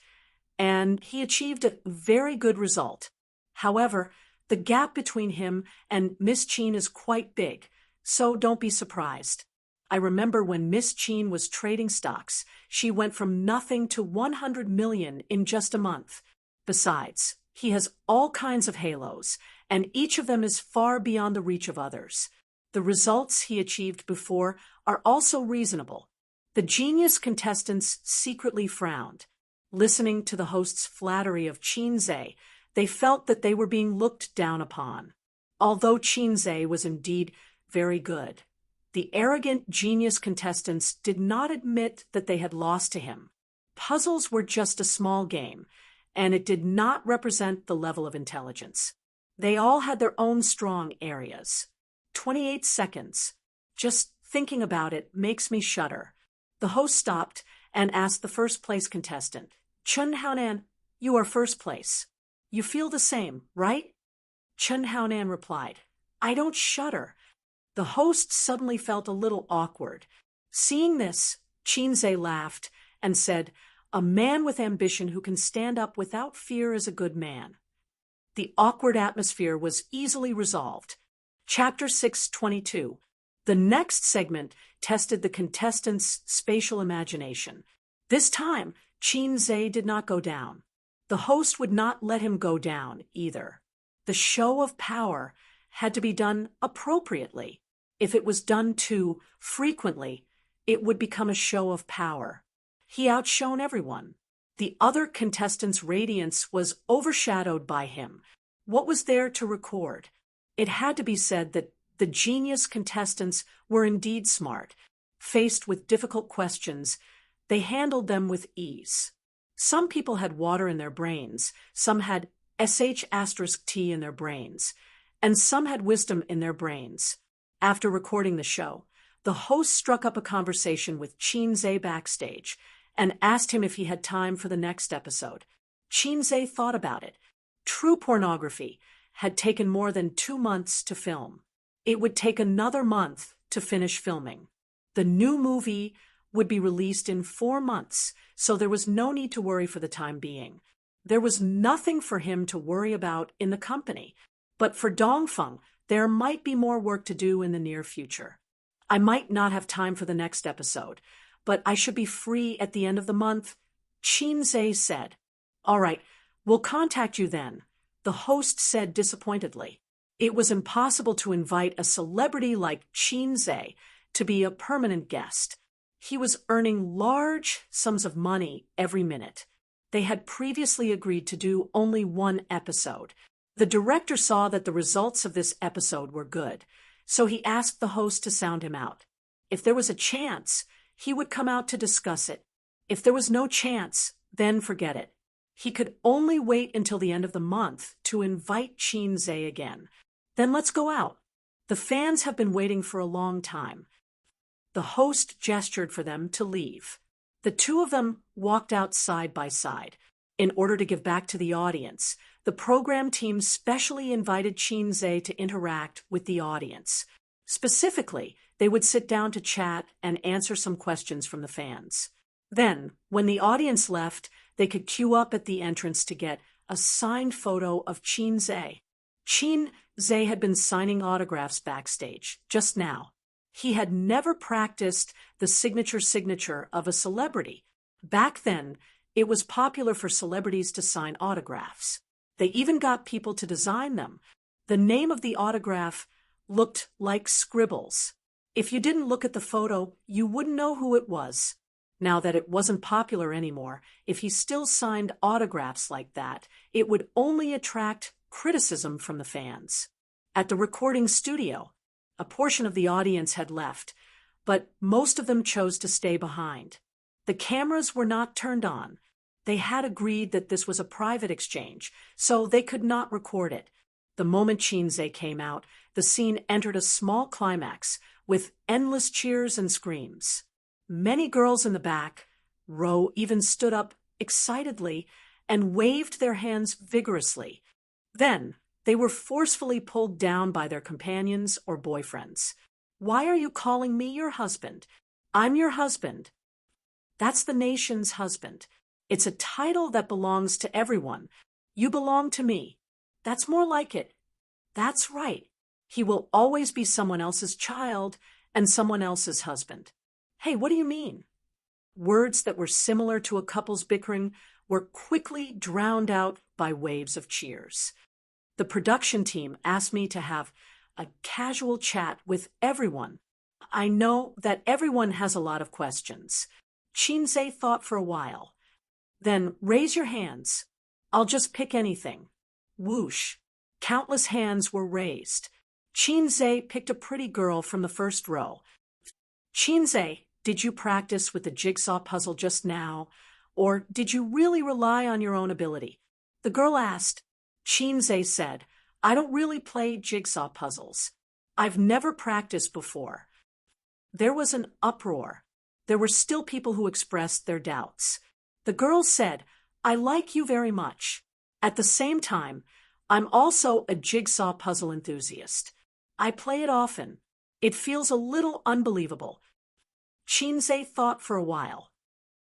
and he achieved a very good result. However, the gap between him and Miss Qin is quite big, so don't be surprised. I remember when Miss Qin was trading stocks, she went from nothing to 100 million in just a month. Besides, he has all kinds of halos, and each of them is far beyond the reach of others. The results he achieved before are also reasonable." The genius contestants secretly frowned. Listening to the host's flattery of Qinze, they felt that they were being looked down upon. Although Qinze was indeed very good, the arrogant genius contestants did not admit that they had lost to him. Puzzles were just a small game, and it did not represent the level of intelligence. They all had their own strong areas. 28 seconds. Just thinking about it makes me shudder. The host stopped and asked the first place contestant, "Chen Haonan, you are first place. You feel the same, right?" Chen Haonan replied, "I don't shudder." The host suddenly felt a little awkward. Seeing this, Qinze laughed and said, "A man with ambition who can stand up without fear is a good man." The awkward atmosphere was easily resolved. Chapter 622. The next segment tested the contestants' spatial imagination. This time, Qinze did not go down. The host would not let him go down either. The show of power had to be done appropriately. If it was done too frequently, it would become a show of power. He outshone everyone. The other contestants' radiance was overshadowed by him. What was there to record? It had to be said that the genius contestants were indeed smart. Faced with difficult questions, they handled them with ease. Some people had water in their brains, some had sh*t in their brains, and some had wisdom in their brains. After recording the show, the host struck up a conversation with Chinze backstage and asked him if he had time for the next episode. Chinze thought about it. True Pornography had taken more than 2 months to film. It would take another month to finish filming. The new movie would be released in 4 months, so there was no need to worry for the time being. There was nothing for him to worry about in the company, but for Dongfeng, there might be more work to do in the near future. I might not have time for the next episode, but I should be free at the end of the month, Chinze said. All right, we'll contact you then, the host said disappointedly. It was impossible to invite a celebrity like Chinze to be a permanent guest. He was earning large sums of money every minute. They had previously agreed to do only 1 episode. The director saw that the results of this episode were good, so he asked the host to sound him out. If there was a chance, he would come out to discuss it. If there was no chance, then forget it. He could only wait until the end of the month to invite Chinze again. Then let's go out. The fans have been waiting for a long time. The host gestured for them to leave. The two of them walked out side by side. In order to give back to the audience, the program team specially invited Chinze to interact with the audience. Specifically, they would sit down to chat and answer some questions from the fans. Then, when the audience left, they could queue up at the entrance to get a signed photo of Chinze. Chinze had been signing autographs backstage, just now. He had never practiced the signature of a celebrity. Back then, it was popular for celebrities to sign autographs. They even got people to design them. The name of the autograph looked like scribbles. If you didn't look at the photo, you wouldn't know who it was. Now that it wasn't popular anymore, if he still signed autographs like that, it would only attract criticism from the fans. At the recording studio, a portion of the audience had left, but most of them chose to stay behind. The cameras were not turned on. They had agreed that this was a private exchange, so they could not record it. The moment Chinze came out, the scene entered a small climax with endless cheers and screams. Many girls in the back row even stood up excitedly and waved their hands vigorously. Then, they were forcefully pulled down by their companions or boyfriends. Why are you calling me your husband? I'm your husband. That's the nation's husband. It's a title that belongs to everyone. You belong to me. That's more like it. That's right. He will always be someone else's child and someone else's husband. Hey, what do you mean? Words that were similar to a couple's bickering were quickly drowned out by waves of cheers. The production team asked me to have a casual chat with everyone. I know that everyone has a lot of questions. Chinze thought for a while. Then raise your hands. I'll just pick anything. Whoosh. Countless hands were raised. Chinze picked a pretty girl from the first row. Chinze, did you practice with the jigsaw puzzle just now, or did you really rely on your own ability? The girl asked. Chinze said, I don't really play jigsaw puzzles. I've never practiced before. There was an uproar. There were still people who expressed their doubts. The girl said, I like you very much. At the same time, I'm also a jigsaw puzzle enthusiast. I play it often. It feels a little unbelievable. Chinze thought for a while.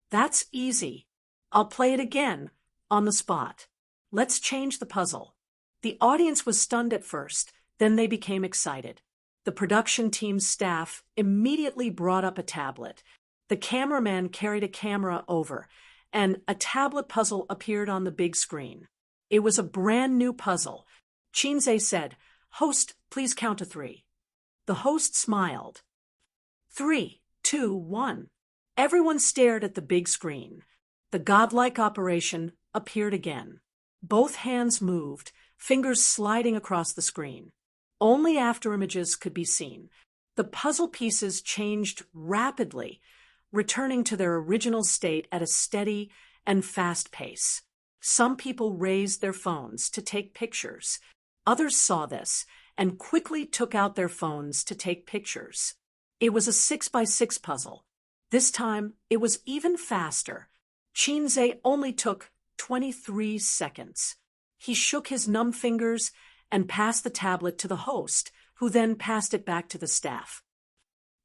That's easy. I'll play it again, on the spot. Let's change the puzzle. The audience was stunned at first, then they became excited. The production team's staff immediately brought up a tablet. The cameraman carried a camera over, and a tablet puzzle appeared on the big screen. It was a brand new puzzle. Chinze said, "Host, please count to 3. The host smiled. 3, 2, 1. Everyone stared at the big screen. The godlike operation appeared again. Both hands moved, fingers sliding across the screen. Only after images could be seen. The puzzle pieces changed rapidly, returning to their original state at a steady and fast pace. Some people raised their phones to take pictures. Others saw this and quickly took out their phones to take pictures. It was a 6x6 puzzle. This time, it was even faster. Chinze only took 23 seconds. He shook his numb fingers and passed the tablet to the host, who then passed it back to the staff.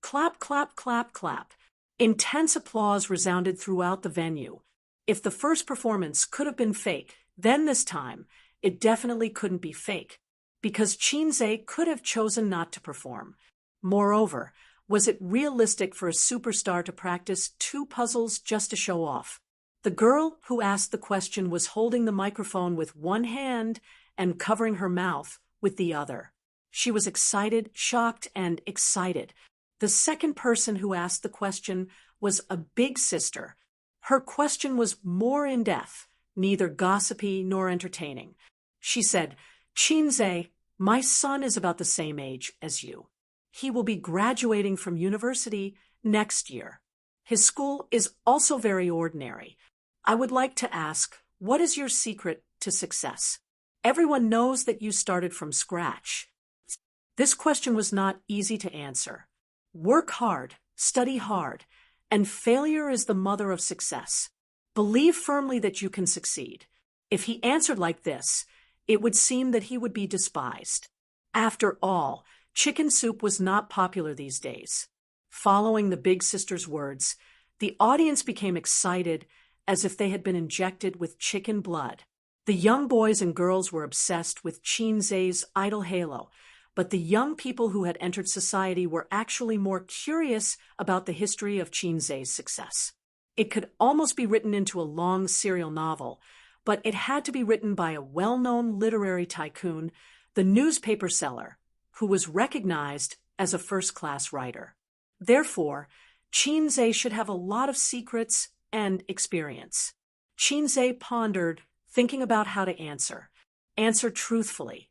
Clap, clap, clap, clap. Intense applause resounded throughout the venue. If the first performance could have been fake, then this time, it definitely couldn't be fake, because Chinze could have chosen not to perform. Moreover, was it realistic for a superstar to practice 2 puzzles just to show off? The girl who asked the question was holding the microphone with one hand and covering her mouth with the other. She was excited, shocked, and excited. The second person who asked the question was a big sister. Her question was more in-depth, neither gossipy nor entertaining. She said, "Chinze, my son is about the same age as you. He will be graduating from university next year. His school is also very ordinary. I would like to ask, what is your secret to success? Everyone knows that you started from scratch." This question was not easy to answer. Work hard, study hard, and failure is the mother of success. Believe firmly that you can succeed. If he answered like this, it would seem that he would be despised. After all, chicken soup was not popular these days. Following the big sister's words, the audience became excited as if they had been injected with chicken blood. The young boys and girls were obsessed with Chinze's idol halo, but the young people who had entered society were actually more curious about the history of Chinze's success. It could almost be written into a long serial novel, but it had to be written by a well-known literary tycoon, the newspaper seller, who was recognized as a first-class writer. Therefore, Chinze should have a lot of secrets and experience. Chinze pondered, thinking about how to answer. Answer truthfully.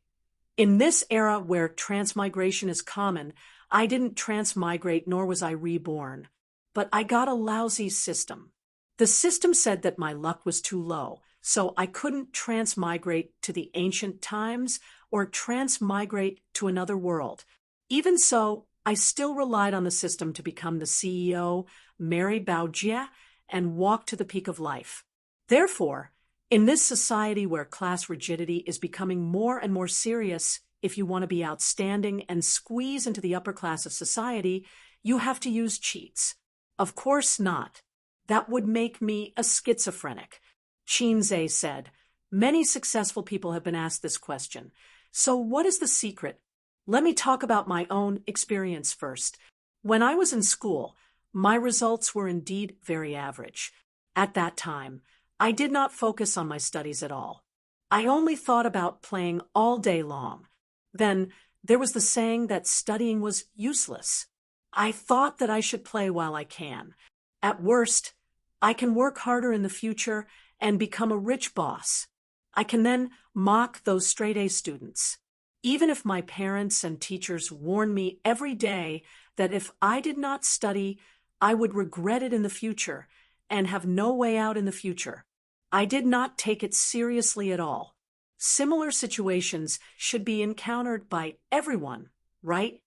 In this era where transmigration is common, I didn't transmigrate nor was I reborn. But I got a lousy system. The system said that my luck was too low, so I couldn't transmigrate to the ancient times or transmigrate to another world. Even so, I still relied on the system to become the CEO, marry Bao Jie, and walk to the peak of life. Therefore, in this society where class rigidity is becoming more and more serious, if you want to be outstanding and squeeze into the upper class of society, you have to use cheats. Of course not. That would make me a schizophrenic. Chinze said, "Many successful people have been asked this question. So what is the secret? Let me talk about my own experience first. When I was in school, my results were indeed very average. At that time, I did not focus on my studies at all. I only thought about playing all day long. Then there was the saying that studying was useless. I thought that I should play while I can. At worst, I can work harder in the future and become a rich boss. I can then mock those straight-A students. Even if my parents and teachers warn me every day that if I did not study, I would regret it in the future and have no way out in the future. I did not take it seriously at all. Similar situations should be encountered by everyone, right?"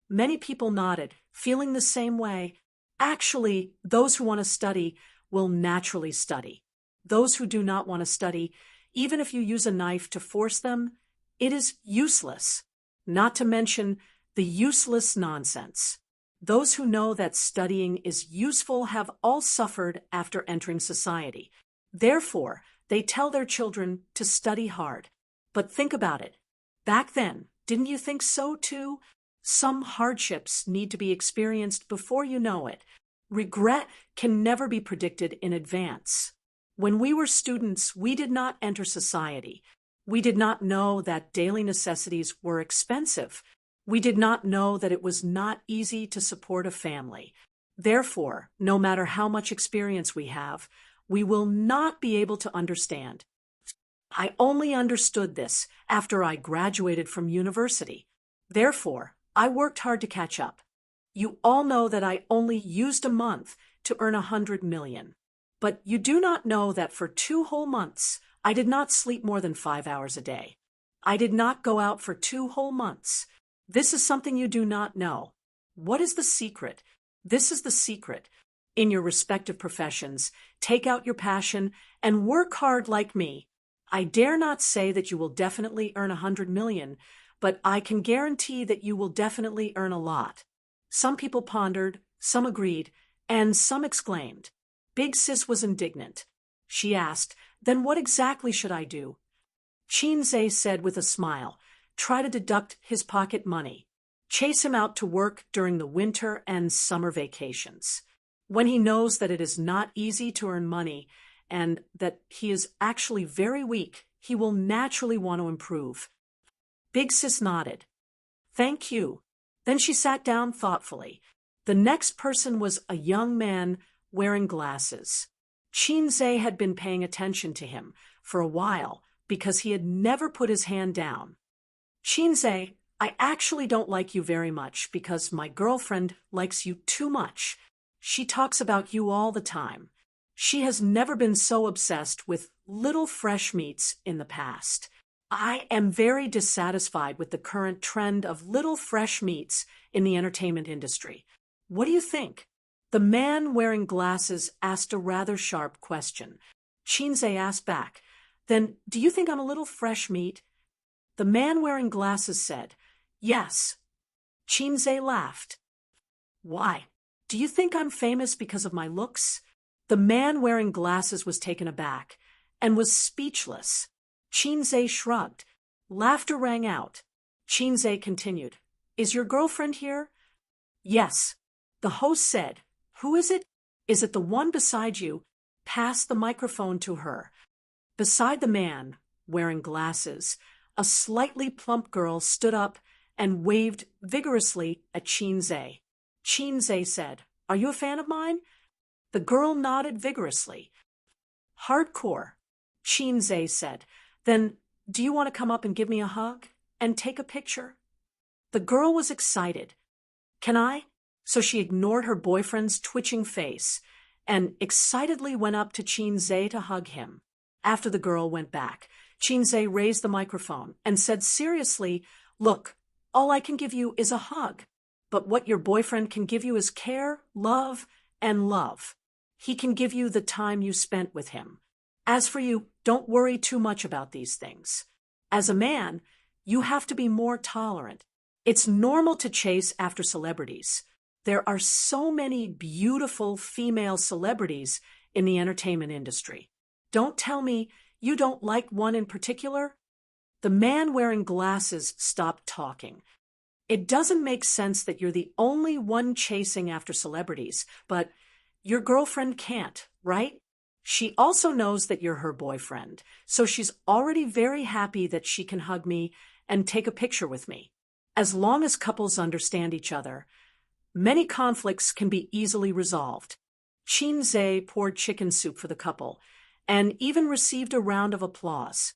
Many people nodded, feeling the same way. Actually, those who want to study will naturally study. Those who do not want to study, even if you use a knife to force them, it is useless. Not to mention the useless nonsense. Those who know that studying is useful have all suffered after entering society. Therefore, they tell their children to study hard. But think about it. Back then, didn't you think so too? Some hardships need to be experienced before you know it. Regret can never be predicted in advance. When we were students, we did not enter society. We did not know that daily necessities were expensive. We did not know that it was not easy to support a family. Therefore, no matter how much experience we have, we will not be able to understand. I only understood this after I graduated from university. Therefore, I worked hard to catch up. You all know that I only used a month to earn 100 million. But you do not know that for 2 whole months, I did not sleep more than 5 hours a day. I did not go out for 2 whole months. This is something you do not know. What is the secret? This is the secret. In your respective professions, take out your passion and work hard like me. I dare not say that you will definitely earn 100 million, but I can guarantee that you will definitely earn a lot. Some people pondered, some agreed, and some exclaimed. Big Sis was indignant. She asked, "Then what exactly should I do?" Chinze said with a smile, "Try to deduct his pocket money. Chase him out to work during the winter and summer vacations. When he knows that it is not easy to earn money and that he is actually very weak, he will naturally want to improve." Big Sis nodded. "Thank you." Then she sat down thoughtfully. The next person was a young man wearing glasses. Chinze had been paying attention to him for a while because he had never put his hand down. "Chinze, I actually don't like you very much because my girlfriend likes you too much. She talks about you all the time. She has never been so obsessed with little fresh meats in the past. I am very dissatisfied with the current trend of little fresh meats in the entertainment industry. What do you think?" The man wearing glasses asked a rather sharp question. Chinze asked back, "Then do you think I'm a little fresh meat?" The man wearing glasses said, "Yes." Chinze laughed. "Why? Do you think I'm famous because of my looks?" The man wearing glasses was taken aback and was speechless. Chinze shrugged. Laughter rang out. Chinze continued, "Is your girlfriend here?" "Yes." The host said, "Who is it?" "Is it the one beside you?" Pass the microphone to her. Beside the man, wearing glasses, a slightly plump girl stood up and waved vigorously at Chinze. Chinze said, "Are you a fan of mine?" The girl nodded vigorously. "Hardcore," Chinze said. "Then do you want to come up and give me a hug and take a picture?" The girl was excited. "Can I?" So she ignored her boyfriend's twitching face and excitedly went up to Chinze to hug him. After the girl went back, Chinze raised the microphone and said seriously, "Look, all I can give you is a hug, but what your boyfriend can give you is care, love, and love. He can give you the time you spent with him. As for you, don't worry too much about these things. As a man, you have to be more tolerant. It's normal to chase after celebrities. There are so many beautiful female celebrities in the entertainment industry. Don't tell me you don't like one in particular." The man wearing glasses stopped talking. "It doesn't make sense that you're the only one chasing after celebrities, but your girlfriend can't, right? She also knows that you're her boyfriend, so she's already very happy that she can hug me and take a picture with me. As long as couples understand each other, many conflicts can be easily resolved." Chinze poured chicken soup for the couple and even received a round of applause.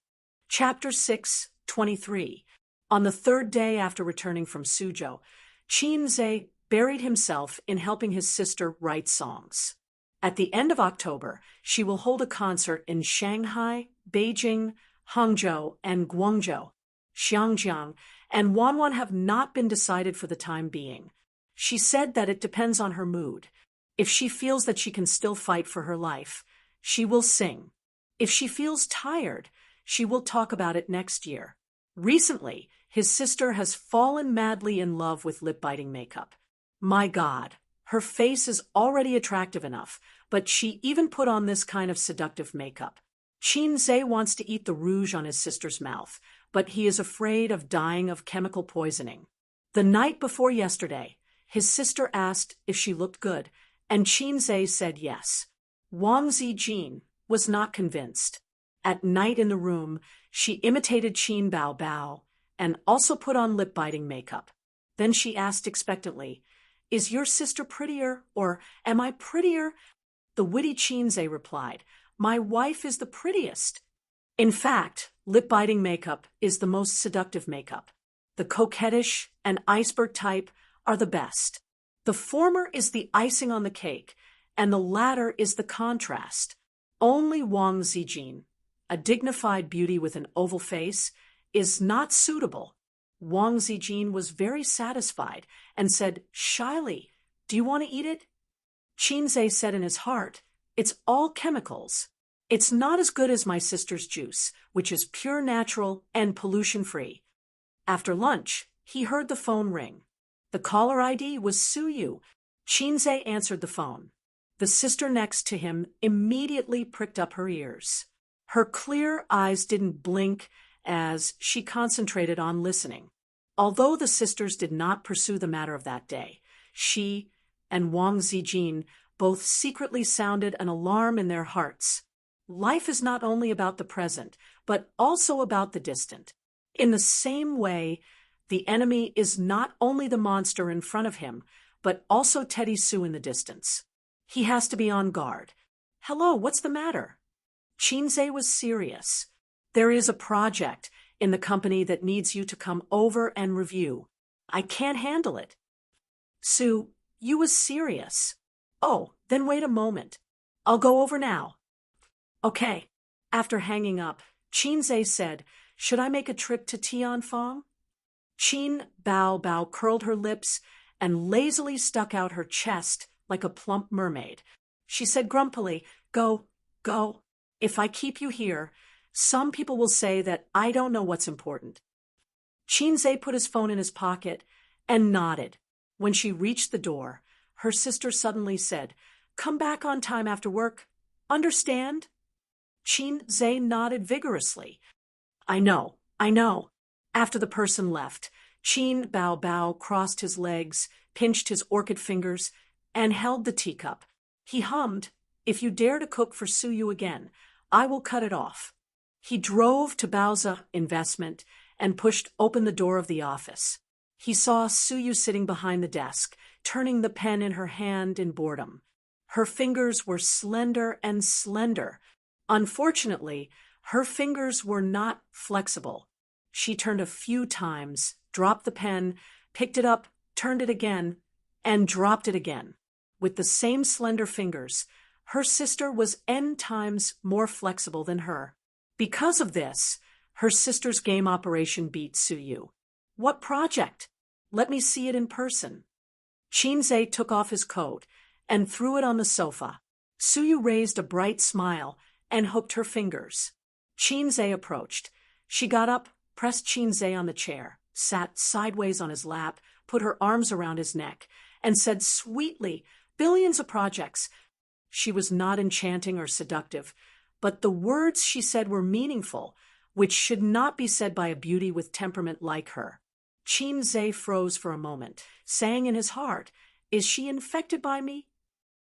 Chapter 6:23. On the 3rd day after returning from Suzhou, Chinze buried himself in helping his sister write songs. At the end of October, she will hold a concert in Shanghai, Beijing, Hangzhou, and Guangzhou. Xiangjiang and Wanwan have not been decided for the time being. She said that it depends on her mood. If she feels that she can still fight for her life, she will sing. If she feels tired, she will talk about it next year. Recently, his sister has fallen madly in love with lip-biting makeup. My God, her face is already attractive enough, but she even put on this kind of seductive makeup. Chinze wants to eat the rouge on his sister's mouth, but he is afraid of dying of chemical poisoning. The night before yesterday, his sister asked if she looked good, and Chinze said yes. Wang Zijin was not convinced. At night in the room, She imitated Qin Bao Bao and also put on lip-biting makeup. Then she asked expectantly, "Is your sister prettier, or am I prettier?" The witty Qinze replied, "My wife is the prettiest." In fact, lip-biting makeup is the most seductive makeup. The coquettish and iceberg type are the best. The former is the icing on the cake, and the latter is the contrast. Only Wang Zijin, a dignified beauty with an oval face, is not suitable. Wang Zijin was very satisfied and said shyly, "Do you want to eat it?" Qinze said in his heart, "It's all chemicals. It's not as good as my sister's juice, which is pure natural and pollution-free." After lunch, he heard the phone ring. The caller ID was Suyu. Qinze answered the phone. The sister next to him immediately pricked up her ears. Her clear eyes didn't blink as she concentrated on listening. Although the sisters did not pursue the matter of that day, she and Wang Zijin both secretly sounded an alarm in their hearts. Life is not only about the present, but also about the distant. In the same way, the enemy is not only the monster in front of him, but also Teddy Sue in the distance. He has to be on guard. "Hello, what's the matter?" Qinze was serious. "There is a project in the company that needs you to come over and review. I can't handle it." "Sue, you was serious." "Oh, then wait a moment. I'll go over now." "Okay." After hanging up, Qinze said, "Should I make a trip to Tianfang?" Qin Bao Bao curled her lips and lazily stuck out her chest like a plump mermaid. She said grumpily, Go. If I keep you here, some people will say that I don't know what's important." Qinze put his phone in his pocket and nodded. When she reached the door, her sister suddenly said, "Come back on time after work. Understand?" Qinze nodded vigorously. I know. After the person left, Qin Bao Bao crossed his legs, pinched his orchid fingers, and held the teacup. He hummed, "If you dare to cook for Suyu again, I will cut it off." He drove to Baoza Investment and pushed open the door of the office. He saw Suyu sitting behind the desk, turning the pen in her hand in boredom. Her fingers were slender and slender. Unfortunately, her fingers were not flexible. She turned a few times, dropped the pen, picked it up, turned it again, and dropped it again. With the same slender fingers, her sister was n times more flexible than her. Because of this, her sister's game operation beat Suyu. "What project? Let me see it in person." Qinze took off his coat and threw it on the sofa. Suyu raised a bright smile and hooked her fingers. Qinze approached. She got up, pressed Qinze on the chair, sat sideways on his lap, put her arms around his neck, and said sweetly, "Billions of projects." She was not enchanting or seductive, but the words she said were meaningful, which should not be said by a beauty with temperament like her. Qinze froze for a moment, saying in his heart, "Is she infected by me?"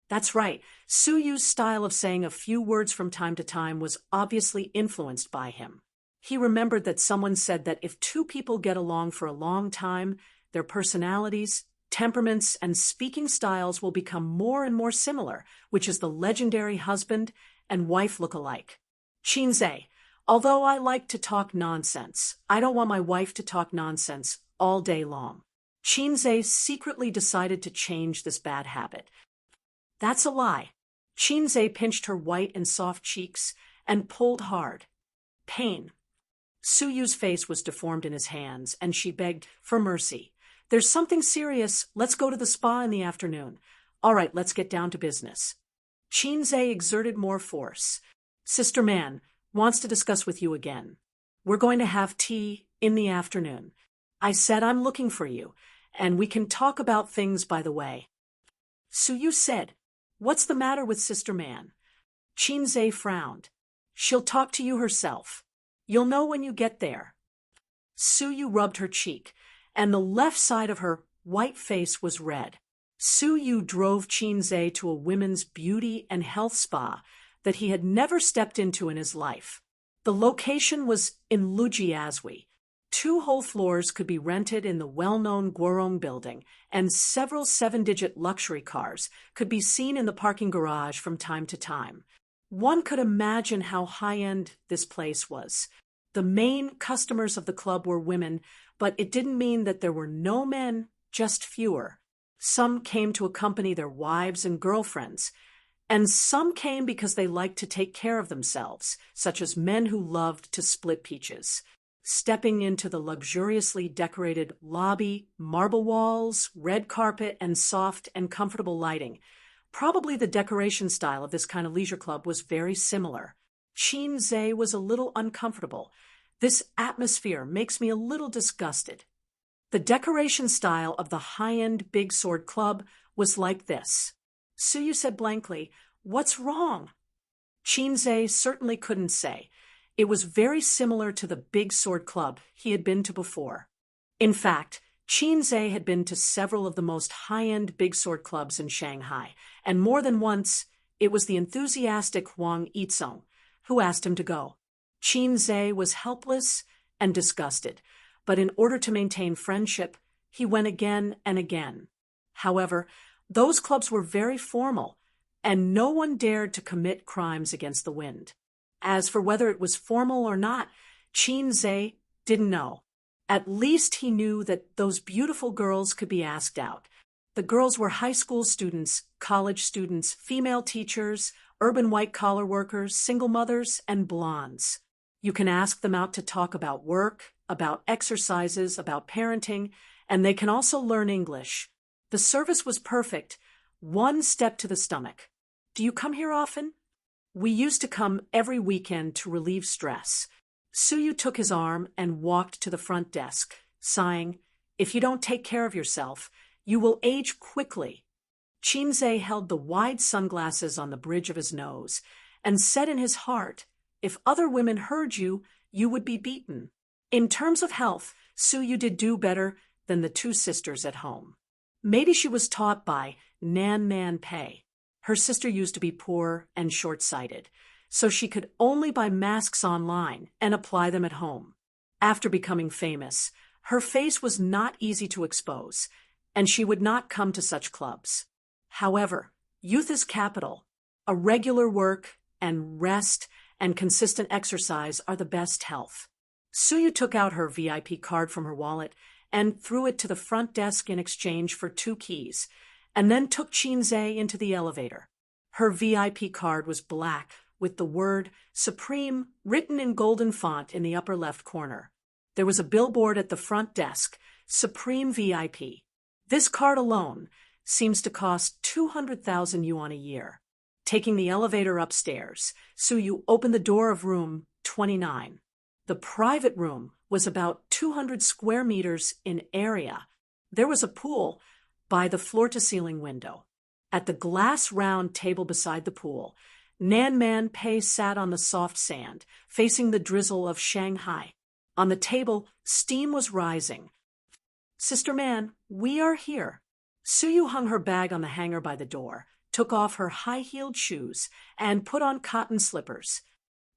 That's right, Suyu's style of saying a few words from time to time was obviously influenced by him. He remembered that someone said that if two people get along for a long time, their personalities, temperaments, and speaking styles will become more and more similar, which is the legendary husband and wife look-alike. Qinze, although I like to talk nonsense, I don't want my wife to talk nonsense all day long. Qinze secretly decided to change this bad habit. That's a lie. Qinze pinched her white and soft cheeks and pulled hard. Pain. Suyu's face was deformed in his hands, and she begged for mercy. "There's something serious. Let's go to the spa in the afternoon." "All right, let's get down to business." Qinze exerted more force. "Sister Man wants to discuss with you again. We're going to have tea in the afternoon. I said I'm looking for you, and we can talk about things by the way." Suyu said, "What's the matter with Sister Man?" Qinze frowned. "She'll talk to you herself. You'll know when you get there." Suyu rubbed her cheek, and the left side of her white face was red. Suyu drove Qinze to a women's beauty and health spa that he had never stepped into in his life. The location was in Lujiazui. 2 whole floors could be rented in the well-known Guorong building, and several 7-digit luxury cars could be seen in the parking garage from time to time. One could imagine how high-end this place was. The main customers of the club were women, but it didn't mean that there were no men, just fewer. Some came to accompany their wives and girlfriends, and some came because they liked to take care of themselves, such as men who loved to split peaches. Stepping into the luxuriously decorated lobby, marble walls, red carpet, and soft and comfortable lighting. Probably the decoration style of this kind of leisure club was very similar. Qin Zhe was a little uncomfortable. This atmosphere makes me a little disgusted. The decoration style of the high-end Big Sword Club was like this. Suyu said blankly, "What's wrong?" Qin Zhe certainly couldn't say. It was very similar to the Big Sword Club he had been to before. In fact, Qin Zhe had been to several of the most high-end Big Sword clubs in Shanghai, and more than once, it was the enthusiastic Huang Yizong who asked him to go. Qin Zhe was helpless and disgusted, but in order to maintain friendship, he went again and again. However, those clubs were very formal, and no one dared to commit crimes against the wind. As for whether it was formal or not, Qin Zhe didn't know. At least he knew that those beautiful girls could be asked out. The girls were high school students, college students, female teachers, urban white-collar workers, single mothers, and blondes. You can ask them out to talk about work, about exercises, about parenting, and they can also learn English. The service was perfect, one step to the stomach. Do you come here often? We used to come every weekend to relieve stress. Suyu took his arm and walked to the front desk, sighing, "If you don't take care of yourself, you will age quickly." Qin Zhe held the wide sunglasses on the bridge of his nose and said in his heart, "If other women heard you, you would be beaten." In terms of health, Suyu did do better than the 2 sisters at home. Maybe she was taught by Nan Man Pei. Her sister used to be poor and short-sighted, so she could only buy masks online and apply them at home. After becoming famous, her face was not easy to expose, and she would not come to such clubs. However, youth is capital. A regular work and rest and consistent exercise are the best health. Suyu took out her VIP card from her wallet and threw it to the front desk in exchange for 2 keys, and then took Qin Zhe into the elevator. Her VIP card was black, with the word Supreme written in golden font in the upper left corner. There was a billboard at the front desk, Supreme VIP. This card alone seems to cost 200,000 yuan a year. Taking the elevator upstairs, Suyu opened the door of room 29. The private room was about 200 square meters in area. There was a pool by the floor-to-ceiling window. At the glass round table beside the pool, Nan Man Pei sat on the soft sand, facing the drizzle of Shanghai. On the table, steam was rising. "Sister Man, we are here." Suyu hung her bag on the hanger by the door, took off her high-heeled shoes, and put on cotton slippers.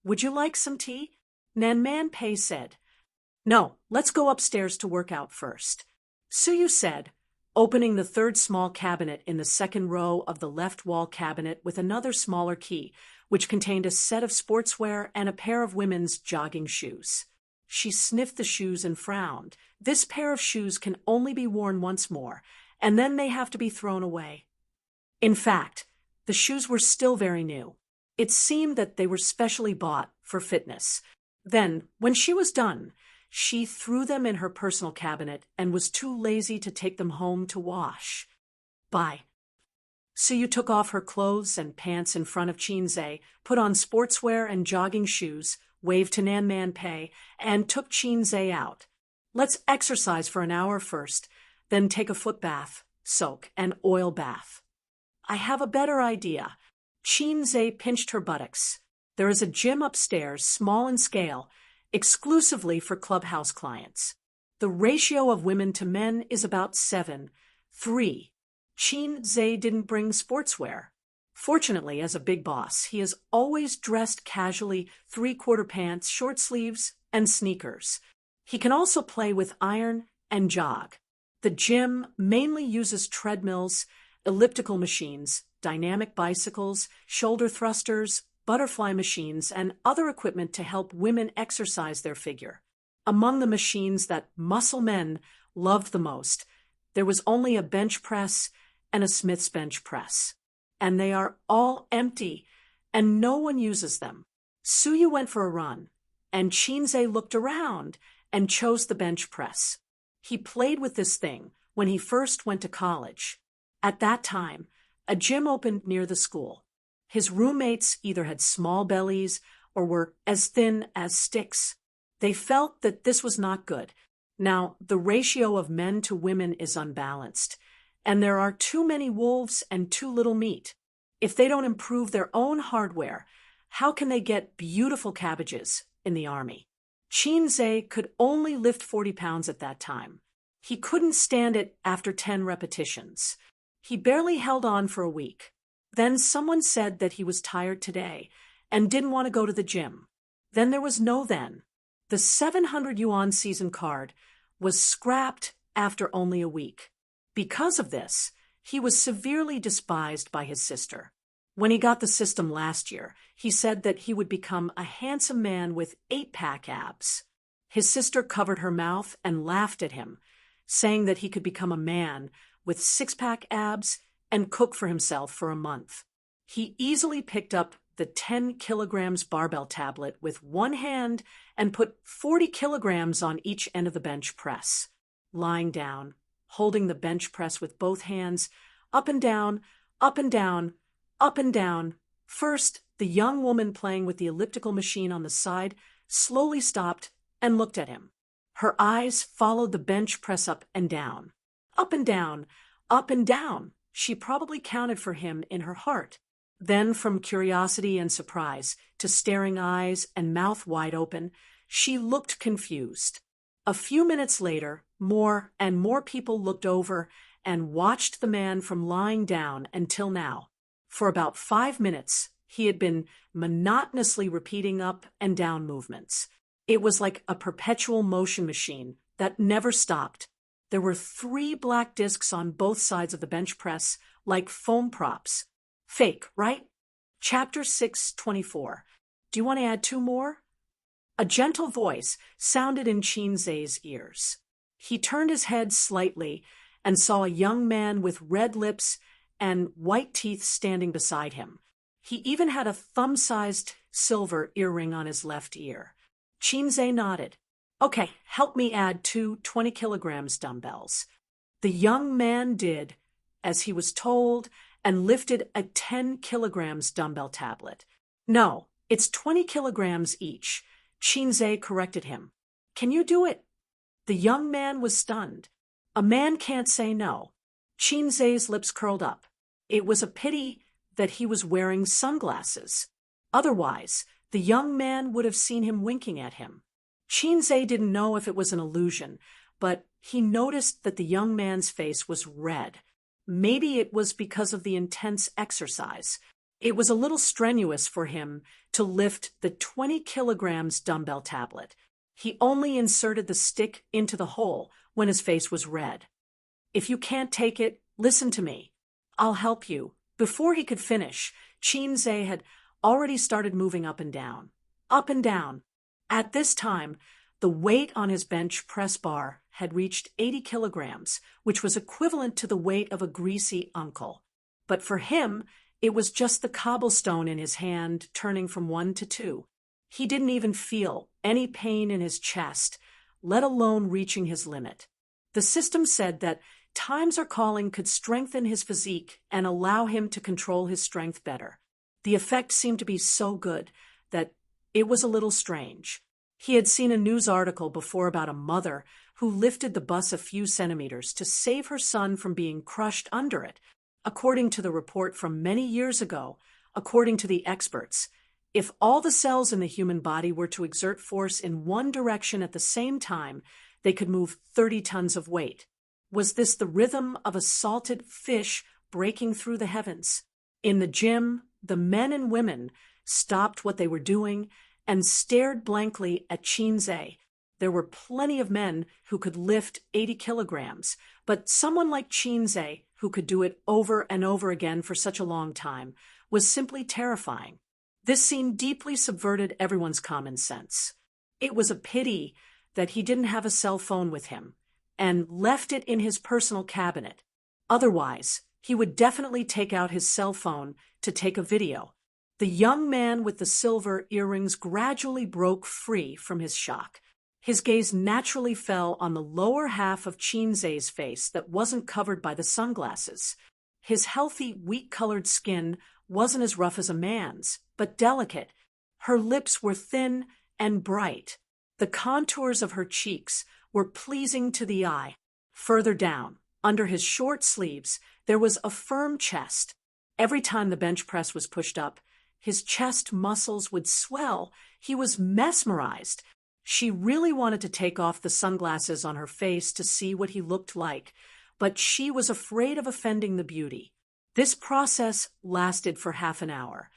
"Would you like some tea?" Nan Man Pei said. "No, let's go upstairs to work out first," Suyu said, opening the 3rd small cabinet in the 2nd row of the left wall cabinet with another smaller key, which contained a set of sportswear and a pair of women's jogging shoes. She sniffed the shoes and frowned. This pair of shoes can only be worn once more, and then they have to be thrown away. In fact, the shoes were still very new. It seemed that they were specially bought for fitness. Then, when she was done, she threw them in her personal cabinet and was too lazy to take them home to wash. "Bye." Suyu took off her clothes and pants in front of Qin Zhe, put on sportswear and jogging shoes, waved to Nan Man Pei, and took Qin Zhe out. "Let's exercise for an hour first, then take a foot bath, soak, and oil bath." "I have a better idea." Qin Zhe pinched her buttocks. "There is a gym upstairs, small in scale, exclusively for clubhouse clients. The ratio of women to men is about 7:3. Qin Zhe didn't bring sportswear. Fortunately, as a big boss, he is always dressed casually, three-quarter pants, short sleeves, and sneakers. He can also play with iron and jog. The gym mainly uses treadmills, elliptical machines, dynamic bicycles, shoulder thrusters, butterfly machines, and other equipment to help women exercise their figure. Among the machines that muscle men loved the most, there was only a bench press and a Smith's bench press. And they are all empty, and no one uses them. Suyu went for a run, and Shinzei looked around and chose the bench press. He played with this thing when he first went to college. At that time, a gym opened near the school. His roommates either had small bellies or were as thin as sticks. They felt that this was not good. Now, the ratio of men to women is unbalanced, and there are too many wolves and too little meat. If they don't improve their own hardware, how can they get beautiful cabbages in the army? Shinzei could only lift 40 pounds at that time. He couldn't stand it after 10 repetitions. He barely held on for a week. Then someone said that he was tired today and didn't want to go to the gym. Then there was no then. The 700 yuan season card was scrapped after only a week. Because of this, he was severely despised by his sister. When he got the system last year, he said that he would become a handsome man with 8-pack abs. His sister covered her mouth and laughed at him, saying that he could become a man with 6-pack abs and cook for himself for a month. He easily picked up the 10 kilograms barbell tablet with one hand and put 40 kilograms on each end of the bench press. Lying down, holding the bench press with both hands, up and down, up and down, up and down. First, the young woman playing with the elliptical machine on the side slowly stopped and looked at him. Her eyes followed the bench press up and down. Up and down, up and down. She probably counted for him in her heart. Then, from curiosity and surprise to staring eyes and mouth wide open, she looked confused. A few minutes later, more and more people looked over and watched the man from lying down until now. For about 5 minutes, he had been monotonously repeating up and down movements. It was like a perpetual motion machine that never stopped. There were 3 black discs on both sides of the bench press, like foam props. Fake, right? Chapter 624. Do you want to add 2 more? A gentle voice sounded in Shinzei's ears. He turned his head slightly and saw a young man with red lips and white teeth standing beside him. He even had a thumb-sized silver earring on his left ear. Shinzei nodded. Okay, help me add 2 20 kilograms dumbbells. The young man did as he was told and lifted a 10 kilograms dumbbell tablet. No, it's 20 kilograms each. Shinzei corrected him. Can you do it? The young man was stunned. A man can't say no. Shinzei's lips curled up. It was a pity that he was wearing sunglasses. Otherwise, the young man would have seen him winking at him. Shinzei didn't know if it was an illusion, but he noticed that the young man's face was red. Maybe it was because of the intense exercise. It was a little strenuous for him to lift the 20 kilograms dumbbell tablet. He only inserted the stick into the hole when his face was red. If you can't take it, listen to me. I'll help you. Before he could finish, Shinzei had already started moving up and down. Up and down. At this time, the weight on his bench press bar had reached 80 kilograms, which was equivalent to the weight of a greasy uncle. But for him, it was just the cobblestone in his hand turning from 1 to 2. He didn't even feel any pain in his chest, let alone reaching his limit. The system said that times are calling could strengthen his physique and allow him to control his strength better. The effect seemed to be so good that it was a little strange. He had seen a news article before about a mother who lifted the bus a few centimeters to save her son from being crushed under it. According to the report from many years ago, according to the experts, if all the cells in the human body were to exert force in one direction at the same time, they could move 30 tons of weight. Was this the rhythm of a salted fish breaking through the heavens? In the gym, the men and women stopped what they were doing and stared blankly at Chinze. There were plenty of men who could lift 80 kilograms, but someone like Chinze, who could do it over and over again for such a long time, was simply terrifying. This scene deeply subverted everyone's common sense. It was a pity that he didn't have a cell phone with him and left it in his personal cabinet. Otherwise, he would definitely take out his cell phone to take a video. The young man with the silver earrings gradually broke free from his shock. His gaze naturally fell on the lower half of Chinze's face that wasn't covered by the sunglasses. His healthy, wheat-colored skin wasn't as rough as a man's, but delicate. Her lips were thin and bright. The contours of her cheeks were pleasing to the eye. Further down, under his short sleeves, there was a firm chest. Every time the bench press was pushed up, his chest muscles would swell. He was mesmerized. She really wanted to take off the sunglasses on her face to see what he looked like, but she was afraid of offending the beauty. This process lasted for half an hour.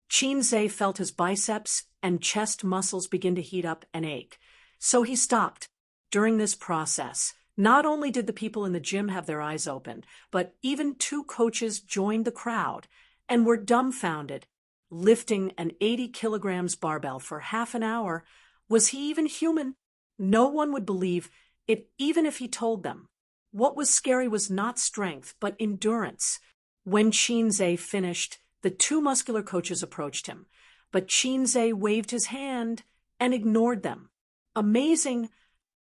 Chinze felt his biceps and chest muscles begin to heat up and ache. So he stopped. During this process, not only did the people in the gym have their eyes open, but even 2 coaches joined the crowd and were dumbfounded. Lifting an 80 kilograms barbell for half an hour, was he even human? No one would believe it even if he told them. What was scary was not strength, but endurance. When Chinze finished, the 2 muscular coaches approached him, but Chinze waved his hand and ignored them. Amazing!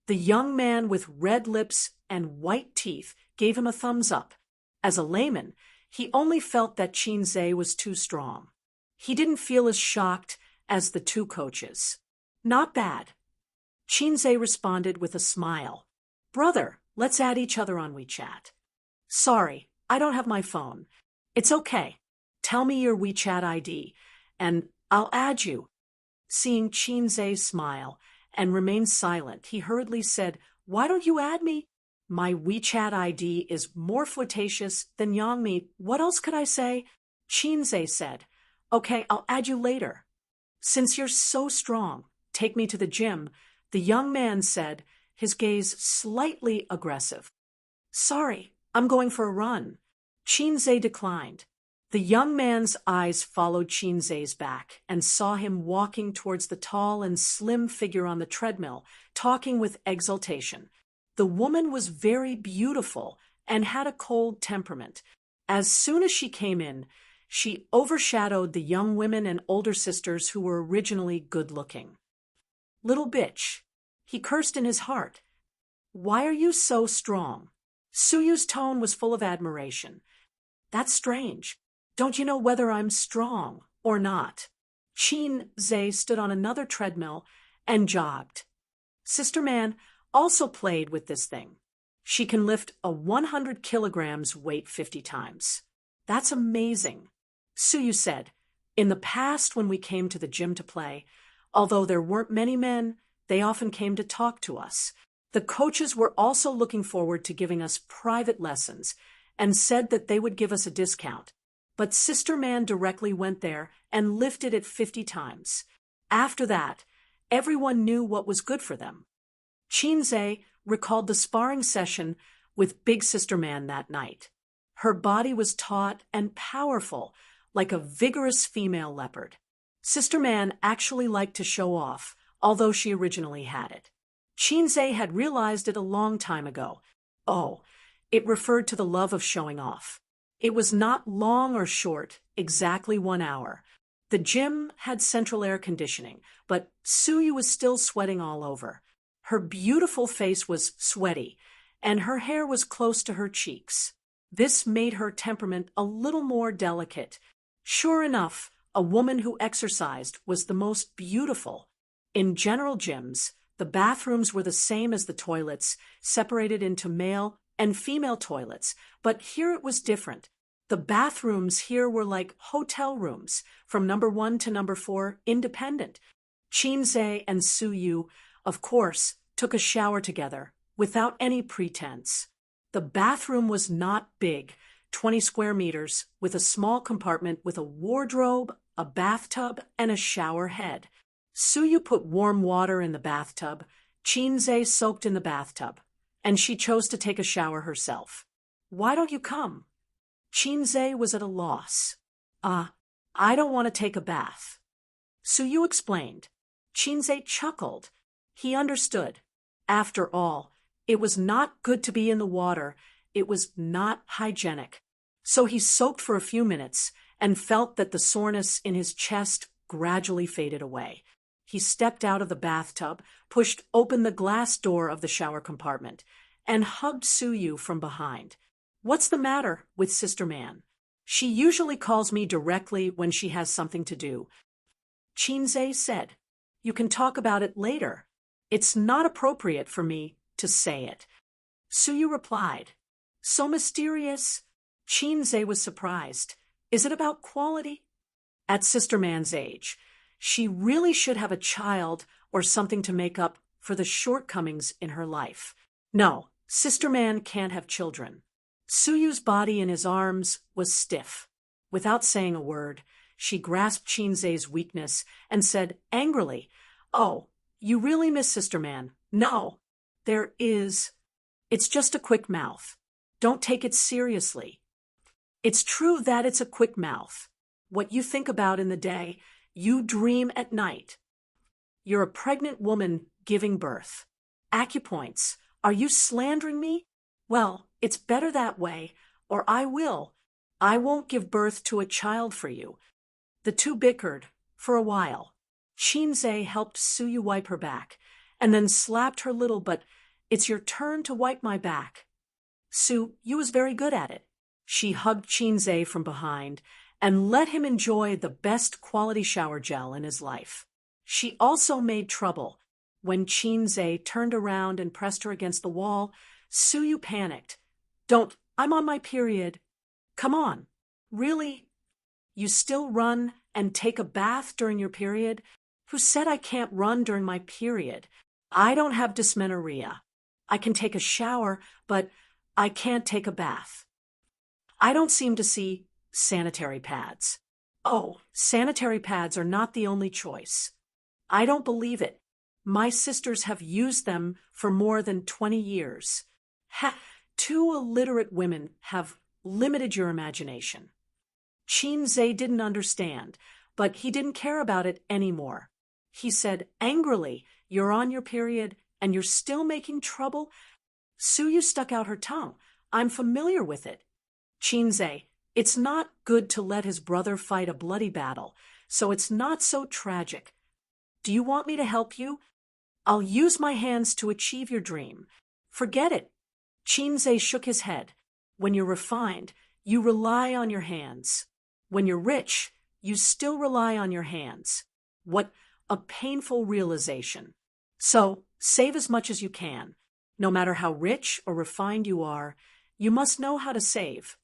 The young man with red lips and white teeth gave him a thumbs up. As a layman, he only felt that Chinze was too strong. He didn't feel as shocked as the 2 coaches. Not bad. Chinze responded with a smile. Brother, let's add each other on WeChat. Sorry, I don't have my phone. It's okay. Tell me your WeChat ID, and I'll add you. Seeing Chinze smile and remain silent, he hurriedly said, Why don't you add me? My WeChat ID is more flirtatious than Yangmi. What else could I say? Chinze said, Okay, I'll add you later. Since you're so strong, take me to the gym, the young man said, his gaze slightly aggressive. Sorry, I'm going for a run. Chinze declined. The young man's eyes followed Chinze's back and saw him walking towards the tall and slim figure on the treadmill, talking with exultation. The woman was very beautiful and had a cold temperament. As soon as she came in, she overshadowed the young women and older sisters who were originally good-looking. Little bitch, he cursed in his heart. Why are you so strong? Suyu's tone was full of admiration. That's strange. Don't you know whether I'm strong or not? Chinze stood on another treadmill and jogged. Sister Man also played with this thing. She can lift a 100 kilograms weight 50 times. That's amazing. Suyu said, in the past when we came to the gym to play, although there weren't many men, they often came to talk to us. The coaches were also looking forward to giving us private lessons and said that they would give us a discount. But Sister Man directly went there and lifted it 50 times. After that, everyone knew what was good for them. Chinze recalled the sparring session with Big Sister Man that night. Her body was taut and powerful, like a vigorous female leopard. Sister Man actually liked to show off, although she originally had it. Chinze had realized it a long time ago. Oh, it referred to the love of showing off. It was not long or short, exactly 1 hour. The gym had central air conditioning, but Suyu was still sweating all over. Her beautiful face was sweaty, and her hair was close to her cheeks. This made her temperament a little more delicate. Sure enough, a woman who exercised was the most beautiful. In general gyms, the bathrooms were the same as the toilets, separated into male and female toilets, but here it was different. The bathrooms here were like hotel rooms, from number 1 to number 4, independent. Chinze and Suyu, of course, took a shower together, without any pretense. The bathroom was not big, 20 square meters, with a small compartment with a wardrobe, a bathtub, and a shower head. Suyu put warm water in the bathtub. Chinze soaked in the bathtub, and she chose to take a shower herself. Why don't you come? Chinze was at a loss. I don't want to take a bath. Suyu explained. Chinze chuckled. He understood. After all, it was not good to be in the water. It was not hygienic. So he soaked for a few minutes and felt that the soreness in his chest gradually faded away. He stepped out of the bathtub, pushed open the glass door of the shower compartment, and hugged Suyu from behind. What's the matter with Sister Man? She usually calls me directly when she has something to do. Chinze said, You can talk about it later. It's not appropriate for me to say it. Suyu replied, So mysterious. Chinze was surprised. Is it about quality? At Sister Man's age, she really should have a child or something to make up for the shortcomings in her life. No, Sister Man can't have children. Suyu's body in his arms was stiff. Without saying a word, she grasped Chinze's weakness and said angrily, Oh, you really miss Sister Man? No, there is. It's just a quick mouth. Don't take it seriously. It's true that it's a quick mouth. What you think about in the day, you dream at night. You're a pregnant woman giving birth. Acupoints. Are you slandering me? Well, it's better that way, or I will. I won't give birth to a child for you. The two bickered for a while. Chinze helped Suyu wipe her back, and then slapped her little, but it's your turn to wipe my back. Suyu was very good at it. She hugged Chinze from behind and let him enjoy the best quality shower gel in his life. She also made trouble. When Chinze turned around and pressed her against the wall, Suyu panicked. Don't, I'm on my period. Come on. Really? You still run and take a bath during your period? Who said I can't run during my period? I don't have dysmenorrhea. I can take a shower, but I can't take a bath. I don't seem to see sanitary pads. Oh, sanitary pads are not the only choice. I don't believe it. My sisters have used them for more than 20 years. Two illiterate women have limited your imagination. Chinze didn't understand, but he didn't care about it anymore. He said angrily, You're on your period and you're still making trouble? Suyu stuck out her tongue. I'm familiar with it. Chinze, it's not good to let his brother fight a bloody battle, so it's not so tragic. Do you want me to help you? I'll use my hands to achieve your dream. Forget it. Chinze shook his head. When you're refined, you rely on your hands. When you're rich, you still rely on your hands. What a painful realization. So, save as much as you can. No matter how rich or refined you are, you must know how to save.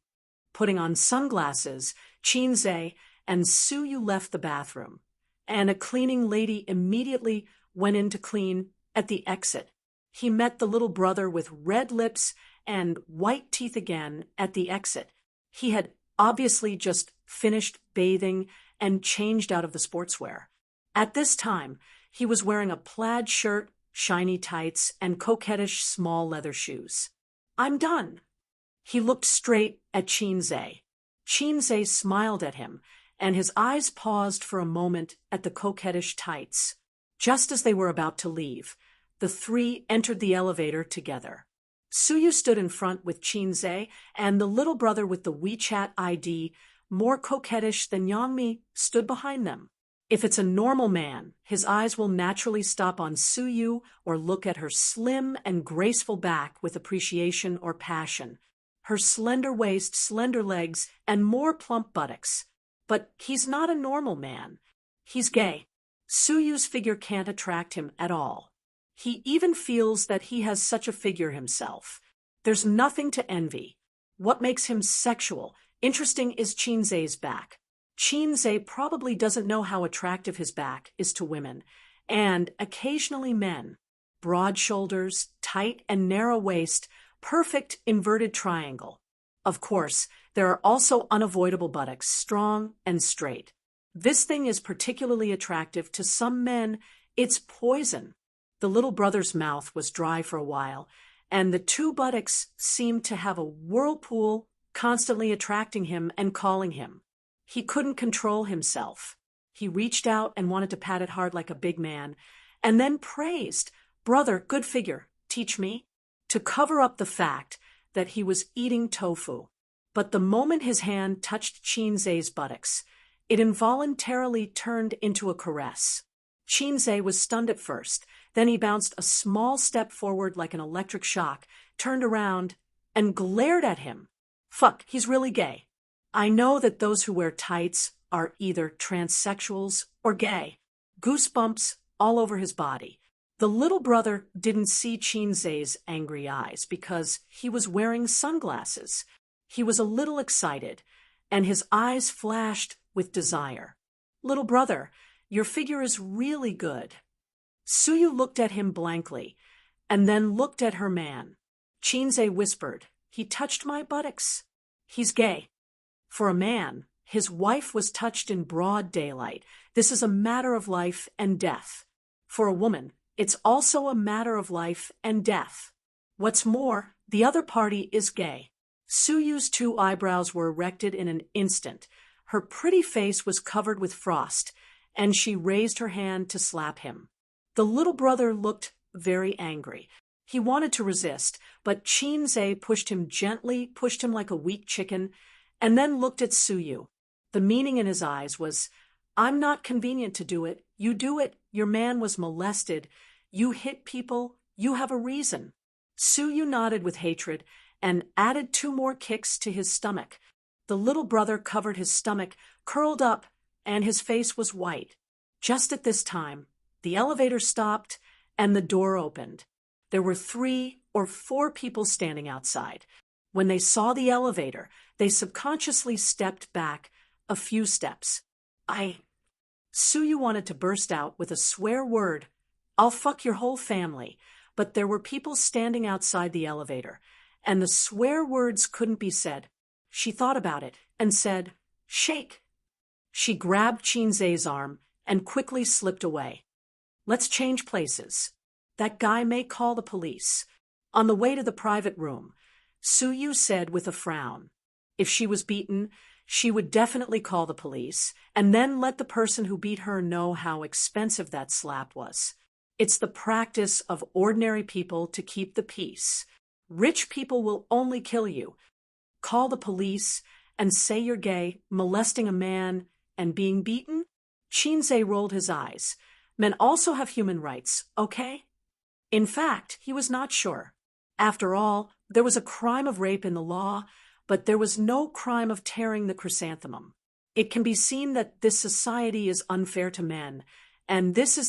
Putting on sunglasses, Chinze and Suyu left the bathroom, and a cleaning lady immediately went in to clean at the exit. He met the little brother with red lips and white teeth again at the exit. He had obviously just finished bathing and changed out of the sportswear. At this time, he was wearing a plaid shirt, shiny tights, and coquettish small leather shoes. I'm done. He looked straight at Chinze. Chinze smiled at him, and his eyes paused for a moment at the coquettish tights. Just as they were about to leave, the three entered the elevator together. Suyu stood in front with Chinze, and the little brother with the WeChat ID, more coquettish than Yangmi, stood behind them. If it's a normal man, his eyes will naturally stop on Suyu or look at her slim and graceful back with appreciation or passion, her slender waist, slender legs, and more plump buttocks. But he's not a normal man. He's gay. Suyu's figure can't attract him at all. He even feels that he has such a figure himself. There's nothing to envy. What makes him sexual, interesting is Chinze's back. Chinze probably doesn't know how attractive his back is to women, and occasionally men. Broad shoulders, tight and narrow waist, perfect inverted triangle. Of course, There are also unavoidable buttocks, strong and straight. This thing is particularly attractive to some men. It's poison. The little brother's mouth was dry for a while, and the two buttocks seemed to have a whirlpool constantly attracting him and calling him. He couldn't control himself. He reached out and wanted to pat it hard like a big man, and then praised, "Brother, good figure, teach me," to cover up the fact that he was eating tofu. But the moment his hand touched Chinze's buttocks, it involuntarily turned into a caress. Chinze was stunned at first, then he bounced a small step forward like an electric shock, turned around, and glared at him. Fuck, he's really gay. I know that those who wear tights are either transsexuals or gay. Goosebumps all over his body. The little brother didn't see Chinze's angry eyes because he was wearing sunglasses. He was a little excited, and his eyes flashed with desire. "Little brother, your figure is really good." Suyu looked at him blankly, and then looked at her man. Chinze whispered, "He touched my buttocks. He's gay." For a man, his wife was touched in broad daylight. This is a matter of life and death. For a woman, it's also a matter of life and death. What's more, the other party is gay. Suyu's two eyebrows were erected in an instant. Her pretty face was covered with frost, and she raised her hand to slap him. The little brother looked very angry. He wanted to resist, but Chinze pushed him gently, pushed him like a weak chicken, and then looked at Suyu. The meaning in his eyes was, "I'm not convenient to do it. You do it. Your man was molested. You hit people. You have a reason." Suyu nodded with hatred and added 2 more kicks to his stomach. The little brother covered his stomach, curled up, and his face was white. Just at this time, the elevator stopped and the door opened. There were 3 or 4 people standing outside. When they saw the elevator, they subconsciously stepped back a few steps. Suyu wanted to burst out with a swear word, "I'll fuck your whole family," but there were people standing outside the elevator, and the swear words couldn't be said. She thought about it and said, "Shake." She grabbed Chinze's arm and quickly slipped away. "Let's change places. That guy may call the police." On the way to the private room, Suyu said with a frown, if she was beaten, she would definitely call the police, and then let the person who beat her know how expensive that slap was. It's the practice of ordinary people to keep the peace. Rich people will only kill you. Call the police and say you're gay, molesting a man, and being beaten? Chinze rolled his eyes. Men also have human rights, okay? In fact, he was not sure. After all, there was a crime of rape in the law, but there was no crime of tearing the chrysanthemum. It can be seen that this society is unfair to men, and this is